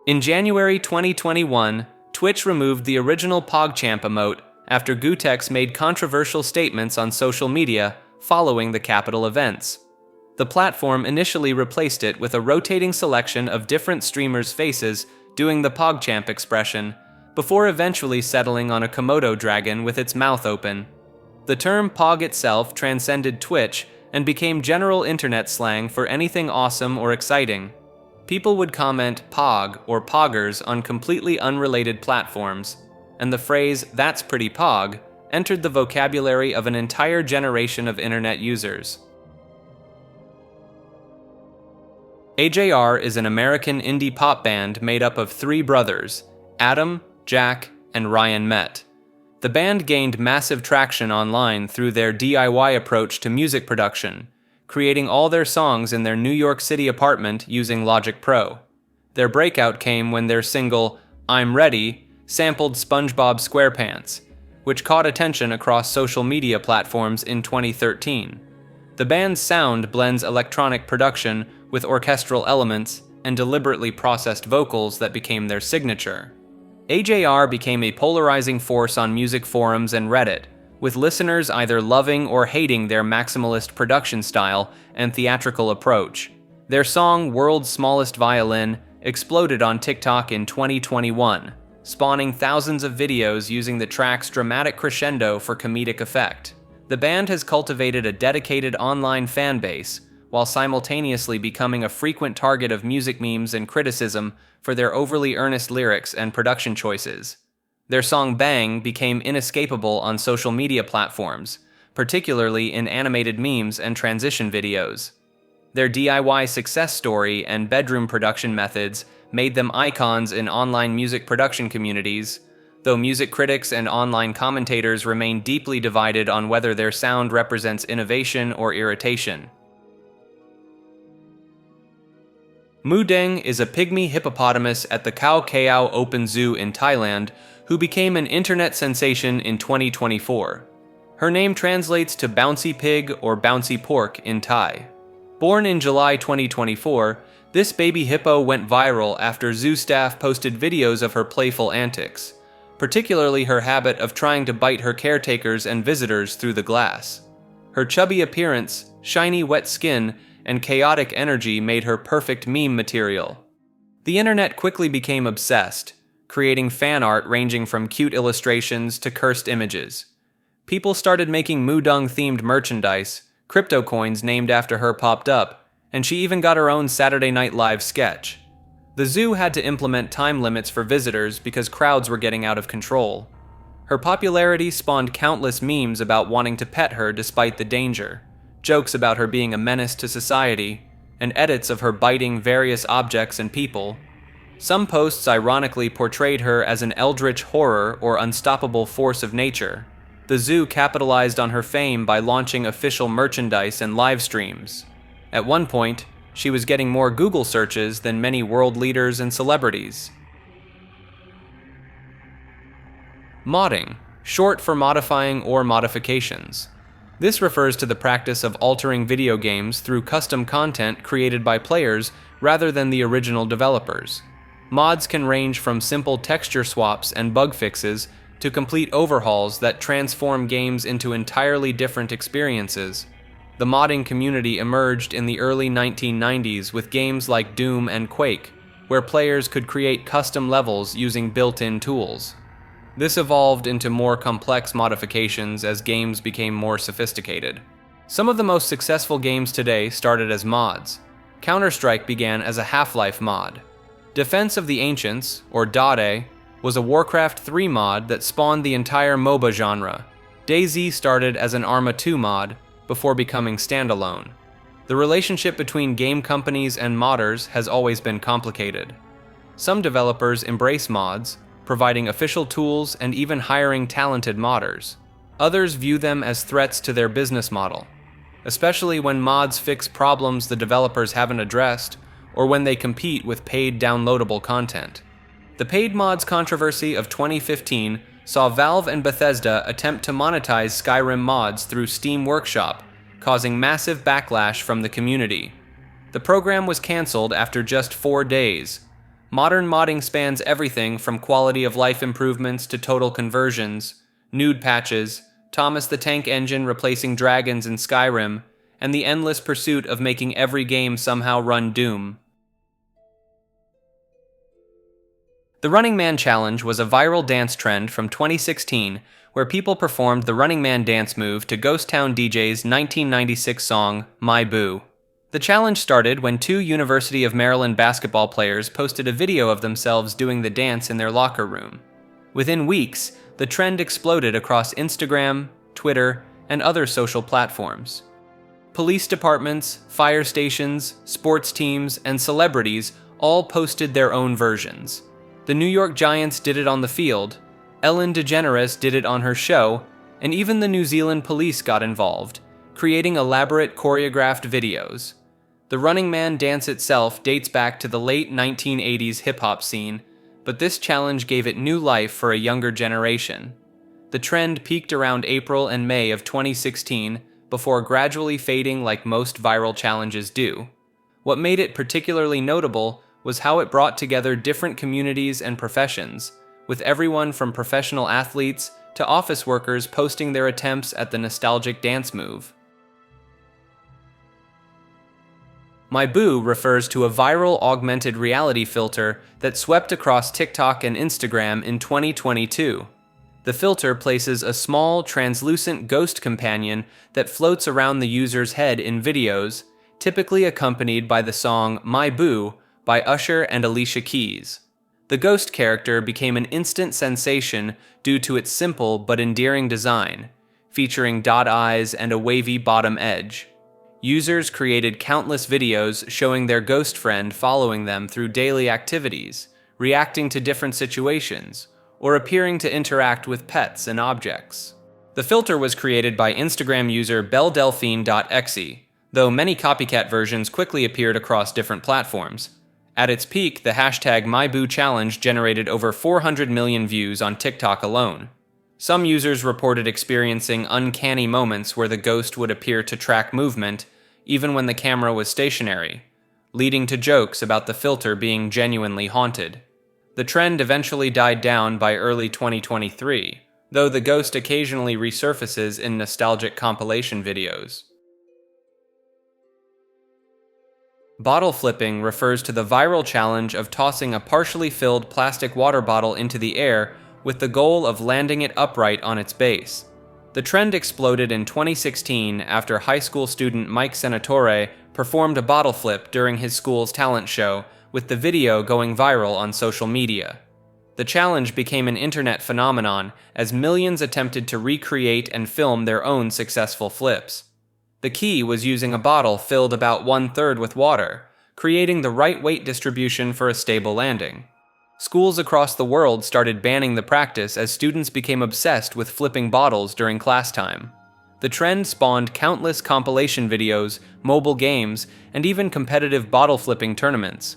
In January 2021, Twitch removed the original PogChamp emote after Gutex made controversial statements on social media following the Capitol events. The platform initially replaced it with a rotating selection of different streamers' faces doing the PogChamp expression, before eventually settling on a Komodo dragon with its mouth open. The term Pog itself transcended Twitch and became general internet slang for anything awesome or exciting. People would comment Pog or Poggers on completely unrelated platforms, and the phrase "that's pretty Pog" entered the vocabulary of an entire generation of internet users. AJR is an American indie pop band made up of three brothers, Adam, Jack, and Ryan Met. The band gained massive traction online through their DIY approach to music production, creating all their songs in their New York City apartment using Logic Pro. Their breakout came when their single, "I'm Ready," sampled SpongeBob SquarePants, which caught attention across social media platforms in 2013. The band's sound blends electronic production with orchestral elements and deliberately processed vocals that became their signature. AJR became a polarizing force on music forums and Reddit, with listeners either loving or hating their maximalist production style and theatrical approach. Their song "World's Smallest Violin" exploded on TikTok in 2021, spawning thousands of videos using the track's dramatic crescendo for comedic effect. The band has cultivated a dedicated online fan base, while simultaneously becoming a frequent target of music memes and criticism for their overly earnest lyrics and production choices. Their song "Bang" became inescapable on social media platforms, particularly in animated memes and transition videos. Their DIY success story and bedroom production methods made them icons in online music production communities, though music critics and online commentators remain deeply divided on whether their sound represents innovation or irritation. Mudeng is a pygmy hippopotamus at the Khao Keo Open Zoo in Thailand who became an internet sensation in 2024. Her name translates to bouncy pig or bouncy pork in Thai. Born in July 2024, this baby hippo went viral after zoo staff posted videos of her playful antics, particularly her habit of trying to bite her caretakers and visitors through the glass. Her chubby appearance, shiny wet skin, and chaotic energy made her perfect meme material. The internet quickly became obsessed, creating fan art ranging from cute illustrations to cursed images. People started making Mudeng-themed merchandise, crypto coins named after her popped up, and she even got her own Saturday Night Live sketch. The zoo had to implement time limits for visitors because crowds were getting out of control. Her popularity spawned countless memes about wanting to pet her despite the danger, jokes about her being a menace to society, and edits of her biting various objects and people. Some posts ironically portrayed her as an eldritch horror or unstoppable force of nature. The zoo capitalized on her fame by launching official merchandise and live streams. At one point, she was getting more Google searches than many world leaders and celebrities. Modding, short for modifying or modifications. This refers to the practice of altering video games through custom content created by players rather than the original developers. Mods can range from simple texture swaps and bug fixes to complete overhauls that transform games into entirely different experiences. The modding community emerged in the early 1990s with games like Doom and Quake, where players could create custom levels using built-in tools. This evolved into more complex modifications as games became more sophisticated. Some of the most successful games today started as mods. Counter-Strike began as a Half-Life mod. Defense of the Ancients, or Dade, was a Warcraft 3 mod that spawned the entire MOBA genre. DayZ started as an Arma 2 mod, before becoming standalone. The relationship between game companies and modders has always been complicated. Some developers embrace mods, providing official tools and even hiring talented modders. Others view them as threats to their business model, especially when mods fix problems the developers haven't addressed or when they compete with paid downloadable content. The paid mods controversy of 2015 saw Valve and Bethesda attempt to monetize Skyrim mods through Steam Workshop, causing massive backlash from the community. The program was canceled after just 4 days. Modern modding spans everything from quality of life improvements to total conversions, nude patches, Thomas the Tank Engine replacing dragons in Skyrim, and the endless pursuit of making every game somehow run Doom. The Running Man Challenge was a viral dance trend from 2016 where people performed the Running Man dance move to Ghost Town DJ's 1996 song, My Boo. The challenge started when two University of Maryland basketball players posted a video of themselves doing the dance in their locker room. Within weeks, the trend exploded across Instagram, Twitter, and other social platforms. Police departments, fire stations, sports teams, and celebrities all posted their own versions. The New York Giants did it on the field, Ellen DeGeneres did it on her show, and even the New Zealand police got involved, creating elaborate choreographed videos. The Running Man dance itself dates back to the late 1980s hip-hop scene, but this challenge gave it new life for a younger generation. The trend peaked around April and May of 2016 before gradually fading like most viral challenges do. What made it particularly notable was how it brought together different communities and professions, with everyone from professional athletes to office workers posting their attempts at the nostalgic dance move. My Boo refers to a viral augmented reality filter that swept across TikTok and Instagram in 2022. The filter places a small, translucent ghost companion that floats around the user's head in videos, typically accompanied by the song My Boo by Usher and Alicia Keys. The ghost character became an instant sensation due to its simple but endearing design, featuring dot eyes and a wavy bottom edge. Users created countless videos showing their ghost friend following them through daily activities, reacting to different situations, or appearing to interact with pets and objects. The filter was created by Instagram user belledelphine.exe, though many copycat versions quickly appeared across different platforms. At its peak, the hashtag MyBooChallenge generated over 400 million views on TikTok alone. Some users reported experiencing uncanny moments where the ghost would appear to track movement, even when the camera was stationary, leading to jokes about the filter being genuinely haunted. The trend eventually died down by early 2023, though the ghost occasionally resurfaces in nostalgic compilation videos. Bottle flipping refers to the viral challenge of tossing a partially filled plastic water bottle into the air with the goal of landing it upright on its base. The trend exploded in 2016 after high school student Mike Senatore performed a bottle flip during his school's talent show, with the video going viral on social media. The challenge became an internet phenomenon as millions attempted to recreate and film their own successful flips. The key was using a bottle filled about 1/3 with water, creating the right weight distribution for a stable landing. Schools across the world started banning the practice as students became obsessed with flipping bottles during class time. The trend spawned countless compilation videos, mobile games, and even competitive bottle flipping tournaments.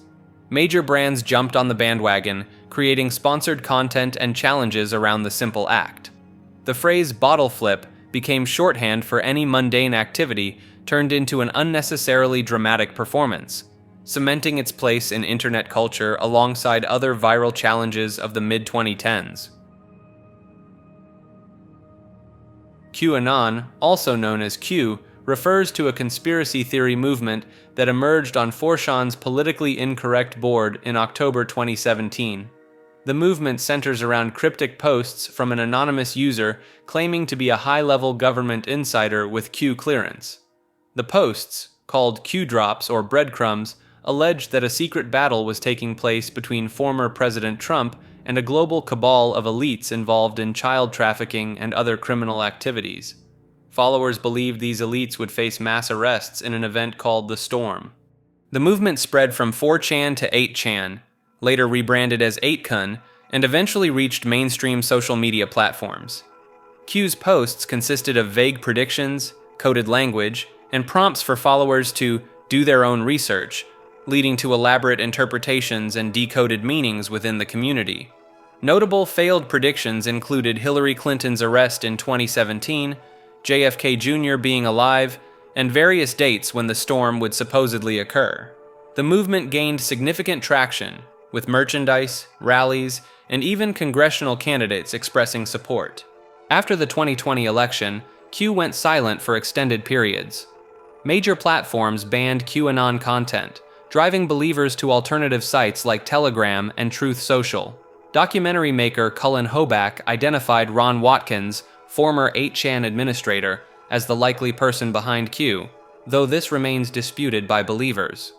Major brands jumped on the bandwagon, creating sponsored content and challenges around the simple act. The phrase bottle flip became shorthand for any mundane activity turned into an unnecessarily dramatic performance, cementing its place in internet culture alongside other viral challenges of the mid-2010s. QAnon, also known as Q, refers to a conspiracy theory movement that emerged on 4chan's politically incorrect board in October 2017. The movement centers around cryptic posts from an anonymous user claiming to be a high-level government insider with Q clearance. The posts, called Q drops or breadcrumbs, alleged that a secret battle was taking place between former President Trump and a global cabal of elites involved in child trafficking and other criminal activities. Followers believed these elites would face mass arrests in an event called The Storm. The movement spread from 4chan to 8chan, later rebranded as 8kun, and eventually reached mainstream social media platforms. Q's posts consisted of vague predictions, coded language, and prompts for followers to do their own research, leading to elaborate interpretations and decoded meanings within the community. Notable failed predictions included Hillary Clinton's arrest in 2017, JFK Jr. being alive, and various dates when the storm would supposedly occur. The movement gained significant traction, with merchandise, rallies, and even congressional candidates expressing support. After the 2020 election, Q went silent for extended periods. Major platforms banned QAnon content, driving believers to alternative sites like Telegram and Truth Social. Documentary maker Cullen Hoback identified Ron Watkins, former 8chan administrator, as the likely person behind Q, though this remains disputed by believers.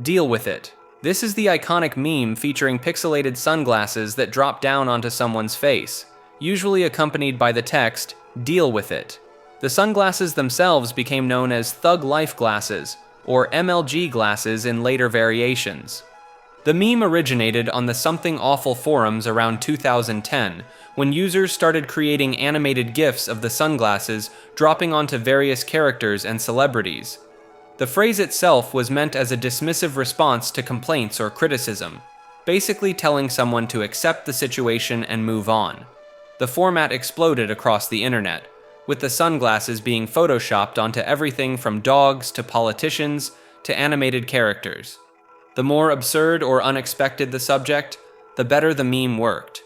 Deal with it. This is the iconic meme featuring pixelated sunglasses that drop down onto someone's face, usually accompanied by the text, "Deal with it." The sunglasses themselves became known as Thug Life glasses, or MLG glasses in later variations. The meme originated on the Something Awful forums around 2010, when users started creating animated GIFs of the sunglasses dropping onto various characters and celebrities. The phrase itself was meant as a dismissive response to complaints or criticism, basically telling someone to accept the situation and move on. The format exploded across the internet, with the sunglasses being photoshopped onto everything from dogs to politicians to animated characters. The more absurd or unexpected the subject, the better the meme worked.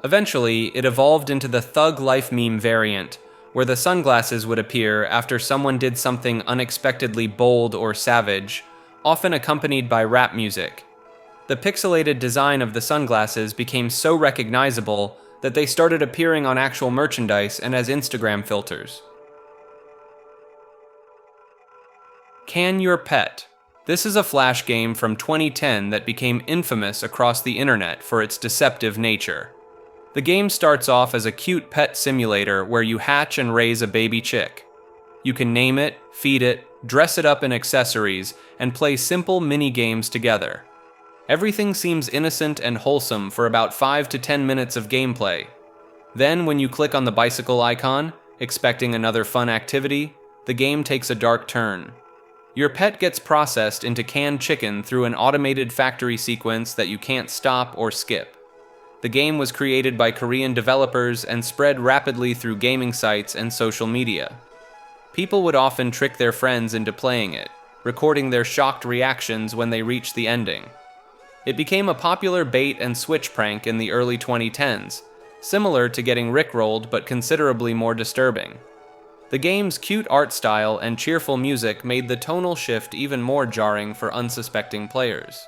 Eventually, it evolved into the Thug Life meme variant, where the sunglasses would appear after someone did something unexpectedly bold or savage, often accompanied by rap music. The pixelated design of the sunglasses became so recognizable that they started appearing on actual merchandise and as Instagram filters. Can Your Pet? This is a Flash game from 2010 that became infamous across the internet for its deceptive nature. The game starts off as a cute pet simulator where you hatch and raise a baby chick. You can name it, feed it, dress it up in accessories, and play simple mini-games together. Everything seems innocent and wholesome for about 5 to 10 minutes of gameplay. Then, when you click on the bicycle icon, expecting another fun activity, the game takes a dark turn. Your pet gets processed into canned chicken through an automated factory sequence that you can't stop or skip. The game was created by Korean developers and spread rapidly through gaming sites and social media. People would often trick their friends into playing it, recording their shocked reactions when they reached the ending. It became a popular bait and switch prank in the early 2010s, similar to getting rickrolled but considerably more disturbing. The game's cute art style and cheerful music made the tonal shift even more jarring for unsuspecting players.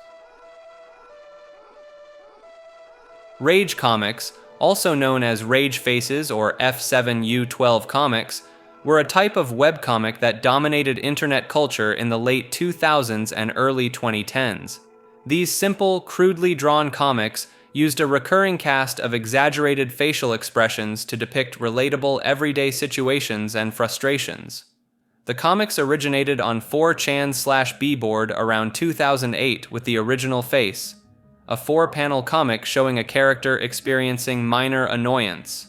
Rage comics, also known as Rage Faces or F7U12 comics, were a type of webcomic that dominated internet culture in the late 2000s and early 2010s. These simple, crudely drawn comics used a recurring cast of exaggerated facial expressions to depict relatable everyday situations and frustrations. The comics originated on 4chan/bboard around 2008 with the original face, a 4-panel comic showing a character experiencing minor annoyance.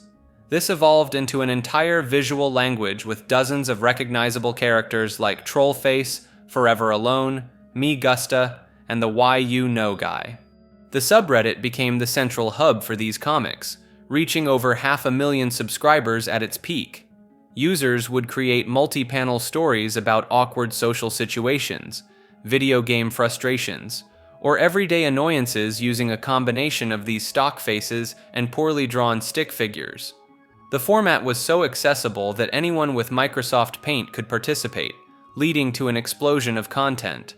This evolved into an entire visual language with dozens of recognizable characters like Trollface, Forever Alone, Me Gusta, and the Why You Know guy. The subreddit became the central hub for these comics, reaching over 500,000 subscribers at its peak. Users would create multi-panel stories about awkward social situations, video game frustrations, or everyday annoyances using a combination of these stock faces and poorly drawn stick figures. The format was so accessible that anyone with Microsoft Paint could participate, leading to an explosion of content.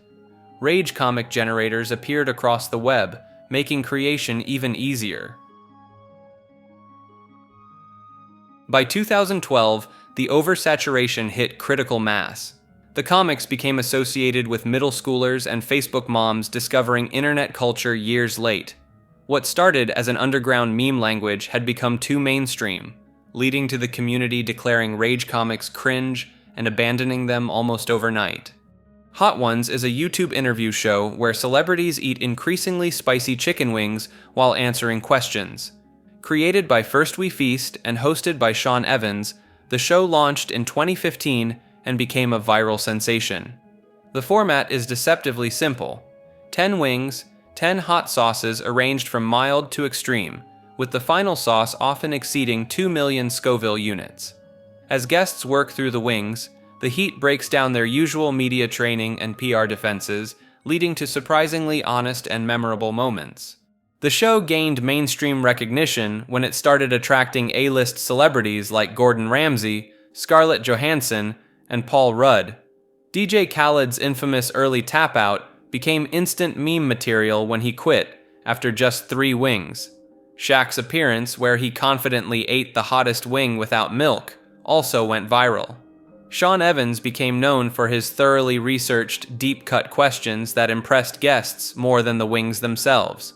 Rage comic generators appeared across the web, making creation even easier. By 2012, the oversaturation hit critical mass. The comics became associated with middle schoolers and Facebook moms discovering internet culture years late. What started as an underground meme language had become too mainstream, leading to the community declaring Rage comics cringe and abandoning them almost overnight. Hot Ones is a YouTube interview show where celebrities eat increasingly spicy chicken wings while answering questions. Created by First We Feast and hosted by Sean Evans, the show launched in 2015 and became a viral sensation. The format is deceptively simple: 10 wings, 10 hot sauces arranged from mild to extreme, with the final sauce often exceeding 2 million Scoville units. As guests work through the wings, the heat breaks down their usual media training and PR defenses, leading to surprisingly honest and memorable moments. The show gained mainstream recognition when it started attracting A-list celebrities like Gordon Ramsay, Scarlett Johansson, and Paul Rudd. DJ Khaled's infamous early tap-out became instant meme material when he quit after just 3 wings. Shaq's appearance, where he confidently ate the hottest wing without milk, also went viral. Sean Evans became known for his thoroughly researched, deep-cut questions that impressed guests more than the wings themselves.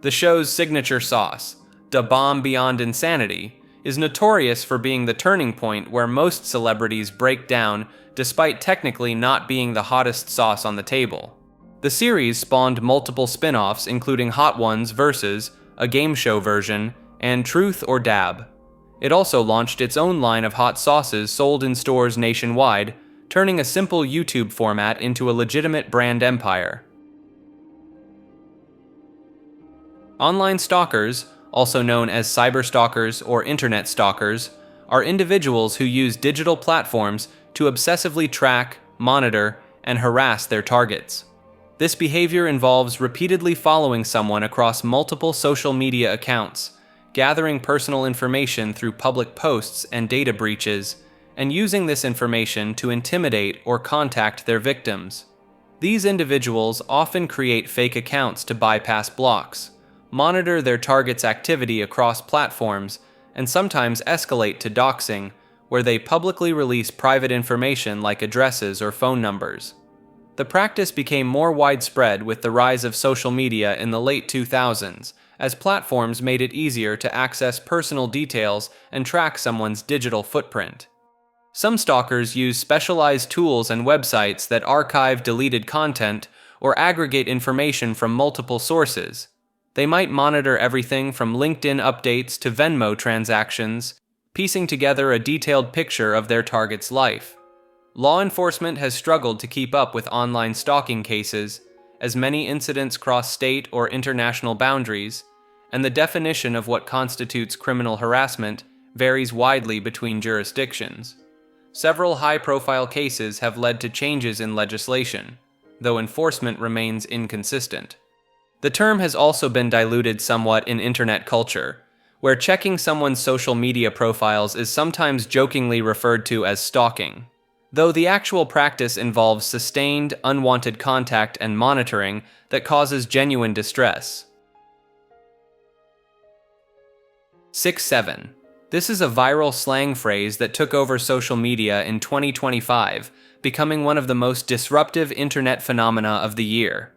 The show's signature sauce, Da Bomb Beyond Insanity, is notorious for being the turning point where most celebrities break down despite technically not being the hottest sauce on the table. The series spawned multiple spin-offs including Hot Ones Versus, a game show version, and Truth or Dab. It also launched its own line of hot sauces sold in stores nationwide, turning a simple YouTube format into a legitimate brand empire. Online stalkers, also known as cyberstalkers or internet stalkers, are individuals who use digital platforms to obsessively track, monitor, and harass their targets. This behavior involves repeatedly following someone across multiple social media accounts, gathering personal information through public posts and data breaches, and using this information to intimidate or contact their victims. These individuals often create fake accounts to bypass blocks, monitor their target's activity across platforms, and sometimes escalate to doxing, where they publicly release private information like addresses or phone numbers. The practice became more widespread with the rise of social media in the late 2000s, as platforms made it easier to access personal details and track someone's digital footprint. Some stalkers use specialized tools and websites that archive deleted content or aggregate information from multiple sources. They might monitor everything from LinkedIn updates to Venmo transactions, piecing together a detailed picture of their target's life. Law enforcement has struggled to keep up with online stalking cases, as many incidents cross state or international boundaries, and the definition of what constitutes criminal harassment varies widely between jurisdictions. Several high-profile cases have led to changes in legislation, though enforcement remains inconsistent. The term has also been diluted somewhat in internet culture, where checking someone's social media profiles is sometimes jokingly referred to as stalking, though the actual practice involves sustained, unwanted contact and monitoring that causes genuine distress. 6-7. This is a viral slang phrase that took over social media in 2025, becoming one of the most disruptive internet phenomena of the year.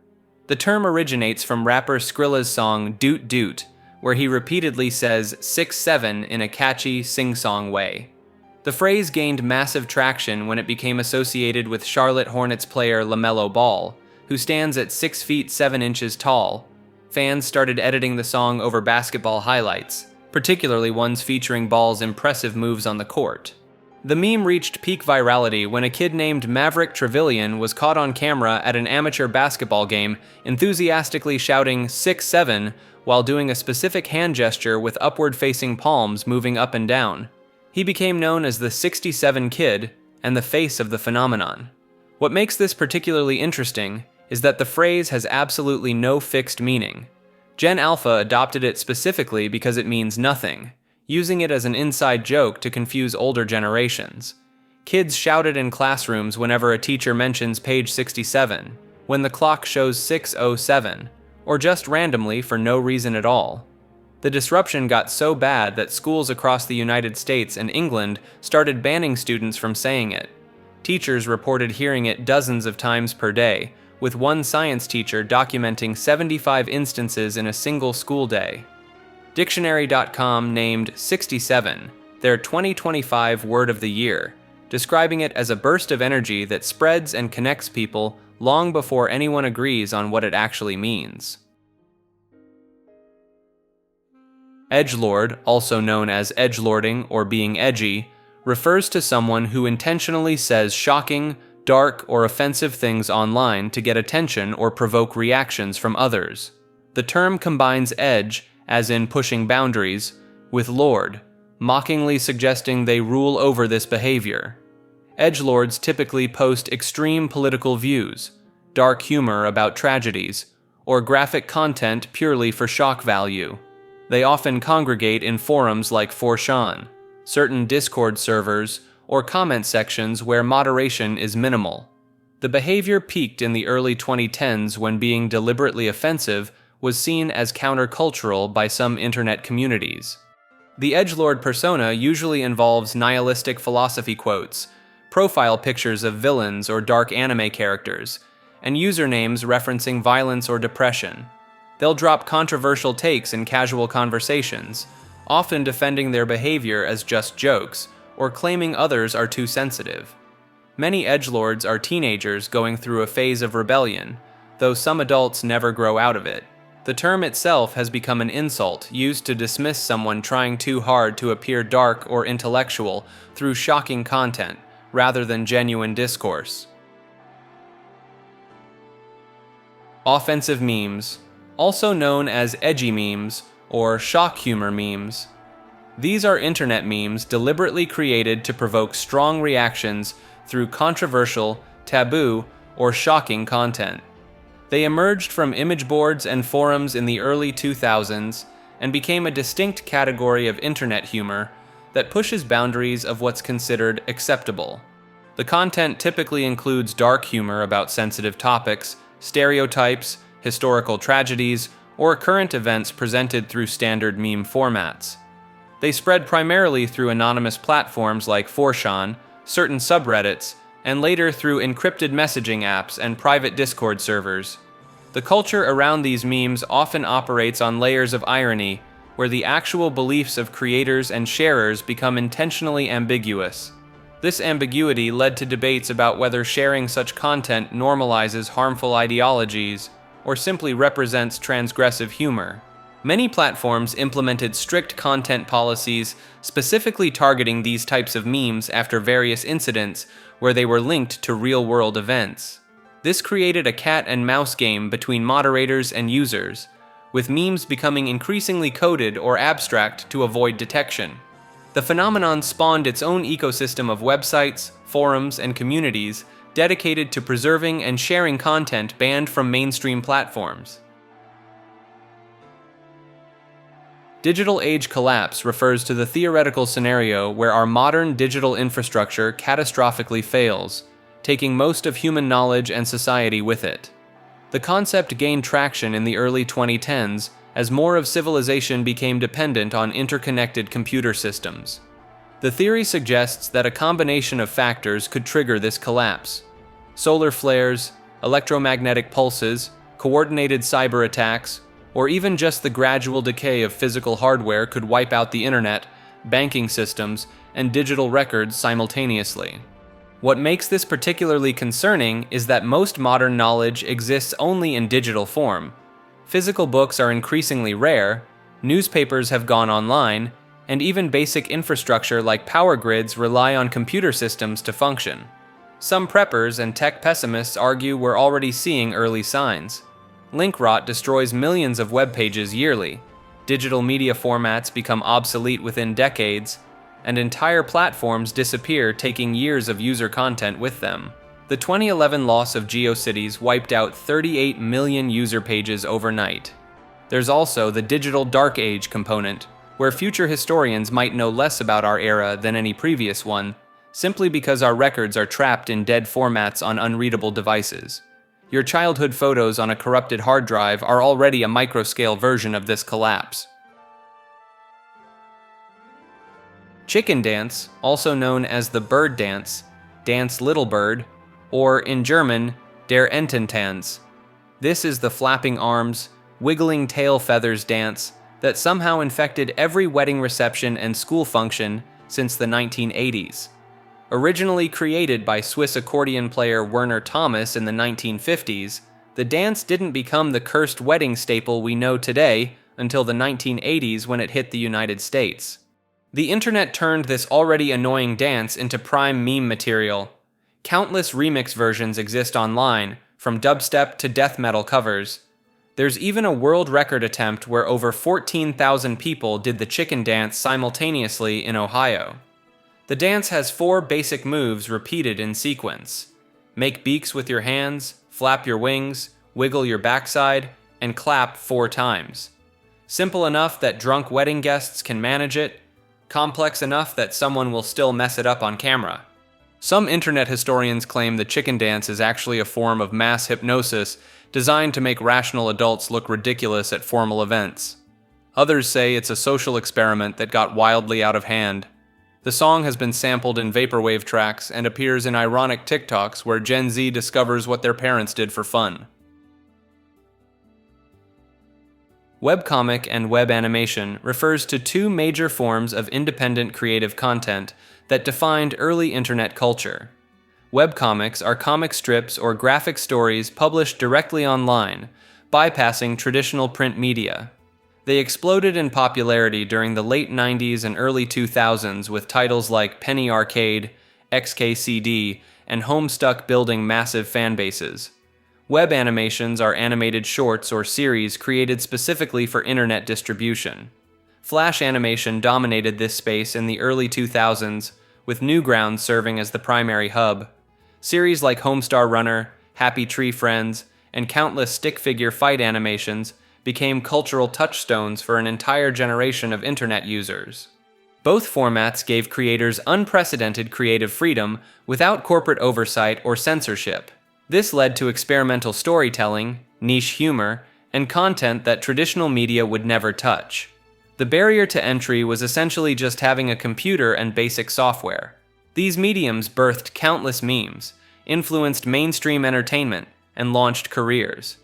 The term originates from rapper Skrilla's song Doot Doot, where he repeatedly says 6-7 in a catchy, sing-song way. The phrase gained massive traction when it became associated with Charlotte Hornets player LaMelo Ball, who stands at 6 feet 7 inches tall. Fans started editing the song over basketball highlights, particularly ones featuring Ball's impressive moves on the court. The meme reached peak virality when a kid named Maverick Trevelyan was caught on camera at an amateur basketball game enthusiastically shouting 6-7 while doing a specific hand gesture with upward-facing palms moving up and down. He became known as the 67 Kid and the face of the phenomenon. What makes this particularly interesting is that the phrase has absolutely no fixed meaning. Gen Alpha adopted it specifically because it means nothing, using it as an inside joke to confuse older generations. Kids shout it in classrooms whenever a teacher mentions page 67, when the clock shows 6:07, or just randomly for no reason at all. The disruption got so bad that schools across the United States and England started banning students from saying it. Teachers reported hearing it dozens of times per day, with one science teacher documenting 75 instances in a single school day. Dictionary.com named 67 their 2025 word of the year, describing it as a burst of energy that spreads and connects people long before anyone agrees on what it actually means. Edgelord, also known as edgelording or being edgy, refers to someone who intentionally says shocking, dark, or offensive things online to get attention or provoke reactions from others. The term combines edge, as in pushing boundaries, with lord, mockingly suggesting they rule over this behavior. Edgelords typically post extreme political views, dark humor about tragedies, or graphic content purely for shock value. They often congregate in forums like 4chan, certain Discord servers, or comment sections where moderation is minimal. The behavior peaked in the early 2010s when being deliberately offensive was seen as countercultural by some internet communities. The edgelord persona usually involves nihilistic philosophy quotes, profile pictures of villains or dark anime characters, and usernames referencing violence or depression. They'll drop controversial takes in casual conversations, often defending their behavior as just jokes, or claiming others are too sensitive. Many edgelords are teenagers going through a phase of rebellion, though some adults never grow out of it. The term itself has become an insult used to dismiss someone trying too hard to appear dark or intellectual through shocking content, rather than genuine discourse. Offensive memes, also known as edgy memes or shock humor memes. These are internet memes deliberately created to provoke strong reactions through controversial, taboo, or shocking content. They emerged from image boards and forums in the early 2000s and became a distinct category of internet humor that pushes boundaries of what's considered acceptable. The content typically includes dark humor about sensitive topics, stereotypes, historical tragedies, or current events presented through standard meme formats. They spread primarily through anonymous platforms like 4chan, certain subreddits, and later through encrypted messaging apps and private Discord servers. The culture around these memes often operates on layers of irony, where the actual beliefs of creators and sharers become intentionally ambiguous. This ambiguity led to debates about whether sharing such content normalizes harmful ideologies or simply represents transgressive humor. Many platforms implemented strict content policies specifically targeting these types of memes after various incidents where they were linked to real-world events. This created a cat and mouse game between moderators and users, with memes becoming increasingly coded or abstract to avoid detection. The phenomenon spawned its own ecosystem of websites, forums, and communities dedicated to preserving and sharing content banned from mainstream platforms. Digital age collapse refers to the theoretical scenario where our modern digital infrastructure catastrophically fails, taking most of human knowledge and society with it. The concept gained traction in the early 2010s as more of civilization became dependent on interconnected computer systems. The theory suggests that a combination of factors could trigger this collapse. Solar flares, electromagnetic pulses, coordinated cyber attacks, or even just the gradual decay of physical hardware could wipe out the internet, banking systems, and digital records simultaneously. What makes this particularly concerning is that most modern knowledge exists only in digital form. Physical books are increasingly rare, newspapers have gone online, and even basic infrastructure like power grids rely on computer systems to function. Some preppers and tech pessimists argue we're already seeing early signs. Link rot destroys millions of web pages yearly, digital media formats become obsolete within decades, and entire platforms disappear, taking years of user content with them. The 2011 loss of GeoCities wiped out 38 million user pages overnight. There's also the digital dark age component, where future historians might know less about our era than any previous one, simply because our records are trapped in dead formats on unreadable devices. Your childhood photos on a corrupted hard drive are already a microscale version of this collapse. Chicken dance, also known as the bird dance, dance little bird, or in German, der Ententanz. This is the flapping arms, wiggling tail feathers dance that somehow infected every wedding reception and school function since the 1980s. Originally created by Swiss accordion player Werner Thomas in the 1950s, the dance didn't become the cursed wedding staple we know today until the 1980s when it hit the United States. The internet turned this already annoying dance into prime meme material. Countless remix versions exist online, from dubstep to death metal covers. There's even a world record attempt where over 14,000 people did the chicken dance simultaneously in Ohio. The dance has 4 basic moves repeated in sequence. Make beaks with your hands, flap your wings, wiggle your backside, and clap 4 times. Simple enough that drunk wedding guests can manage it, complex enough that someone will still mess it up on camera. Some internet historians claim the chicken dance is actually a form of mass hypnosis designed to make rational adults look ridiculous at formal events. Others say it's a social experiment that got wildly out of hand. The song has been sampled in vaporwave tracks and appears in ironic TikToks where Gen Z discovers what their parents did for fun. Webcomic and web animation refers to two major forms of independent creative content that defined early internet culture. Webcomics are comic strips or graphic stories published directly online, bypassing traditional print media. They exploded in popularity during the late 90s and early 2000s with titles like Penny Arcade, XKCD, and Homestuck building massive fan bases. Web animations are animated shorts or series created specifically for internet distribution. Flash animation dominated this space in the early 2000s, with Newgrounds serving as the primary hub. Series like Homestar Runner, Happy Tree Friends, and countless stick figure fight animations became cultural touchstones for an entire generation of internet users. Both formats gave creators unprecedented creative freedom without corporate oversight or censorship. This led to experimental storytelling, niche humor, and content that traditional media would never touch. The barrier to entry was essentially just having a computer and basic software. These mediums birthed countless memes, influenced mainstream entertainment, and launched careers.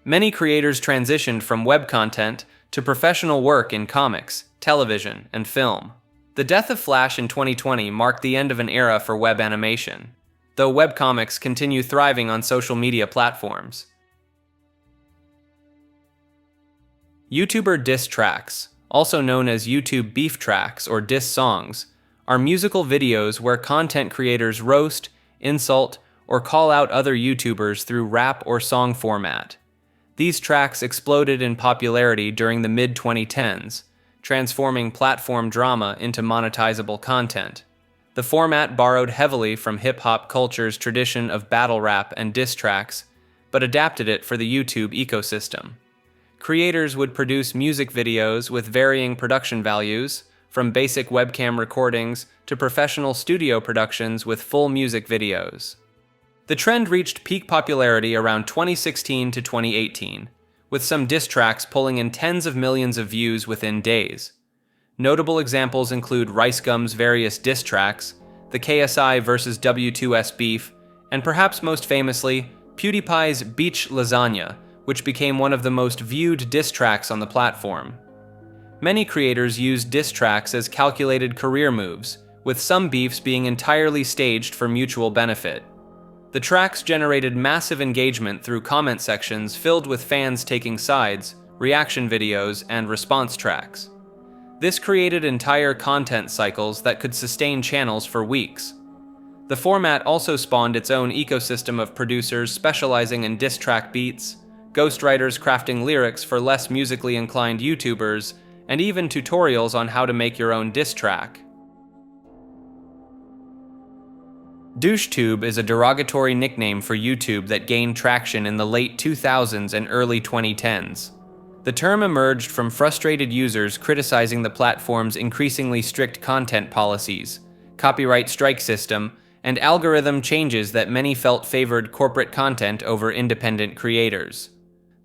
Many creators transitioned from web content to professional work in comics, television, and film. The death of Flash in 2020 marked the end of an era for web animation, though webcomics continue thriving on social media platforms. YouTuber diss tracks, also known as YouTube beef tracks or diss songs, are musical videos where content creators roast, insult, or call out other YouTubers through rap or song format. These tracks exploded in popularity during the mid-2010s, transforming platform drama into monetizable content. The format borrowed heavily from hip-hop culture's tradition of battle rap and diss tracks, but adapted it for the YouTube ecosystem. Creators would produce music videos with varying production values, from basic webcam recordings to professional studio productions with full music videos. The trend reached peak popularity around 2016 to 2018, with some diss tracks pulling in tens of millions of views within days. Notable examples include Rice Gum's various diss tracks, the KSI vs. W2S beef, and perhaps most famously, PewDiePie's Beach Lasagna, which became one of the most viewed diss tracks on the platform. Many creators use diss tracks as calculated career moves, with some beefs being entirely staged for mutual benefit. The tracks generated massive engagement through comment sections filled with fans taking sides, reaction videos, and response tracks. This created entire content cycles that could sustain channels for weeks. The format also spawned its own ecosystem of producers specializing in diss track beats, ghostwriters crafting lyrics for less musically inclined YouTubers, and even tutorials on how to make your own diss track. DoucheTube is a derogatory nickname for YouTube that gained traction in the late 2000s and early 2010s. The term emerged from frustrated users criticizing the platform's increasingly strict content policies, copyright strike system, and algorithm changes that many felt favored corporate content over independent creators.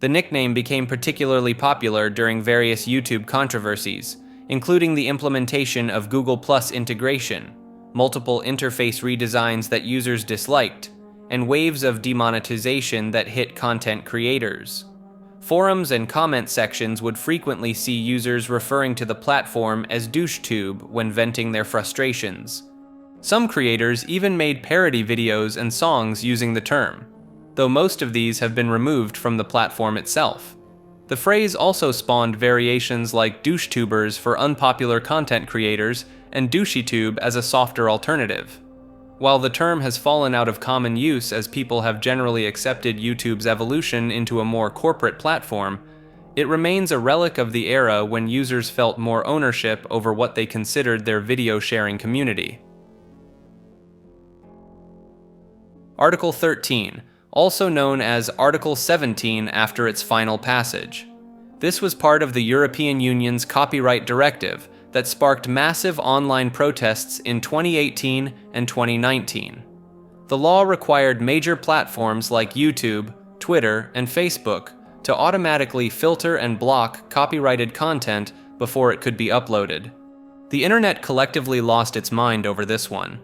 The nickname became particularly popular during various YouTube controversies, including the implementation of Google Plus integration, multiple interface redesigns that users disliked, and waves of demonetization that hit content creators. Forums and comment sections would frequently see users referring to the platform as DoucheTube when venting their frustrations. Some creators even made parody videos and songs using the term, though most of these have been removed from the platform itself. The phrase also spawned variations like DoucheTubers for unpopular content creators and DoucheTube as a softer alternative. While the term has fallen out of common use as people have generally accepted YouTube's evolution into a more corporate platform, it remains a relic of the era when users felt more ownership over what they considered their video sharing community. Article 13, also known as Article 17 after its final passage. This was part of the European Union's copyright directive that sparked massive online protests in 2018 and 2019. The law required major platforms like YouTube, Twitter, and Facebook to automatically filter and block copyrighted content before it could be uploaded. The internet collectively lost its mind over this one.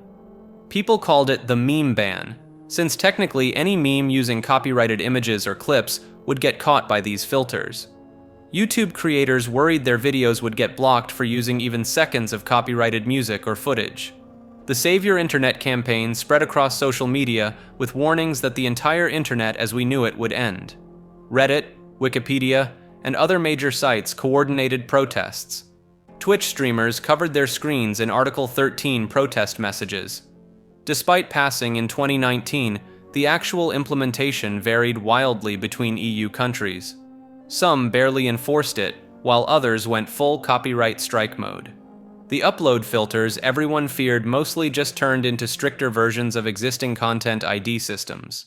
People called it the meme ban, since technically any meme using copyrighted images or clips would get caught by these filters. YouTube creators worried their videos would get blocked for using even seconds of copyrighted music or footage. The Save Your Internet campaign spread across social media with warnings that the entire internet as we knew it would end. Reddit, Wikipedia, and other major sites coordinated protests. Twitch streamers covered their screens in Article 13 protest messages. Despite passing in 2019, the actual implementation varied wildly between EU countries. Some barely enforced it, while others went full copyright strike mode. The upload filters everyone feared mostly just turned into stricter versions of existing content ID systems.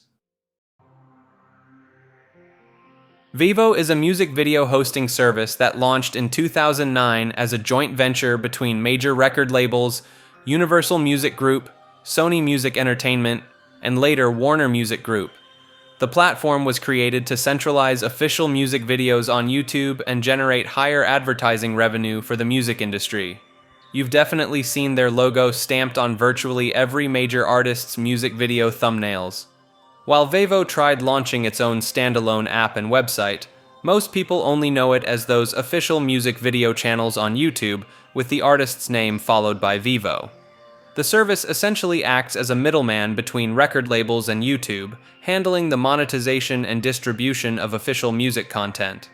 Vevo is a music video hosting service that launched in 2009 as a joint venture between major record labels, Universal Music Group, Sony Music Entertainment, and later Warner Music Group. The platform was created to centralize official music videos on YouTube and generate higher advertising revenue for the music industry. You've definitely seen their logo stamped on virtually every major artist's music video thumbnails. While Vevo tried launching its own standalone app and website, most people only know it as those official music video channels on YouTube with the artist's name followed by Vevo. The service essentially acts as a middleman between record labels and YouTube, handling the monetization and distribution of official music content.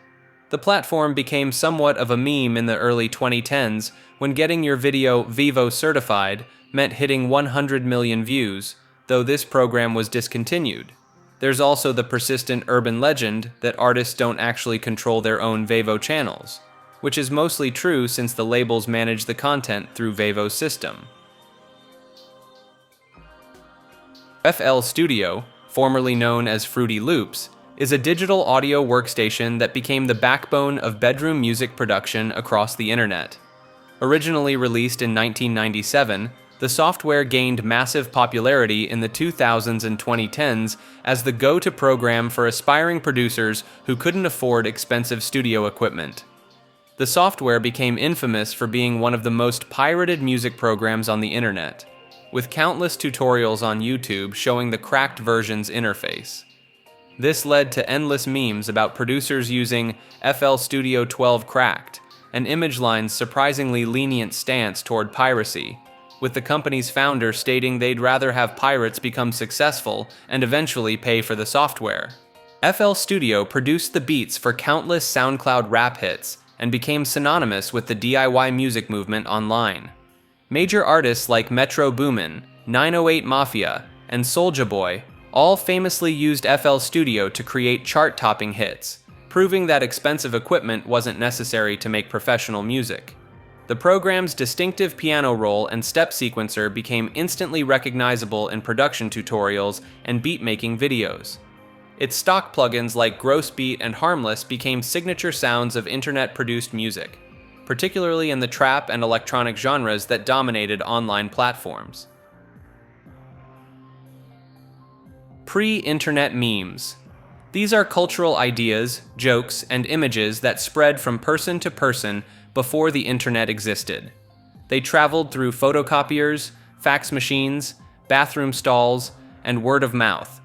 The platform became somewhat of a meme in the early 2010s when getting your video Vevo certified meant hitting 100 million views, though this program was discontinued. There's also the persistent urban legend that artists don't actually control their own Vevo channels, which is mostly true since the labels manage the content through Vevo's system. FL Studio, formerly known as Fruity Loops, is a digital audio workstation that became the backbone of bedroom music production across the internet. Originally released in 1997, the software gained massive popularity in the 2000s and 2010s as the go-to program for aspiring producers who couldn't afford expensive studio equipment. The software became infamous for being one of the most pirated music programs on the internet, with countless tutorials on YouTube showing the cracked version's interface. This led to endless memes about producers using FL Studio 12 cracked, and ImageLine's surprisingly lenient stance toward piracy, with the company's founder stating they'd rather have pirates become successful and eventually pay for the software. FL Studio produced the beats for countless SoundCloud rap hits and became synonymous with the DIY music movement online. Major artists like Metro Boomin, 908 Mafia, and Soulja Boy all famously used FL Studio to create chart-topping hits, proving that expensive equipment wasn't necessary to make professional music. The program's distinctive piano roll and step sequencer became instantly recognizable in production tutorials and beat-making videos. Its stock plugins like Gross Beat and Harmless became signature sounds of internet-produced music, particularly in the trap and electronic genres that dominated online platforms. Pre-internet memes. These are cultural ideas, jokes, and images that spread from person to person before the internet existed. They traveled through photocopiers, fax machines, bathroom stalls, and word of mouth.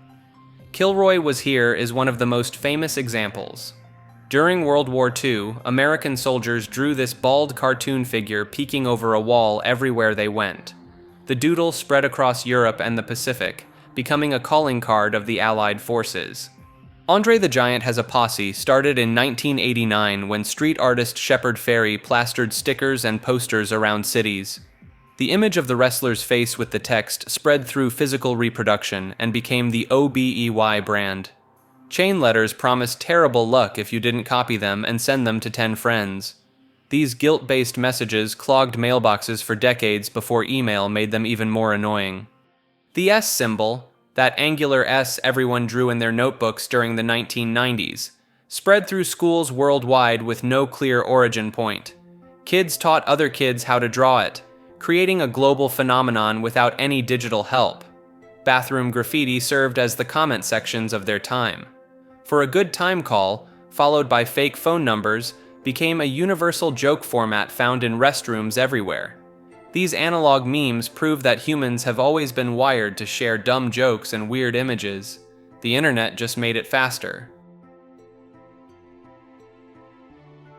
Kilroy Was Here is one of the most famous examples. During World War II, American soldiers drew this bald cartoon figure peeking over a wall everywhere they went. The doodle spread across Europe and the Pacific, becoming a calling card of the Allied forces. Andre the Giant Has a Posse started in 1989 when street artist Shepard Fairey plastered stickers and posters around cities. The image of the wrestler's face with the text spread through physical reproduction and became the OBEY brand. Chain letters promised terrible luck if you didn't copy them and send them to 10 friends. These guilt-based messages clogged mailboxes for decades before email made them even more annoying. The S symbol, that angular S everyone drew in their notebooks during the 1990s, spread through schools worldwide with no clear origin point. Kids taught other kids how to draw it, creating a global phenomenon without any digital help. Bathroom graffiti served as the comment sections of their time. For a good time call, followed by fake phone numbers, became a universal joke format found in restrooms everywhere. These analog memes prove that humans have always been wired to share dumb jokes and weird images. The internet just made it faster.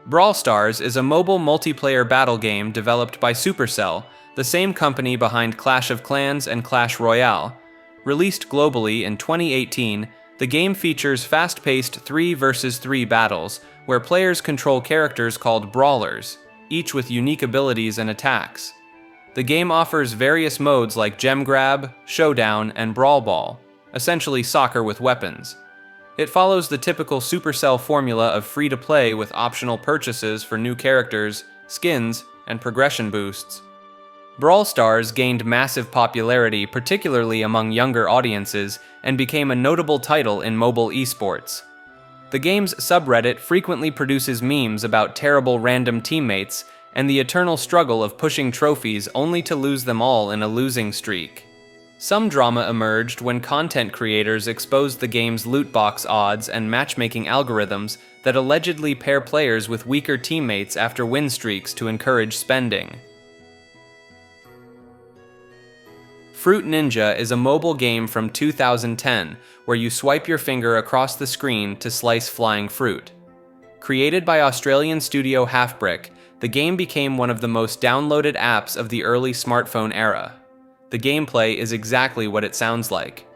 Brawl Stars is a mobile multiplayer battle game developed by Supercell, the same company behind Clash of Clans and Clash Royale. Released globally in 2018, the game features fast-paced 3 versus 3 battles, where players control characters called brawlers, each with unique abilities and attacks. The game offers various modes like Gem Grab, Showdown, and Brawl Ball, essentially soccer with weapons. It follows the typical Supercell formula of free-to-play with optional purchases for new characters, skins, and progression boosts. Brawl Stars gained massive popularity, particularly among younger audiences, and became a notable title in mobile esports. The game's subreddit frequently produces memes about terrible random teammates and the eternal struggle of pushing trophies only to lose them all in a losing streak. Some drama emerged when content creators exposed the game's loot box odds and matchmaking algorithms that allegedly pair players with weaker teammates after win streaks to encourage spending. Fruit Ninja is a mobile game from 2010 where you swipe your finger across the screen to slice flying fruit. Created by Australian studio Halfbrick, the game became one of the most downloaded apps of the early smartphone era. The gameplay is exactly what it sounds like.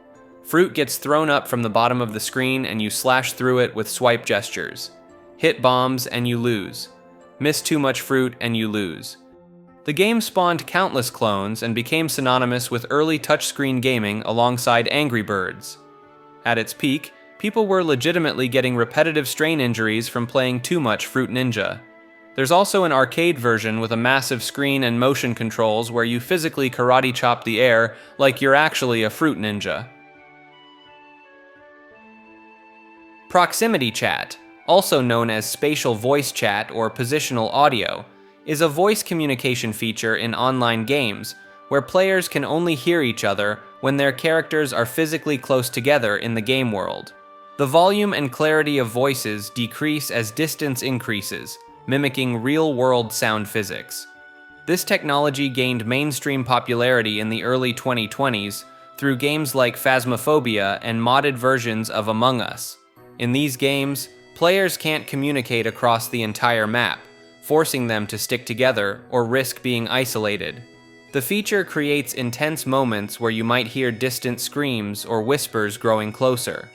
Fruit gets thrown up from the bottom of the screen and you slash through it with swipe gestures. Hit bombs and you lose. Miss too much fruit and you lose. The game spawned countless clones and became synonymous with early touchscreen gaming alongside Angry Birds. At its peak, people were legitimately getting repetitive strain injuries from playing too much Fruit Ninja. There's also an arcade version with a massive screen and motion controls where you physically karate chop the air like you're actually a fruit ninja. Proximity chat, also known as spatial voice chat or positional audio, is a voice communication feature in online games where players can only hear each other when their characters are physically close together in the game world. The volume and clarity of voices decrease as distance increases, mimicking real-world sound physics. This technology gained mainstream popularity in the early 2020s through games like Phasmophobia and modded versions of Among Us. In these games, players can't communicate across the entire map, forcing them to stick together or risk being isolated. The feature creates intense moments where you might hear distant screams or whispers growing closer.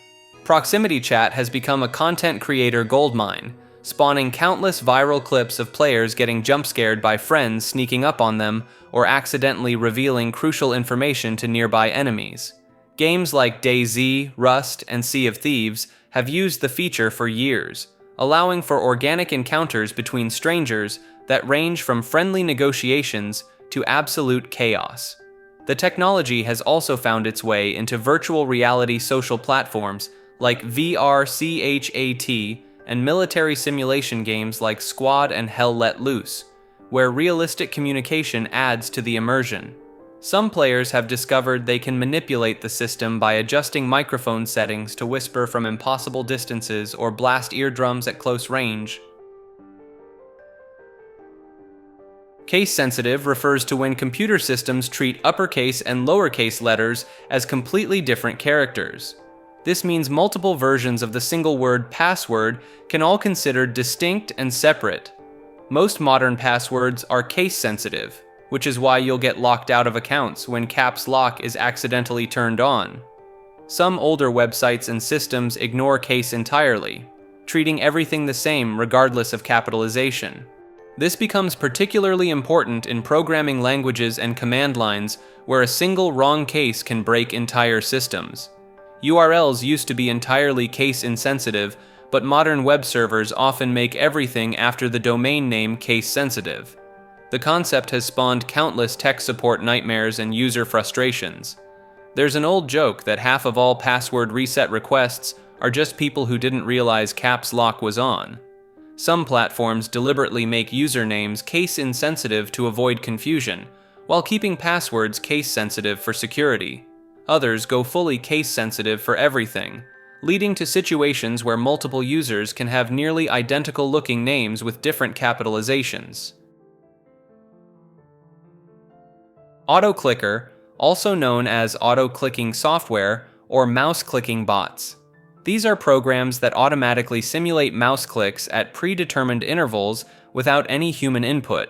Proximity chat has become a content creator goldmine, spawning countless viral clips of players getting jump-scared by friends sneaking up on them or accidentally revealing crucial information to nearby enemies. Games like DayZ, Rust, and Sea of Thieves have used the feature for years, allowing for organic encounters between strangers that range from friendly negotiations to absolute chaos. The technology has also found its way into virtual reality social platforms like VRChat and military simulation games like Squad and Hell Let Loose, where realistic communication adds to the immersion. Some players have discovered they can manipulate the system by adjusting microphone settings to whisper from impossible distances or blast eardrums at close range. Case-sensitive refers to when computer systems treat uppercase and lowercase letters as completely different characters. This means multiple versions of the single word password can all considered distinct and separate. Most modern passwords are case-sensitive, which is why you'll get locked out of accounts when caps lock is accidentally turned on. Some older websites and systems ignore case entirely, treating everything the same regardless of capitalization. This becomes particularly important in programming languages and command lines where a single wrong case can break entire systems. URLs used to be entirely case-insensitive, but modern web servers often make everything after the domain name case-sensitive. The concept has spawned countless tech support nightmares and user frustrations. There's an old joke that half of all password reset requests are just people who didn't realize caps lock was on. Some platforms deliberately make usernames case-insensitive to avoid confusion, while keeping passwords case-sensitive for security. Others go fully case-sensitive for everything, leading to situations where multiple users can have nearly identical-looking names with different capitalizations. Auto-clicker, also known as auto-clicking software or mouse-clicking bots. These are programs that automatically simulate mouse clicks at predetermined intervals without any human input.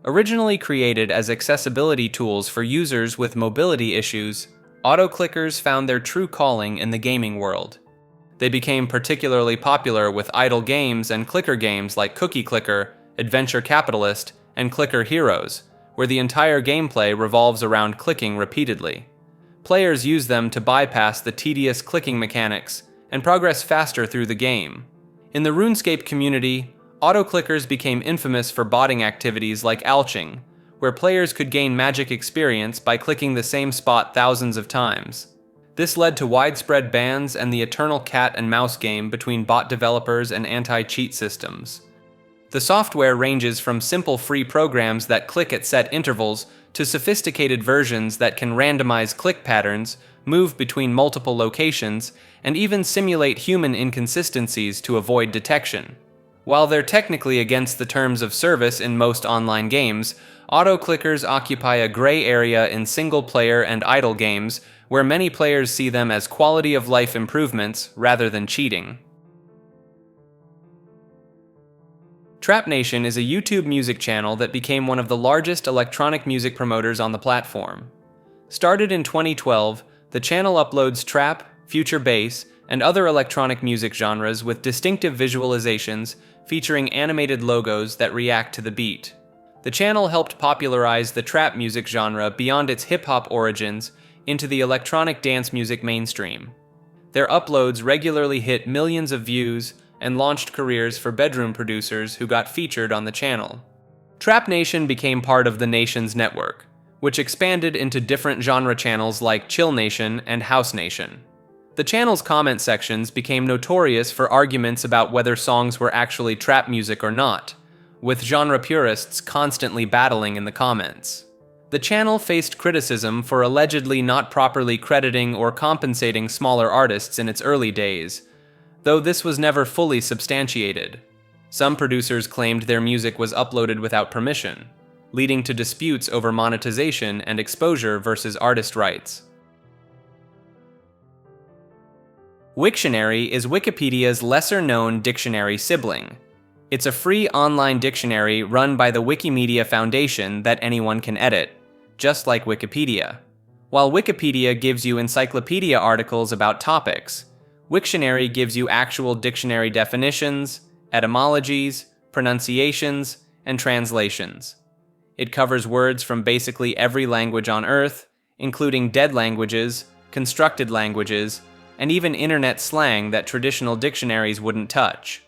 Originally created as accessibility tools for users with mobility issues, auto-clickers found their true calling in the gaming world. They became particularly popular with idle games and clicker games like Cookie Clicker, Adventure Capitalist, and Clicker Heroes, where the entire gameplay revolves around clicking repeatedly. Players use them to bypass the tedious clicking mechanics and progress faster through the game. In the RuneScape community, auto-clickers became infamous for botting activities like alching, where players could gain magic experience by clicking the same spot thousands of times. This led to widespread bans and the eternal cat and mouse game between bot developers and anti-cheat systems. The software ranges from simple free programs that click at set intervals to sophisticated versions that can randomize click patterns, move between multiple locations, and even simulate human inconsistencies to avoid detection. While they're technically against the terms of service in most online games, auto-clickers occupy a gray area in single-player and idle games where many players see them as quality-of-life improvements rather than cheating. Trap Nation is a YouTube music channel that became one of the largest electronic music promoters on the platform. Started in 2012, the channel uploads trap, future bass, and other electronic music genres with distinctive visualizations featuring animated logos that react to the beat. The channel helped popularize the trap music genre beyond its hip-hop origins into the electronic dance music mainstream. Their uploads regularly hit millions of views and launched careers for bedroom producers who got featured on the channel. Trap Nation became part of the Nation's network, which expanded into different genre channels like Chill Nation and House Nation. The channel's comment sections became notorious for arguments about whether songs were actually trap music or not, with genre purists constantly battling in the comments. The channel faced criticism for allegedly not properly crediting or compensating smaller artists in its early days, though this was never fully substantiated. Some producers claimed their music was uploaded without permission, leading to disputes over monetization and exposure versus artist rights. Wiktionary is Wikipedia's lesser-known dictionary sibling. It's a free online dictionary run by the Wikimedia Foundation that anyone can edit, just like Wikipedia. While Wikipedia gives you encyclopedia articles about topics, Wiktionary gives you actual dictionary definitions, etymologies, pronunciations, and translations. It covers words from basically every language on Earth, including dead languages, constructed languages, and even internet slang that traditional dictionaries wouldn't touch.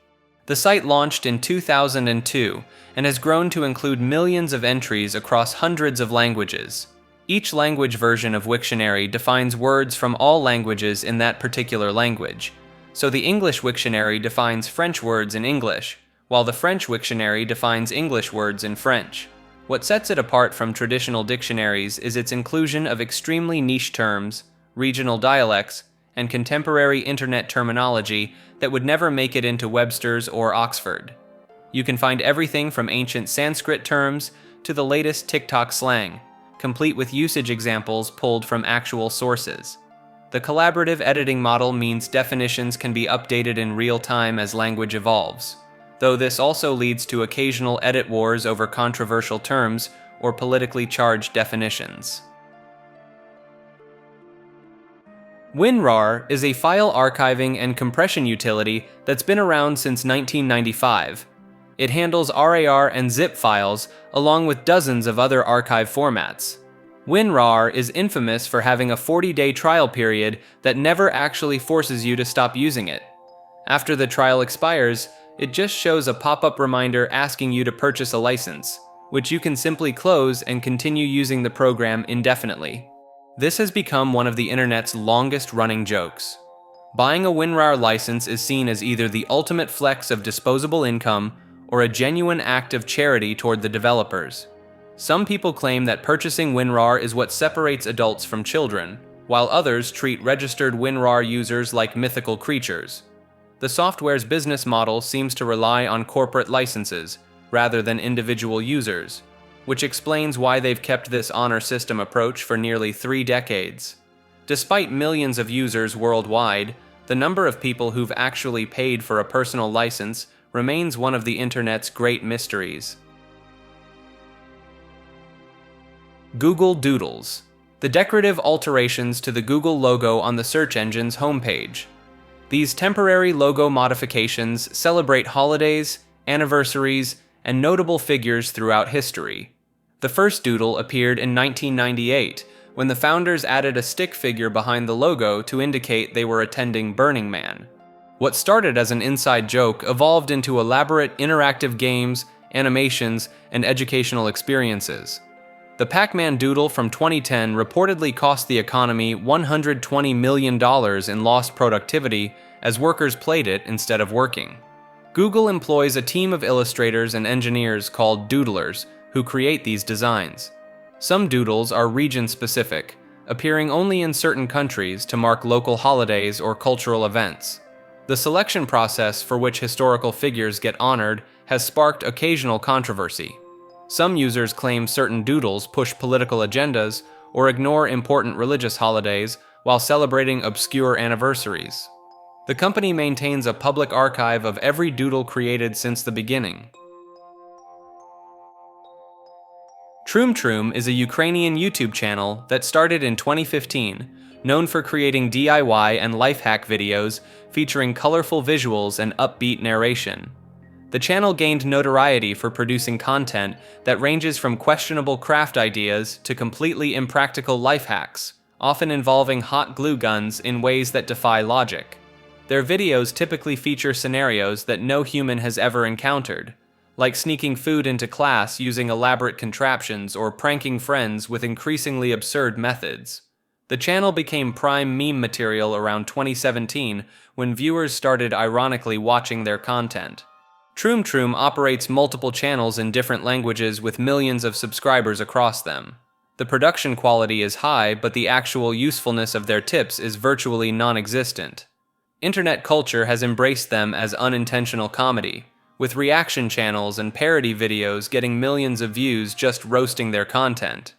The site launched in 2002 and has grown to include millions of entries across hundreds of languages. Each language version of Wiktionary defines words from all languages in that particular language. So the English Wiktionary defines French words in English, while the French Wiktionary defines English words in French. What sets it apart from traditional dictionaries is its inclusion of extremely niche terms, regional dialects, and contemporary internet terminology that would never make it into Webster's or Oxford. You can find everything from ancient Sanskrit terms to the latest TikTok slang, complete with usage examples pulled from actual sources. The collaborative editing model means definitions can be updated in real time as language evolves, though this also leads to occasional edit wars over controversial terms or politically charged definitions. WinRAR is a file archiving and compression utility that's been around since 1995. It handles RAR and zip files, along with dozens of other archive formats. WinRAR is infamous for having a 40-day trial period that never actually forces you to stop using it. After the trial expires, it just shows a pop-up reminder asking you to purchase a license, which you can simply close and continue using the program indefinitely. This has become one of the internet's longest-running jokes. Buying a WinRAR license is seen as either the ultimate flex of disposable income or a genuine act of charity toward the developers. Some people claim that purchasing WinRAR is what separates adults from children, while others treat registered WinRAR users like mythical creatures. The software's business model seems to rely on corporate licenses rather than individual users, which explains why they've kept this honor system approach for nearly 3 decades. Despite millions of users worldwide, the number of people who've actually paid for a personal license remains one of the internet's great mysteries. Google Doodles, the decorative alterations to the Google logo on the search engine's homepage. These temporary logo modifications celebrate holidays, anniversaries, and notable figures throughout history. The first doodle appeared in 1998, when the founders added a stick figure behind the logo to indicate they were attending Burning Man. What started as an inside joke evolved into elaborate interactive games, animations, and educational experiences. The Pac-Man doodle from 2010 reportedly cost the economy $120 million in lost productivity as workers played it instead of working. Google employs a team of illustrators and engineers called doodlers who create these designs. Some doodles are region-specific, appearing only in certain countries to mark local holidays or cultural events. The selection process for which historical figures get honored has sparked occasional controversy. Some users claim certain doodles push political agendas or ignore important religious holidays while celebrating obscure anniversaries. The company maintains a public archive of every doodle created since the beginning. Troom is a Ukrainian YouTube channel that started in 2015, known for creating DIY and life hack videos featuring colorful visuals and upbeat narration. The channel gained notoriety for producing content that ranges from questionable craft ideas to completely impractical life hacks, often involving hot glue guns in ways that defy logic. Their videos typically feature scenarios that no human has ever encountered, like sneaking food into class using elaborate contraptions or pranking friends with increasingly absurd methods. The channel became prime meme material around 2017 when viewers started ironically watching their content. Troom operates multiple channels in different languages with millions of subscribers across them. The production quality is high, but the actual usefulness of their tips is virtually non-existent. Internet culture has embraced them as unintentional comedy, with reaction channels and parody videos getting millions of views just roasting their content.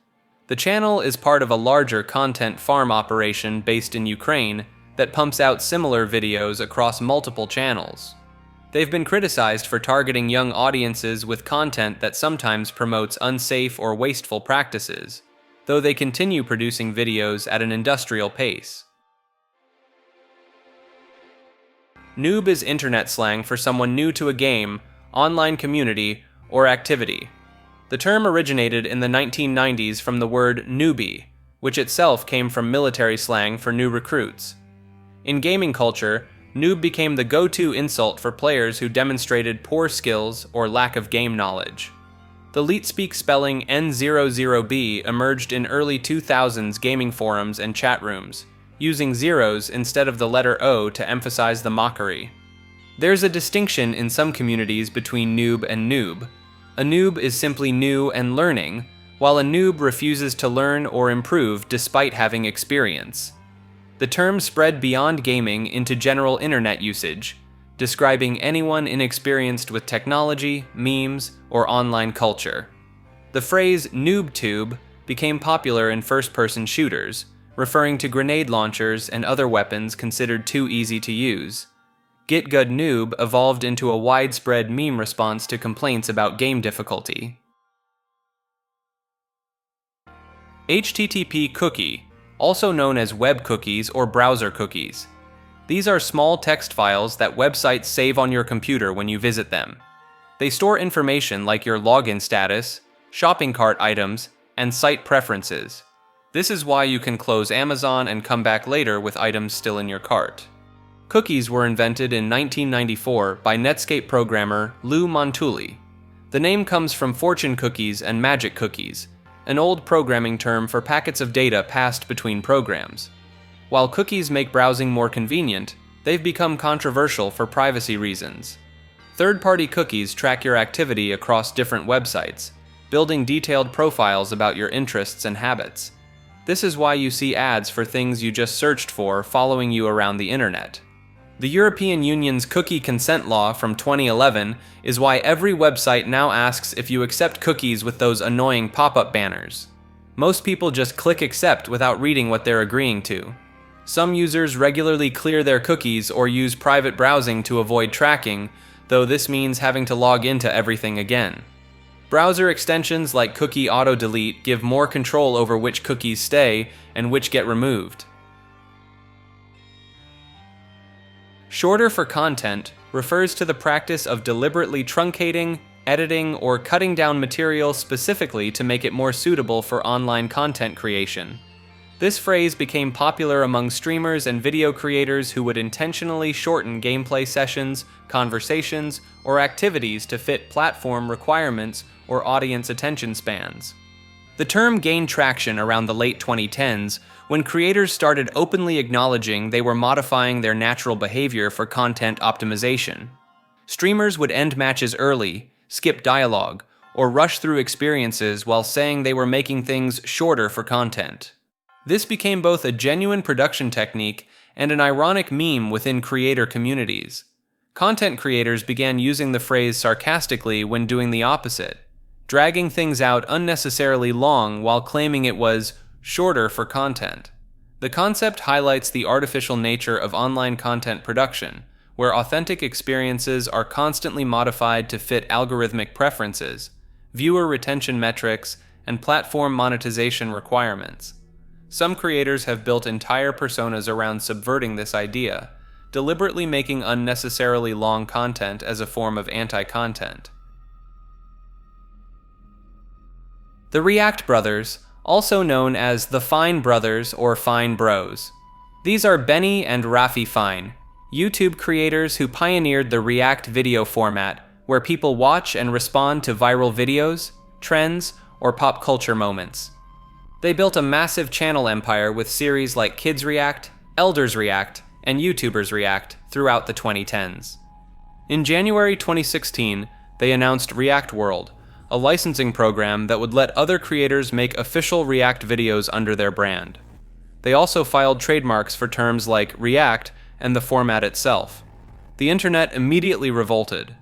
The channel is part of a larger content farm operation based in Ukraine that pumps out similar videos across multiple channels. They've been criticized for targeting young audiences with content that sometimes promotes unsafe or wasteful practices, though they continue producing videos at an industrial pace. Noob is internet slang for someone new to a game, online community, or activity. The term originated in the 1990s from the word newbie, which itself came from military slang for new recruits. In gaming culture, noob became the go-to insult for players who demonstrated poor skills or lack of game knowledge. The LeetSpeak spelling N00B emerged in early 2000s gaming forums and chat rooms, using zeros instead of the letter O to emphasize the mockery. There's a distinction in some communities between noob and noob. A noob is simply new and learning, while a noob refuses to learn or improve despite having experience. The term spread beyond gaming into general internet usage, describing anyone inexperienced with technology, memes, or online culture. The phrase NoobTube became popular in first-person shooters, referring to grenade launchers and other weapons considered too easy to use. Get Good Noob evolved into a widespread meme response to complaints about game difficulty. HTTP cookie, also known as web cookies or browser cookies. These are small text files that websites save on your computer when you visit them. They store information like your login status, shopping cart items, and site preferences. This is why you can close Amazon and come back later with items still in your cart. Cookies were invented in 1994 by Netscape programmer Lou Montulli. The name comes from fortune cookies and magic cookies, an old programming term for packets of data passed between programs. While cookies make browsing more convenient, They've become controversial for privacy reasons. Third-party cookies track your activity across different websites, building detailed profiles about your interests and habits. This is why you see ads for things you just searched for following you around the internet. The European Union's cookie consent law from 2011 is why every website now asks if you accept cookies with those annoying pop-up banners. Most people just click accept without reading what they're agreeing to. Some users regularly clear their cookies or use private browsing to avoid tracking, though this means having to log into everything again. Browser extensions like Cookie Auto Delete give more control over which cookies stay and which get removed. Shorter for content refers to the practice of deliberately truncating, editing, or cutting down material specifically to make it more suitable for online content creation. This phrase became popular among streamers and video creators who would intentionally shorten gameplay sessions, conversations, or activities to fit platform requirements or audience attention spans. The term gained traction around the late 2010s when creators started openly acknowledging they were modifying their natural behavior for content optimization. Streamers would end matches early, skip dialogue, or rush through experiences while saying they were making things shorter for content. This became both a genuine production technique and an ironic meme within creator communities. Content creators began using the phrase sarcastically when doing the opposite, dragging things out unnecessarily long while claiming it was shorter for content. The concept highlights the artificial nature of online content production, where authentic experiences are constantly modified to fit algorithmic preferences, viewer retention metrics, and platform monetization requirements. Some creators have built entire personas around subverting this idea, deliberately making unnecessarily long content as a form of anti-content. The React Brothers, also known as the Fine Brothers or Fine Bros. These are Benny and Rafi Fine, YouTube creators who pioneered the React video format, where people watch and respond to viral videos, trends, or pop culture moments. They built a massive channel empire with series like Kids React, Elders React, and YouTubers React throughout the 2010s. In January 2016, they announced React World, a licensing program that would let other creators make official React videos under their brand. They also filed trademarks for terms like React and the format itself. The internet immediately revolted.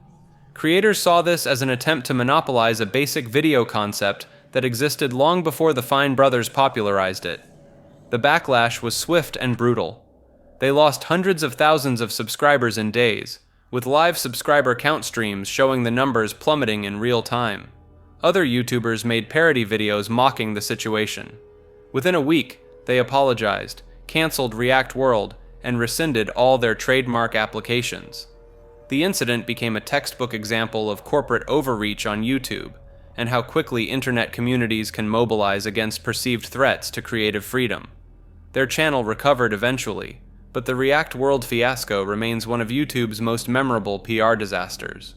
Creators saw this as an attempt to monopolize a basic video concept that existed long before the Fine Brothers popularized it. The backlash was swift and brutal. They lost hundreds of thousands of subscribers in days, with live subscriber count streams showing the numbers plummeting in real time. Other YouTubers made parody videos mocking the situation. Within a week, they apologized, canceled React World, and rescinded all their trademark applications. The incident became a textbook example of corporate overreach on YouTube, and how quickly internet communities can mobilize against perceived threats to creative freedom. Their channel recovered eventually, but the React World fiasco remains one of YouTube's most memorable PR disasters.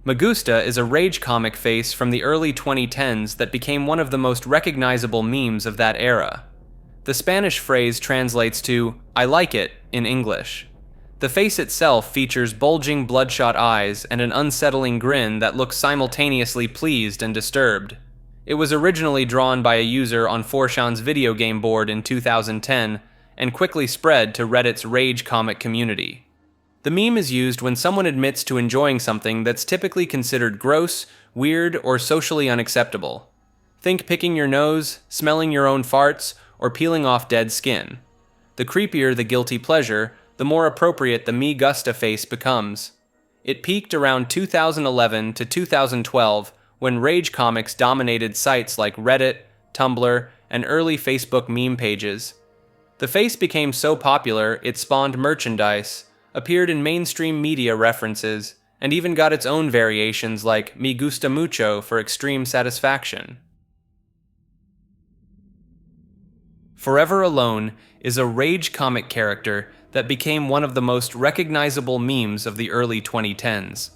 Magusta is a rage comic face from the early 2010s that became one of the most recognizable memes of that era. The Spanish phrase translates to, "I like it," in English. The face itself features bulging bloodshot eyes and an unsettling grin that looks simultaneously pleased and disturbed. It was originally drawn by a user on 4chan's video game board in 2010 and quickly spread to Reddit's rage comic community. The meme is used when someone admits to enjoying something that's typically considered gross, weird, or socially unacceptable. Think picking your nose, smelling your own farts, or peeling off dead skin. The creepier the guilty pleasure, the more appropriate the Me Gusta face becomes. It peaked around 2011 to 2012 when rage comics dominated sites like Reddit, Tumblr, and early Facebook meme pages. The face became so popular it spawned merchandise, appeared in mainstream media references, and even got its own variations like Me Gusta Mucho for extreme satisfaction. Forever Alone is a rage comic character that became one of the most recognizable memes of the early 2010s.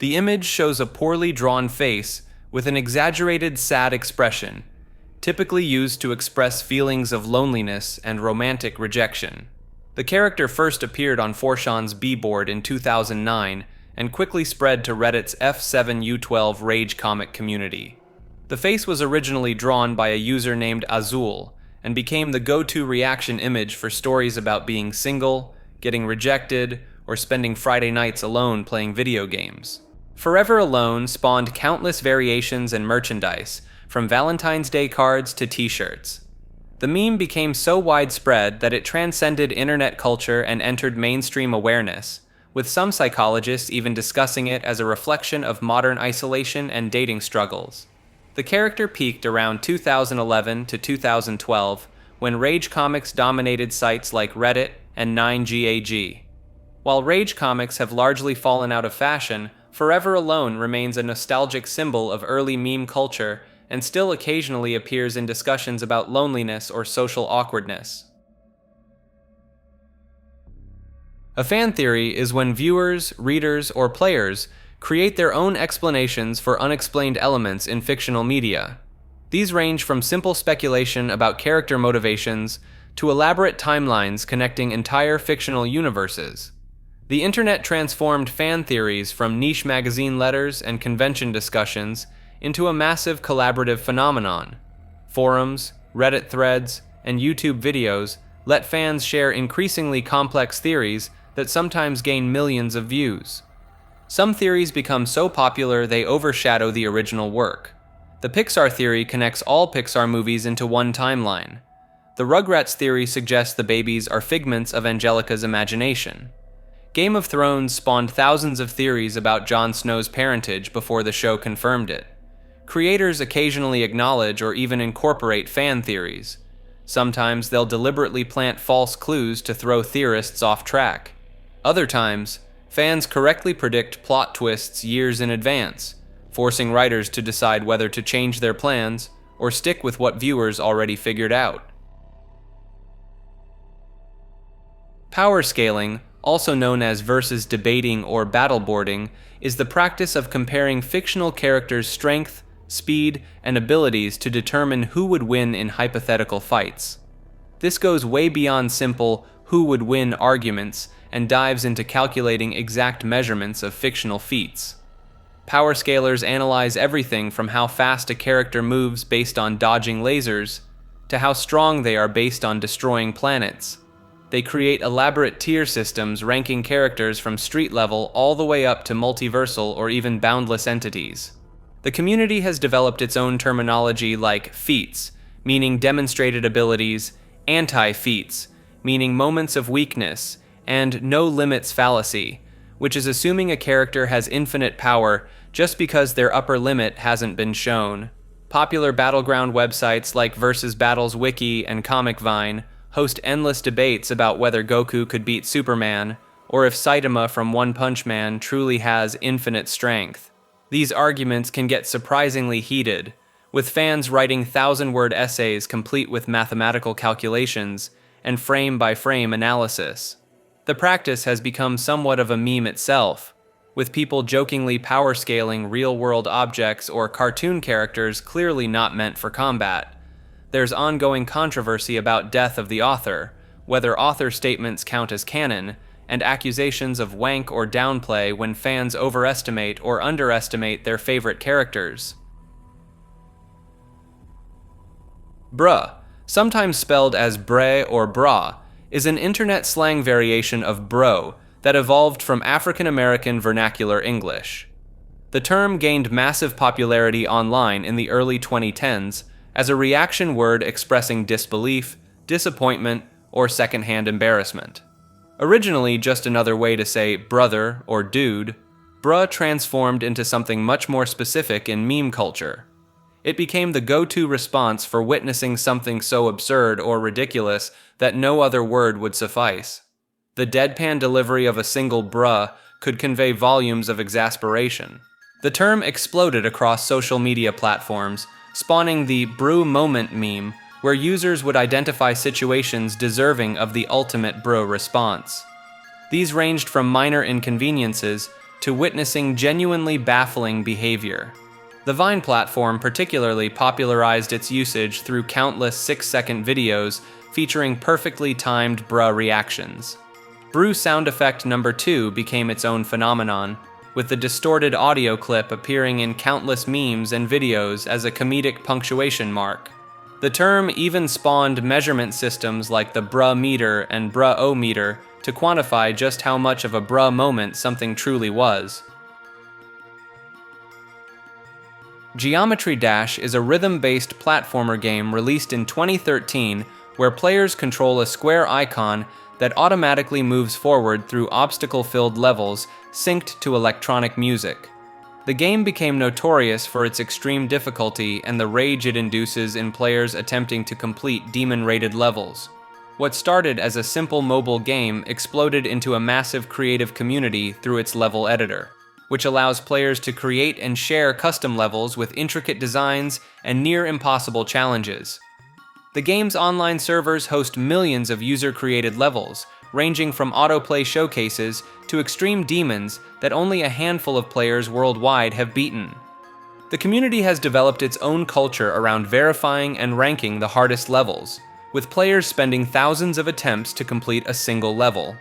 The image shows a poorly drawn face with an exaggerated sad expression, typically used to express feelings of loneliness and romantic rejection. The character first appeared on 4chan's B-board in 2009 and quickly spread to Reddit's F7U12 Rage comic community. The face was originally drawn by a user named Azul and became the go-to reaction image for stories about being single, getting rejected, or spending Friday nights alone playing video games. Forever Alone spawned countless variations and merchandise, from Valentine's Day cards to t-shirts. The meme became so widespread that it transcended internet culture and entered mainstream awareness, with some psychologists even discussing it as a reflection of modern isolation and dating struggles. The character peaked around 2011 to 2012, when Rage comics dominated sites like Reddit and 9gag. While Rage comics have largely fallen out of fashion, Forever Alone remains a nostalgic symbol of early meme culture and still occasionally appears in discussions about loneliness or social awkwardness. A fan theory is when viewers, readers, or players create their own explanations for unexplained elements in fictional media. These range from simple speculation about character motivations to elaborate timelines connecting entire fictional universes. The internet transformed fan theories from niche magazine letters and convention discussions into a massive collaborative phenomenon. Forums, Reddit threads, and YouTube videos let fans share increasingly complex theories that sometimes gain millions of views. Some theories become so popular they overshadow the original work. The Pixar theory connects all Pixar movies into one timeline. The Rugrats theory suggests the babies are figments of Angelica's imagination. Game of Thrones spawned thousands of theories about Jon Snow's parentage before the show confirmed it. Creators occasionally acknowledge or even incorporate fan theories. Sometimes they'll deliberately plant false clues to throw theorists off track. Other times, fans correctly predict plot twists years in advance, forcing writers to decide whether to change their plans or stick with what viewers already figured out. Power scaling, also known as versus debating or battleboarding, is the practice of comparing fictional characters' strength, speed, and abilities to determine who would win in hypothetical fights. This goes way beyond simple who would win arguments and dives into calculating exact measurements of fictional feats. Power scalers analyze everything from how fast a character moves based on dodging lasers to how strong they are based on destroying planets. They create elaborate tier systems ranking characters from street level all the way up to multiversal or even boundless entities. The community has developed its own terminology like feats, meaning demonstrated abilities, anti-feats, meaning moments of weakness, and no-limits fallacy, which is assuming a character has infinite power just because their upper limit hasn't been shown. Popular battleground websites like Versus Battles Wiki and Comic Vine host endless debates about whether Goku could beat Superman, or if Saitama from One Punch Man truly has infinite strength. These arguments can get surprisingly heated, with fans writing 1,000-word essays complete with mathematical calculations and frame-by-frame analysis. The practice has become somewhat of a meme itself, with people jokingly power-scaling real-world objects or cartoon characters clearly not meant for combat. There's ongoing controversy about death of the author, whether author statements count as canon, and accusations of wank or downplay when fans overestimate or underestimate their favorite characters. Bruh, sometimes spelled as bre or bra, is an internet slang variation of bro that evolved from African American vernacular English. The term gained massive popularity online in the early 2010s as a reaction word expressing disbelief, disappointment, or secondhand embarrassment. Originally just another way to say brother or dude, bruh transformed into something much more specific in meme culture. It became the go-to response for witnessing something so absurd or ridiculous that no other word would suffice. The deadpan delivery of a single bruh could convey volumes of exasperation. The term exploded across social media platforms, spawning the brew moment meme, where users would identify situations deserving of the ultimate bro response. These ranged from minor inconveniences to witnessing genuinely baffling behavior. The Vine platform particularly popularized its usage through countless 6-second videos featuring perfectly timed bruh reactions. Brew sound effect number 2 became its own phenomenon, with the distorted audio clip appearing in countless memes and videos as a comedic punctuation mark. The term even spawned measurement systems like the bruh meter and bruh-o-meter to quantify just how much of a bruh moment something truly was. Geometry Dash is a rhythm-based platformer game released in 2013 where players control a square icon that automatically moves forward through obstacle-filled levels synced to electronic music. The game became notorious for its extreme difficulty and the rage it induces in players attempting to complete demon-rated levels. What started as a simple mobile game exploded into a massive creative community through its level editor, which allows players to create and share custom levels with intricate designs and near-impossible challenges. The game's online servers host millions of user-created levels, ranging from autoplay showcases to extreme demons that only a handful of players worldwide have beaten. The community has developed its own culture around verifying and ranking the hardest levels, with players spending thousands of attempts to complete a single level.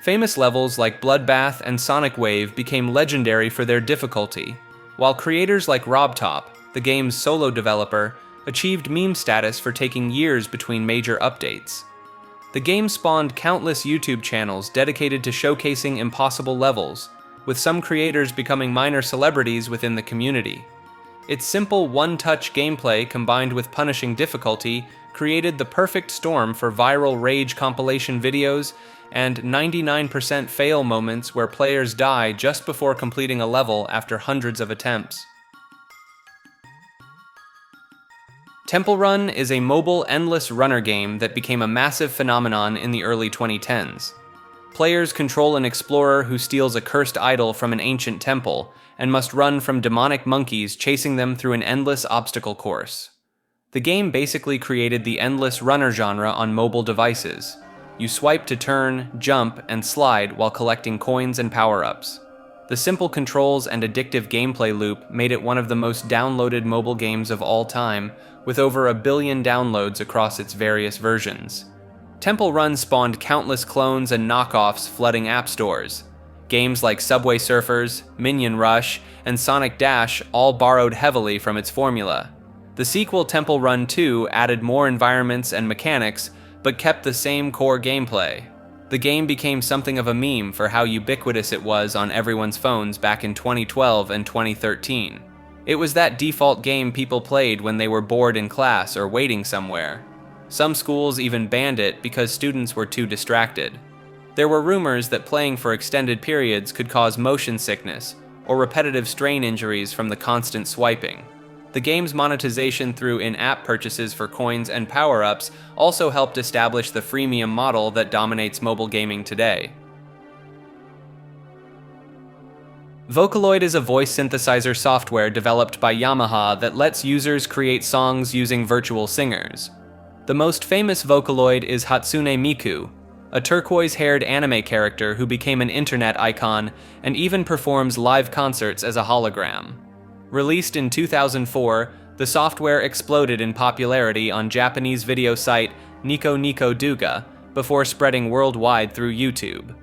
Famous levels like Bloodbath and Sonic Wave became legendary for their difficulty, while creators like RobTop, the game's solo developer, achieved meme status for taking years between major updates. The game spawned countless YouTube channels dedicated to showcasing impossible levels, with some creators becoming minor celebrities within the community. Its simple one-touch gameplay combined with punishing difficulty created the perfect storm for viral rage compilation videos and 99% fail moments where players die just before completing a level after hundreds of attempts. Temple Run is a mobile endless runner game that became a massive phenomenon in the early 2010s. Players control an explorer who steals a cursed idol from an ancient temple and must run from demonic monkeys chasing them through an endless obstacle course. The game basically created the endless runner genre on mobile devices. You swipe to turn, jump, and slide while collecting coins and power-ups. The simple controls and addictive gameplay loop made it one of the most downloaded mobile games of all time, with over 1 billion downloads across its various versions. Temple Run spawned countless clones and knockoffs flooding app stores. Games like Subway Surfers, Minion Rush, and Sonic Dash all borrowed heavily from its formula. The sequel Temple Run 2 added more environments and mechanics, but kept the same core gameplay. The game became something of a meme for how ubiquitous it was on everyone's phones back in 2012 and 2013. It was that default game people played when they were bored in class or waiting somewhere. Some schools even banned it because students were too distracted. There were rumors that playing for extended periods could cause motion sickness or repetitive strain injuries from the constant swiping. The game's monetization through in-app purchases for coins and power-ups also helped establish the freemium model that dominates mobile gaming today. Vocaloid is a voice synthesizer software developed by Yamaha that lets users create songs using virtual singers. The most famous Vocaloid is Hatsune Miku, a turquoise-haired anime character who became an internet icon and even performs live concerts as a hologram. Released in 2004, the software exploded in popularity on Japanese video site Nico Nico Douga before spreading worldwide through YouTube.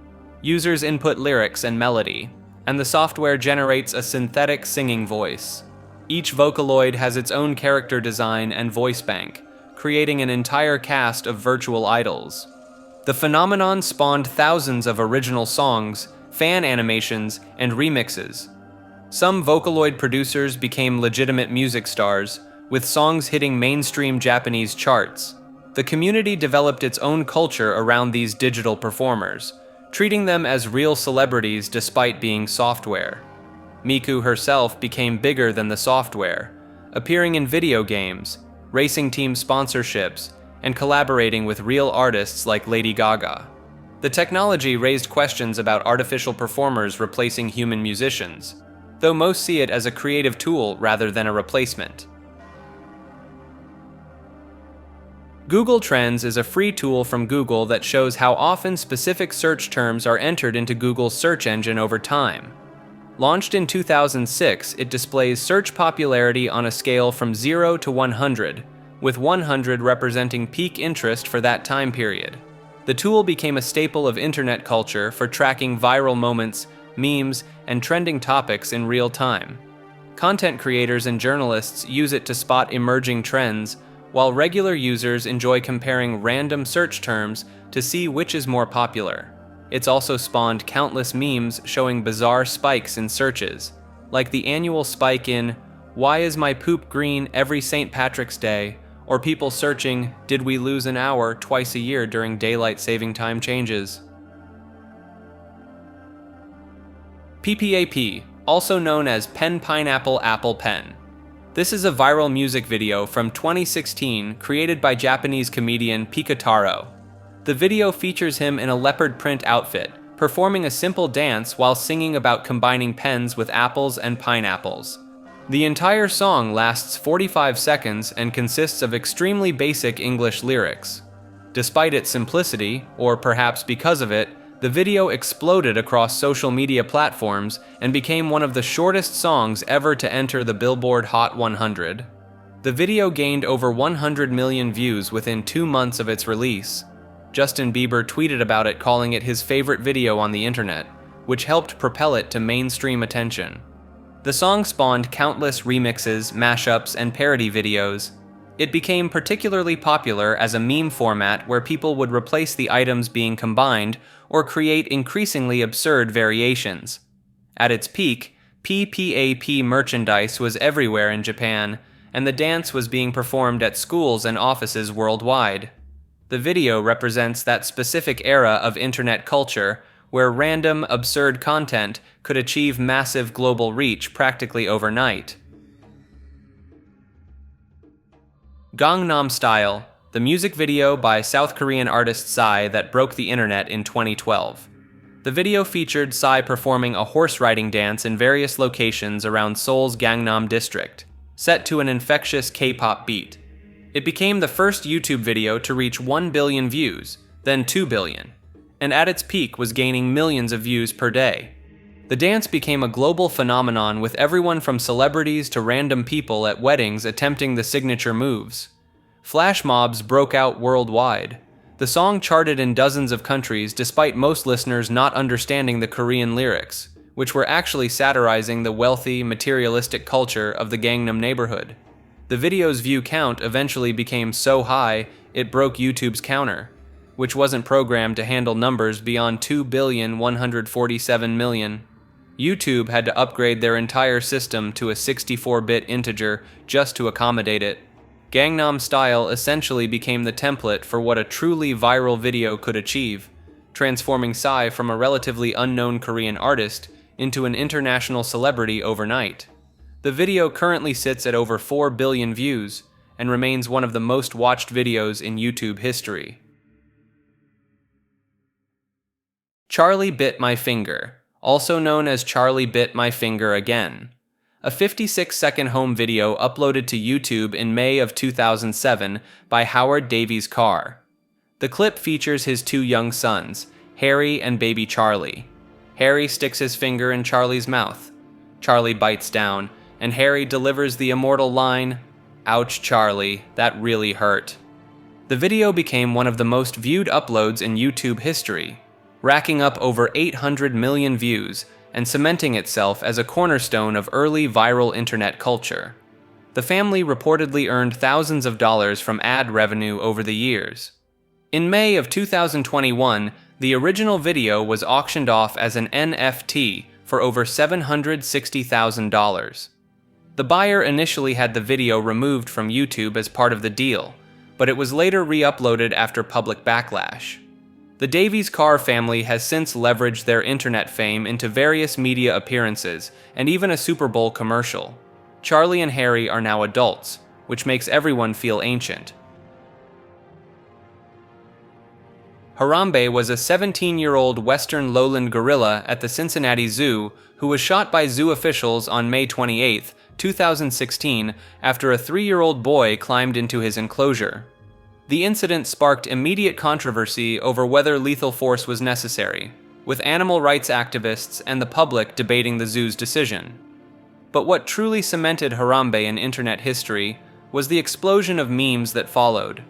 Users input lyrics and melody, and the software generates a synthetic singing voice. Each Vocaloid has its own character design and voice bank, creating an entire cast of virtual idols. The phenomenon spawned thousands of original songs, fan animations, and remixes. Some Vocaloid producers became legitimate music stars, with songs hitting mainstream Japanese charts. The community developed its own culture around these digital performers, treating them as real celebrities despite being software. Miku herself became bigger than the software, appearing in video games, racing team sponsorships, and collaborating with real artists like Lady Gaga. The technology raised questions about artificial performers replacing human musicians, though most see it as a creative tool rather than a replacement. Google Trends is a free tool from Google that shows how often specific search terms are entered into Google's search engine over time. Launched in 2006, it displays search popularity on a scale from 0 to 100, with 100 representing peak interest for that time period. The tool became a staple of internet culture for tracking viral moments, memes, and trending topics in real time. Content creators and journalists use it to spot emerging trends, while regular users enjoy comparing random search terms to see which is more popular. It's also spawned countless memes showing bizarre spikes in searches, like the annual spike in "Why is my poop green every St. Patrick's Day?" or people searching "Did we lose an hour twice a year during daylight saving time changes?" PPAP, also known as Pen Pineapple Apple Pen. This is a viral music video from 2016 created by Japanese comedian Pikataro. The video features him in a leopard print outfit, performing a simple dance while singing about combining pens with apples and pineapples. The entire song lasts 45 seconds and consists of extremely basic English lyrics. Despite its simplicity, or perhaps because of it, the video exploded across social media platforms and became one of the shortest songs ever to enter the Billboard Hot 100. The video gained over 100 million views within 2 months of its release. Justin Bieber tweeted about it, calling it his favorite video on the internet, which helped propel it to mainstream attention. The song spawned countless remixes, mashups, and parody videos. It became particularly popular as a meme format where people would replace the items being combined or create increasingly absurd variations. At its peak, PPAP merchandise was everywhere in Japan, and the dance was being performed at schools and offices worldwide. The video represents that specific era of internet culture where random, absurd content could achieve massive global reach practically overnight. Gangnam Style, the music video by South Korean artist Psy that broke the internet in 2012. The video featured Psy performing a horse riding dance in various locations around Seoul's Gangnam district, set to an infectious K-pop beat. It became the first YouTube video to reach 1 billion views, then 2 billion, and at its peak was gaining millions of views per day. The dance became a global phenomenon, with everyone from celebrities to random people at weddings attempting the signature moves. Flash mobs broke out worldwide. The song charted in dozens of countries despite most listeners not understanding the Korean lyrics, which were actually satirizing the wealthy, materialistic culture of the Gangnam neighborhood. The video's view count eventually became so high it broke YouTube's counter, which wasn't programmed to handle numbers beyond 2,147,000,000. YouTube had to upgrade their entire system to a 64-bit integer just to accommodate it. Gangnam Style essentially became the template for what a truly viral video could achieve, transforming Psy from a relatively unknown Korean artist into an international celebrity overnight. The video currently sits at over 4 billion views and remains one of the most watched videos in YouTube history. Charlie Bit My Finger, also known as Charlie Bit My Finger Again. A 56-second home video uploaded to YouTube in May of 2007 by Howard Davies Carr. The clip features his 2 young sons, Harry and baby Charlie. Harry sticks his finger in Charlie's mouth. Charlie bites down, and Harry delivers the immortal line, "Ouch, Charlie, that really hurt." The video became one of the most viewed uploads in YouTube history, racking up over 800 million views and cementing itself as a cornerstone of early viral internet culture. The family reportedly earned thousands of dollars from ad revenue over the years. In May of 2021, the original video was auctioned off as an NFT for over $760,000. The buyer initially had the video removed from YouTube as part of the deal, but it was later re-uploaded after public backlash. The Davies Carr family has since leveraged their internet fame into various media appearances and even a Super Bowl commercial. Charlie and Harry are now adults, which makes everyone feel ancient. Harambe was a 17-year-old western lowland gorilla at the Cincinnati Zoo who was shot by zoo officials on May 28, 2016, after a 3-year-old boy climbed into his enclosure. The incident sparked immediate controversy over whether lethal force was necessary, with animal rights activists and the public debating the zoo's decision. But what truly cemented Harambe in internet history was the explosion of memes that followed.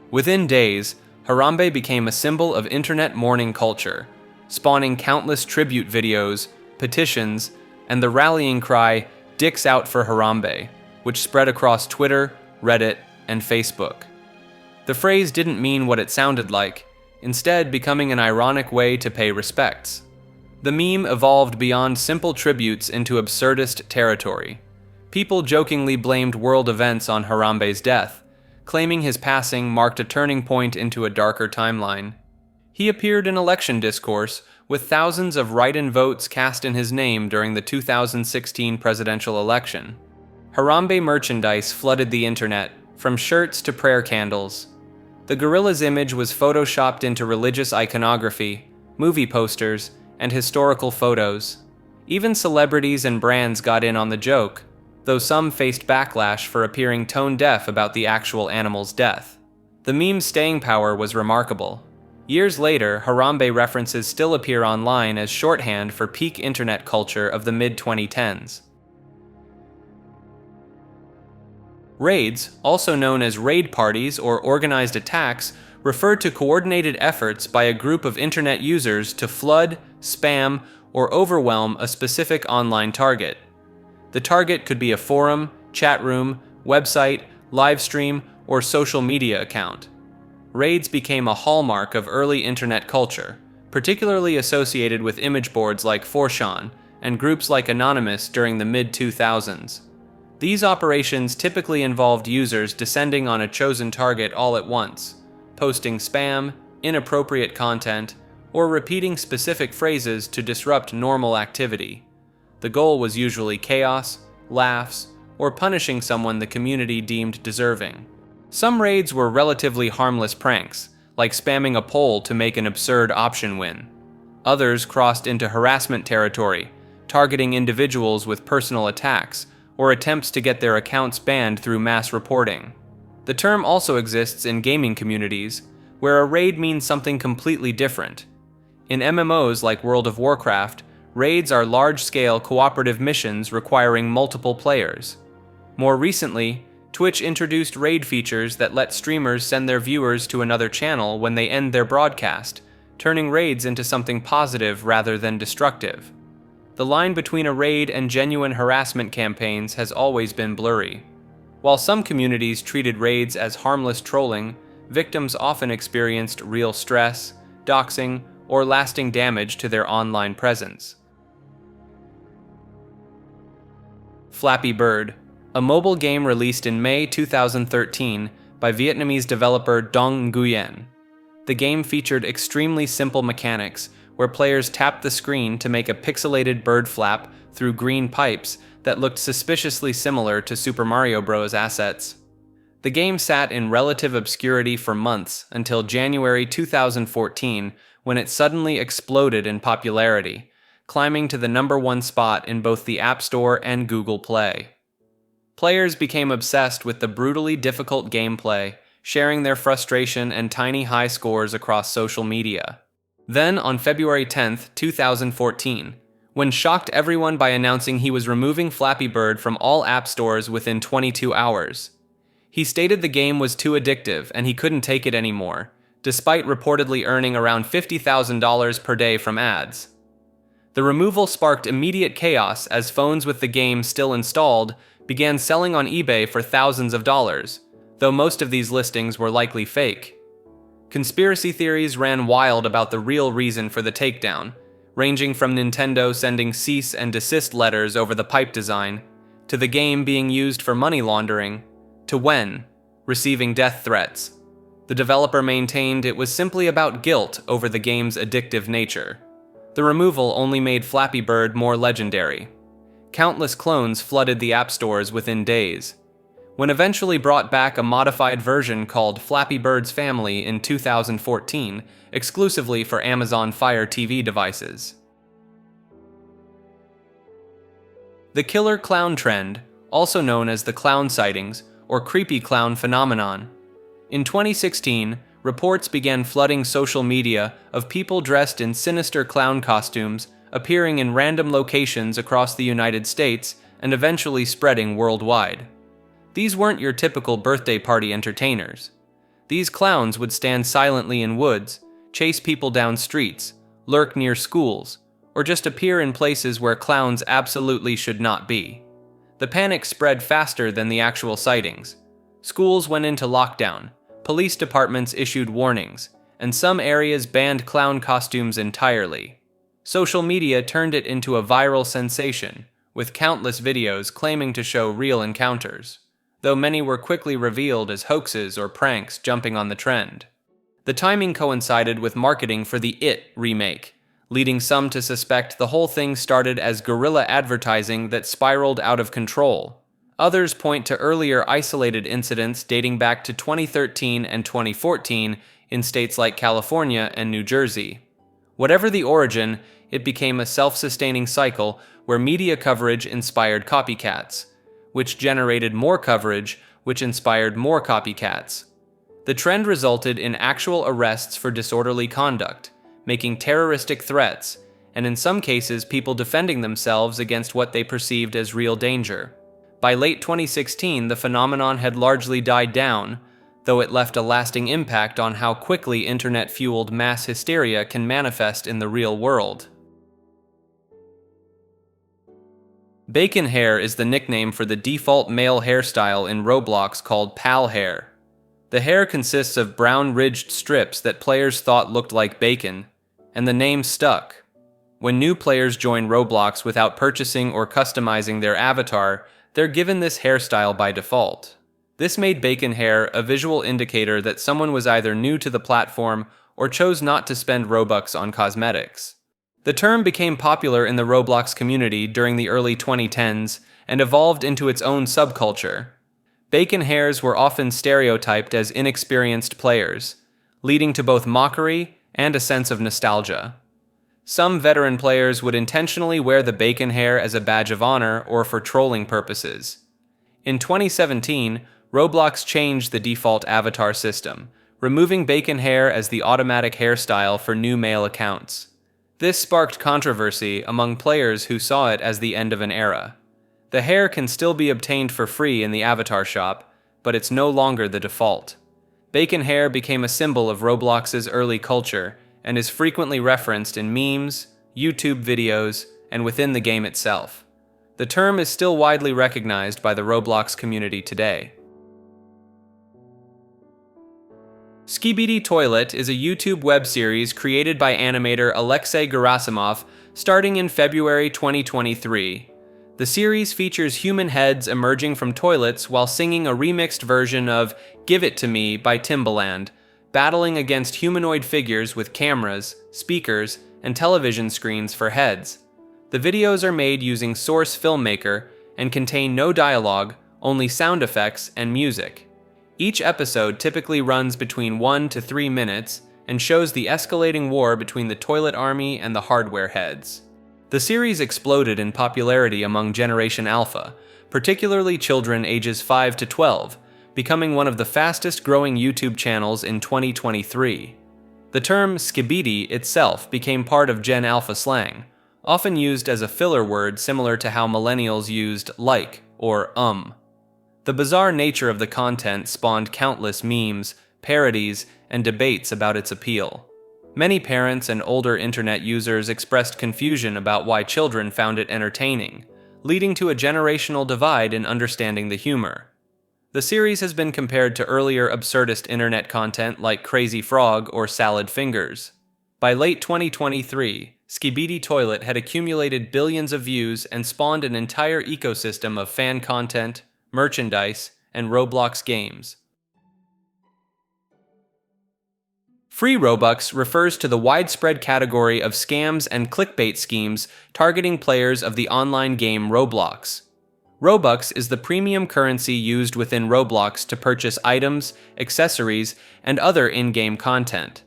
Within days, Harambe became a symbol of internet mourning culture, spawning countless tribute videos, petitions, and the rallying cry, "Dicks out for Harambe," which spread across Twitter, Reddit, and Facebook. The phrase didn't mean what it sounded like, instead becoming an ironic way to pay respects. The meme evolved beyond simple tributes into absurdist territory. People jokingly blamed world events on Harambe's death, claiming his passing marked a turning point into a darker timeline. He appeared in election discourse, with thousands of write-in votes cast in his name during the 2016 presidential election. Harambe merchandise flooded the internet, from shirts to prayer candles. The gorilla's image was photoshopped into religious iconography, movie posters, and historical photos. Even celebrities and brands got in on the joke, though some faced backlash for appearing tone-deaf about the actual animal's death. The meme's staying power was remarkable. Years later, Harambe references still appear online as shorthand for peak internet culture of the mid-2010s. Raids, also known as raid parties or organized attacks, refer to coordinated efforts by a group of internet users to flood, spam, or overwhelm a specific online target. The target could be a forum, chat room, website, live stream, or social media account. Raids became a hallmark of early internet culture, particularly associated with image boards like 4chan and groups like Anonymous during the mid-2000s. These operations typically involved users descending on a chosen target all at once, posting spam, inappropriate content, or repeating specific phrases to disrupt normal activity. The goal was usually chaos, laughs, or punishing someone the community deemed deserving. Some raids were relatively harmless pranks, like spamming a poll to make an absurd option win. Others crossed into harassment territory, targeting individuals with personal attacks, or attempts to get their accounts banned through mass reporting. The term also exists in gaming communities, where a raid means something completely different. In MMOs like World of Warcraft, raids are large-scale cooperative missions requiring multiple players. More recently, Twitch introduced raid features that let streamers send their viewers to another channel when they end their broadcast, turning raids into something positive rather than destructive. The line between a raid and genuine harassment campaigns has always been blurry. While some communities treated raids as harmless trolling, victims often experienced real stress, doxing, or lasting damage to their online presence. Flappy Bird, a mobile game released in May 2013 by Vietnamese developer Dong Nguyen. The game featured extremely simple mechanics, where players tapped the screen to make a pixelated bird flap through green pipes that looked suspiciously similar to Super Mario Bros. Assets. The game sat in relative obscurity for months until January 2014, when it suddenly exploded in popularity, climbing to the #1 spot in both the App Store and Google Play. Players became obsessed with the brutally difficult gameplay, sharing their frustration and tiny high scores across social media. Then, on February 10, 2014, when shocked everyone by announcing he was removing Flappy Bird from all app stores within 22 hours. He stated the game was too addictive and he couldn't take it anymore, despite reportedly earning around $50,000 per day from ads. The removal sparked immediate chaos as phones with the game still installed began selling on eBay for thousands of dollars, though most of these listings were likely fake. Conspiracy theories ran wild about the real reason for the takedown, ranging from Nintendo sending cease and desist letters over the pipe design, to the game being used for money laundering, to Wen receiving death threats. The developer maintained it was simply about guilt over the game's addictive nature. The removal only made Flappy Bird more legendary. Countless clones flooded the app stores within days. When eventually brought back a modified version called Flappy Bird's Family in 2014, exclusively for Amazon Fire TV devices. The killer clown trend, also known as the clown sightings or creepy clown phenomenon. In 2016, reports began flooding social media of people dressed in sinister clown costumes appearing in random locations across the United States and eventually spreading worldwide. These weren't your typical birthday party entertainers. These clowns would stand silently in woods, chase people down streets, lurk near schools, or just appear in places where clowns absolutely should not be. The panic spread faster than the actual sightings. Schools went into lockdown, police departments issued warnings, and some areas banned clown costumes entirely. Social media turned it into a viral sensation, with countless videos claiming to show real encounters, though many were quickly revealed as hoaxes or pranks jumping on the trend. The timing coincided with marketing for the It remake, leading some to suspect the whole thing started as guerrilla advertising that spiraled out of control. Others point to earlier isolated incidents dating back to 2013 and 2014 in states like California and New Jersey. Whatever the origin, it became a self-sustaining cycle where media coverage inspired copycats, which generated more coverage, which inspired more copycats. The trend resulted in actual arrests for disorderly conduct, making terroristic threats, and in some cases people defending themselves against what they perceived as real danger. By late 2016, the phenomenon had largely died down, though it left a lasting impact on how quickly internet-fueled mass hysteria can manifest in the real world. Bacon hair is the nickname for the default male hairstyle in Roblox called pal hair. The hair consists of brown ridged strips that players thought looked like bacon, and the name stuck. When new players join Roblox without purchasing or customizing their avatar, they're given this hairstyle by default. This made bacon hair a visual indicator that someone was either new to the platform or chose not to spend Robux on cosmetics. The term became popular in the Roblox community during the early 2010s and evolved into its own subculture. Bacon hairs were often stereotyped as inexperienced players, leading to both mockery and a sense of nostalgia. Some veteran players would intentionally wear the bacon hair as a badge of honor or for trolling purposes. In 2017, Roblox changed the default avatar system, removing bacon hair as the automatic hairstyle for new male accounts. This sparked controversy among players who saw it as the end of an era. The hair can still be obtained for free in the avatar shop, but it's no longer the default. Bacon hair became a symbol of Roblox's early culture and is frequently referenced in memes, YouTube videos, and within the game itself. The term is still widely recognized by the Roblox community today. Skibidi Toilet is a YouTube web series created by animator Alexei Gerasimov starting in February 2023. The series features human heads emerging from toilets while singing a remixed version of Give It To Me by Timbaland, battling against humanoid figures with cameras, speakers, and television screens for heads. The videos are made using Source Filmmaker and contain no dialogue, only sound effects and music. Each episode typically runs between 1 to 3 minutes and shows the escalating war between the toilet army and the hardware heads. The series exploded in popularity among Generation Alpha, particularly children ages 5 to 12, becoming one of the fastest growing YouTube channels in 2023. The term skibidi itself became part of Gen Alpha slang, often used as a filler word similar to how millennials used like or The bizarre nature of the content spawned countless memes, parodies, and debates about its appeal. Many parents and older internet users expressed confusion about why children found it entertaining, leading to a generational divide in understanding the humor. The series has been compared to earlier absurdist internet content like Crazy Frog or Salad Fingers. By late 2023, Skibidi Toilet had accumulated billions of views and spawned an entire ecosystem of fan content, merchandise, and Roblox games. Free Robux refers to the widespread category of scams and clickbait schemes targeting players of the online game Roblox. Robux is the premium currency used within Roblox to purchase items, accessories, and other in-game content.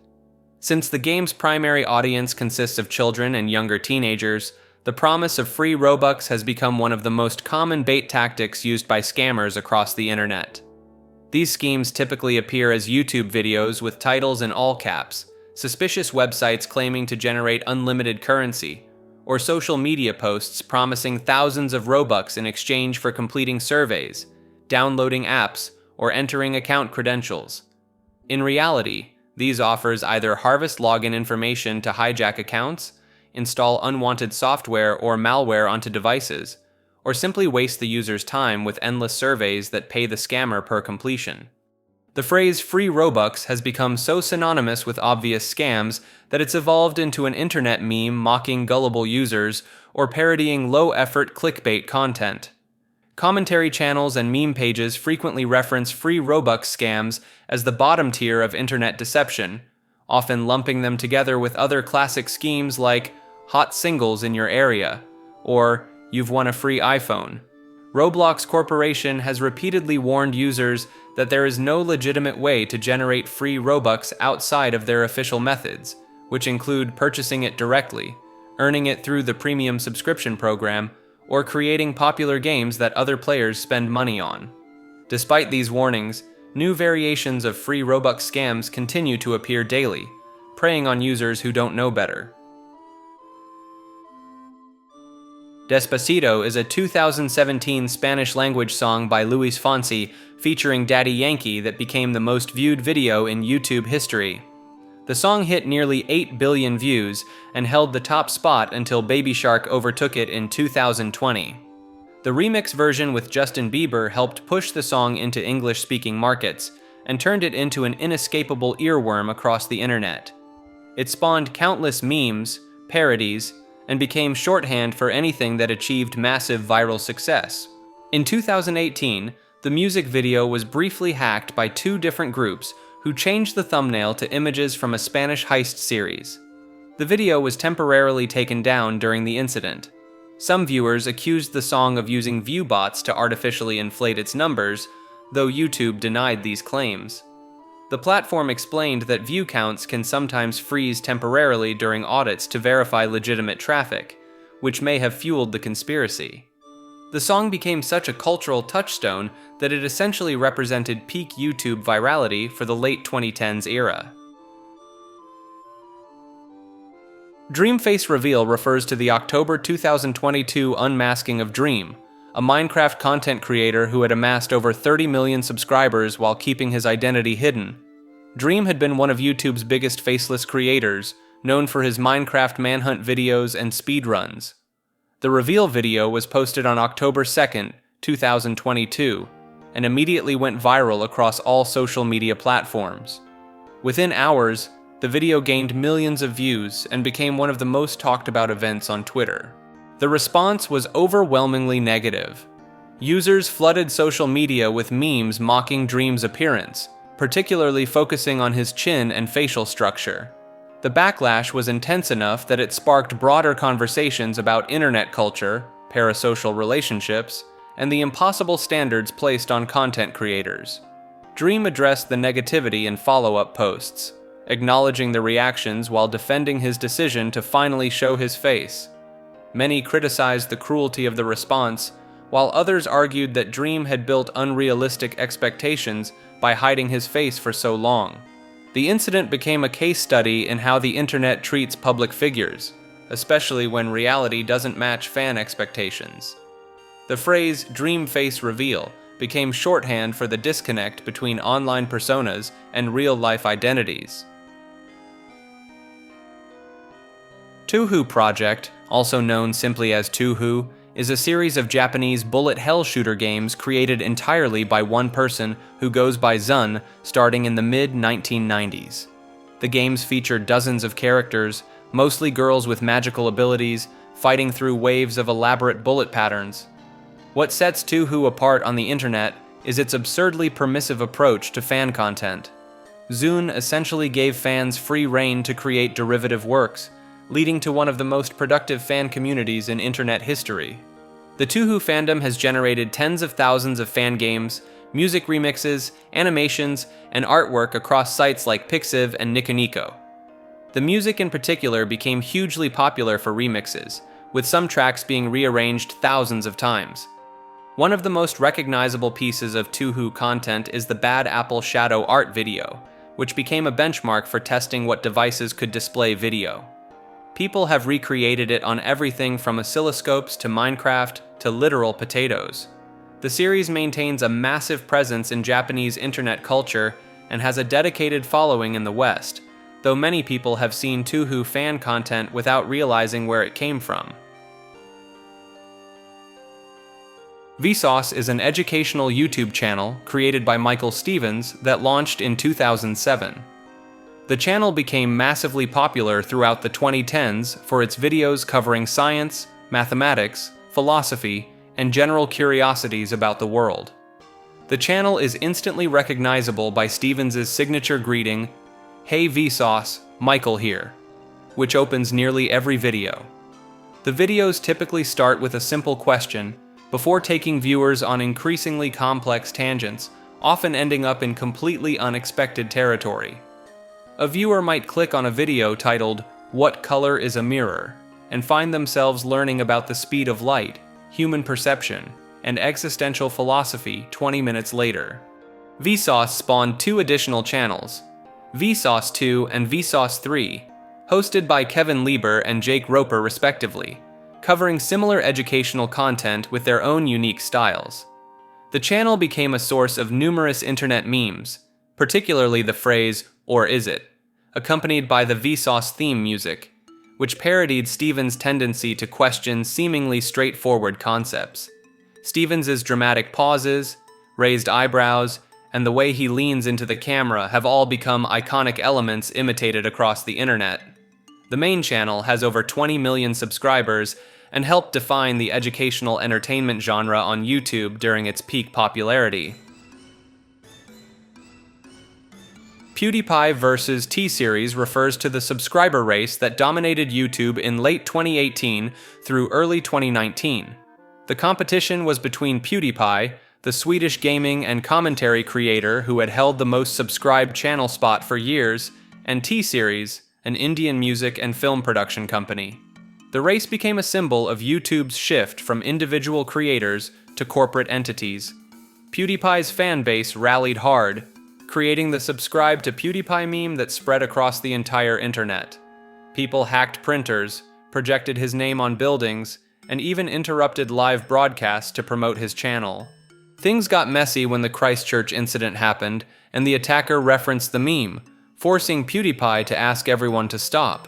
Since the game's primary audience consists of children and younger teenagers, the promise of free Robux has become one of the most common bait tactics used by scammers across the internet. These schemes typically appear as YouTube videos with titles in all caps, suspicious websites claiming to generate unlimited currency, or social media posts promising thousands of Robux in exchange for completing surveys, downloading apps, or entering account credentials. In reality, these offers either harvest login information to hijack accounts, install unwanted software or malware onto devices, or simply waste the user's time with endless surveys that pay the scammer per completion. The phrase free Robux has become so synonymous with obvious scams that it's evolved into an internet meme mocking gullible users or parodying low-effort clickbait content. Commentary channels and meme pages frequently reference free Robux scams as the bottom tier of internet deception, often lumping them together with other classic schemes like hot singles in your area, or you've won a free iPhone. Roblox Corporation has repeatedly warned users that there is no legitimate way to generate free Robux outside of their official methods, which include purchasing it directly, earning it through the premium subscription program, or creating popular games that other players spend money on. Despite these warnings, new variations of free Robux scams continue to appear daily, preying on users who don't know better. Despacito is a 2017 Spanish-language song by Luis Fonsi featuring Daddy Yankee that became the most viewed video in YouTube history. The song hit nearly 8 billion views and held the top spot until Baby Shark overtook it in 2020. The remix version with Justin Bieber helped push the song into English-speaking markets and turned it into an inescapable earworm across the internet. It spawned countless memes, parodies, and became shorthand for anything that achieved massive viral success. In 2018, the music video was briefly hacked by two different groups who changed the thumbnail to images from a Spanish heist series. The video was temporarily taken down during the incident. Some viewers accused the song of using view bots to artificially inflate its numbers, though YouTube denied these claims. The platform explained that view counts can sometimes freeze temporarily during audits to verify legitimate traffic, which may have fueled the conspiracy. The song became such a cultural touchstone that it essentially represented peak YouTube virality for the late 2010s era. Dreamface Reveal refers to the October 2022 unmasking of Dream, a Minecraft content creator who had amassed over 30 million subscribers while keeping his identity hidden. Dream had been one of YouTube's biggest faceless creators, known for his Minecraft manhunt videos and speedruns. The reveal video was posted on October 2nd, 2022, and immediately went viral across all social media platforms. Within hours, the video gained millions of views and became one of the most talked about events on Twitter. The response was overwhelmingly negative. Users flooded social media with memes mocking Dream's appearance, particularly focusing on his chin and facial structure. The backlash was intense enough that it sparked broader conversations about internet culture, parasocial relationships, and the impossible standards placed on content creators. Dream addressed the negativity in follow-up posts, acknowledging the reactions while defending his decision to finally show his face. Many criticized the cruelty of the response, while others argued that Dream had built unrealistic expectations by hiding his face for so long. The incident became a case study in how the internet treats public figures, especially when reality doesn't match fan expectations. The phrase "Dream Face Reveal" became shorthand for the disconnect between online personas and real-life identities. Touhou Project, also known simply as Touhou, is a series of Japanese bullet hell shooter games created entirely by one person who goes by Zun starting in the mid-1990s. The games feature dozens of characters, mostly girls with magical abilities, fighting through waves of elaborate bullet patterns. What sets Touhou apart on the internet is its absurdly permissive approach to fan content. Zun essentially gave fans free rein to create derivative works, leading to one of the most productive fan communities in internet history. The Touhou fandom has generated tens of thousands of fan games, music remixes, animations, and artwork across sites like Pixiv and Nico. The music in particular became hugely popular for remixes, with some tracks being rearranged thousands of times. One of the most recognizable pieces of Tuhu content is the Bad Apple Shadow art video, which became a benchmark for testing what devices could display video. People have recreated it on everything from oscilloscopes to Minecraft to literal potatoes. The series maintains a massive presence in Japanese internet culture and has a dedicated following in the West, though many people have seen Tuhu fan content without realizing where it came from. Vsauce is an educational YouTube channel created by Michael Stevens that launched in 2007. The channel became massively popular throughout the 2010s for its videos covering science, mathematics, philosophy, and general curiosities about the world. The channel is instantly recognizable by Stevens' signature greeting, "Hey Vsauce, Michael here," which opens nearly every video. The videos typically start with a simple question, before taking viewers on increasingly complex tangents, often ending up in completely unexpected territory. A viewer might click on a video titled, "What color is a mirror?" and find themselves learning about the speed of light, human perception, and existential philosophy 20 minutes later. Vsauce spawned 2 additional channels, Vsauce 2 and Vsauce 3, hosted by Kevin Lieber and Jake Roper respectively, covering similar educational content with their own unique styles. The channel became a source of numerous internet memes, particularly the phrase, "or is it?" accompanied by the Vsauce theme music, which parodied Stevens' tendency to question seemingly straightforward concepts. Stevens' dramatic pauses, raised eyebrows, and the way he leans into the camera have all become iconic elements imitated across the internet. The main channel has over 20 million subscribers and helped define the educational entertainment genre on YouTube during its peak popularity. PewDiePie vs. T-Series refers to the subscriber race that dominated YouTube in late 2018 through early 2019. The competition was between PewDiePie, the Swedish gaming and commentary creator who had held the most subscribed channel spot for years, and T-Series, an Indian music and film production company. The race became a symbol of YouTube's shift from individual creators to corporate entities. PewDiePie's fan base rallied hard, creating the "subscribe to PewDiePie" meme that spread across the entire internet. People hacked printers, projected his name on buildings, and even interrupted live broadcasts to promote his channel. Things got messy when the Christchurch incident happened, and the attacker referenced the meme, forcing PewDiePie to ask everyone to stop.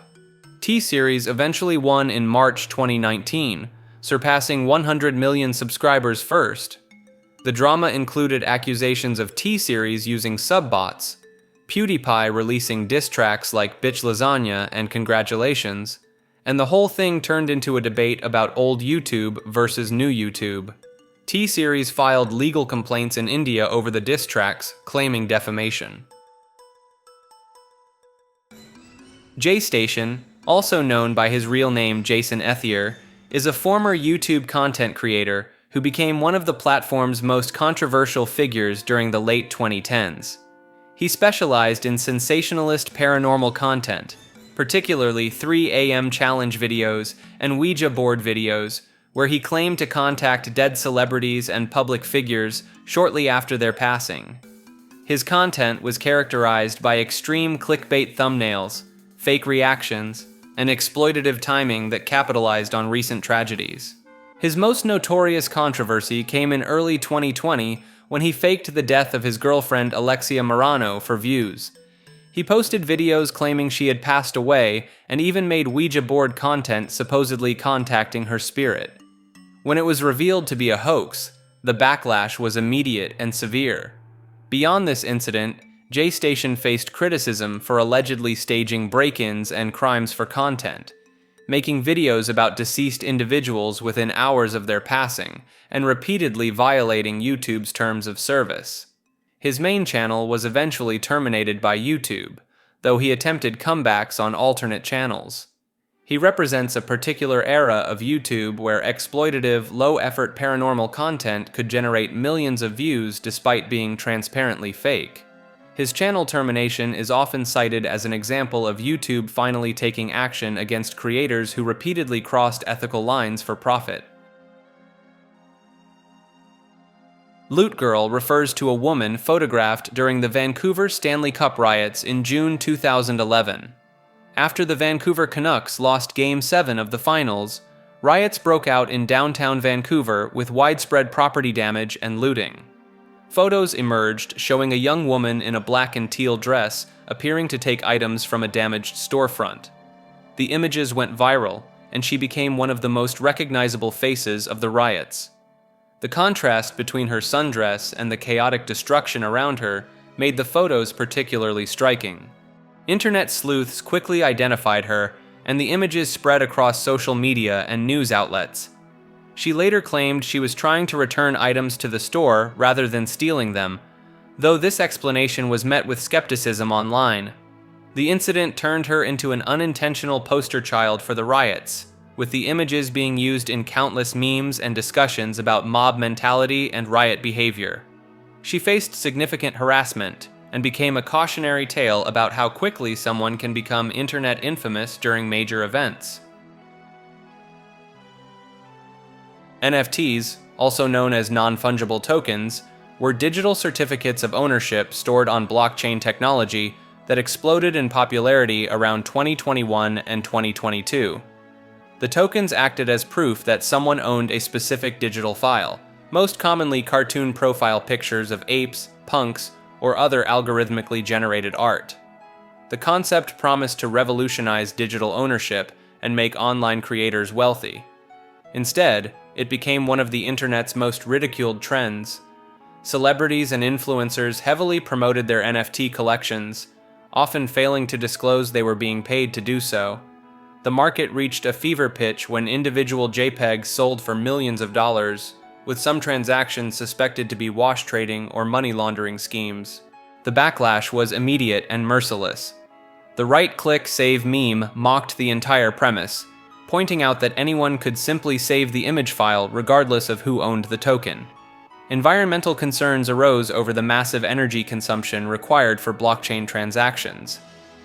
T-Series eventually won in March 2019, surpassing 100 million subscribers first. The drama included accusations of T-Series using sub-bots, PewDiePie releasing diss tracks like "Bitch Lasagna" and "Congratulations," and the whole thing turned into a debate about old YouTube versus new YouTube. T-Series filed legal complaints in India over the diss tracks, claiming defamation. JStation, also known by his real name Jason Ethier, is a former YouTube content creator who became one of the platform's most controversial figures during the late 2010s. He specialized in sensationalist paranormal content, particularly 3 AM challenge videos and Ouija board videos, where he claimed to contact dead celebrities and public figures shortly after their passing. His content was characterized by extreme clickbait thumbnails, fake reactions, and exploitative timing that capitalized on recent tragedies. His most notorious controversy came in early 2020 when he faked the death of his girlfriend Alexia Morano for views. He posted videos claiming she had passed away and even made Ouija board content supposedly contacting her spirit. When it was revealed to be a hoax, the backlash was immediate and severe. Beyond this incident, JStation faced criticism for allegedly staging break-ins and crimes for content, making videos about deceased individuals within hours of their passing, and repeatedly violating YouTube's terms of service. His main channel was eventually terminated by YouTube, though he attempted comebacks on alternate channels. He represents a particular era of YouTube where exploitative, low-effort paranormal content could generate millions of views despite being transparently fake. His channel termination is often cited as an example of YouTube finally taking action against creators who repeatedly crossed ethical lines for profit. Loot Girl refers to a woman photographed during the Vancouver Stanley Cup riots in June 2011. After the Vancouver Canucks lost Game 7 of the finals, riots broke out in downtown Vancouver with widespread property damage and looting. Photos emerged showing a young woman in a black and teal dress appearing to take items from a damaged storefront. The images went viral, and she became one of the most recognizable faces of the riots. The contrast between her sundress and the chaotic destruction around her made the photos particularly striking. Internet sleuths quickly identified her, and the images spread across social media and news outlets. She later claimed she was trying to return items to the store rather than stealing them, though this explanation was met with skepticism online. The incident turned her into an unintentional poster child for the riots, with the images being used in countless memes and discussions about mob mentality and riot behavior. She faced significant harassment and became a cautionary tale about how quickly someone can become internet infamous during major events. NFTs, also known as non-fungible tokens, were digital certificates of ownership stored on blockchain technology that exploded in popularity around 2021 and 2022. The tokens acted as proof that someone owned a specific digital file, most commonly cartoon profile pictures of apes, punks, or other algorithmically generated art. The concept promised to revolutionize digital ownership and make online creators wealthy. Instead, it became one of the internet's most ridiculed trends. Celebrities and influencers heavily promoted their NFT collections, often failing to disclose they were being paid to do so. The market reached a fever pitch when individual JPEGs sold for millions of dollars, with some transactions suspected to be wash trading or money laundering schemes. The backlash was immediate and merciless. The right-click save meme mocked the entire premise, pointing out that anyone could simply save the image file regardless of who owned the token. Environmental concerns arose over the massive energy consumption required for blockchain transactions.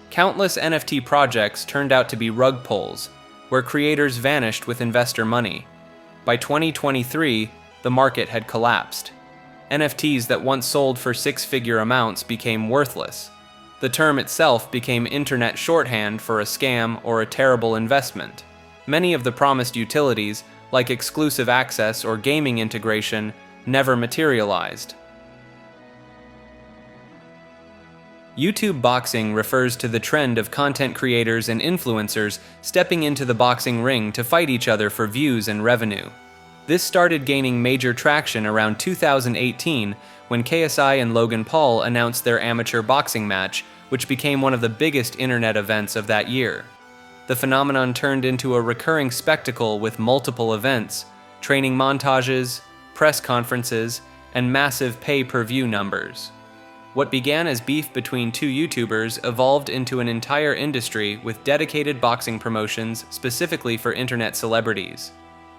Countless NFT projects turned out to be rug pulls, where creators vanished with investor money. By 2023, the market had collapsed. NFTs that once sold for six-figure amounts became worthless. The term itself became internet shorthand for a scam or a terrible investment. Many of the promised utilities, like exclusive access or gaming integration, never materialized. YouTube boxing refers to the trend of content creators and influencers stepping into the boxing ring to fight each other for views and revenue. This started gaining major traction around 2018 when KSI and Logan Paul announced their amateur boxing match, which became one of the biggest internet events of that year. The phenomenon turned into a recurring spectacle with multiple events, training montages, press conferences, and massive pay-per-view numbers. What began as beef between two YouTubers evolved into an entire industry with dedicated boxing promotions specifically for internet celebrities.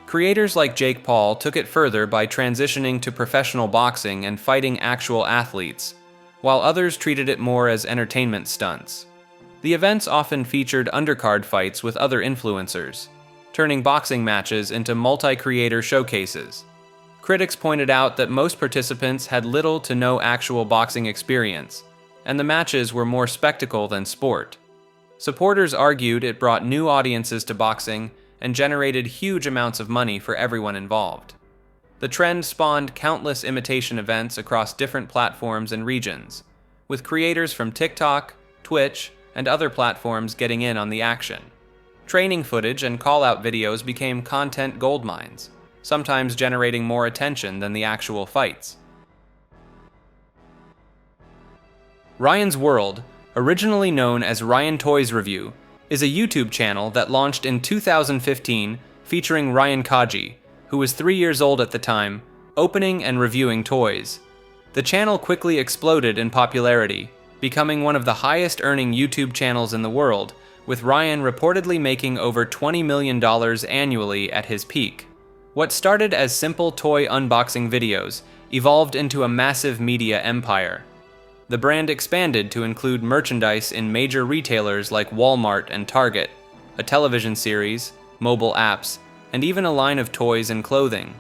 Creators like Jake Paul took it further by transitioning to professional boxing and fighting actual athletes, while others treated it more as entertainment stunts. The events often featured undercard fights with other influencers, turning boxing matches into multi-creator showcases. Critics pointed out that most participants had little to no actual boxing experience, and the matches were more spectacle than sport. Supporters argued it brought new audiences to boxing and generated huge amounts of money for everyone involved. The trend spawned countless imitation events across different platforms and regions, with creators from TikTok, Twitch, and other platforms getting in on the action. Training footage and call-out videos became content goldmines, sometimes generating more attention than the actual fights. Ryan's World, originally known as Ryan Toys Review, is a YouTube channel that launched in 2015 featuring Ryan Kaji, who was 3 years old at the time, opening and reviewing toys. The channel quickly exploded in popularity, becoming one of the highest-earning YouTube channels in the world, with Ryan reportedly making over $20 million annually at his peak. What started as simple toy unboxing videos evolved into a massive media empire. The brand expanded to include merchandise in major retailers like Walmart and Target, a television series, mobile apps, and even a line of toys and clothing.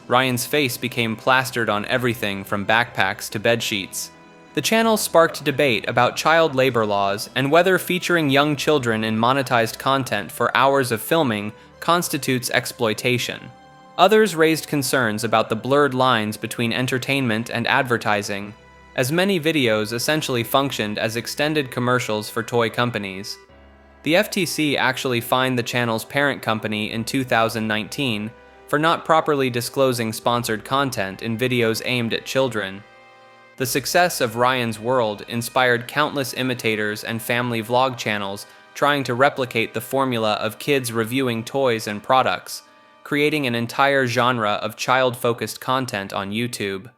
Ryan's face became plastered on everything from backpacks to bedsheets. The channel sparked debate about child labor laws and whether featuring young children in monetized content for hours of filming constitutes exploitation. Others raised concerns about the blurred lines between entertainment and advertising, as many videos essentially functioned as extended commercials for toy companies. The FTC actually fined the channel's parent company in 2019 for not properly disclosing sponsored content in videos aimed at children. The success of Ryan's World inspired countless imitators and family vlog channels trying to replicate the formula of kids reviewing toys and products, creating an entire genre of child-focused content on YouTube.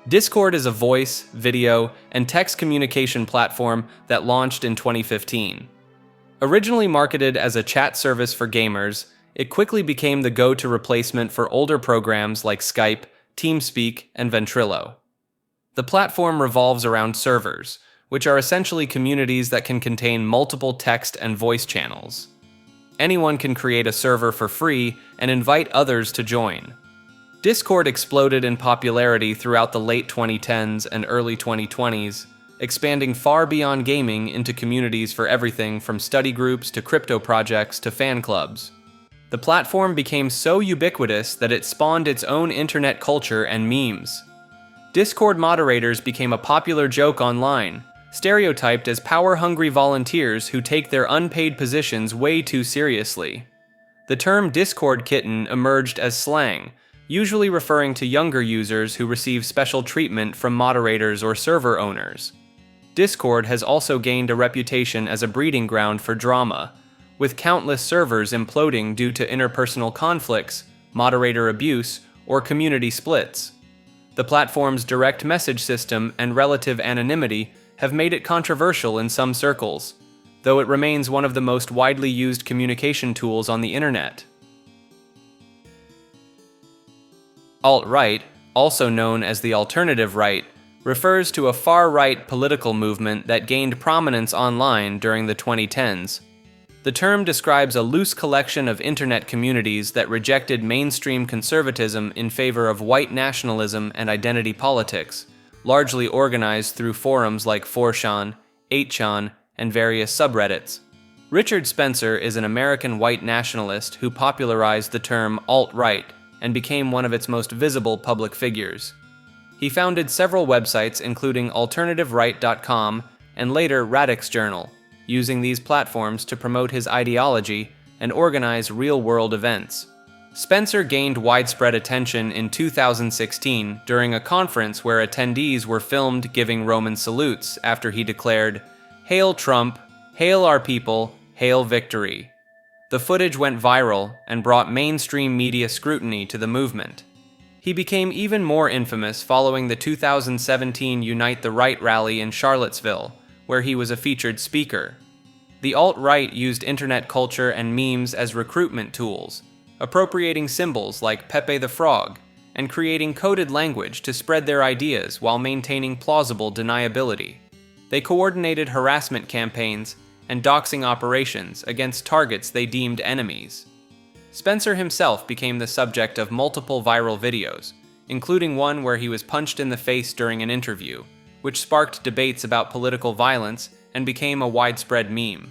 Discord is a voice, video, and text communication platform that launched in 2015. Originally marketed as a chat service for gamers, it quickly became the go-to replacement for older programs like Skype, TeamSpeak, and Ventrilo. The platform revolves around servers, which are essentially communities that can contain multiple text and voice channels. Anyone can create a server for free and invite others to join. Discord exploded in popularity throughout the late 2010s and early 2020s, expanding far beyond gaming into communities for everything from study groups to crypto projects to fan clubs. The platform became so ubiquitous that it spawned its own internet culture and memes. Discord moderators became a popular joke online, stereotyped as power-hungry volunteers who take their unpaid positions way too seriously. The term Discord kitten emerged as slang, usually referring to younger users who receive special treatment from moderators or server owners. Discord has also gained a reputation as a breeding ground for drama, with countless servers imploding due to interpersonal conflicts, moderator abuse, or community splits. The platform's direct message system and relative anonymity have made it controversial in some circles, though it remains one of the most widely used communication tools on the internet. Alt-right, also known as the alternative right, refers to a far-right political movement that gained prominence online during the 2010s. The term describes a loose collection of internet communities that rejected mainstream conservatism in favor of white nationalism and identity politics, largely organized through forums like 4chan, 8chan, and various subreddits. Richard Spencer is an American white nationalist who popularized the term alt-right and became one of its most visible public figures. He founded several websites including AlternativeRight.com and later Radix Journal, using these platforms to promote his ideology and organize real-world events. Spencer gained widespread attention in 2016 during a conference where attendees were filmed giving Roman salutes after he declared, "Hail Trump, hail our people, hail victory." The footage went viral and brought mainstream media scrutiny to the movement. He became even more infamous following the 2017 Unite the Right rally in Charlottesville, where he was a featured speaker. The alt-right used internet culture and memes as recruitment tools, appropriating symbols like Pepe the Frog, and creating coded language to spread their ideas while maintaining plausible deniability. They coordinated harassment campaigns and doxing operations against targets they deemed enemies. Spencer himself became the subject of multiple viral videos, including one where he was punched in the face during an interview, which sparked debates about political violence and became a widespread meme.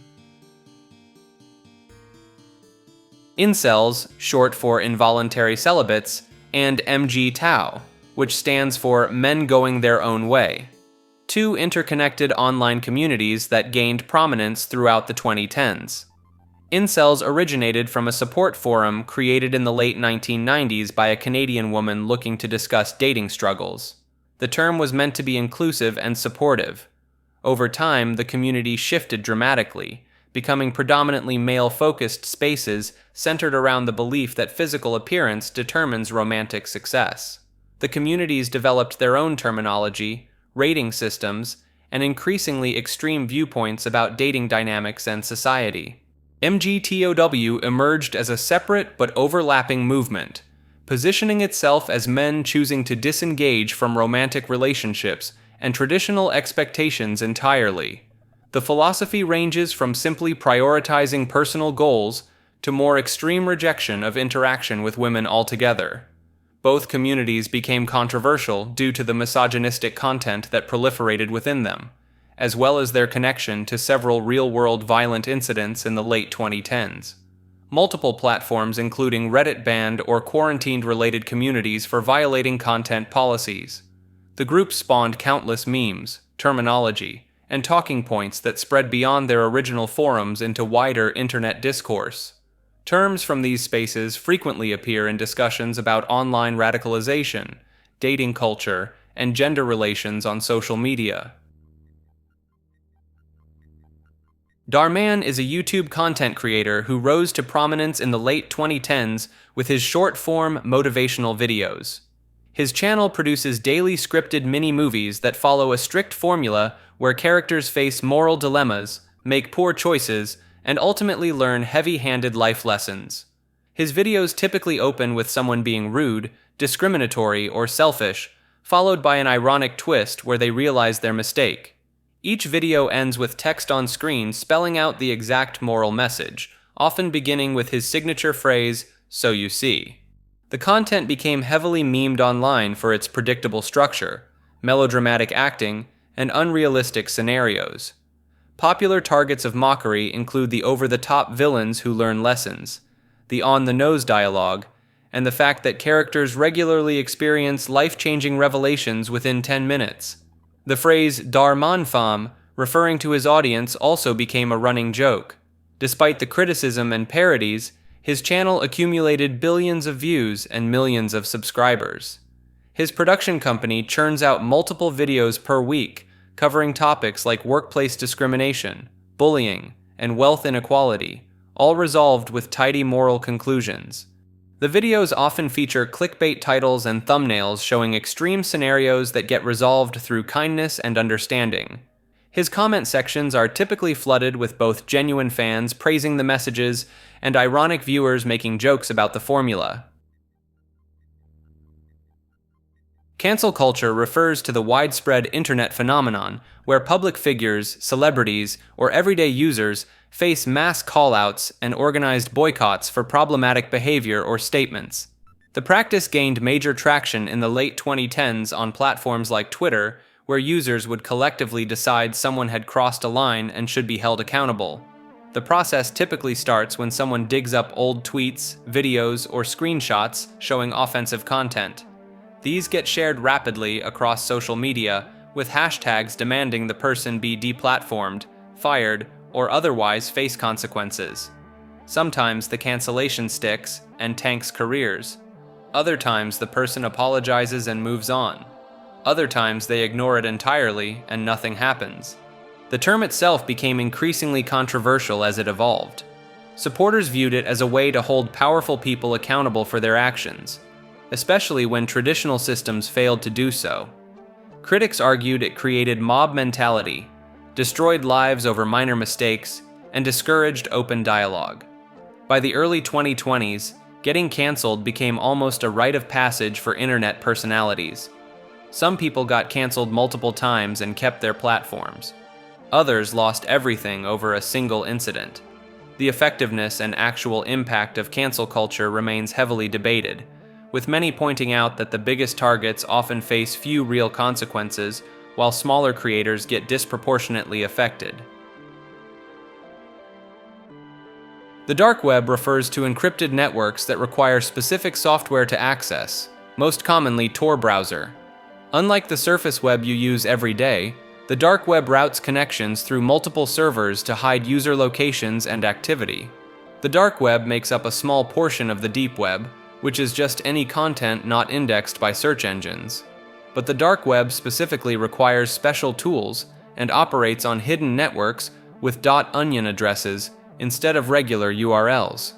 Incels, short for involuntary celibates, and MGTOW, which stands for Men Going Their Own Way, two interconnected online communities that gained prominence throughout the 2010s. Incels originated from a support forum created in the late 1990s by a Canadian woman looking to discuss dating struggles. The term was meant to be inclusive and supportive. Over time, the community shifted dramatically, becoming predominantly male-focused spaces centered around the belief that physical appearance determines romantic success. The communities developed their own terminology, rating systems, and increasingly extreme viewpoints about dating dynamics and society. MGTOW emerged as a separate but overlapping movement, positioning itself as men choosing to disengage from romantic relationships and traditional expectations entirely. The philosophy ranges from simply prioritizing personal goals to more extreme rejection of interaction with women altogether. Both communities became controversial due to the misogynistic content that proliferated within them, as well as their connection to several real-world violent incidents in the late 2010s. Multiple platforms including Reddit banned or quarantined related communities for violating content policies. The group spawned countless memes, terminology, and talking points that spread beyond their original forums into wider internet discourse. Terms from these spaces frequently appear in discussions about online radicalization, dating culture, and gender relations on social media. Darman is a YouTube content creator who rose to prominence in the late 2010s with his short-form motivational videos. His channel produces daily scripted mini-movies that follow a strict formula where characters face moral dilemmas, make poor choices, and ultimately learn heavy-handed life lessons. His videos typically open with someone being rude, discriminatory, or selfish, followed by an ironic twist where they realize their mistake. Each video ends with text on screen spelling out the exact moral message, often beginning with his signature phrase, "So you see." The content became heavily memed online for its predictable structure, melodramatic acting, and unrealistic scenarios. Popular targets of mockery include the over-the-top villains who learn lessons, the on-the-nose dialogue, and the fact that characters regularly experience life-changing revelations within 10 minutes. The phrase "Darman fam," referring to his audience, also became a running joke. Despite the criticism and parodies, his channel accumulated billions of views and millions of subscribers. His production company churns out multiple videos per week, covering topics like workplace discrimination, bullying, and wealth inequality, all resolved with tidy moral conclusions. The videos often feature clickbait titles and thumbnails showing extreme scenarios that get resolved through kindness and understanding. His comment sections are typically flooded with both genuine fans praising the messages and ironic viewers making jokes about the formula. Cancel culture refers to the widespread internet phenomenon where public figures, celebrities, or everyday users face mass call-outs and organized boycotts for problematic behavior or statements. The practice gained major traction in the late 2010s on platforms like Twitter, where users would collectively decide someone had crossed a line and should be held accountable. The process typically starts when someone digs up old tweets, videos, or screenshots showing offensive content. These get shared rapidly across social media, with hashtags demanding the person be deplatformed, fired, or otherwise face consequences. Sometimes the cancellation sticks and tanks careers. Other times the person apologizes and moves on. Other times they ignore it entirely and nothing happens. The term itself became increasingly controversial as it evolved. Supporters viewed it as a way to hold powerful people accountable for their actions, especially when traditional systems failed to do so. Critics argued it created mob mentality, destroyed lives over minor mistakes, and discouraged open dialogue. By the early 2020s, getting canceled became almost a rite of passage for internet personalities. Some people got canceled multiple times and kept their platforms. Others lost everything over a single incident. The effectiveness and actual impact of cancel culture remains heavily debated, with many pointing out that the biggest targets often face few real consequences, while smaller creators get disproportionately affected. The dark web refers to encrypted networks that require specific software to access, most commonly Tor browser. Unlike the surface web you use every day, the dark web routes connections through multiple servers to hide user locations and activity. The dark web makes up a small portion of the deep web, which is just any content not indexed by search engines. But the dark web specifically requires special tools and operates on hidden networks with .onion addresses instead of regular URLs.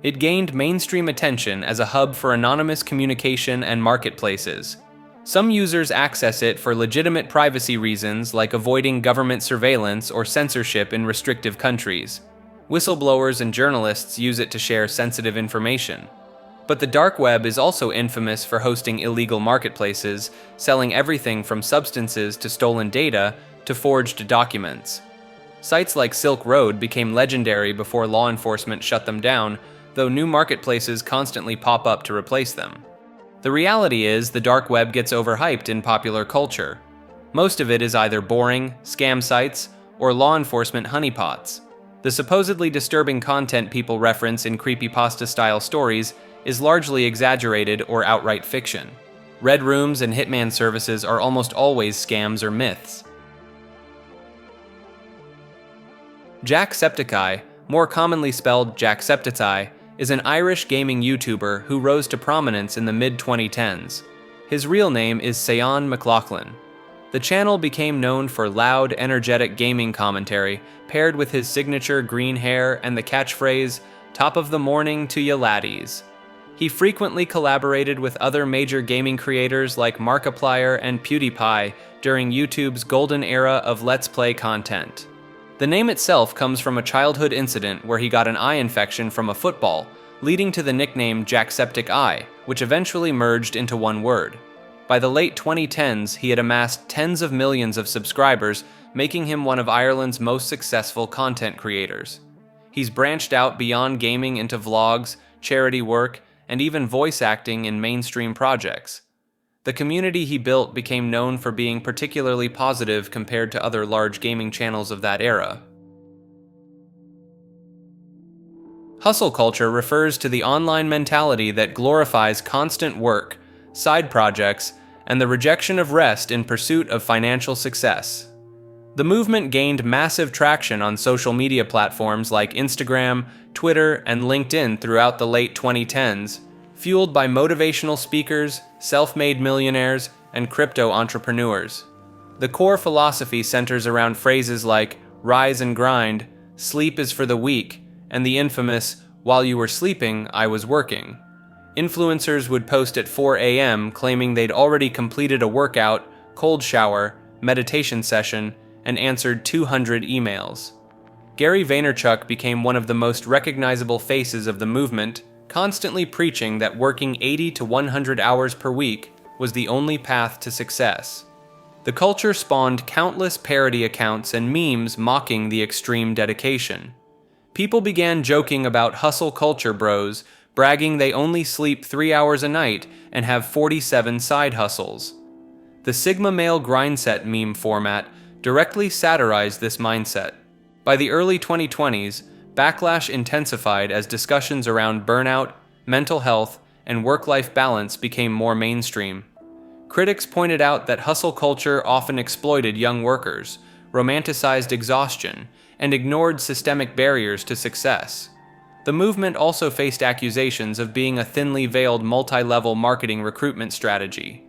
It gained mainstream attention as a hub for anonymous communication and marketplaces. Some users access it for legitimate privacy reasons like avoiding government surveillance or censorship in restrictive countries. Whistleblowers and journalists use it to share sensitive information. But the dark web is also infamous for hosting illegal marketplaces, selling everything from substances to stolen data to forged documents. Sites like Silk Road became legendary before law enforcement shut them down, though new marketplaces constantly pop up to replace them. The reality is, the dark web gets overhyped in popular culture. Most of it is either boring, scam sites, or law enforcement honeypots. The supposedly disturbing content people reference in creepypasta-style stories is largely exaggerated or outright fiction. Red rooms and hitman services are almost always scams or myths. Jacksepticeye, more commonly spelled Jacksepticeye, is an Irish gaming YouTuber who rose to prominence in the mid-2010s. His real name is Sean McLaughlin. The channel became known for loud, energetic gaming commentary, paired with his signature green hair and the catchphrase, "Top of the morning to ya laddies." He frequently collaborated with other major gaming creators like Markiplier and PewDiePie during YouTube's golden era of Let's Play content. The name itself comes from a childhood incident where he got an eye infection from a football, leading to the nickname Jacksepticeye, which eventually merged into one word. By the late 2010s, he had amassed tens of millions of subscribers, making him one of Ireland's most successful content creators. He's branched out beyond gaming into vlogs, charity work, and even voice acting in mainstream projects. The community he built became known for being particularly positive compared to other large gaming channels of that era. Hustle culture refers to the online mentality that glorifies constant work, side projects, and the rejection of rest in pursuit of financial success. The movement gained massive traction on social media platforms like Instagram, Twitter, and LinkedIn throughout the late 2010s, fueled by motivational speakers, self-made millionaires, and crypto entrepreneurs. The core philosophy centers around phrases like "rise and grind," "sleep is for the weak," and the infamous "while you were sleeping, I was working." Influencers would post at 4 a.m. claiming they'd already completed a workout, cold shower, meditation session, and answered 200 emails. Gary Vaynerchuk became one of the most recognizable faces of the movement, constantly preaching that working 80 to 100 hours per week was the only path to success. The culture spawned countless parody accounts and memes mocking the extreme dedication. People began joking about hustle culture bros, bragging they only sleep 3 hours a night and have 47 side hustles. The Sigma male grindset meme format directly satirized this mindset. By the early 2020s, backlash intensified as discussions around burnout, mental health, and work-life balance became more mainstream. Critics pointed out that hustle culture often exploited young workers, romanticized exhaustion, and ignored systemic barriers to success. The movement also faced accusations of being a thinly veiled multi-level marketing recruitment strategy.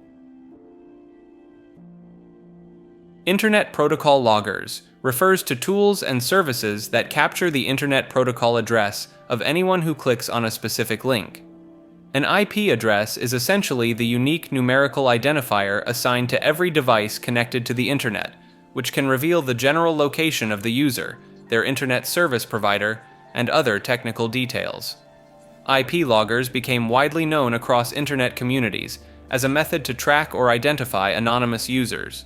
Internet Protocol Loggers refers to tools and services that capture the Internet Protocol address of anyone who clicks on a specific link. An IP address is essentially the unique numerical identifier assigned to every device connected to the Internet, which can reveal the general location of the user, their Internet service provider, and other technical details. IP loggers became widely known across Internet communities as a method to track or identify anonymous users.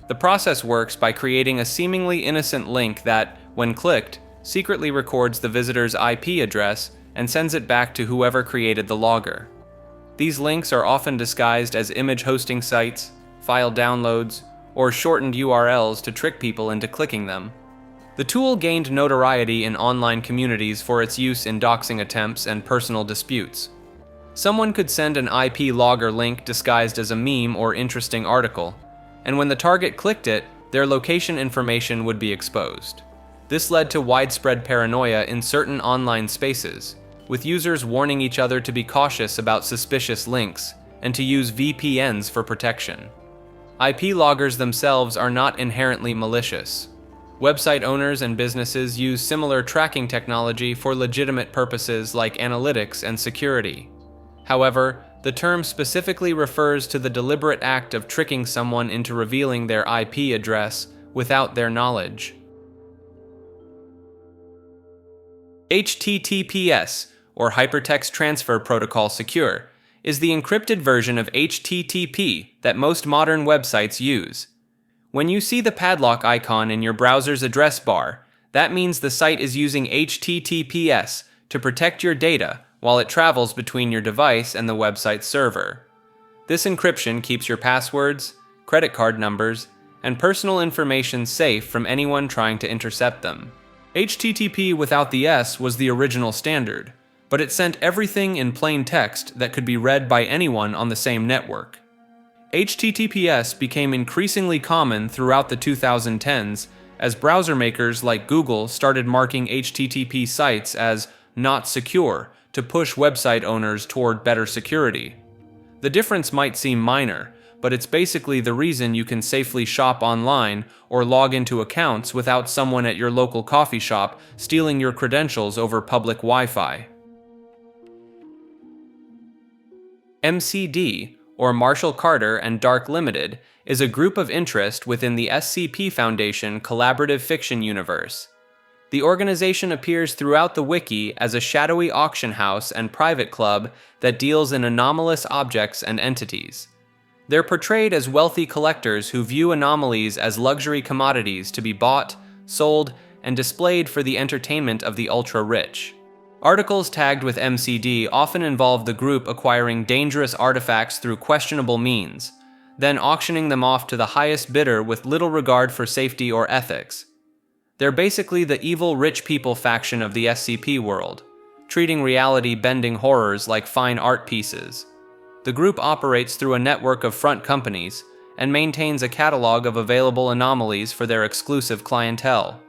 The process works by creating a seemingly innocent link that, when clicked, secretly records the visitor's IP address and sends it back to whoever created the logger. These links are often disguised as image hosting sites, file downloads, or shortened URLs to trick people into clicking them. The tool gained notoriety in online communities for its use in doxing attempts and personal disputes. Someone could send an IP logger link disguised as a meme or interesting article, and when the target clicked it, their location information would be exposed. This led to widespread paranoia in certain online spaces, with users warning each other to be cautious about suspicious links and to use VPNs for protection. IP loggers themselves are not inherently malicious. Website owners and businesses use similar tracking technology for legitimate purposes like analytics and security. However, the term specifically refers to the deliberate act of tricking someone into revealing their IP address without their knowledge. HTTPS, or Hypertext Transfer Protocol Secure, is the encrypted version of HTTP that most modern websites use. When you see the padlock icon in your browser's address bar, that means the site is using HTTPS to protect your data while it travels between your device and the website's server. This encryption keeps your passwords, credit card numbers, and personal information safe from anyone trying to intercept them. HTTP without the S was the original standard, but it sent everything in plain text that could be read by anyone on the same network. HTTPS became increasingly common throughout the 2010s as browser makers like Google started marking HTTP sites as not secure to push website owners toward better security. The difference might seem minor, but it's basically the reason you can safely shop online or log into accounts without someone at your local coffee shop stealing your credentials over public Wi-Fi. MCD, or Marshall Carter and Dark Limited, is a group of interest within the SCP Foundation collaborative fiction universe. The organization appears throughout the wiki as a shadowy auction house and private club that deals in anomalous objects and entities. They're portrayed as wealthy collectors who view anomalies as luxury commodities to be bought, sold, and displayed for the entertainment of the ultra-rich. Articles tagged with MCD often involve the group acquiring dangerous artifacts through questionable means, then auctioning them off to the highest bidder with little regard for safety or ethics. They're basically the evil rich people faction of the SCP world, treating reality-bending horrors like fine art pieces. The group operates through a network of front companies and maintains a catalog of available anomalies for their exclusive clientele.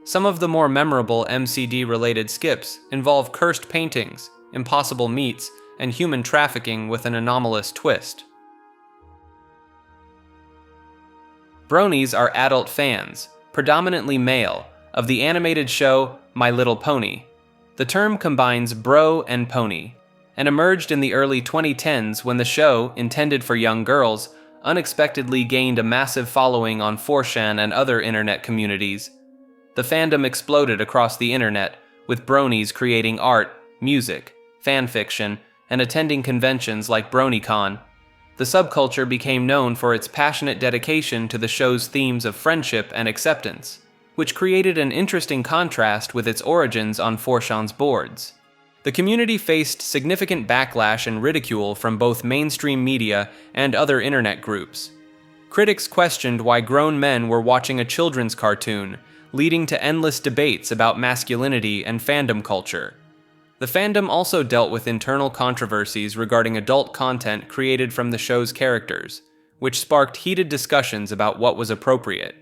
Some of the more memorable MCD-related skips involve cursed paintings, impossible meats, and human trafficking with an anomalous twist. Bronies are adult fans, predominantly male, of the animated show My Little Pony. The term combines bro and pony, and emerged in the early 2010s when the show, intended for young girls, unexpectedly gained a massive following on 4chan and other internet communities. The fandom exploded across the internet, with bronies creating art, music, fanfiction, and attending conventions like BronyCon. The subculture became known for its passionate dedication to the show's themes of friendship and acceptance, which created an interesting contrast with its origins on 4chan's boards. The community faced significant backlash and ridicule from both mainstream media and other internet groups. Critics questioned why grown men were watching a children's cartoon, leading to endless debates about masculinity and fandom culture. The fandom also dealt with internal controversies regarding adult content created from the show's characters, which sparked heated discussions about what was appropriate.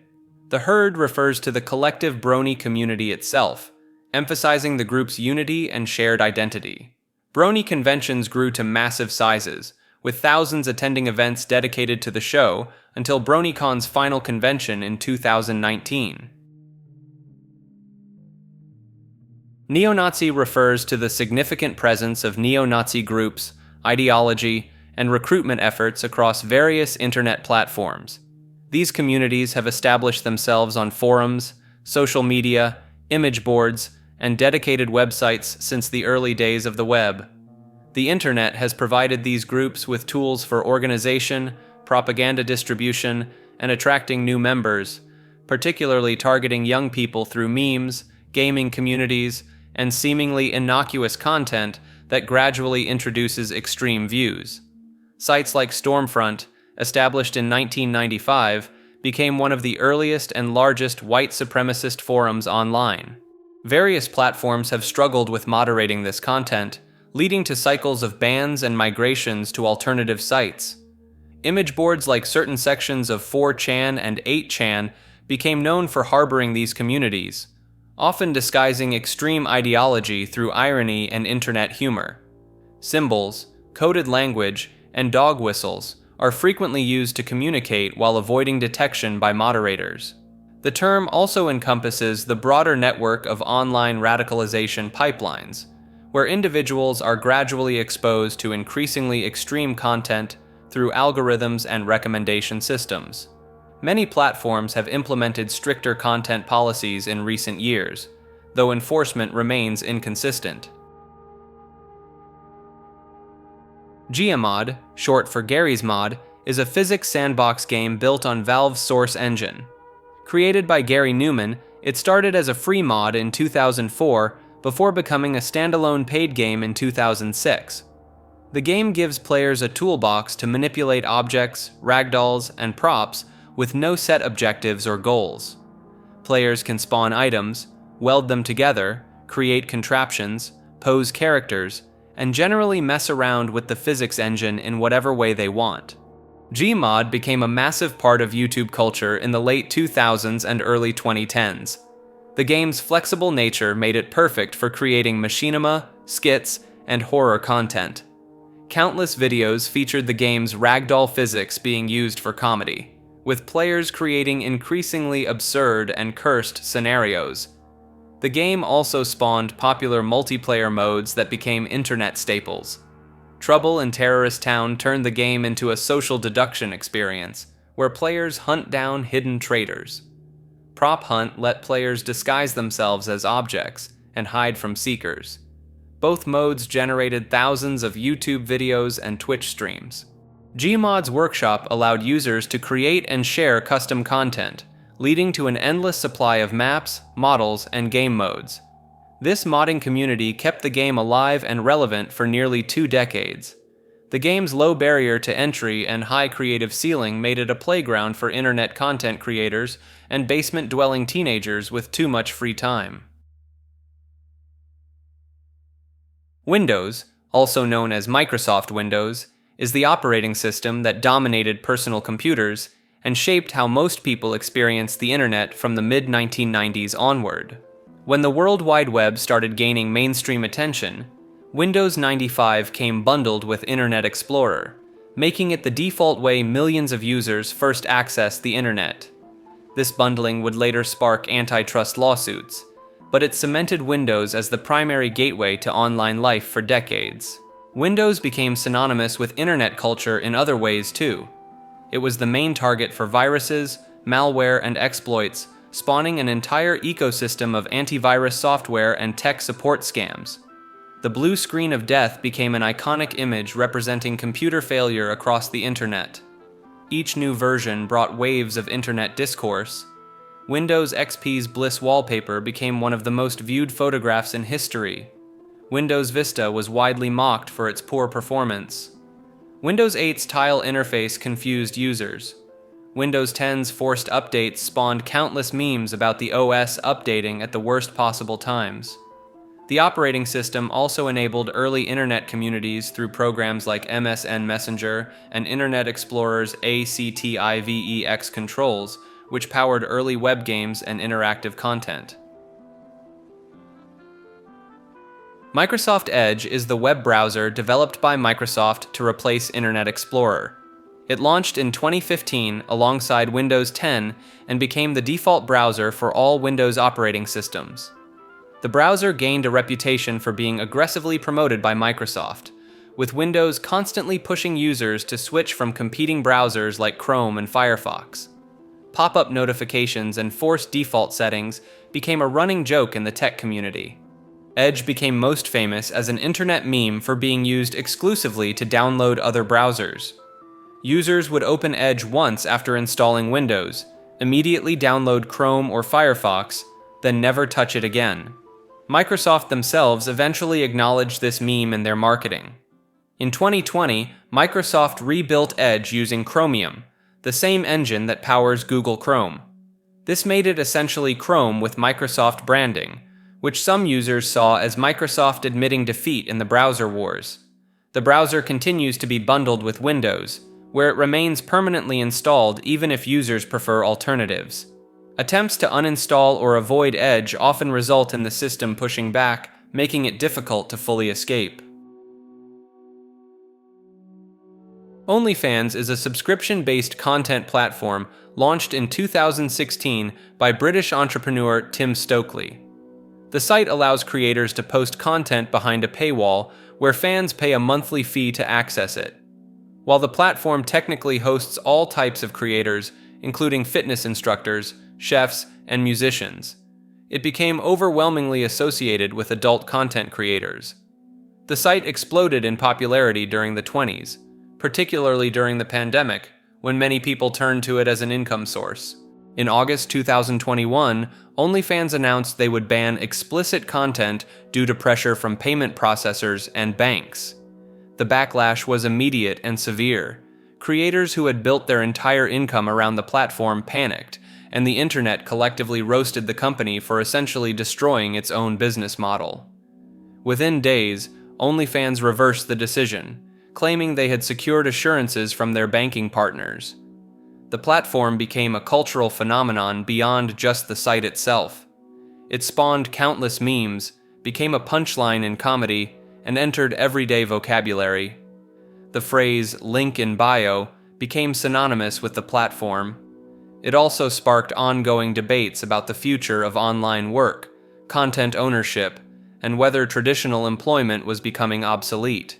The herd refers to the collective brony community itself, emphasizing the group's unity and shared identity. Brony conventions grew to massive sizes, with thousands attending events dedicated to the show until BronyCon's final convention in 2019. Neo-Nazi refers to the significant presence of neo-Nazi groups, ideology, and recruitment efforts across various internet platforms. These communities have established themselves on forums, social media, image boards, and dedicated websites since the early days of the web. The internet has provided these groups with tools for organization, propaganda distribution, and attracting new members, particularly targeting young people through memes, gaming communities, and seemingly innocuous content that gradually introduces extreme views. Sites like Stormfront, established in 1995, became one of the earliest and largest white supremacist forums online. Various platforms have struggled with moderating this content, leading to cycles of bans and migrations to alternative sites. Image boards like certain sections of 4chan and 8chan became known for harboring these communities, often disguising extreme ideology through irony and internet humor. Symbols, coded language, and dog whistles are frequently used to communicate while avoiding detection by moderators. The term also encompasses the broader network of online radicalization pipelines, where individuals are gradually exposed to increasingly extreme content through algorithms and recommendation systems. Many platforms have implemented stricter content policies in recent years, though enforcement remains inconsistent. GMod, short for Gary's Mod, is a physics sandbox game built on Valve's Source engine. Created by Gary Newman, it started as a free mod in 2004 before becoming a standalone paid game in 2006. The game gives players a toolbox to manipulate objects, ragdolls, and props with no set objectives or goals. Players can spawn items, weld them together, create contraptions, pose characters, and generally mess around with the physics engine in whatever way they want. Gmod became a massive part of YouTube culture in the late 2000s and early 2010s. The game's flexible nature made it perfect for creating machinima, skits, and horror content. Countless videos featured the game's ragdoll physics being used for comedy, with players creating increasingly absurd and cursed scenarios. The game also spawned popular multiplayer modes that became internet staples. Trouble in Terrorist Town turned the game into a social deduction experience, where players hunt down hidden traitors. Prop Hunt let players disguise themselves as objects and hide from seekers. Both modes generated thousands of YouTube videos and Twitch streams. Gmod's workshop allowed users to create and share custom content, leading to an endless supply of maps, models, and game modes. This modding community kept the game alive and relevant for nearly 2 decades. The game's low barrier to entry and high creative ceiling made it a playground for internet content creators and basement-dwelling teenagers with too much free time. Windows, also known as Microsoft Windows, is the operating system that dominated personal computers and shaped how most people experienced the internet from the mid-1990s onward. When the World Wide Web started gaining mainstream attention, Windows 95 came bundled with Internet Explorer, making it the default way millions of users first accessed the internet. This bundling would later spark antitrust lawsuits, but it cemented Windows as the primary gateway to online life for decades. Windows became synonymous with internet culture in other ways too. It was the main target for viruses, malware, and exploits, spawning an entire ecosystem of antivirus software and tech support scams. The blue screen of death became an iconic image representing computer failure across the internet. Each new version brought waves of internet discourse. Windows XP's Bliss wallpaper became one of the most viewed photographs in history. Windows Vista was widely mocked for its poor performance. Windows 8's tile interface confused users. Windows 10's forced updates spawned countless memes about the OS updating at the worst possible times. The operating system also enabled early internet communities through programs like MSN Messenger and Internet Explorer's ACTIVEX controls, which powered early web games and interactive content. Microsoft Edge is the web browser developed by Microsoft to replace Internet Explorer. It launched in 2015 alongside Windows 10 and became the default browser for all Windows operating systems. The browser gained a reputation for being aggressively promoted by Microsoft, with Windows constantly pushing users to switch from competing browsers like Chrome and Firefox. Pop-up notifications and forced default settings became a running joke in the tech community. Edge became most famous as an internet meme for being used exclusively to download other browsers. Users would open Edge once after installing Windows, immediately download Chrome or Firefox, then never touch it again. Microsoft themselves eventually acknowledged this meme in their marketing. In 2020, Microsoft rebuilt Edge using Chromium, the same engine that powers Google Chrome. This made it essentially Chrome with Microsoft branding, which some users saw as Microsoft admitting defeat in the browser wars. The browser continues to be bundled with Windows, where it remains permanently installed even if users prefer alternatives. Attempts to uninstall or avoid Edge often result in the system pushing back, making it difficult to fully escape. OnlyFans is a subscription-based content platform launched in 2016 by British entrepreneur Tim Stokely. The site allows creators to post content behind a paywall where fans pay a monthly fee to access it. While the platform technically hosts all types of creators, including fitness instructors, chefs, and musicians, it became overwhelmingly associated with adult content creators. The site exploded in popularity during the 20s, particularly during the pandemic, when many people turned to it as an income source. In August 2021, OnlyFans announced they would ban explicit content due to pressure from payment processors and banks. The backlash was immediate and severe. Creators who had built their entire income around the platform panicked, and the internet collectively roasted the company for essentially destroying its own business model. Within days, OnlyFans reversed the decision, claiming they had secured assurances from their banking partners. The platform became a cultural phenomenon beyond just the site itself. It spawned countless memes, became a punchline in comedy, and entered everyday vocabulary. The phrase "link in bio" became synonymous with the platform. It also sparked ongoing debates about the future of online work, content ownership, and whether traditional employment was becoming obsolete.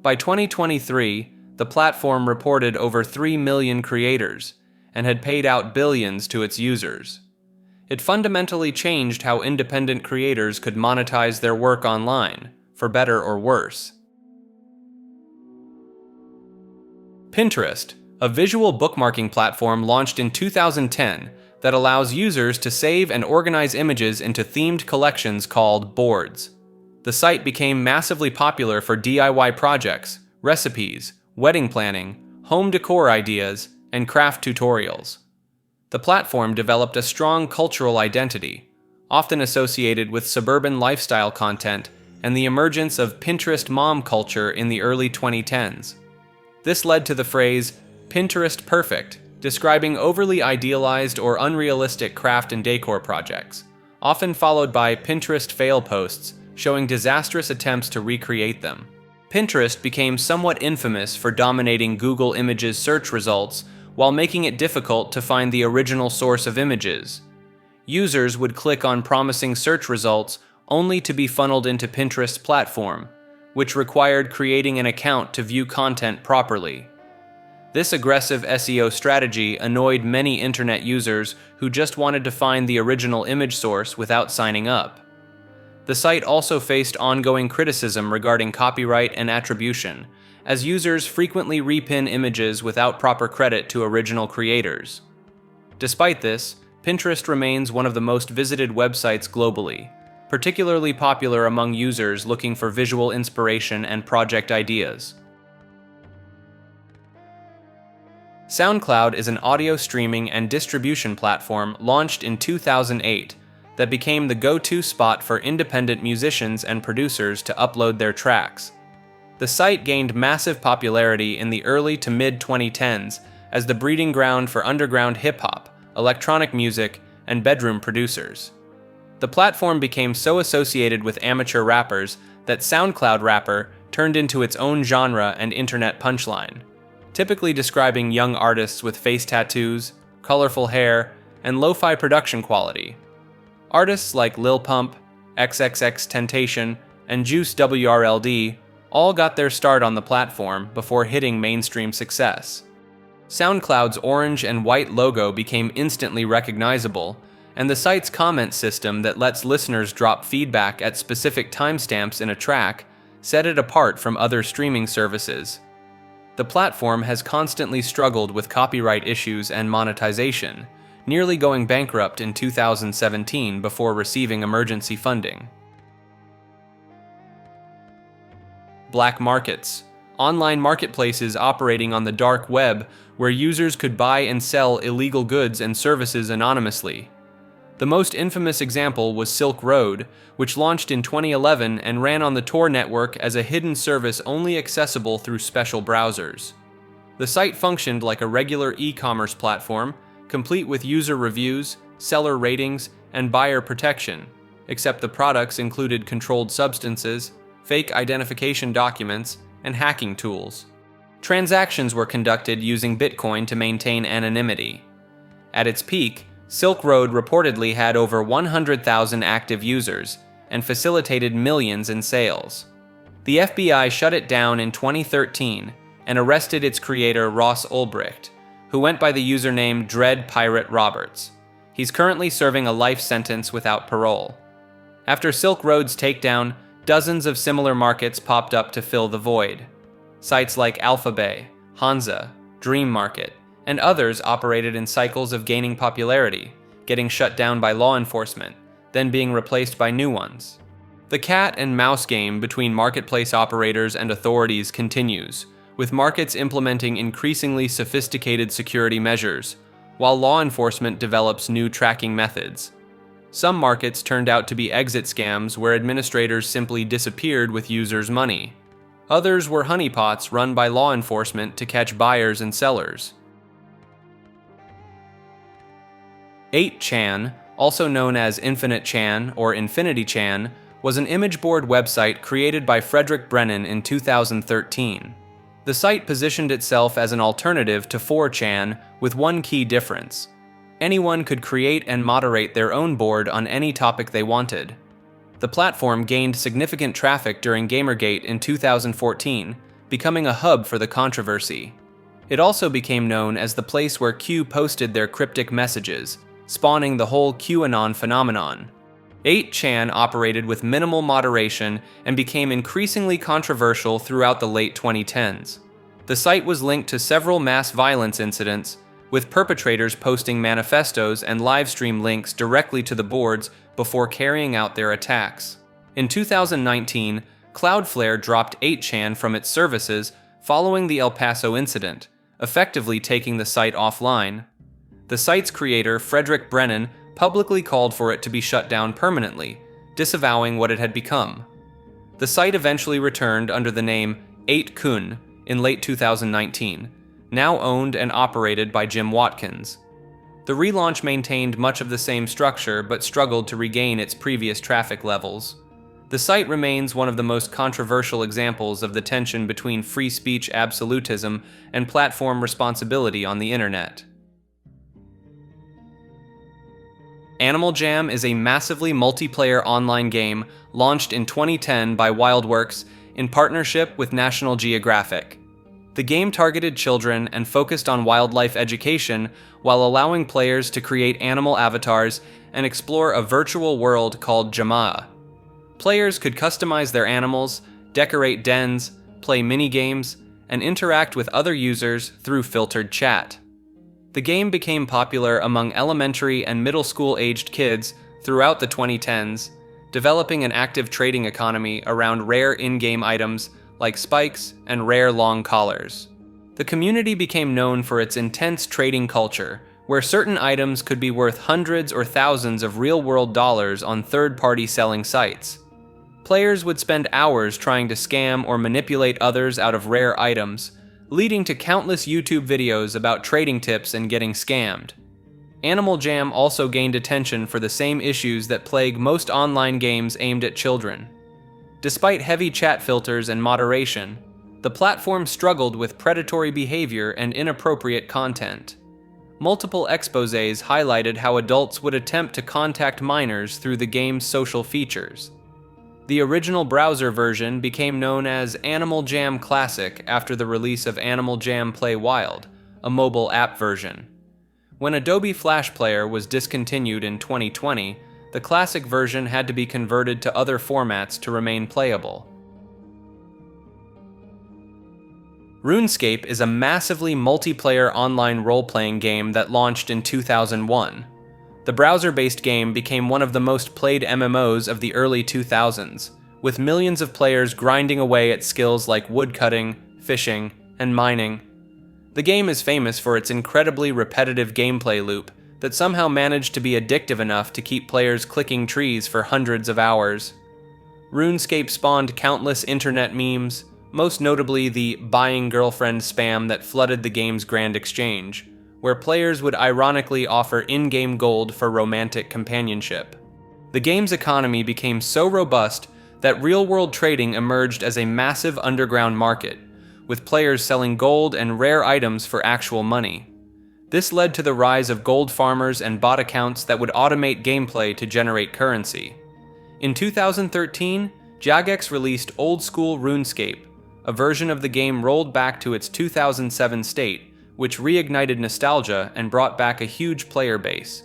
By 2023, the platform reported over 3 million creators and had paid out billions to its users. It fundamentally changed how independent creators could monetize their work online, for better or worse. Pinterest, a visual bookmarking platform launched in 2010 that allows users to save and organize images into themed collections called boards. The site became massively popular for DIY projects, recipes, wedding planning, home decor ideas, and craft tutorials. The platform developed a strong cultural identity, often associated with suburban lifestyle content and the emergence of Pinterest mom culture in the early 2010s. This led to the phrase, "Pinterest perfect," describing overly idealized or unrealistic craft and decor projects, often followed by Pinterest fail posts showing disastrous attempts to recreate them. Pinterest became somewhat infamous for dominating Google Images search results while making it difficult to find the original source of images. Users would click on promising search results only to be funneled into Pinterest's platform, which required creating an account to view content properly. This aggressive SEO strategy annoyed many internet users who just wanted to find the original image source without signing up. The site also faced ongoing criticism regarding copyright and attribution, as users frequently repin images without proper credit to original creators. Despite this, Pinterest remains one of the most visited websites globally, particularly popular among users looking for visual inspiration and project ideas. SoundCloud is an audio streaming and distribution platform launched in 2008 that became the go-to spot for independent musicians and producers to upload their tracks. The site gained massive popularity in the early to mid-2010s as the breeding ground for underground hip-hop, electronic music, and bedroom producers. The platform became so associated with amateur rappers that SoundCloud Rapper turned into its own genre and internet punchline, typically describing young artists with face tattoos, colorful hair, and lo-fi production quality. Artists like Lil Pump, XXXTentacion, and Juice WRLD all got their start on the platform before hitting mainstream success. SoundCloud's orange and white logo became instantly recognizable, and the site's comment system that lets listeners drop feedback at specific timestamps in a track set it apart from other streaming services. The platform has constantly struggled with copyright issues and monetization, nearly going bankrupt in 2017 before receiving emergency funding. Black markets, online marketplaces operating on the dark web where users could buy and sell illegal goods and services anonymously. The most infamous example was Silk Road, which launched in 2011 and ran on the Tor network as a hidden service only accessible through special browsers. The site functioned like a regular e-commerce platform, complete with user reviews, seller ratings, and buyer protection, except the products included controlled substances, fake identification documents, and hacking tools. Transactions were conducted using Bitcoin to maintain anonymity. At its peak, Silk Road reportedly had over 100,000 active users and facilitated millions in sales. The FBI shut it down in 2013 and arrested its creator Ross Ulbricht, who went by the username Dread Pirate Roberts. He's currently serving a life sentence without parole. After Silk Road's takedown, dozens of similar markets popped up to fill the void. Sites like Alphabay, Hansa, Dream Market, and others operated in cycles of gaining popularity, getting shut down by law enforcement, then being replaced by new ones. The cat and mouse game between marketplace operators and authorities continues, with markets implementing increasingly sophisticated security measures, while law enforcement develops new tracking methods. Some markets turned out to be exit scams where administrators simply disappeared with users' money. Others were honeypots run by law enforcement to catch buyers and sellers. 8chan, also known as Infinite Chan or Infinity Chan, was an image board website created by Frederick Brennan in 2013. The site positioned itself as an alternative to 4chan with one key difference. Anyone could create and moderate their own board on any topic they wanted. The platform gained significant traffic during Gamergate in 2014, becoming a hub for the controversy. It also became known as the place where Q posted their cryptic messages, spawning the whole QAnon phenomenon. 8chan operated with minimal moderation and became increasingly controversial throughout the late 2010s. The site was linked to several mass violence incidents, with perpetrators posting manifestos and livestream links directly to the boards before carrying out their attacks. In 2019, Cloudflare dropped 8chan from its services following the El Paso incident, effectively taking the site offline. The site's creator, Frederick Brennan, publicly called for it to be shut down permanently, disavowing what it had become. The site eventually returned under the name 8kun in late 2019, now owned and operated by Jim Watkins. The relaunch maintained much of the same structure but struggled to regain its previous traffic levels. The site remains one of the most controversial examples of the tension between free speech absolutism and platform responsibility on the internet. Animal Jam is a massively multiplayer online game launched in 2010 by WildWorks in partnership with National Geographic. The game targeted children and focused on wildlife education while allowing players to create animal avatars and explore a virtual world called Jamaa. Players could customize their animals, decorate dens, play mini-games, and interact with other users through filtered chat. The game became popular among elementary and middle school-aged kids throughout the 2010s, developing an active trading economy around rare in-game items like spikes and rare long collars. The community became known for its intense trading culture, where certain items could be worth hundreds or thousands of real-world dollars on third-party selling sites. Players would spend hours trying to scam or manipulate others out of rare items, leading to countless YouTube videos about trading tips and getting scammed. Animal Jam also gained attention for the same issues that plague most online games aimed at children. Despite heavy chat filters and moderation, the platform struggled with predatory behavior and inappropriate content. Multiple exposés highlighted how adults would attempt to contact minors through the game's social features. The original browser version became known as Animal Jam Classic after the release of Animal Jam Play Wild, a mobile app version. When Adobe Flash Player was discontinued in 2020, the classic version had to be converted to other formats to remain playable. RuneScape is a massively multiplayer online role-playing game that launched in 2001. The browser-based game became one of the most played MMOs of the early 2000s, with millions of players grinding away at skills like woodcutting, fishing, and mining. The game is famous for its incredibly repetitive gameplay loop that somehow managed to be addictive enough to keep players clicking trees for hundreds of hours. RuneScape spawned countless internet memes, most notably the buying girlfriend spam that flooded the game's Grand Exchange, where players would ironically offer in-game gold for romantic companionship. The game's economy became so robust that real-world trading emerged as a massive underground market, with players selling gold and rare items for actual money. This led to the rise of gold farmers and bot accounts that would automate gameplay to generate currency. In 2013, Jagex released Old School RuneScape, a version of the game rolled back to its 2007 state, which reignited nostalgia and brought back a huge player base.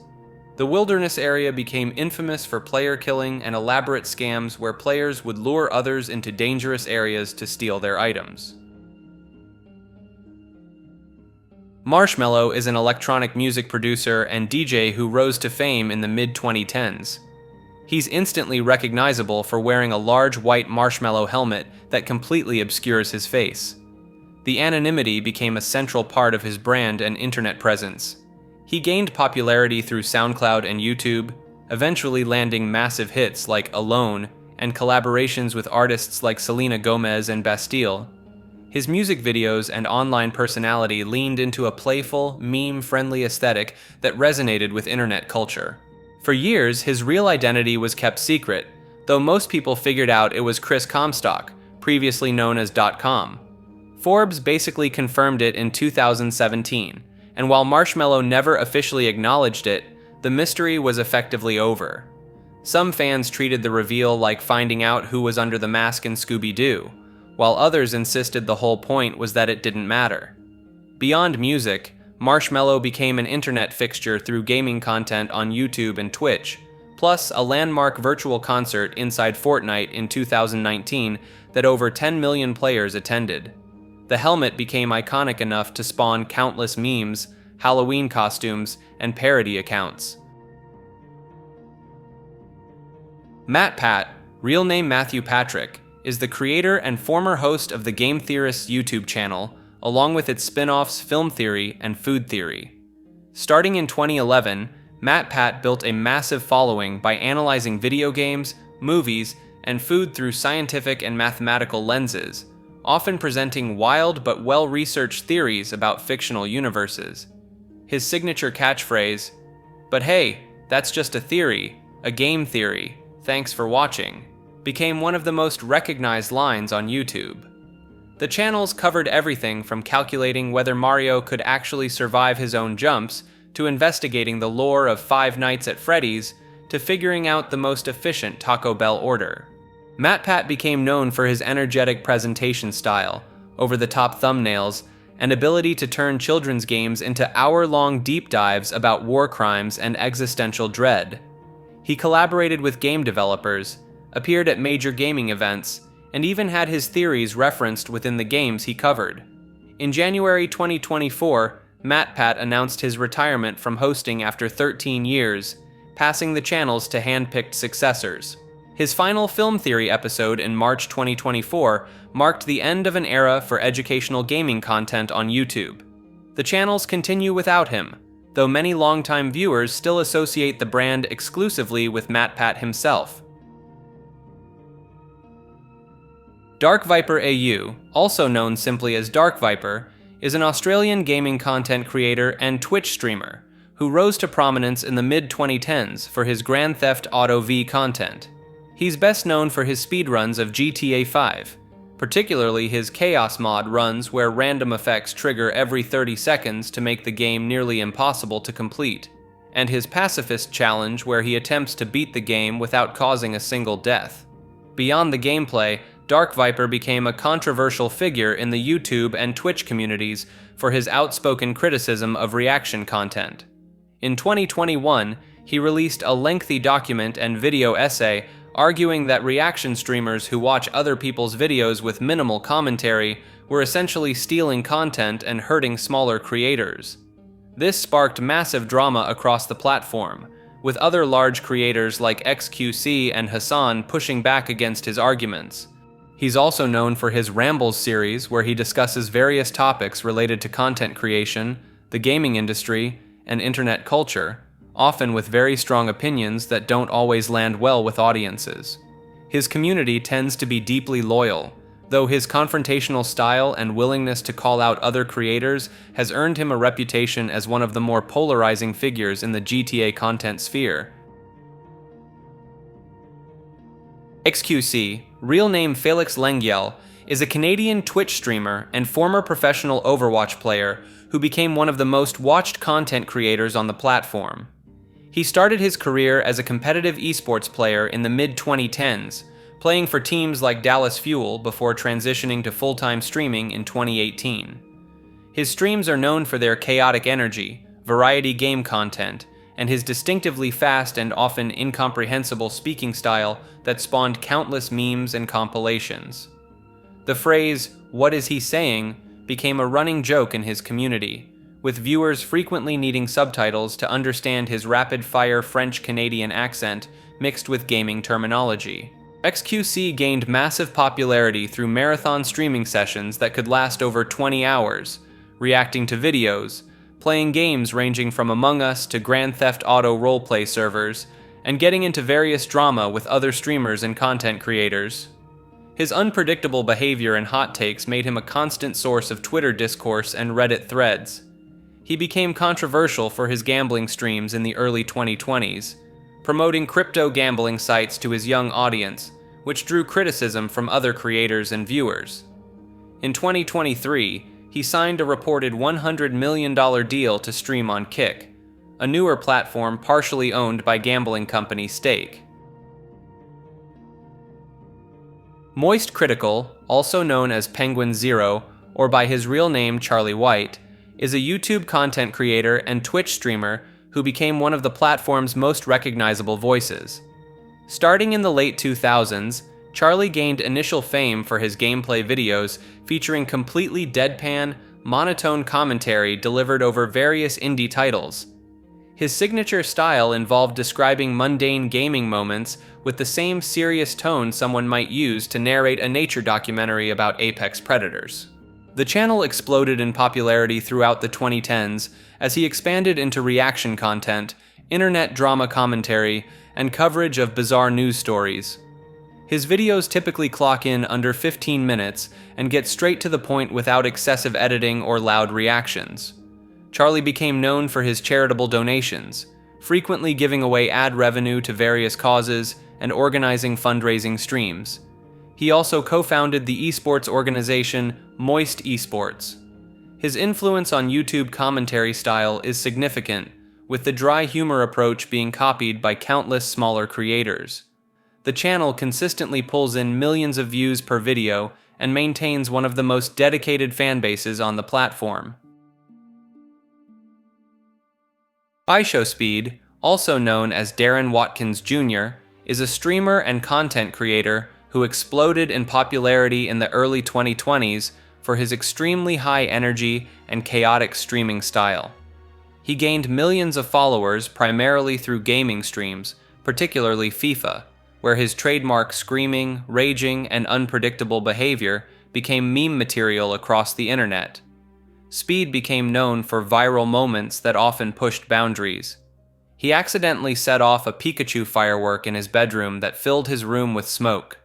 The wilderness area became infamous for player killing and elaborate scams where players would lure others into dangerous areas to steal their items. Marshmello is an electronic music producer and DJ who rose to fame in the mid-2010s. He's instantly recognizable for wearing a large white marshmallow helmet that completely obscures his face. The anonymity became a central part of his brand and internet presence. He gained popularity through SoundCloud and YouTube, eventually landing massive hits like Alone and collaborations with artists like Selena Gomez and Bastille. His music videos and online personality leaned into a playful, meme-friendly aesthetic that resonated with internet culture. For years, his real identity was kept secret, though most people figured out it was Chris Comstock, previously known as .com. Forbes basically confirmed it in 2017, and while Marshmello never officially acknowledged it, the mystery was effectively over. Some fans treated the reveal like finding out who was under the mask in Scooby-Doo, while others insisted the whole point was that it didn't matter. Beyond music, Marshmello became an internet fixture through gaming content on YouTube and Twitch, plus a landmark virtual concert inside Fortnite in 2019 that over 10 million players attended. The helmet became iconic enough to spawn countless memes, Halloween costumes, and parody accounts. MatPat, real name Matthew Patrick, is the creator and former host of the Game Theorist's YouTube channel, along with its spin-offs Film Theory and Food Theory. Starting in 2011, MatPat built a massive following by analyzing video games, movies, and food through scientific and mathematical lenses, often presenting wild but well-researched theories about fictional universes. His signature catchphrase, "But hey, that's just a theory, a game theory, thanks for watching," became one of the most recognized lines on YouTube. The channels covered everything from calculating whether Mario could actually survive his own jumps, to investigating the lore of Five Nights at Freddy's, to figuring out the most efficient Taco Bell order. MatPat became known for his energetic presentation style, over-the-top thumbnails, and ability to turn children's games into hour-long deep dives about war crimes and existential dread. He collaborated with game developers, appeared at major gaming events, and even had his theories referenced within the games he covered. In January 2024, MatPat announced his retirement from hosting after 13 years, passing the channels to hand-picked successors. His final Film Theory episode in March 2024 marked the end of an era for educational gaming content on YouTube. The channels continue without him, though many longtime viewers still associate the brand exclusively with MatPat himself. Dark Viper AU, also known simply as Dark Viper, is an Australian gaming content creator and Twitch streamer who rose to prominence in the mid-2010s for his Grand Theft Auto V content. He's best known for his speedruns of GTA 5, particularly his Chaos mod runs where random effects trigger every 30 seconds to make the game nearly impossible to complete, and his Pacifist challenge where he attempts to beat the game without causing a single death. Beyond the gameplay, Dark Viper became a controversial figure in the YouTube and Twitch communities for his outspoken criticism of reaction content. In 2021, he released a lengthy document and video essay arguing that reaction streamers who watch other people's videos with minimal commentary were essentially stealing content and hurting smaller creators. This sparked massive drama across the platform, with other large creators like XQC and Hassan pushing back against his arguments. He's also known for his Rambles series, where he discusses various topics related to content creation, the gaming industry, and internet culture, often with very strong opinions that don't always land well with audiences. His community tends to be deeply loyal, though his confrontational style and willingness to call out other creators has earned him a reputation as one of the more polarizing figures in the GTA content sphere. XQC, real name Felix Lengyel, is a Canadian Twitch streamer and former professional Overwatch player who became one of the most watched content creators on the platform. He started his career as a competitive esports player in the mid-2010s, playing for teams like Dallas Fuel before transitioning to full-time streaming in 2018. His streams are known for their chaotic energy, variety game content, and his distinctively fast and often incomprehensible speaking style that spawned countless memes and compilations. The phrase, "What is he saying?" became a running joke in his community, with viewers frequently needing subtitles to understand his rapid-fire French-Canadian accent mixed with gaming terminology. XQC gained massive popularity through marathon streaming sessions that could last over 20 hours, reacting to videos, playing games ranging from Among Us to Grand Theft Auto roleplay servers, and getting into various drama with other streamers and content creators. His unpredictable behavior and hot takes made him a constant source of Twitter discourse and Reddit threads. He became controversial for his gambling streams in the early 2020s, promoting crypto gambling sites to his young audience, which drew criticism from other creators and viewers. In 2023, he signed a reported $100 million deal to stream on Kick, a newer platform partially owned by gambling company Stake. Moist Critical, also known as Penguin Zero, or by his real name Charlie White, is a YouTube content creator and Twitch streamer who became one of the platform's most recognizable voices. Starting in the late 2000s, Charlie gained initial fame for his gameplay videos featuring completely deadpan, monotone commentary delivered over various indie titles. His signature style involved describing mundane gaming moments with the same serious tone someone might use to narrate a nature documentary about apex predators. The channel exploded in popularity throughout the 2010s as he expanded into reaction content, internet drama commentary, and coverage of bizarre news stories. His videos typically clock in under 15 minutes and get straight to the point without excessive editing or loud reactions. Charlie became known for his charitable donations, frequently giving away ad revenue to various causes and organizing fundraising streams. He also co-founded the esports organization Moist Esports. His influence on YouTube commentary style is significant, with the dry humor approach being copied by countless smaller creators. The channel consistently pulls in millions of views per video and maintains one of the most dedicated fan bases on the platform. iShowSpeed, also known as Darren Watkins Jr., is a streamer and content creator who exploded in popularity in the early 2020s for his extremely high energy and chaotic streaming style. He gained millions of followers primarily through gaming streams, particularly FIFA, where his trademark screaming, raging, and unpredictable behavior became meme material across the internet. Speed became known for viral moments that often pushed boundaries. He accidentally set off a Pikachu firework in his bedroom that filled his room with smoke.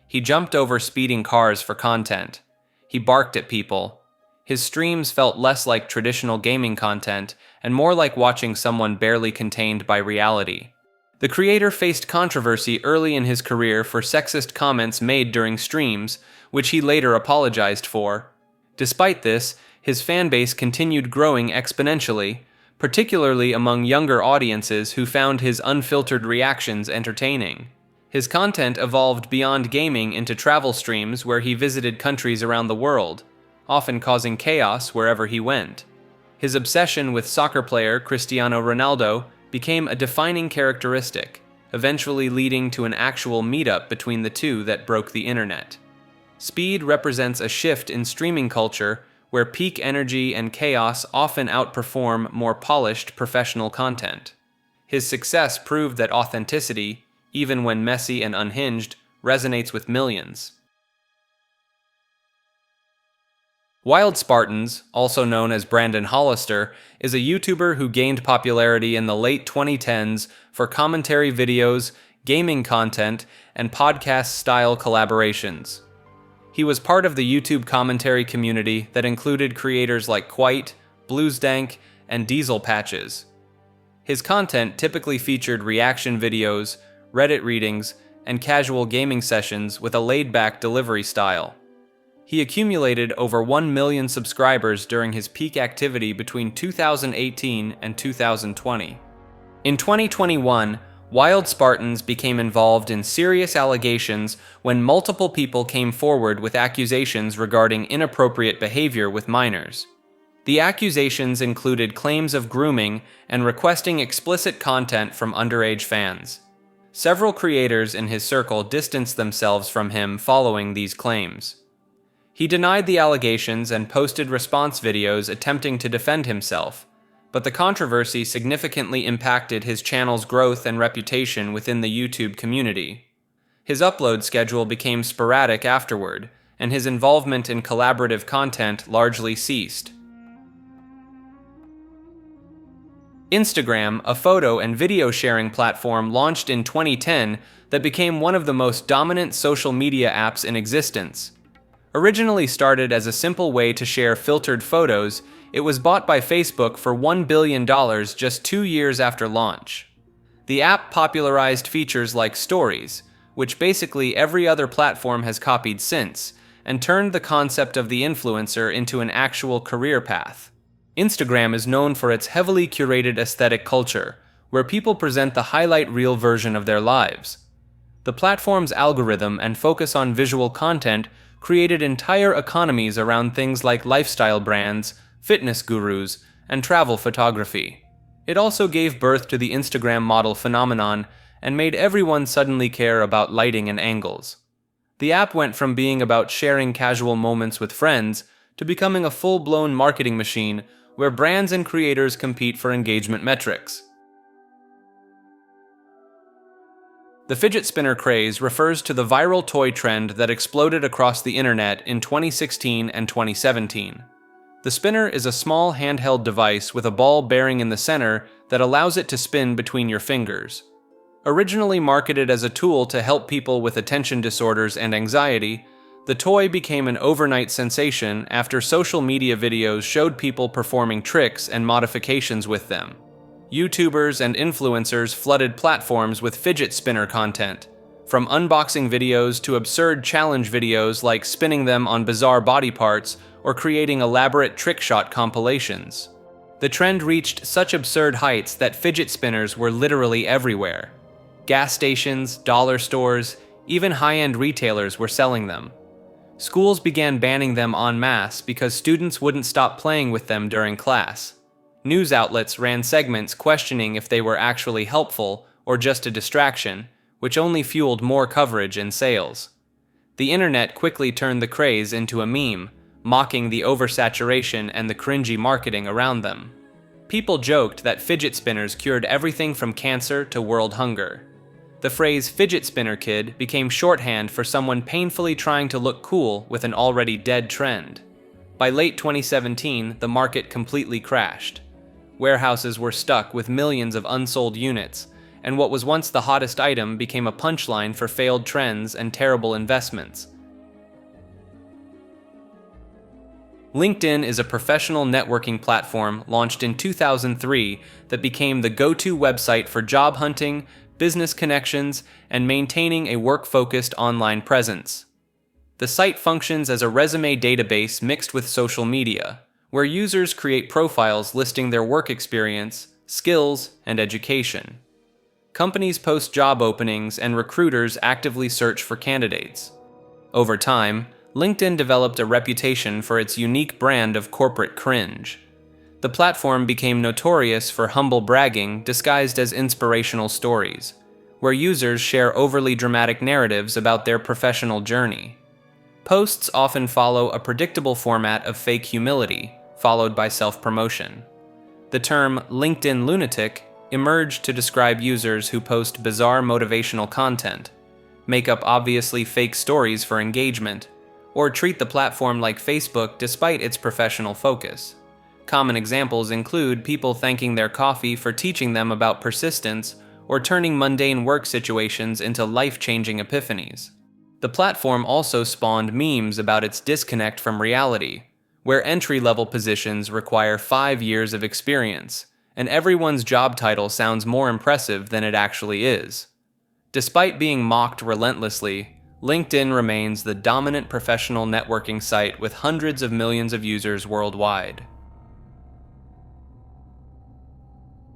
He jumped over speeding cars for content. He barked at people. His streams felt less like traditional gaming content and more like watching someone barely contained by reality. The creator faced controversy early in his career for sexist comments made during streams, which he later apologized for. Despite this, his fanbase continued growing exponentially, particularly among younger audiences who found his unfiltered reactions entertaining. His content evolved beyond gaming into travel streams where he visited countries around the world, often causing chaos wherever he went. His obsession with soccer player Cristiano Ronaldo became a defining characteristic, eventually leading to an actual meetup between the two that broke the internet. Speed represents a shift in streaming culture where peak energy and chaos often outperform more polished professional content. His success proved that authenticity, even when messy and unhinged, resonates with millions. Wild Spartans, also known as Brandon Hollister, is a YouTuber who gained popularity in the late 2010s for commentary videos, gaming content, and podcast-style collaborations. He was part of the YouTube commentary community that included creators like Quite, Bluesdank, and Diesel Patches. His content typically featured reaction videos, Reddit readings, and casual gaming sessions with a laid-back delivery style. He accumulated over 1 million subscribers during his peak activity between 2018 and 2020. In 2021, Wild Spartans became involved in serious allegations when multiple people came forward with accusations regarding inappropriate behavior with minors. The accusations included claims of grooming and requesting explicit content from underage fans. Several creators in his circle distanced themselves from him following these claims. He denied the allegations and posted response videos attempting to defend himself, but the controversy significantly impacted his channel's growth and reputation within the YouTube community. His upload schedule became sporadic afterward, and his involvement in collaborative content largely ceased. Instagram, a photo and video sharing platform, launched in 2010 that became one of the most dominant social media apps in existence. Originally started as a simple way to share filtered photos, it was bought by Facebook for $1 billion just 2 years after launch. The app popularized features like Stories, which basically every other platform has copied since, and turned the concept of the influencer into an actual career path. Instagram is known for its heavily curated aesthetic culture, where people present the highlight reel version of their lives. The platform's algorithm and focus on visual content created entire economies around things like lifestyle brands, fitness gurus, and travel photography. It also gave birth to the Instagram model phenomenon and made everyone suddenly care about lighting and angles. The app went from being about sharing casual moments with friends to becoming a full-blown marketing machine where brands and creators compete for engagement metrics. The fidget spinner craze refers to the viral toy trend that exploded across the internet in 2016 and 2017. The spinner is a small handheld device with a ball bearing in the center that allows it to spin between your fingers. Originally marketed as a tool to help people with attention disorders and anxiety, the toy became an overnight sensation after social media videos showed people performing tricks and modifications with them. YouTubers and influencers flooded platforms with fidget spinner content, from unboxing videos to absurd challenge videos like spinning them on bizarre body parts or creating elaborate trick shot compilations. The trend reached such absurd heights that fidget spinners were literally everywhere. Gas stations, dollar stores, even high-end retailers were selling them. Schools began banning them en masse because students wouldn't stop playing with them during class. News outlets ran segments questioning if they were actually helpful or just a distraction, which only fueled more coverage and sales. The internet quickly turned the craze into a meme, mocking the oversaturation and the cringy marketing around them. People joked that fidget spinners cured everything from cancer to world hunger. The phrase "fidget spinner kid" became shorthand for someone painfully trying to look cool with an already dead trend. By late 2017, the market completely crashed. Warehouses were stuck with millions of unsold units, and what was once the hottest item became a punchline for failed trends and terrible investments. LinkedIn is a professional networking platform launched in 2003 that became the go-to website for job hunting, business connections, and maintaining a work-focused online presence. The site functions as a resume database mixed with social media, where users create profiles listing their work experience, skills, and education. Companies post job openings and recruiters actively search for candidates. Over time, LinkedIn developed a reputation for its unique brand of corporate cringe. The platform became notorious for humble bragging disguised as inspirational stories, where users share overly dramatic narratives about their professional journey. Posts often follow a predictable format of fake humility, followed by self-promotion. The term LinkedIn lunatic emerged to describe users who post bizarre motivational content, make up obviously fake stories for engagement, or treat the platform like Facebook despite its professional focus. Common examples include people thanking their coffee for teaching them about persistence or turning mundane work situations into life-changing epiphanies. The platform also spawned memes about its disconnect from reality, where entry-level positions require 5 years of experience, and everyone's job title sounds more impressive than it actually is. Despite being mocked relentlessly, LinkedIn remains the dominant professional networking site with hundreds of millions of users worldwide.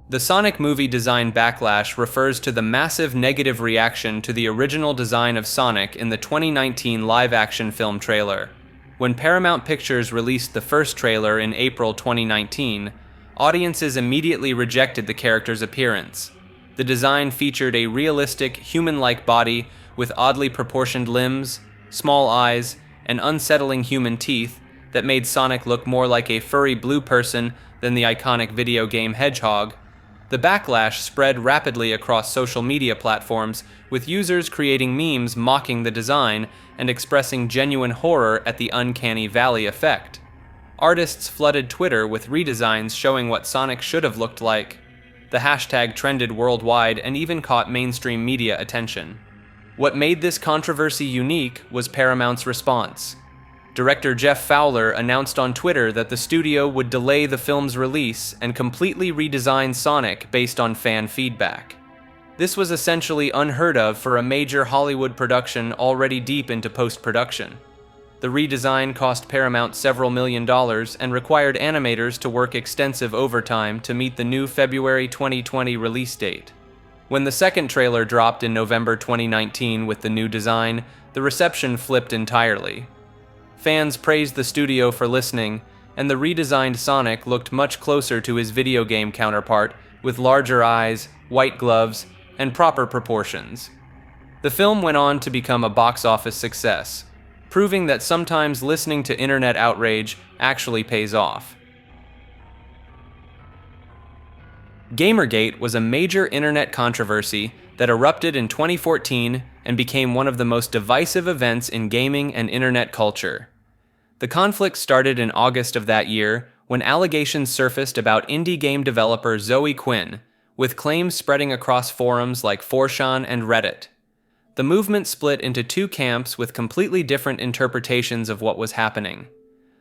The Sonic movie design backlash refers to the massive negative reaction to the original design of Sonic in the 2019 live-action film trailer. When Paramount Pictures released the first trailer in April 2019, audiences immediately rejected the character's appearance. The design featured a realistic, human-like body with oddly proportioned limbs, small eyes, and unsettling human teeth that made Sonic look more like a furry blue person than the iconic video game hedgehog, the backlash spread rapidly across social media platforms, with users creating memes mocking the design and expressing genuine horror at the uncanny valley effect. Artists flooded Twitter with redesigns showing what Sonic should have looked like. The hashtag trended worldwide and even caught mainstream media attention. What made this controversy unique was Paramount's response. Director Jeff Fowler announced on Twitter that the studio would delay the film's release and completely redesign Sonic based on fan feedback. This was essentially unheard of for a major Hollywood production already deep into post-production. The redesign cost Paramount several $1,000,000 and required animators to work extensive overtime to meet the new February 2020 release date. When the second trailer dropped in November 2019 with the new design, the reception flipped entirely. Fans praised the studio for listening, and the redesigned Sonic looked much closer to his video game counterpart, with larger eyes, white gloves, and proper proportions. The film went on to become a box office success, proving that sometimes listening to internet outrage actually pays off. Gamergate was a major internet controversy that erupted in 2014 and became one of the most divisive events in gaming and internet culture. The conflict started in August of that year when allegations surfaced about indie game developer Zoe Quinn, with claims spreading across forums like 4chan and Reddit. The movement split into two camps with completely different interpretations of what was happening.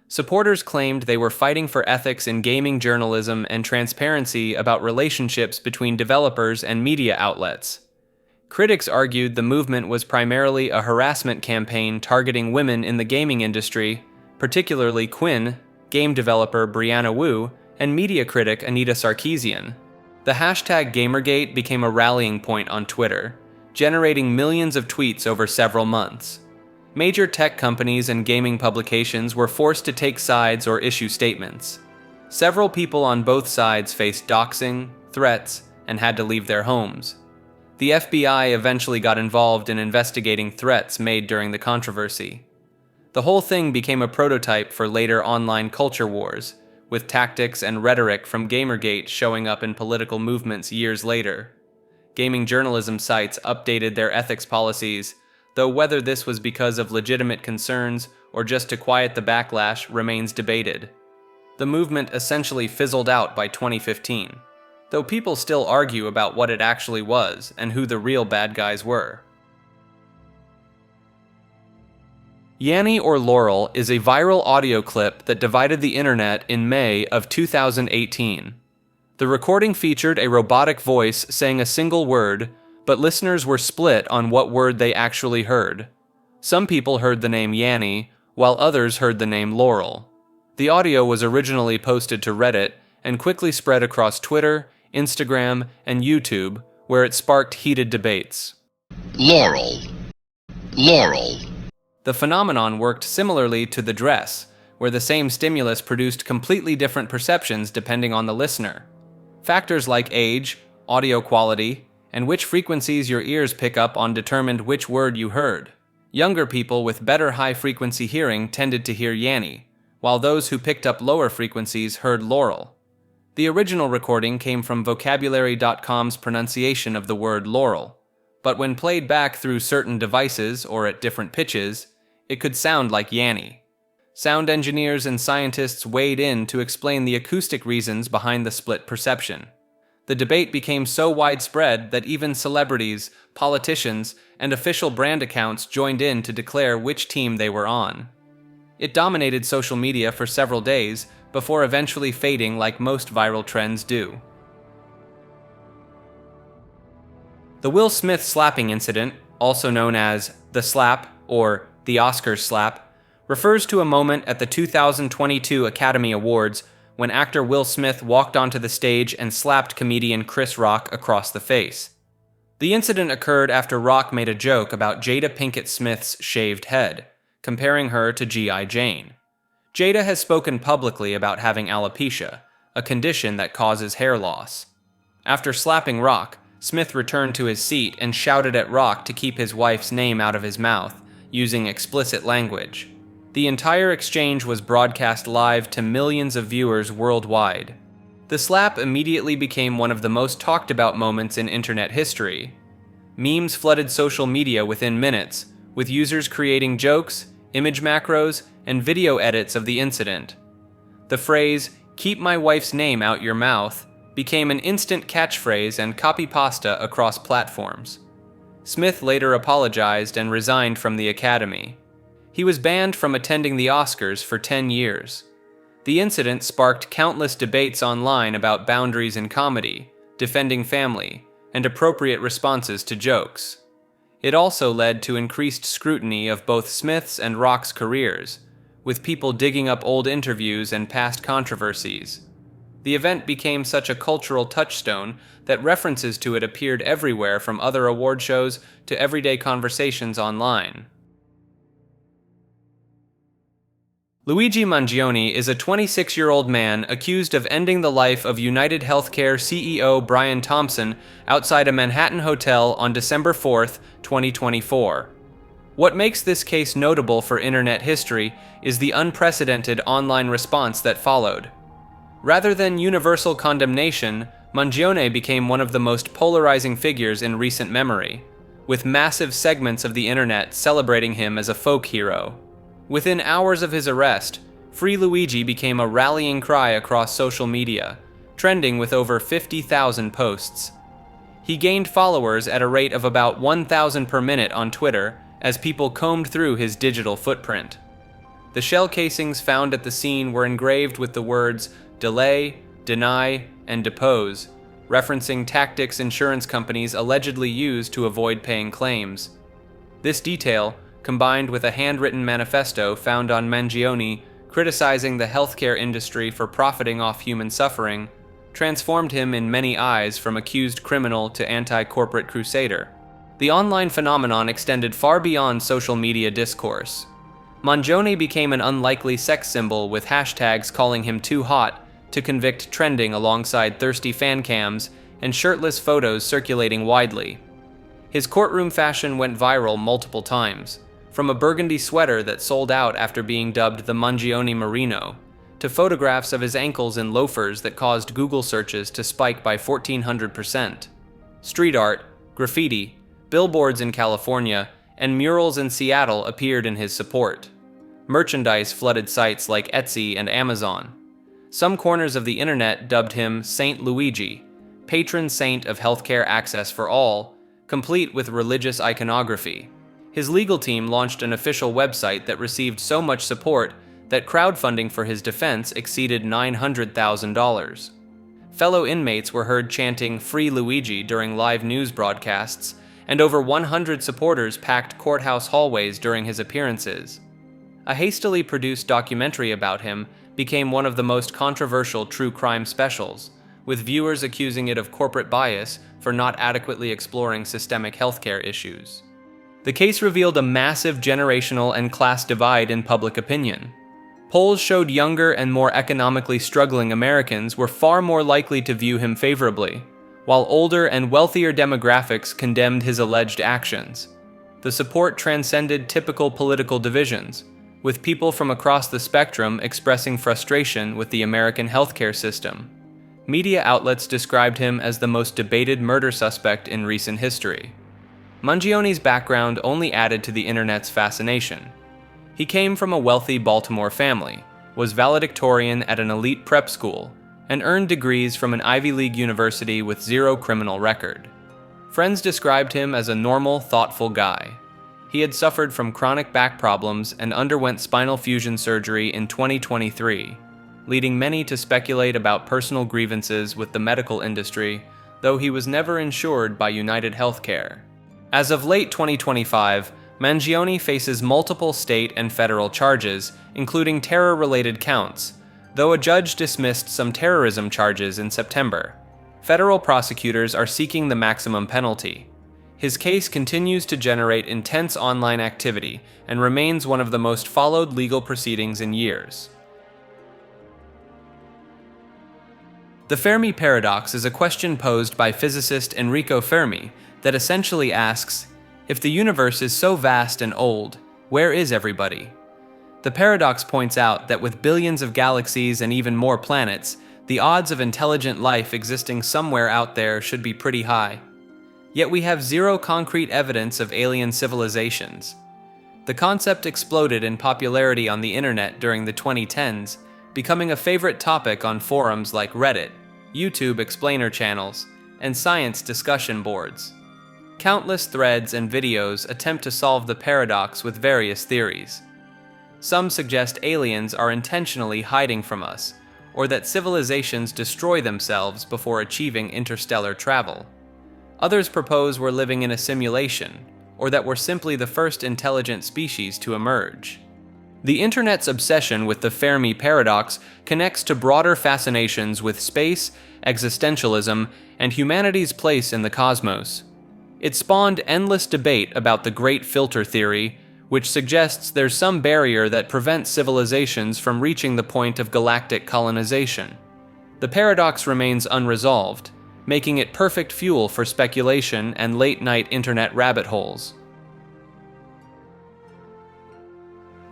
Supporters claimed they were fighting for ethics in gaming journalism and transparency about relationships between developers and media outlets. Critics argued the movement was primarily a harassment campaign targeting women in the gaming industry, particularly Quinn, game developer Brianna Wu, and media critic Anita Sarkeesian. The hashtag Gamergate became a rallying point on Twitter, generating millions of tweets over several months. Major tech companies and gaming publications were forced to take sides or issue statements. Several people on both sides faced doxing, threats, and had to leave their homes. The FBI eventually got involved in investigating threats made during the controversy. The whole thing became a prototype for later online culture wars, with tactics and rhetoric from Gamergate showing up in political movements years later. Gaming journalism sites updated their ethics policies, though whether this was because of legitimate concerns or just to quiet the backlash remains debated. The movement essentially fizzled out by 2015, though people still argue about what it actually was and who the real bad guys were. Yanny or Laurel is a viral audio clip that divided the internet in May of 2018. The recording featured a robotic voice saying a single word, but listeners were split on what word they actually heard. Some people heard the name Yanny, while others heard the name Laurel. The audio was originally posted to Reddit and quickly spread across Twitter, Instagram, and YouTube, where it sparked heated debates. Laurel. Laurel. The phenomenon worked similarly to the dress, where the same stimulus produced completely different perceptions depending on the listener. Factors like age, audio quality, and which frequencies your ears pick up on determined which word you heard. Younger people with better high-frequency hearing tended to hear Yanny, while those who picked up lower frequencies heard Laurel. The original recording came from Vocabulary.com's pronunciation of the word Laurel, but when played back through certain devices or at different pitches, it could sound like Yanny. Sound engineers and scientists weighed in to explain the acoustic reasons behind the split perception. The debate became so widespread that even celebrities, politicians, and official brand accounts joined in to declare which team they were on. It dominated social media for several days before eventually fading like most viral trends do. The Will Smith slapping incident, also known as the slap or the Oscars slap, refers to a moment at the 2022 Academy Awards when actor Will Smith walked onto the stage and slapped comedian Chris Rock across the face. The incident occurred after Rock made a joke about Jada Pinkett Smith's shaved head, comparing her to G.I. Jane. Jada has spoken publicly about having alopecia, a condition that causes hair loss. After slapping Rock, Smith returned to his seat and shouted at Rock to keep his wife's name out of his mouth, using explicit language. The entire exchange was broadcast live to millions of viewers worldwide. The slap immediately became one of the most talked about moments in internet history. Memes flooded social media within minutes, with users creating jokes, image macros, and video edits of the incident. The phrase, "keep my wife's name out your mouth," became an instant catchphrase and copy-pasta across platforms. Smith later apologized and resigned from the Academy. He was banned from attending the Oscars for 10 years. The incident sparked countless debates online about boundaries in comedy, defending family, and appropriate responses to jokes. It also led to increased scrutiny of both Smith's and Rock's careers, with people digging up old interviews and past controversies. The event became such a cultural touchstone that references to it appeared everywhere, from other award shows to everyday conversations online. Luigi Mangione is a 26-year-old man accused of ending the life of United Healthcare CEO Brian Thompson outside a Manhattan hotel on December 4, 2024. What makes this case notable for internet history is the unprecedented online response that followed. Rather than universal condemnation, Mangione became one of the most polarizing figures in recent memory, with massive segments of the internet celebrating him as a folk hero. Within hours of his arrest, Free Luigi became a rallying cry across social media, trending with over 50,000 posts. He gained followers at a rate of about 1,000 per minute on Twitter as people combed through his digital footprint. The shell casings found at the scene were engraved with the words delay, deny, and depose, referencing tactics insurance companies allegedly used to avoid paying claims. This detail, combined with a handwritten manifesto found on Mangione criticizing the healthcare industry for profiting off human suffering, transformed him in many eyes from accused criminal to anti-corporate crusader. The online phenomenon extended far beyond social media discourse. Mangione became an unlikely sex symbol, with hashtags calling him too hot to convict trending alongside thirsty fan cams and shirtless photos circulating widely. His courtroom fashion went viral multiple times, from a burgundy sweater that sold out after being dubbed the Mangione Merino, to photographs of his ankles in loafers that caused Google searches to spike by 1,400%. Street art, graffiti, billboards in California, and murals in Seattle appeared in his support. Merchandise flooded sites like Etsy and Amazon. Some corners of the internet dubbed him Saint Luigi, patron saint of healthcare access for all, complete with religious iconography. His legal team launched an official website that received so much support that crowdfunding for his defense exceeded $900,000. Fellow inmates were heard chanting "Free Luigi" during live news broadcasts, and over 100 supporters packed courthouse hallways during his appearances. A hastily produced documentary about him became one of the most controversial true crime specials, with viewers accusing it of corporate bias for not adequately exploring systemic healthcare issues. The case revealed a massive generational and class divide in public opinion. Polls showed younger and more economically struggling Americans were far more likely to view him favorably, while older and wealthier demographics condemned his alleged actions. The support transcended typical political divisions, with people from across the spectrum expressing frustration with the American healthcare system. Media outlets described him as the most debated murder suspect in recent history. Mangione's background only added to the internet's fascination. He came from a wealthy Baltimore family, was valedictorian at an elite prep school, and earned degrees from an Ivy League university with zero criminal record. Friends described him as a normal, thoughtful guy. He had suffered from chronic back problems and underwent spinal fusion surgery in 2023, leading many to speculate about personal grievances with the medical industry, though he was never insured by United Healthcare. As of late 2025, Mangione faces multiple state and federal charges, including terror-related counts, though a judge dismissed some terrorism charges in September. Federal prosecutors are seeking the maximum penalty. His case continues to generate intense online activity and remains one of the most followed legal proceedings in years. The Fermi paradox is a question posed by physicist Enrico Fermi that essentially asks, if the universe is so vast and old, where is everybody? The paradox points out that with billions of galaxies and even more planets, the odds of intelligent life existing somewhere out there should be pretty high. Yet we have zero concrete evidence of alien civilizations. The concept exploded in popularity on the internet during the 2010s, becoming a favorite topic on forums like Reddit, YouTube explainer channels, and science discussion boards. Countless threads and videos attempt to solve the paradox with various theories. Some suggest aliens are intentionally hiding from us, or that civilizations destroy themselves before achieving interstellar travel. Others propose we're living in a simulation, or that we're simply the first intelligent species to emerge. The internet's obsession with the Fermi paradox connects to broader fascinations with space, existentialism, and humanity's place in the cosmos. It spawned endless debate about the Great Filter theory, which suggests there's some barrier that prevents civilizations from reaching the point of galactic colonization. The paradox remains unresolved, making it perfect fuel for speculation and late-night internet rabbit holes.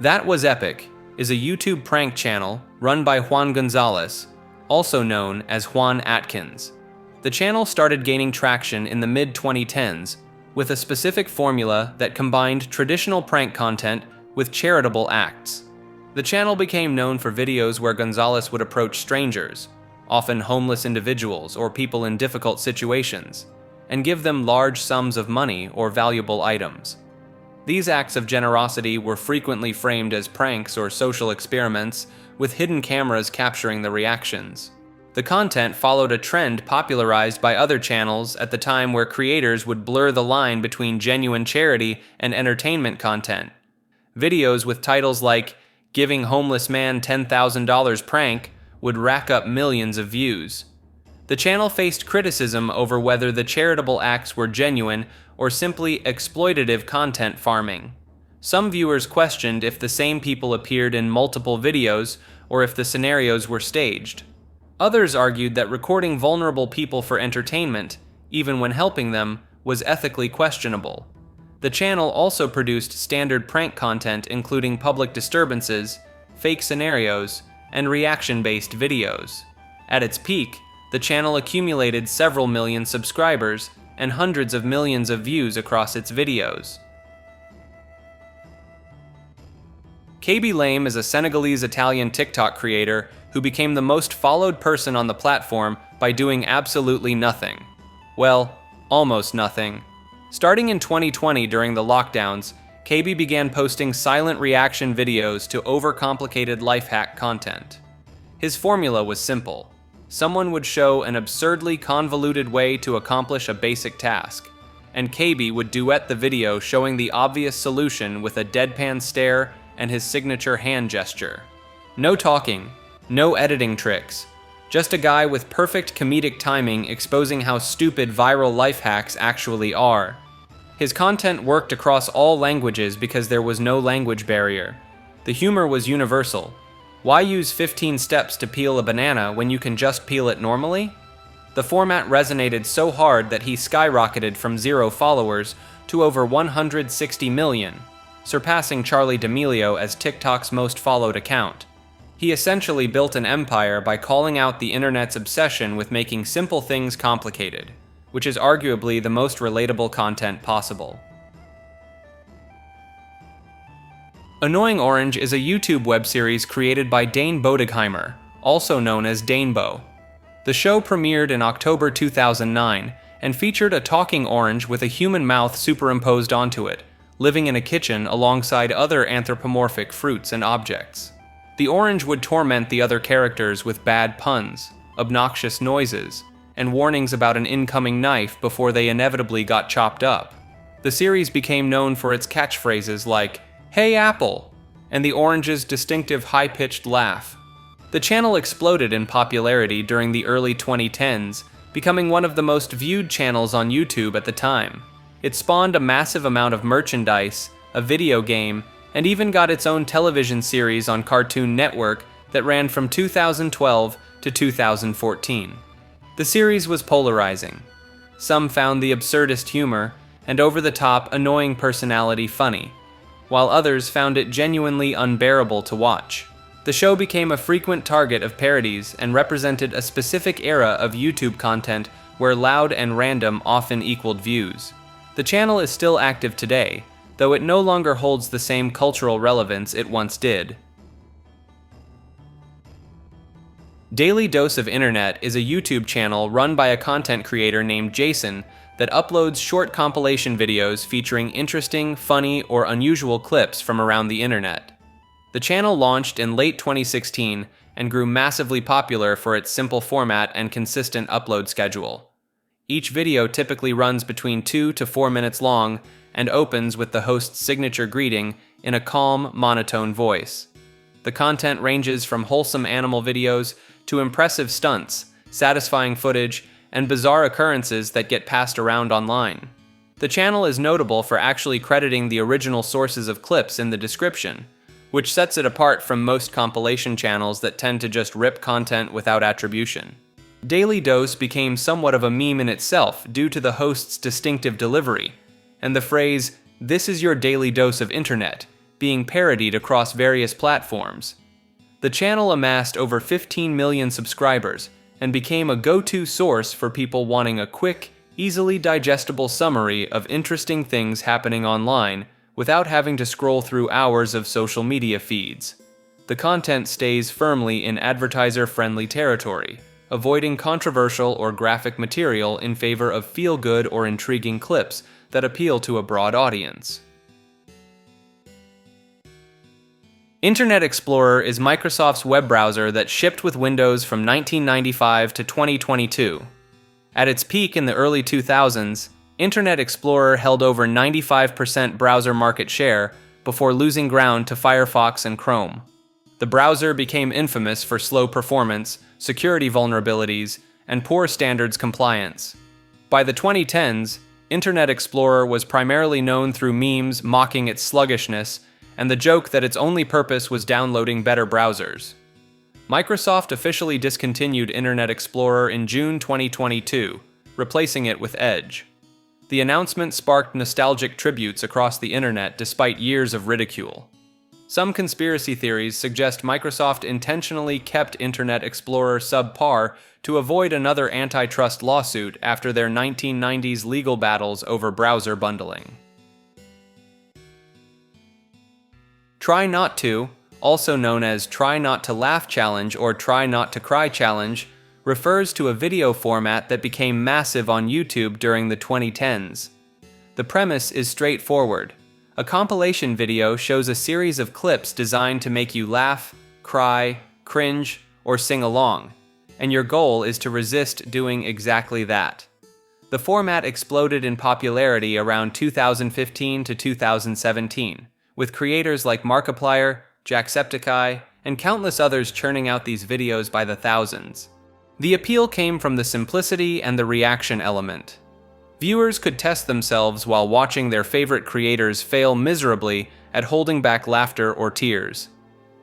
That Was Epic is a YouTube prank channel run by Juan Gonzalez, also known as Juan Atkins. The channel started gaining traction in the mid-2010s with a specific formula that combined traditional prank content with charitable acts. The channel became known for videos where Gonzalez would approach strangers, often homeless individuals or people in difficult situations, and give them large sums of money or valuable items. These acts of generosity were frequently framed as pranks or social experiments, with hidden cameras capturing the reactions. The content followed a trend popularized by other channels at the time where creators would blur the line between genuine charity and entertainment content. Videos with titles like "Giving Homeless Man $10,000 Prank" would rack up millions of views. The channel faced criticism over whether the charitable acts were genuine or simply exploitative content farming. Some viewers questioned if the same people appeared in multiple videos or if the scenarios were staged. Others argued that recording vulnerable people for entertainment, even when helping them, was ethically questionable. The channel also produced standard prank content including public disturbances, fake scenarios, and reaction-based videos. At its peak, the channel accumulated several million subscribers and hundreds of millions of views across its videos. KB Lame is a Senegalese-Italian TikTok creator who became the most followed person on the platform by doing absolutely nothing. Well, almost nothing. Starting in 2020 during the lockdowns, KB began posting silent reaction videos to overcomplicated life hack content. His formula was simple. Someone would show an absurdly convoluted way to accomplish a basic task, and KB would duet the video showing the obvious solution with a deadpan stare and his signature hand gesture. No talking, no editing tricks, just a guy with perfect comedic timing exposing how stupid viral life hacks actually are. His content worked across all languages because there was no language barrier. The humor was universal. Why use 15 steps to peel a banana when you can just peel it normally? The format resonated so hard that he skyrocketed from 0 followers to over 160 million, surpassing Charli D'Amelio as TikTok's most followed account. He essentially built an empire by calling out the internet's obsession with making simple things complicated, which is arguably the most relatable content possible. Annoying Orange is a YouTube web series created by Dane Bodegheimer, also known as Danebo. The show premiered in October 2009 and featured a talking orange with a human mouth superimposed onto it, living in a kitchen alongside other anthropomorphic fruits and objects. The orange would torment the other characters with bad puns, obnoxious noises, and warnings about an incoming knife before they inevitably got chopped up. The series became known for its catchphrases like, "Hey Apple," and the orange's distinctive high-pitched laugh. The channel exploded in popularity during the early 2010s, becoming one of the most viewed channels on YouTube at the time. It spawned a massive amount of merchandise, a video game, and even got its own television series on Cartoon Network that ran from 2012 to 2014. The series was polarizing. Some found the absurdist humor and over-the-top, annoying personality funny, while others found it genuinely unbearable to watch. The show became a frequent target of parodies and represented a specific era of YouTube content where loud and random often equaled views. The channel is still active today, though it no longer holds the same cultural relevance it once did. Daily Dose of Internet is a YouTube channel run by a content creator named Jason that uploads short compilation videos featuring interesting, funny, or unusual clips from around the internet. The channel launched in late 2016 and grew massively popular for its simple format and consistent upload schedule. Each video typically runs between 2 to 4 minutes long and opens with the host's signature greeting in a calm, monotone voice. The content ranges from wholesome animal videos to impressive stunts, satisfying footage, and bizarre occurrences that get passed around online. The channel is notable for actually crediting the original sources of clips in the description, which sets it apart from most compilation channels that tend to just rip content without attribution. Daily Dose became somewhat of a meme in itself due to the host's distinctive delivery, and the phrase, "This is your daily dose of internet," being parodied across various platforms. The channel amassed over 15 million subscribers and became a go-to source for people wanting a quick, easily digestible summary of interesting things happening online without having to scroll through hours of social media feeds. The content stays firmly in advertiser-friendly territory, avoiding controversial or graphic material in favor of feel-good or intriguing clips that appeal to a broad audience. Internet Explorer is Microsoft's web browser that shipped with Windows from 1995 to 2022. At its peak in the early 2000s, Internet Explorer held over 95% browser market share before losing ground to Firefox and Chrome. The browser became infamous for slow performance, security vulnerabilities, and poor standards compliance. By the 2010s, Internet Explorer was primarily known through memes mocking its sluggishness and the joke that its only purpose was downloading better browsers. Microsoft officially discontinued Internet Explorer in June 2022, replacing it with Edge. The announcement sparked nostalgic tributes across the internet despite years of ridicule. Some conspiracy theories suggest Microsoft intentionally kept Internet Explorer subpar to avoid another antitrust lawsuit after their 1990s legal battles over browser bundling. Try Not To, also known as Try Not to Laugh Challenge or Try Not to Cry Challenge, refers to a video format that became massive on YouTube during the 2010s. The premise is straightforward. A compilation video shows a series of clips designed to make you laugh, cry, cringe, or sing along, and your goal is to resist doing exactly that. The format exploded in popularity around 2015 to 2017. With creators like Markiplier, Jacksepticeye, and countless others churning out these videos by the thousands. The appeal came from the simplicity and the reaction element. Viewers could test themselves while watching their favorite creators fail miserably at holding back laughter or tears.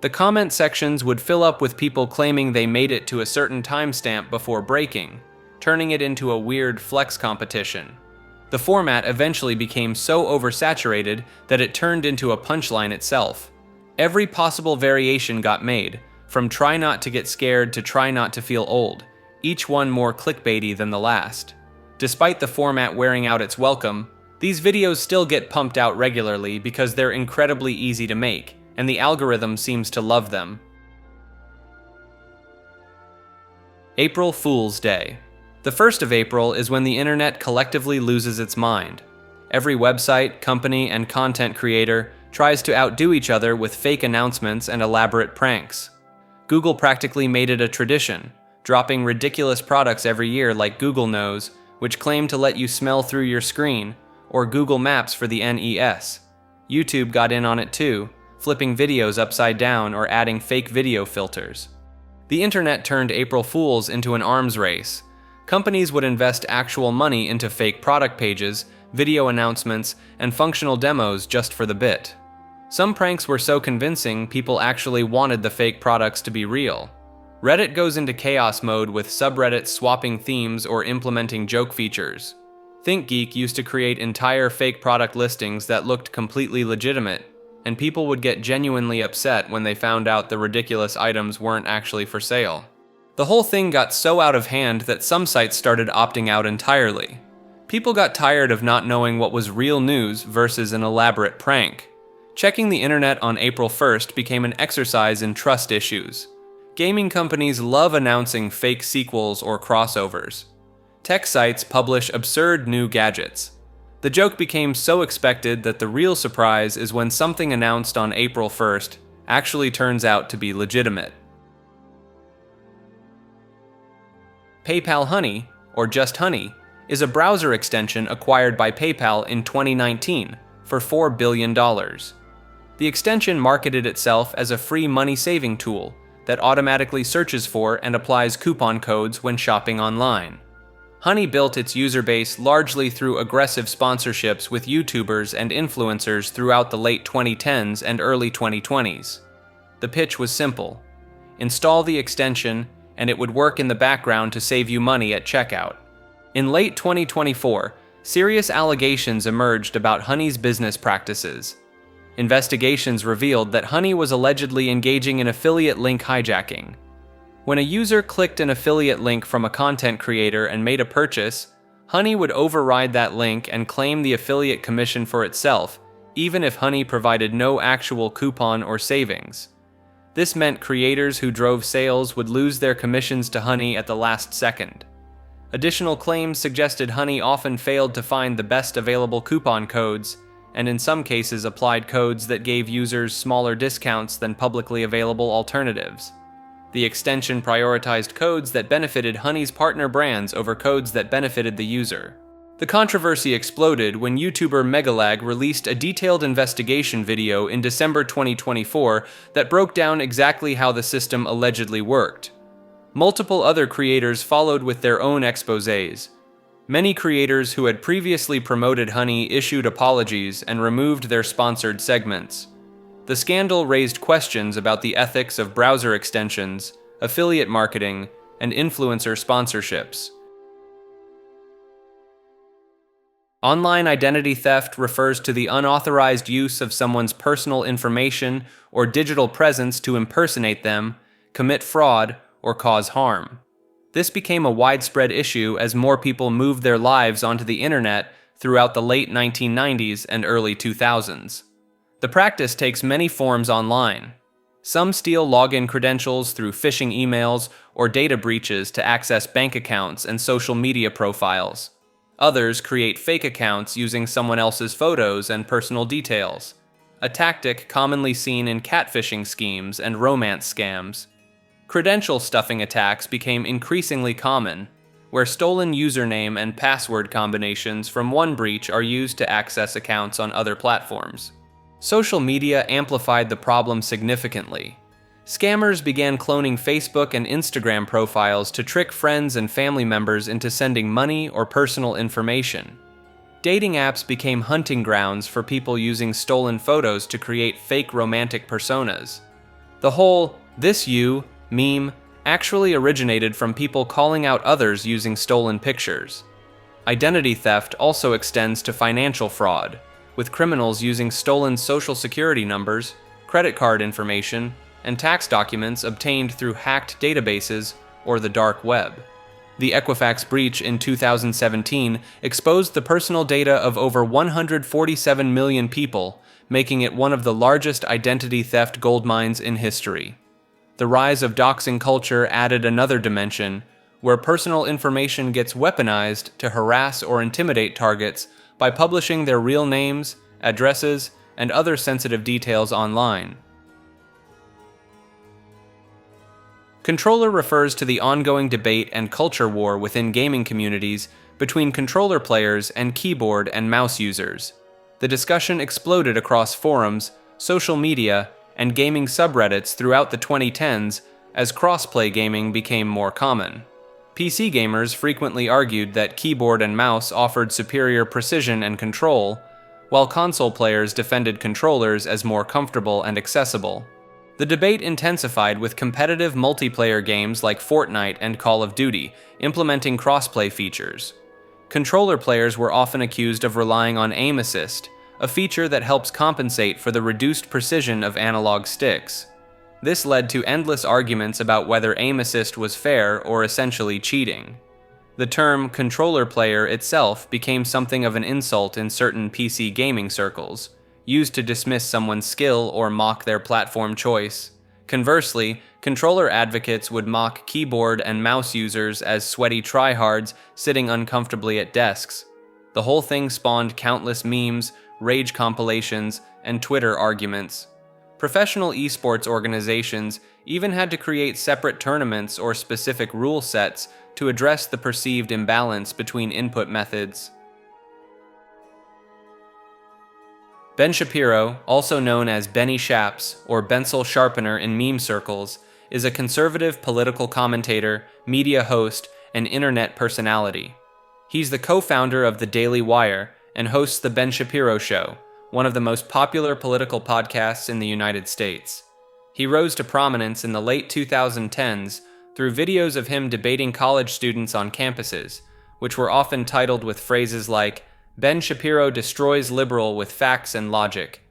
The comment sections would fill up with people claiming they made it to a certain timestamp before breaking, turning it into a weird flex competition. The format eventually became so oversaturated that it turned into a punchline itself. Every possible variation got made, from try not to get scared to try not to feel old, each one more clickbaity than the last. Despite the format wearing out its welcome, these videos still get pumped out regularly because they're incredibly easy to make, and the algorithm seems to love them. April Fool's Day. The 1st of April is when the internet collectively loses its mind. Every website, company, and content creator tries to outdo each other with fake announcements and elaborate pranks. Google practically made it a tradition, dropping ridiculous products every year like Google Knows, which claim to let you smell through your screen, or Google Maps for the NES. YouTube got in on it too, flipping videos upside down or adding fake video filters. The internet turned April Fools into an arms race. Companies would invest actual money into fake product pages, video announcements, and functional demos just for the bit. Some pranks were so convincing, people actually wanted the fake products to be real. Reddit goes into chaos mode with subreddits swapping themes or implementing joke features. ThinkGeek used to create entire fake product listings that looked completely legitimate, and people would get genuinely upset when they found out the ridiculous items weren't actually for sale. The whole thing got so out of hand that some sites started opting out entirely. People got tired of not knowing what was real news versus an elaborate prank. Checking the internet on April 1st became an exercise in trust issues. Gaming companies love announcing fake sequels or crossovers. Tech sites publish absurd new gadgets. The joke became so expected that the real surprise is when something announced on April 1st actually turns out to be legitimate. PayPal Honey, or just Honey, is a browser extension acquired by PayPal in 2019 for $4 billion. The extension marketed itself as a free money-saving tool that automatically searches for and applies coupon codes when shopping online. Honey built its user base largely through aggressive sponsorships with YouTubers and influencers throughout the late 2010s and early 2020s. The pitch was simple. Install the extension, and it would work in the background to save you money at checkout. In late 2024, serious allegations emerged about Honey's business practices. Investigations revealed that Honey was allegedly engaging in affiliate link hijacking. When a user clicked an affiliate link from a content creator and made a purchase, Honey would override that link and claim the affiliate commission for itself, even if Honey provided no actual coupon or savings. This meant creators who drove sales would lose their commissions to Honey at the last second. Additional claims suggested Honey often failed to find the best available coupon codes, and in some cases applied codes that gave users smaller discounts than publicly available alternatives. The extension prioritized codes that benefited Honey's partner brands over codes that benefited the user. The controversy exploded when YouTuber Megalag released a detailed investigation video in December 2024 that broke down exactly how the system allegedly worked. Multiple other creators followed with their own exposés. Many creators who had previously promoted Honey issued apologies and removed their sponsored segments. The scandal raised questions about the ethics of browser extensions, affiliate marketing, and influencer sponsorships. Online identity theft refers to the unauthorized use of someone's personal information or digital presence to impersonate them, commit fraud, or cause harm. This became a widespread issue as more people moved their lives onto the internet throughout the late 1990s and early 2000s. The practice takes many forms online. Some steal login credentials through phishing emails or data breaches to access bank accounts and social media profiles. Others create fake accounts using someone else's photos and personal details, a tactic commonly seen in catfishing schemes and romance scams. Credential stuffing attacks became increasingly common, where stolen username and password combinations from one breach are used to access accounts on other platforms. Social media amplified the problem significantly. Scammers began cloning Facebook and Instagram profiles to trick friends and family members into sending money or personal information. Dating apps became hunting grounds for people using stolen photos to create fake romantic personas. The whole "this you" meme actually originated from people calling out others using stolen pictures. Identity theft also extends to financial fraud, with criminals using stolen social security numbers, credit card information, and tax documents obtained through hacked databases or the dark web. The Equifax breach in 2017 exposed the personal data of over 147 million people, making it one of the largest identity theft goldmines in history. The rise of doxing culture added another dimension, where personal information gets weaponized to harass or intimidate targets by publishing their real names, addresses, and other sensitive details online. Controller refers to the ongoing debate and culture war within gaming communities between controller players and keyboard and mouse users. The discussion exploded across forums, social media, and gaming subreddits throughout the 2010s as cross-play gaming became more common. PC gamers frequently argued that keyboard and mouse offered superior precision and control, while console players defended controllers as more comfortable and accessible. The debate intensified with competitive multiplayer games like Fortnite and Call of Duty, implementing crossplay features. Controller players were often accused of relying on aim assist, a feature that helps compensate for the reduced precision of analog sticks. This led to endless arguments about whether aim assist was fair or essentially cheating. The term controller player itself became something of an insult in certain PC gaming circles, used to dismiss someone's skill or mock their platform choice. Conversely, controller advocates would mock keyboard and mouse users as sweaty tryhards sitting uncomfortably at desks. The whole thing spawned countless memes, rage compilations, and Twitter arguments. Professional esports organizations even had to create separate tournaments or specific rule sets to address the perceived imbalance between input methods. Ben Shapiro, also known as Benny Shaps or Bensel Sharpener in meme circles, is a conservative political commentator, media host, and internet personality. He's the co-founder of The Daily Wire and hosts The Ben Shapiro Show, one of the most popular political podcasts in the United States. He rose to prominence in the late 2010s through videos of him debating college students on campuses, which were often titled with phrases like, "Ben Shapiro destroys liberal with facts and logic."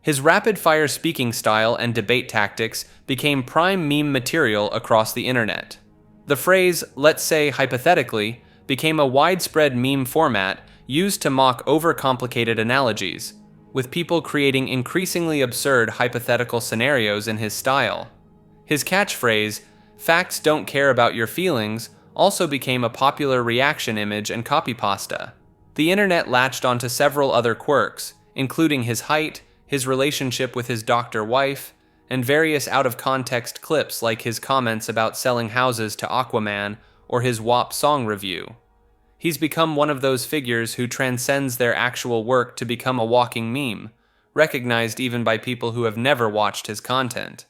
His rapid-fire speaking style and debate tactics became prime meme material across the internet. The phrase, "let's say hypothetically," became a widespread meme format used to mock overcomplicated analogies, with people creating increasingly absurd hypothetical scenarios in his style. His catchphrase, "facts don't care about your feelings," also became a popular reaction image and copypasta. The internet latched onto several other quirks, including his height, his relationship with his doctor wife, and various out-of-context clips like his comments about selling houses to Aquaman or his WAP song review. He's become one of those figures who transcends their actual work to become a walking meme, recognized even by people who have never watched his content.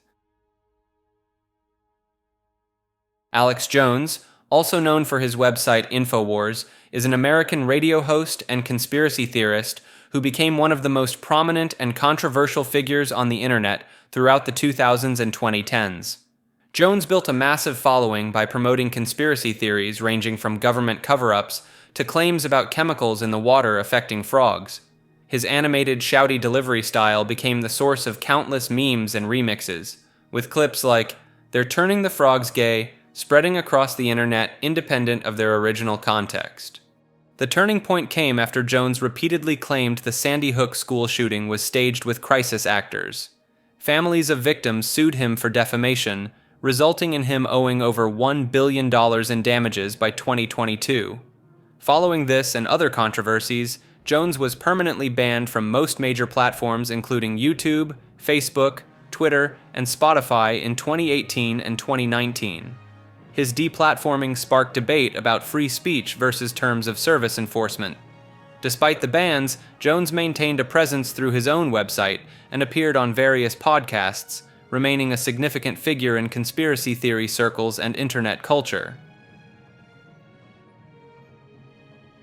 Alex Jones, also known for his website InfoWars, is an American radio host and conspiracy theorist who became one of the most prominent and controversial figures on the internet throughout the 2000s and 2010s. Jones built a massive following by promoting conspiracy theories ranging from government cover-ups to claims about chemicals in the water affecting frogs. His animated, shouty delivery style became the source of countless memes and remixes, with clips like, "They're turning the frogs gay," spreading across the internet independent of their original context. The turning point came after Jones repeatedly claimed the Sandy Hook school shooting was staged with crisis actors. Families of victims sued him for defamation, resulting in him owing over $1 billion in damages by 2022. Following this and other controversies, Jones was permanently banned from most major platforms including YouTube, Facebook, Twitter, and Spotify in 2018 and 2019. His deplatforming sparked debate about free speech versus terms of service enforcement. Despite the bans, Jones maintained a presence through his own website and appeared on various podcasts, remaining a significant figure in conspiracy theory circles and internet culture.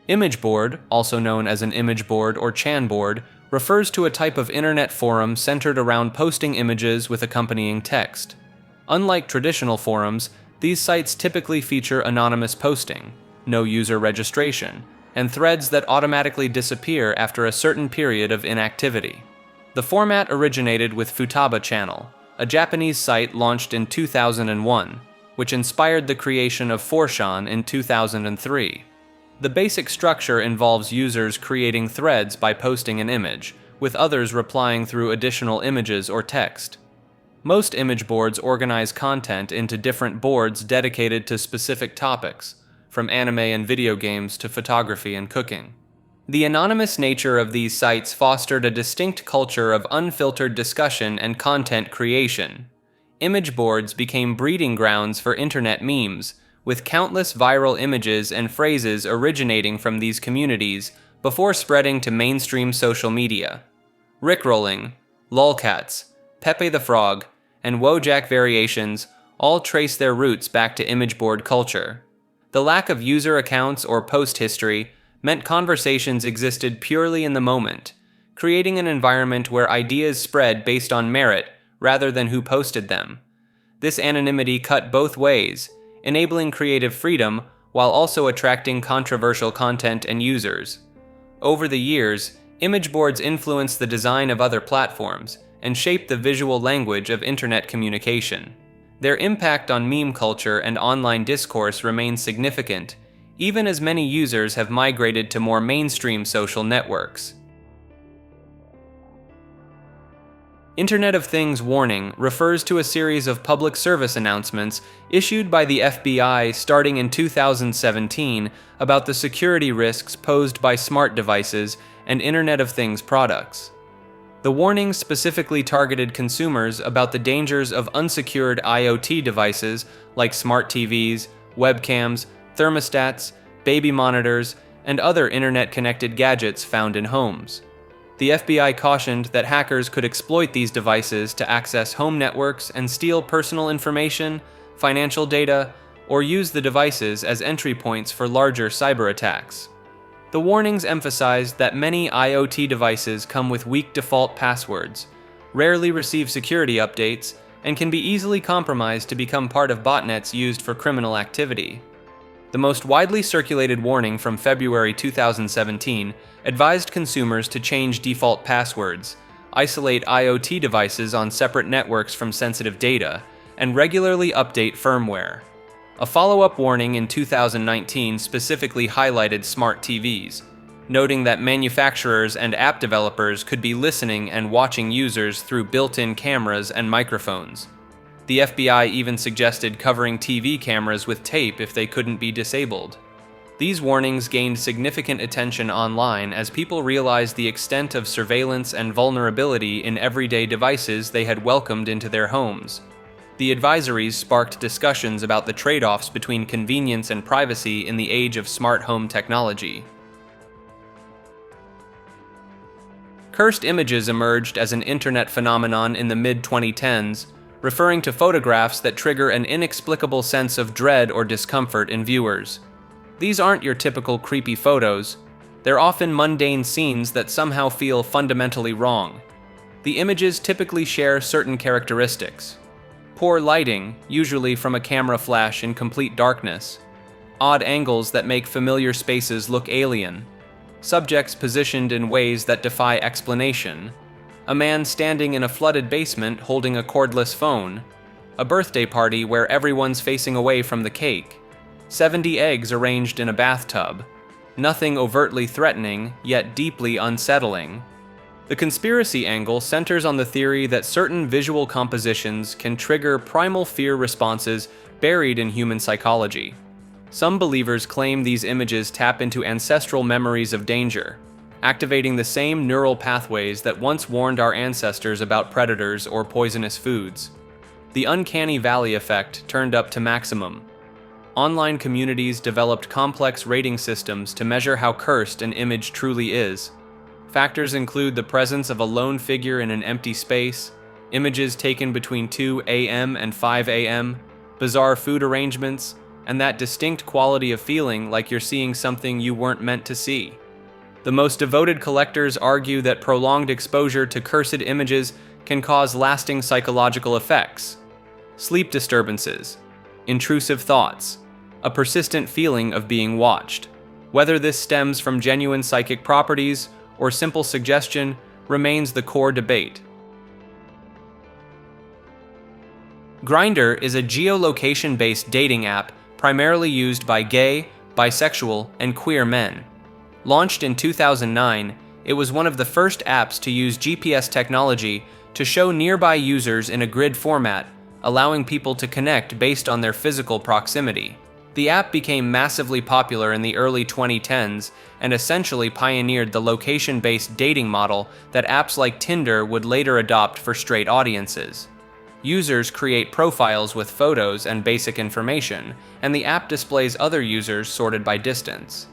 Imageboard, also known as an image board or Chan board, refers to a type of internet forum centered around posting images with accompanying text. Unlike traditional forums, these sites typically feature anonymous posting, no user registration, and threads that automatically disappear after a certain period of inactivity. The format originated with Futaba Channel, a Japanese site launched in 2001, which inspired the creation of 4chan in 2003. The basic structure involves users creating threads by posting an image, with others replying through additional images or text. Most image boards organize content into different boards dedicated to specific topics, from anime and video games to photography and cooking. The anonymous nature of these sites fostered a distinct culture of unfiltered discussion and content creation. Image boards became breeding grounds for internet memes, with countless viral images and phrases originating from these communities before spreading to mainstream social media. Rickrolling, lolcats, Pepe the Frog, and Wojak variations all trace their roots back to image board culture. The lack of user accounts or post history meant conversations existed purely in the moment, creating an environment where ideas spread based on merit rather than who posted them. This anonymity cut both ways, enabling creative freedom while also attracting controversial content and users. Over the years, Image boards influence the design of other platforms and shape the visual language of internet communication. Their impact on meme culture and online discourse remains significant, even as many users have migrated to more mainstream social networks. Internet of Things warning refers to a series of public service announcements issued by the FBI starting in 2017 about the security risks posed by smart devices and Internet of Things products. The warnings specifically targeted consumers about the dangers of unsecured IoT devices like smart TVs, webcams, thermostats, baby monitors, and other internet-connected gadgets found in homes. The FBI cautioned that hackers could exploit these devices to access home networks and steal personal information, financial data, or use the devices as entry points for larger cyber attacks. The warnings emphasized that many IoT devices come with weak default passwords, rarely receive security updates, and can be easily compromised to become part of botnets used for criminal activity. The most widely circulated warning from February 2017 advised consumers to change default passwords, isolate IoT devices on separate networks from sensitive data, and regularly update firmware. A follow-up warning in 2019 specifically highlighted smart TVs, noting that manufacturers and app developers could be listening and watching users through built-in cameras and microphones. The FBI even suggested covering TV cameras with tape if they couldn't be disabled. These warnings gained significant attention online as people realized the extent of surveillance and vulnerability in everyday devices they had welcomed into their homes. The advisories sparked discussions about the trade-offs between convenience and privacy in the age of smart home technology. Cursed images emerged as an internet phenomenon in the mid-2010s, referring to photographs that trigger an inexplicable sense of dread or discomfort in viewers. These aren't your typical creepy photos. They're often mundane scenes that somehow feel fundamentally wrong. The images typically share certain characteristics: poor lighting, usually from a camera flash in complete darkness; odd angles that make familiar spaces look alien; subjects positioned in ways that defy explanation; a man standing in a flooded basement holding a cordless phone; a birthday party where everyone's facing away from the cake; 70 eggs arranged in a bathtub; nothing overtly threatening, yet deeply unsettling. The conspiracy angle centers on the theory that certain visual compositions can trigger primal fear responses buried in human psychology. Some believers claim these images tap into ancestral memories of danger, activating the same neural pathways that once warned our ancestors about predators or poisonous foods. The uncanny valley effect turned up to maximum. Online communities developed complex rating systems to measure how cursed an image truly is. Factors include the presence of a lone figure in an empty space, images taken between 2 a.m. and 5 a.m., bizarre food arrangements, and that distinct quality of feeling like you're seeing something you weren't meant to see. The most devoted collectors argue that prolonged exposure to cursed images can cause lasting psychological effects: sleep disturbances, intrusive thoughts, a persistent feeling of being watched. Whether this stems from genuine psychic properties or simple suggestion remains the core debate. Grindr is a geolocation-based dating app primarily used by gay, bisexual, and queer men. Launched in 2009, it was one of the first apps to use GPS technology to show nearby users in a grid format, allowing people to connect based on their physical proximity. The app became massively popular in the early 2010s and essentially pioneered the location-based dating model that apps like Tinder would later adopt for straight audiences. Users create profiles with photos and basic information, and the app displays other users sorted by distance.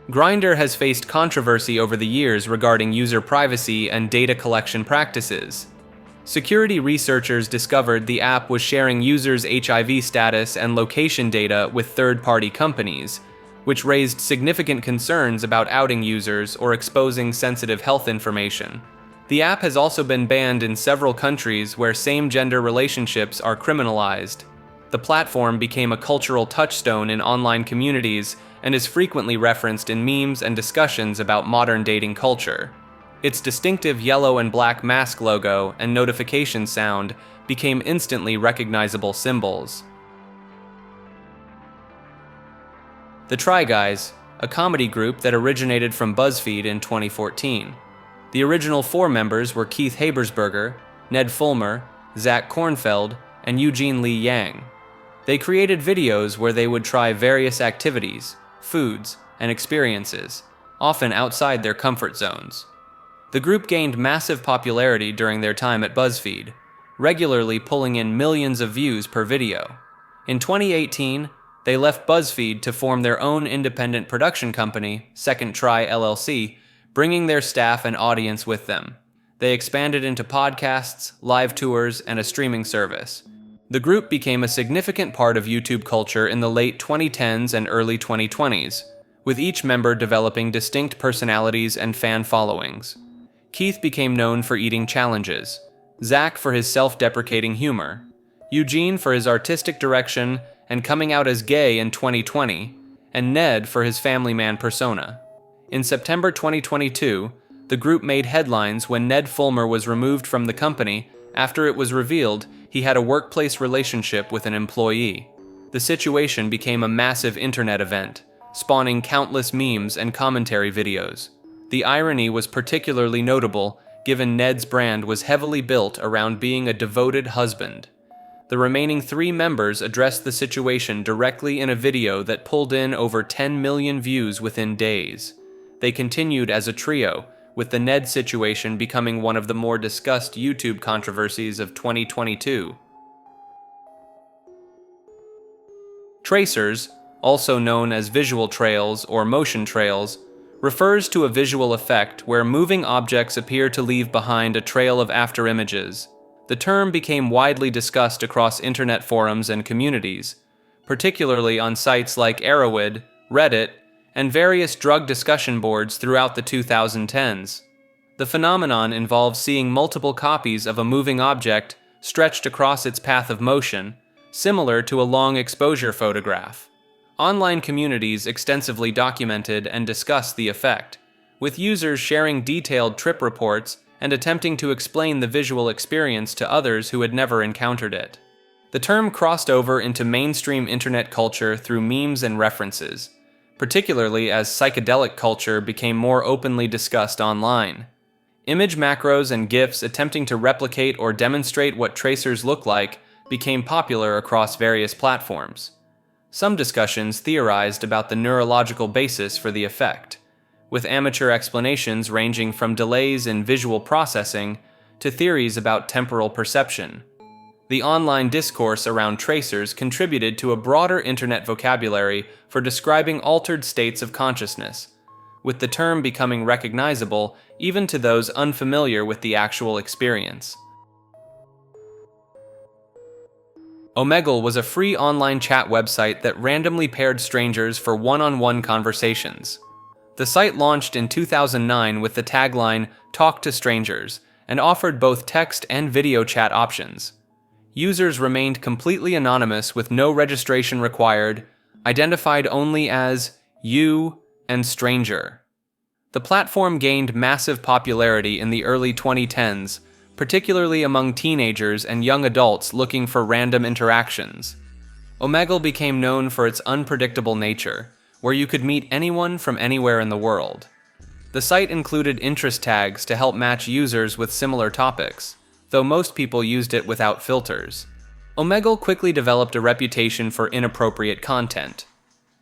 Grindr has faced controversy over the years regarding user privacy and data collection practices. Security researchers discovered the app was sharing users' HIV status and location data with third-party companies, which raised significant concerns about outing users or exposing sensitive health information. The app has also been banned in several countries where same-gender relationships are criminalized. The platform became a cultural touchstone in online communities and is frequently referenced in memes and discussions about modern dating culture. Its distinctive yellow and black mask logo and notification sound became instantly recognizable symbols. The Try Guys, a comedy group that originated from BuzzFeed in 2014. The original 4 members were Keith Habersberger, Ned Fulmer, Zach Kornfeld, and Eugene Lee Yang. They created videos where they would try various activities, foods, and experiences, often outside their comfort zones. The group gained massive popularity during their time at BuzzFeed, regularly pulling in millions of views per video. In 2018, they left BuzzFeed to form their own independent production company, Second Try LLC, bringing their staff and audience with them. They expanded into podcasts, live tours, and a streaming service. The group became a significant part of YouTube culture in the late 2010s and early 2020s, with each member developing distinct personalities and fan followings. Keith became known for eating challenges, Zach for his self-deprecating humor, Eugene for his artistic direction and coming out as gay in 2020, and Ned for his family man persona. In September 2022, the group made headlines when Ned Fulmer was removed from the company after it was revealed he had a workplace relationship with an employee. The situation became a massive internet event, spawning countless memes and commentary videos. The irony was particularly notable given Ned's brand was heavily built around being a devoted husband. The remaining 3 members addressed the situation directly in a video that pulled in over 10 million views within days. They continued as a trio, with the Ned situation becoming one of the more discussed YouTube controversies of 2022. Tracers, also known as visual trails or motion trails, refers to a visual effect where moving objects appear to leave behind a trail of afterimages. The term became widely discussed across internet forums and communities, particularly on sites like Arrowhead, Reddit, and various drug discussion boards throughout the 2010s. The phenomenon involves seeing multiple copies of a moving object stretched across its path of motion, similar to a long exposure photograph. Online communities extensively documented and discussed the effect, with users sharing detailed trip reports and attempting to explain the visual experience to others who had never encountered it. The term crossed over into mainstream internet culture through memes and references, particularly as psychedelic culture became more openly discussed online. Image macros and GIFs attempting to replicate or demonstrate what tracers look like became popular across various platforms. Some discussions theorized about the neurological basis for the effect, with amateur explanations ranging from delays in visual processing to theories about temporal perception. The online discourse around tracers contributed to a broader internet vocabulary for describing altered states of consciousness, with the term becoming recognizable even to those unfamiliar with the actual experience. Omegle was a free online chat website that randomly paired strangers for one-on-one conversations. The site launched in 2009 with the tagline, "Talk to Strangers," and offered both text and video chat options. Users remained completely anonymous with no registration required, identified only as you and stranger. The platform gained massive popularity in the early 2010s, particularly among teenagers and young adults looking for random interactions. Omegle became known for its unpredictable nature, where you could meet anyone from anywhere in the world. The site included interest tags to help match users with similar topics, though most people used it without filters. Omegle quickly developed a reputation for inappropriate content.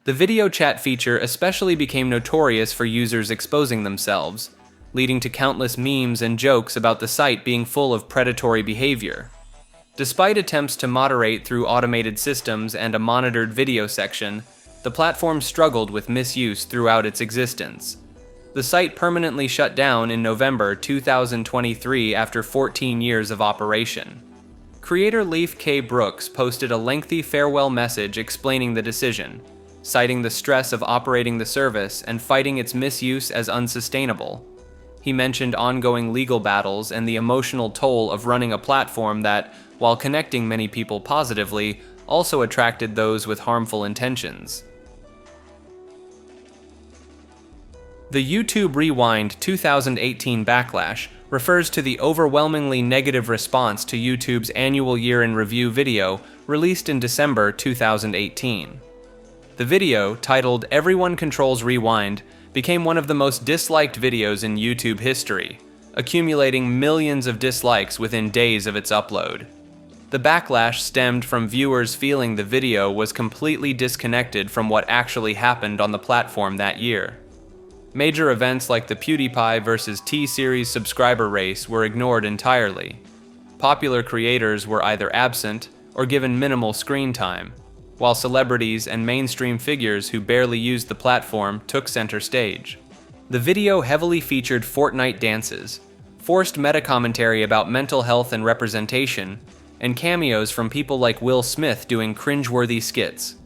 The video chat feature especially became notorious for users exposing themselves, leading to countless memes and jokes about the site being full of predatory behavior. Despite attempts to moderate through automated systems and a monitored video section, the platform struggled with misuse throughout its existence. The site permanently shut down in November 2023 after 14 years of operation. Creator Leif K. Brooks posted a lengthy farewell message explaining the decision, citing the stress of operating the service and fighting its misuse as unsustainable. He mentioned ongoing legal battles and the emotional toll of running a platform that, while connecting many people positively, also attracted those with harmful intentions. The YouTube Rewind 2018 backlash refers to the overwhelmingly negative response to YouTube's annual year in review video released in December 2018. The video, titled "Everyone Controls Rewind," became one of the most disliked videos in YouTube history, accumulating millions of dislikes within days of its upload. The backlash stemmed from viewers feeling the video was completely disconnected from what actually happened on the platform that year. Major events like the PewDiePie vs. T-Series subscriber race were ignored entirely. Popular creators were either absent or given minimal screen time, while celebrities and mainstream figures who barely used the platform took center stage. The video heavily featured Fortnite dances, forced meta-commentary about mental health and representation, and cameos from people like Will Smith doing cringeworthy skits.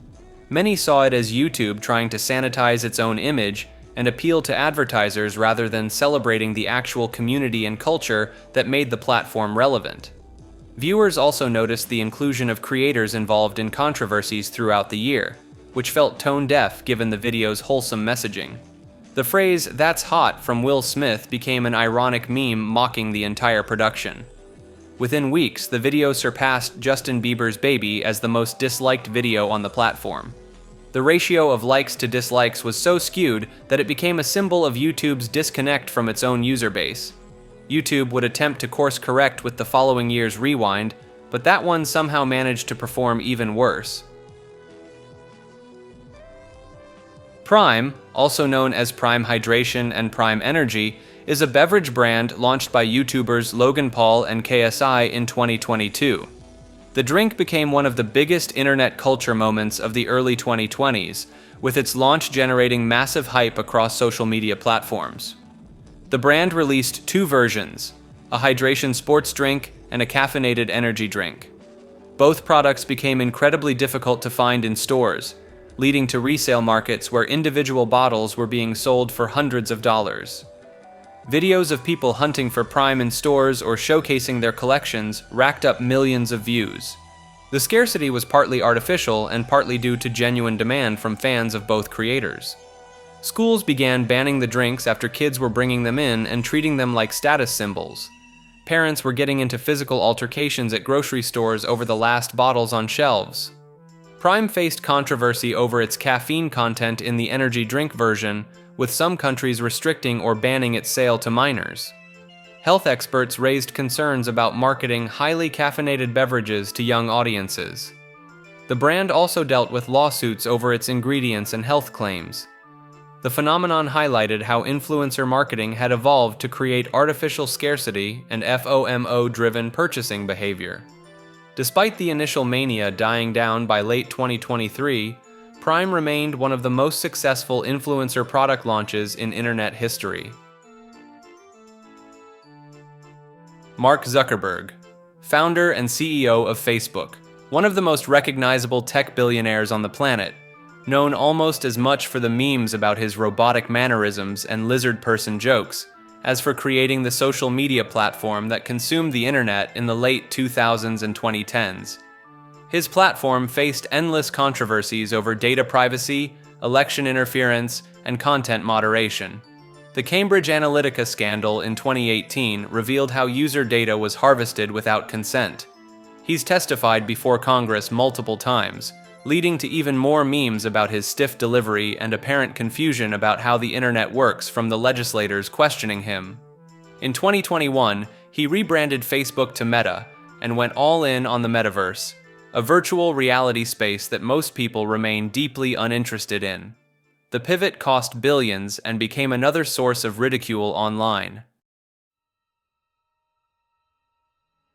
Many saw it as YouTube trying to sanitize its own image and appeal to advertisers rather than celebrating the actual community and culture that made the platform relevant. Viewers also noticed the inclusion of creators involved in controversies throughout the year, which felt tone-deaf given the video's wholesome messaging. The phrase "that's hot" from Will Smith became an ironic meme mocking the entire production. Within weeks, the video surpassed Justin Bieber's Baby as the most disliked video on the platform. The ratio of likes to dislikes was so skewed that it became a symbol of YouTube's disconnect from its own user base. YouTube would attempt to course correct with the following year's Rewind, but that one somehow managed to perform even worse. Prime, also known as Prime Hydration and Prime Energy, is a beverage brand launched by YouTubers Logan Paul and KSI in 2022. The drink became one of the biggest internet culture moments of the early 2020s, with its launch generating massive hype across social media platforms. The brand released two versions, a hydration sports drink and a caffeinated energy drink. Both products became incredibly difficult to find in stores, leading to resale markets where individual bottles were being sold for hundreds of dollars. Videos of people hunting for Prime in stores or showcasing their collections racked up millions of views. The scarcity was partly artificial and partly due to genuine demand from fans of both creators. Schools began banning the drinks after kids were bringing them in and treating them like status symbols. Parents were getting into physical altercations at grocery stores over the last bottles on shelves. Prime faced controversy over its caffeine content in the energy drink version, with some countries restricting or banning its sale to minors. Health experts raised concerns about marketing highly caffeinated beverages to young audiences. The brand also dealt with lawsuits over its ingredients and health claims. The phenomenon highlighted how influencer marketing had evolved to create artificial scarcity and FOMO-driven purchasing behavior. Despite the initial mania dying down by late 2023, Prime remained one of the most successful influencer product launches in internet history. Mark Zuckerberg, founder and CEO of Facebook, one of the most recognizable tech billionaires on the planet, known almost as much for the memes about his robotic mannerisms and lizard person jokes, as for creating the social media platform that consumed the internet in the late 2000s and 2010s. His platform faced endless controversies over data privacy, election interference, and content moderation. The Cambridge Analytica scandal in 2018 revealed how user data was harvested without consent. He's testified before Congress multiple times, leading to even more memes about his stiff delivery and apparent confusion about how the internet works from the legislators questioning him. In 2021, he rebranded Facebook to Meta and went all in on the metaverse, a virtual reality space that most people remain deeply uninterested in. The pivot cost billions and became another source of ridicule online.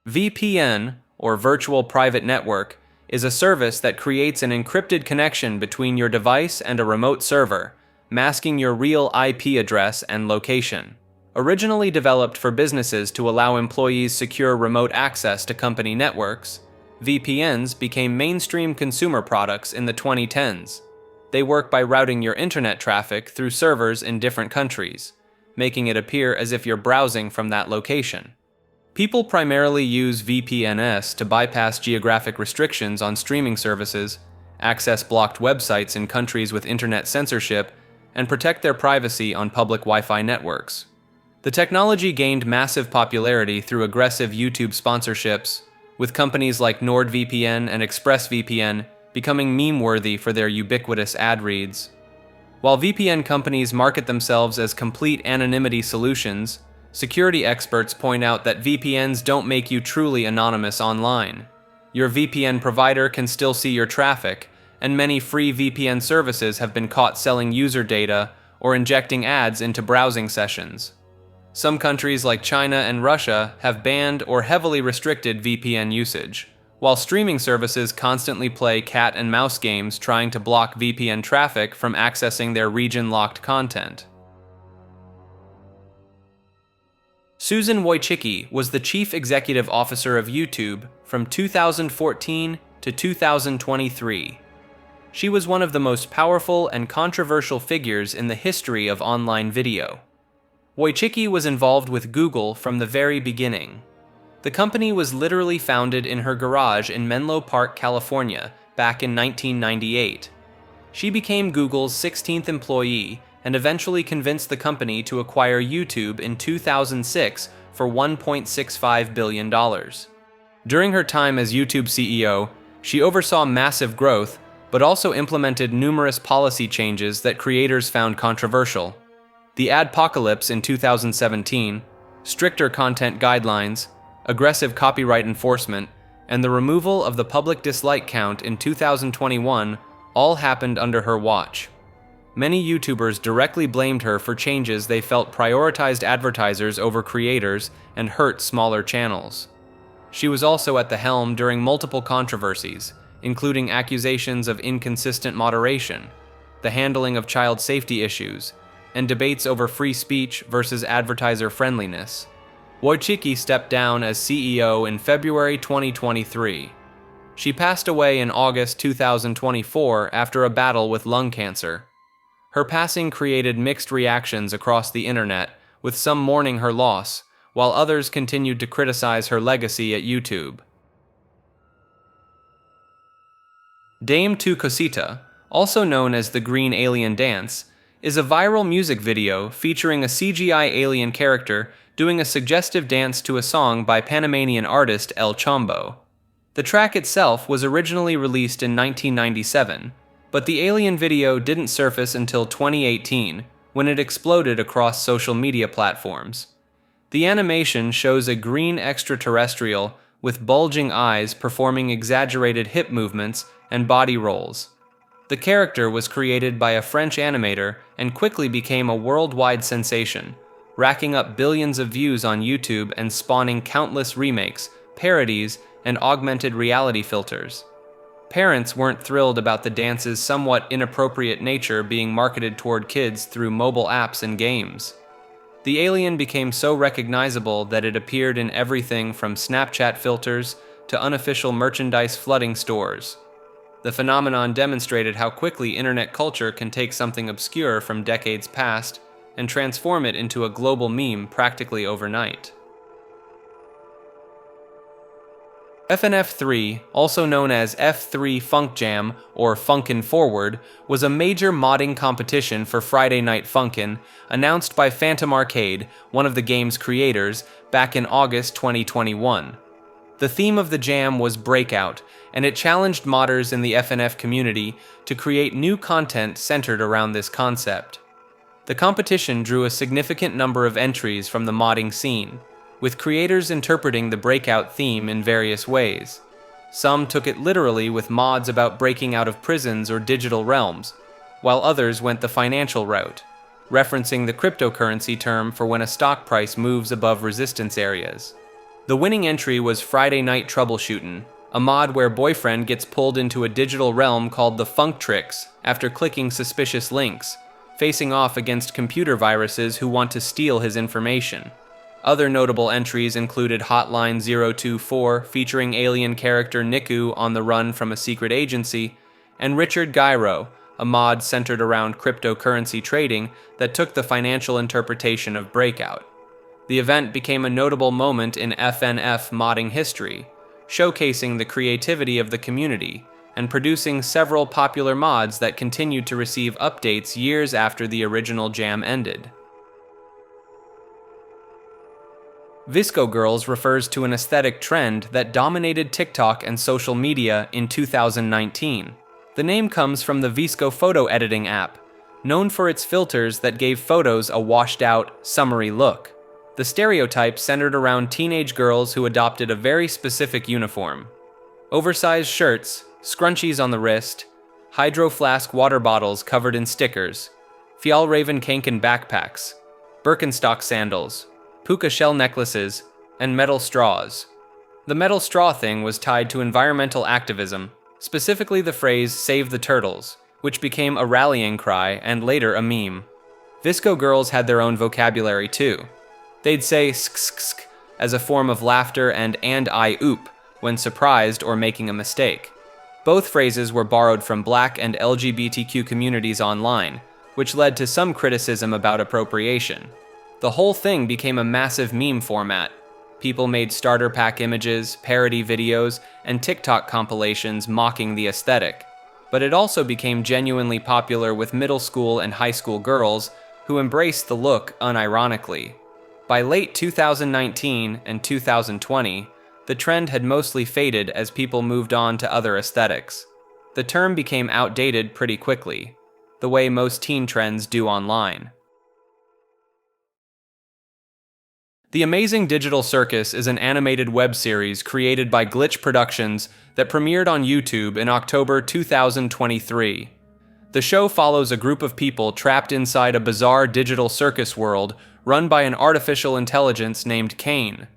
VPN, or Virtual Private Network, is a service that creates an encrypted connection between your device and a remote server, masking your real IP address and location. Originally developed for businesses to allow employees secure remote access to company networks, VPNs became mainstream consumer products in the 2010s. They work by routing your internet traffic through servers in different countries, making it appear as if you're browsing from that location. People primarily use VPNs to bypass geographic restrictions on streaming services, access blocked websites in countries with internet censorship, and protect their privacy on public Wi-Fi networks. The technology gained massive popularity through aggressive YouTube sponsorships, with companies like NordVPN and ExpressVPN becoming meme-worthy for their ubiquitous ad reads. While VPN companies market themselves as complete anonymity solutions, security experts point out that VPNs don't make you truly anonymous online. Your VPN provider can still see your traffic, and many free VPN services have been caught selling user data or injecting ads into browsing sessions. Some countries like China and Russia have banned or heavily restricted VPN usage, while streaming services constantly play cat and mouse games trying to block VPN traffic from accessing their region-locked content. Susan Wojcicki was the chief executive officer of YouTube from 2014 to 2023. She was one of the most powerful and controversial figures in the history of online video. Wojcicki was involved with Google from the very beginning. The company was literally founded in her garage in Menlo Park, California, back in 1998. She became Google's 16th employee and eventually convinced the company to acquire YouTube in 2006 for $1.65 billion. During her time as YouTube CEO, she oversaw massive growth, but also implemented numerous policy changes that creators found controversial. The adpocalypse in 2017, stricter content guidelines, aggressive copyright enforcement, and the removal of the public dislike count in 2021 all happened under her watch. Many YouTubers directly blamed her for changes they felt prioritized advertisers over creators and hurt smaller channels. She was also at the helm during multiple controversies, including accusations of inconsistent moderation, the handling of child safety issues, and debates over free speech versus advertiser friendliness. Wojcicki stepped down as CEO in February 2023. She passed away in August 2024 after a battle with lung cancer. Her passing created mixed reactions across the internet, with some mourning her loss, while others continued to criticize her legacy at YouTube. Dame Tu Cosita, also known as the Green Alien Dance, is a viral music video featuring a CGI alien character doing a suggestive dance to a song by Panamanian artist El Chombo. The track itself was originally released in 1997, but the alien video didn't surface until 2018, when it exploded across social media platforms. The animation shows a green extraterrestrial with bulging eyes performing exaggerated hip movements and body rolls. The character was created by a French animator and quickly became a worldwide sensation, racking up billions of views on YouTube and spawning countless remakes, parodies, and augmented reality filters. Parents weren't thrilled about the dance's somewhat inappropriate nature being marketed toward kids through mobile apps and games. The alien became so recognizable that it appeared in everything from Snapchat filters to unofficial merchandise flooding stores. The phenomenon demonstrated how quickly internet culture can take something obscure from decades past and transform it into a global meme practically overnight. FNF3, also known as F3 Funk Jam or Funkin' Forward, was a major modding competition for Friday Night Funkin', announced by Phantom Arcade, one of the game's creators, back in August 2021. The theme of the jam was Breakout, and it challenged modders in the FNF community to create new content centered around this concept. The competition drew a significant number of entries from the modding scene, with creators interpreting the Breakout theme in various ways. Some took it literally with mods about breaking out of prisons or digital realms, while others went the financial route, referencing the cryptocurrency term for when a stock price moves above resistance areas. The winning entry was Friday Night Troubleshootin', a mod where Boyfriend gets pulled into a digital realm called the Funk Tricks after clicking suspicious links, facing off against computer viruses who want to steal his information. Other notable entries included Hotline 024, featuring alien character Niku on the run from a secret agency, and Richard Gyro, a mod centered around cryptocurrency trading that took the financial interpretation of Breakout. The event became a notable moment in FNF modding history, showcasing the creativity of the community and producing several popular mods that continued to receive updates years after the original jam ended. Visco Girls refers to an aesthetic trend that dominated TikTok and social media in 2019. The name comes from the Visco photo editing app, known for its filters that gave photos a washed-out, summery look. The stereotype centered around teenage girls who adopted a very specific uniform. Oversized shirts, scrunchies on the wrist, hydro flask water bottles covered in stickers, Fjallraven Kanken backpacks, Birkenstock sandals, puka shell necklaces, and metal straws. The metal straw thing was tied to environmental activism, specifically the phrase "Save the Turtles," which became a rallying cry and later a meme. Visco Girls had their own vocabulary too. They'd say sk as a form of laughter and I oop when surprised or making a mistake. Both phrases were borrowed from Black and LGBTQ communities online, which led to some criticism about appropriation. The whole thing became a massive meme format. People made starter pack images, parody videos, and TikTok compilations mocking the aesthetic. But it also became genuinely popular with middle school and high school girls who embraced the look unironically. By late 2019 and 2020, the trend had mostly faded as people moved on to other aesthetics. The term became outdated pretty quickly, the way most teen trends do online. The Amazing Digital Circus is an animated web series created by Glitch Productions that premiered on YouTube in October 2023. The show follows a group of people trapped inside a bizarre digital circus world run by an artificial intelligence named Kane.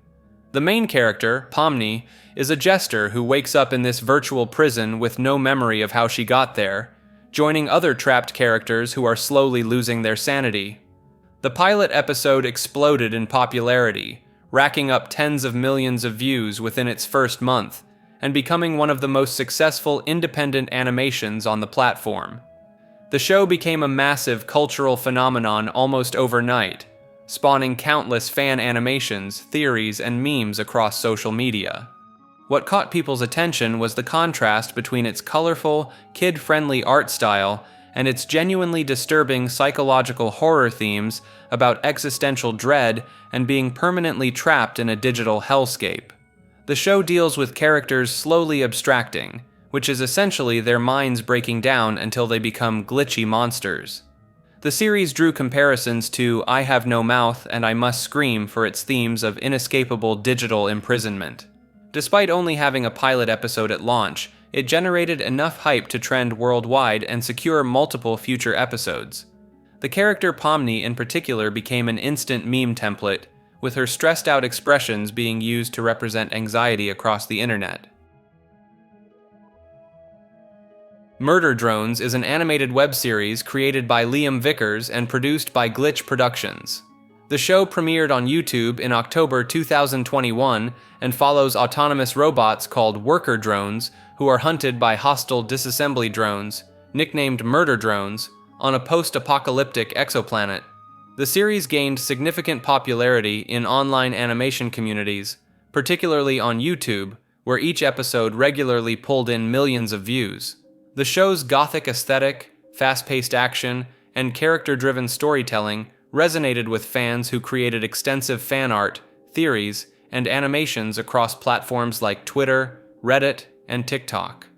The main character, Pomni, is a jester who wakes up in this virtual prison with no memory of how she got there, joining other trapped characters who are slowly losing their sanity. The pilot episode exploded in popularity, racking up tens of millions of views within its first month, and becoming one of the most successful independent animations on the platform. The show became a massive cultural phenomenon almost overnight, spawning countless fan animations, theories, and memes across social media. What caught people's attention was the contrast between its colorful, kid-friendly art style and its genuinely disturbing psychological horror themes about existential dread and being permanently trapped in a digital hellscape. The show deals with characters slowly abstracting, which is essentially their minds breaking down until they become glitchy monsters. The series drew comparisons to I Have No Mouth and I Must Scream for its themes of inescapable digital imprisonment. Despite only having a pilot episode at launch, it generated enough hype to trend worldwide and secure multiple future episodes. The character Pomni in particular became an instant meme template, with her stressed-out expressions being used to represent anxiety across the internet. Murder Drones is an animated web series created by Liam Vickers and produced by Glitch Productions. The show premiered on YouTube in October 2021 and follows autonomous robots called worker drones who are hunted by hostile disassembly drones, nicknamed murder drones, on a post-apocalyptic exoplanet. The series gained significant popularity in online animation communities, particularly on YouTube, where each episode regularly pulled in millions of views. The show's gothic aesthetic, fast-paced action, and character-driven storytelling resonated with fans who created extensive fan art, theories, and animations across platforms like Twitter, Reddit, and TikTok.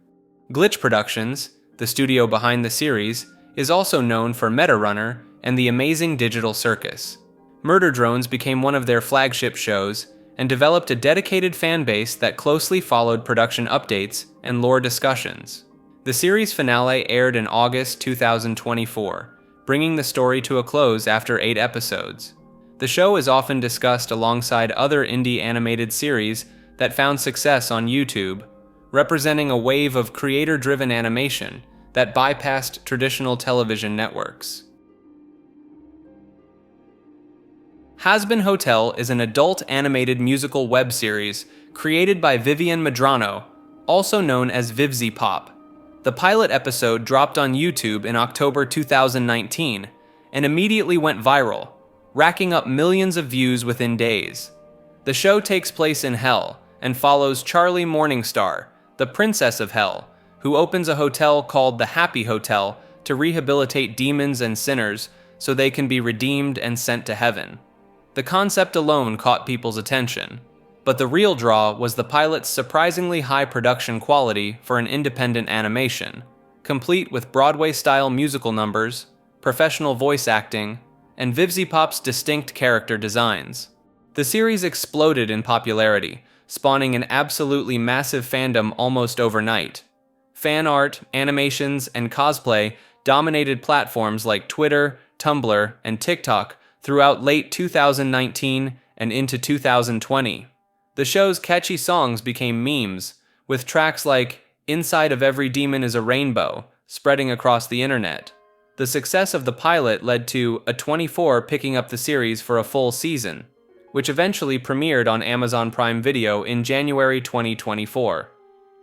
Glitch Productions, the studio behind the series, is also known for MetaRunner and The Amazing Digital Circus. Murder Drones became one of their flagship shows and developed a dedicated fan base that closely followed production updates and lore discussions. The series finale aired in August 2024, bringing the story to a close after 8 episodes. The show is often discussed alongside other indie animated series that found success on YouTube, representing a wave of creator-driven animation that bypassed traditional television networks. Hazbin Hotel is an adult animated musical web series created by Vivian Medrano, also known as Vivzy Pop. The pilot episode dropped on YouTube in October 2019 and immediately went viral, racking up millions of views within days. The show takes place in Hell and follows Charlie Morningstar, the Princess of Hell, who opens a hotel called the Happy Hotel to rehabilitate demons and sinners so they can be redeemed and sent to heaven. The concept alone caught people's attention, but the real draw was the pilot's surprisingly high production quality for an independent animation, complete with Broadway-style musical numbers, professional voice acting, and VivziePop's distinct character designs. The series exploded in popularity, spawning an absolutely massive fandom almost overnight. Fan art, animations, and cosplay dominated platforms like Twitter, Tumblr, and TikTok throughout late 2019 and into 2020. The show's catchy songs became memes, with tracks like "Inside of Every Demon is a Rainbow" spreading across the internet. The success of the pilot led to A24 picking up the series for a full season, which eventually premiered on Amazon Prime Video in January 2024.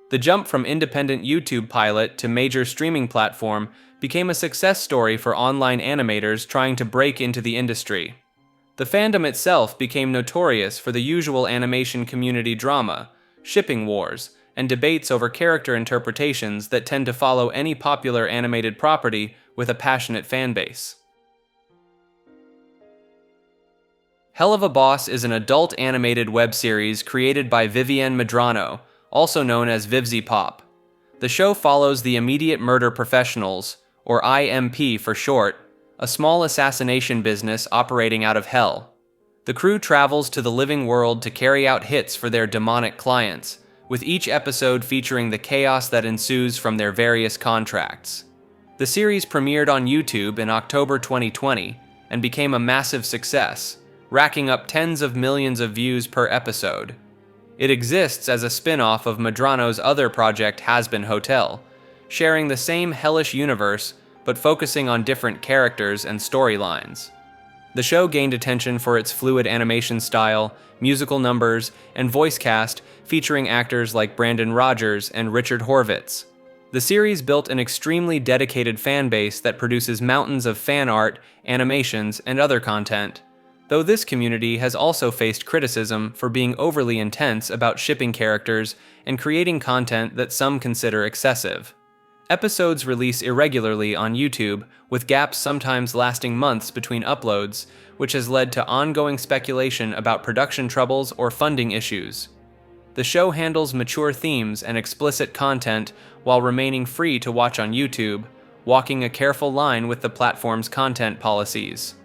The jump from independent YouTube pilot to major streaming platform became a success story for online animators trying to break into the industry. The fandom itself became notorious for the usual animation community drama, shipping wars, and debates over character interpretations that tend to follow any popular animated property with a passionate fanbase. Hell of a Boss is an adult animated web series created by Vivienne Medrano, also known as VivziePop. The show follows the Immediate Murder Professionals, or IMP for short, a small assassination business operating out of hell. The crew travels to the living world to carry out hits for their demonic clients, with each episode featuring the chaos that ensues from their various contracts. The series premiered on YouTube in October 2020 and became a massive success, racking up tens of millions of views per episode. It exists as a spin-off of Medrano's other project Hazbin Hotel, sharing the same hellish universe but focusing on different characters and storylines. The show gained attention for its fluid animation style, musical numbers, and voice cast featuring actors like Brandon Rogers and Richard Horvitz. The series built an extremely dedicated fan base that produces mountains of fan art, animations, and other content, though this community has also faced criticism for being overly intense about shipping characters and creating content that some consider excessive. Episodes release irregularly on YouTube, with gaps sometimes lasting months between uploads, which has led to ongoing speculation about production troubles or funding issues. The show handles mature themes and explicit content while remaining free to watch on YouTube, walking a careful line with the platform's content policies.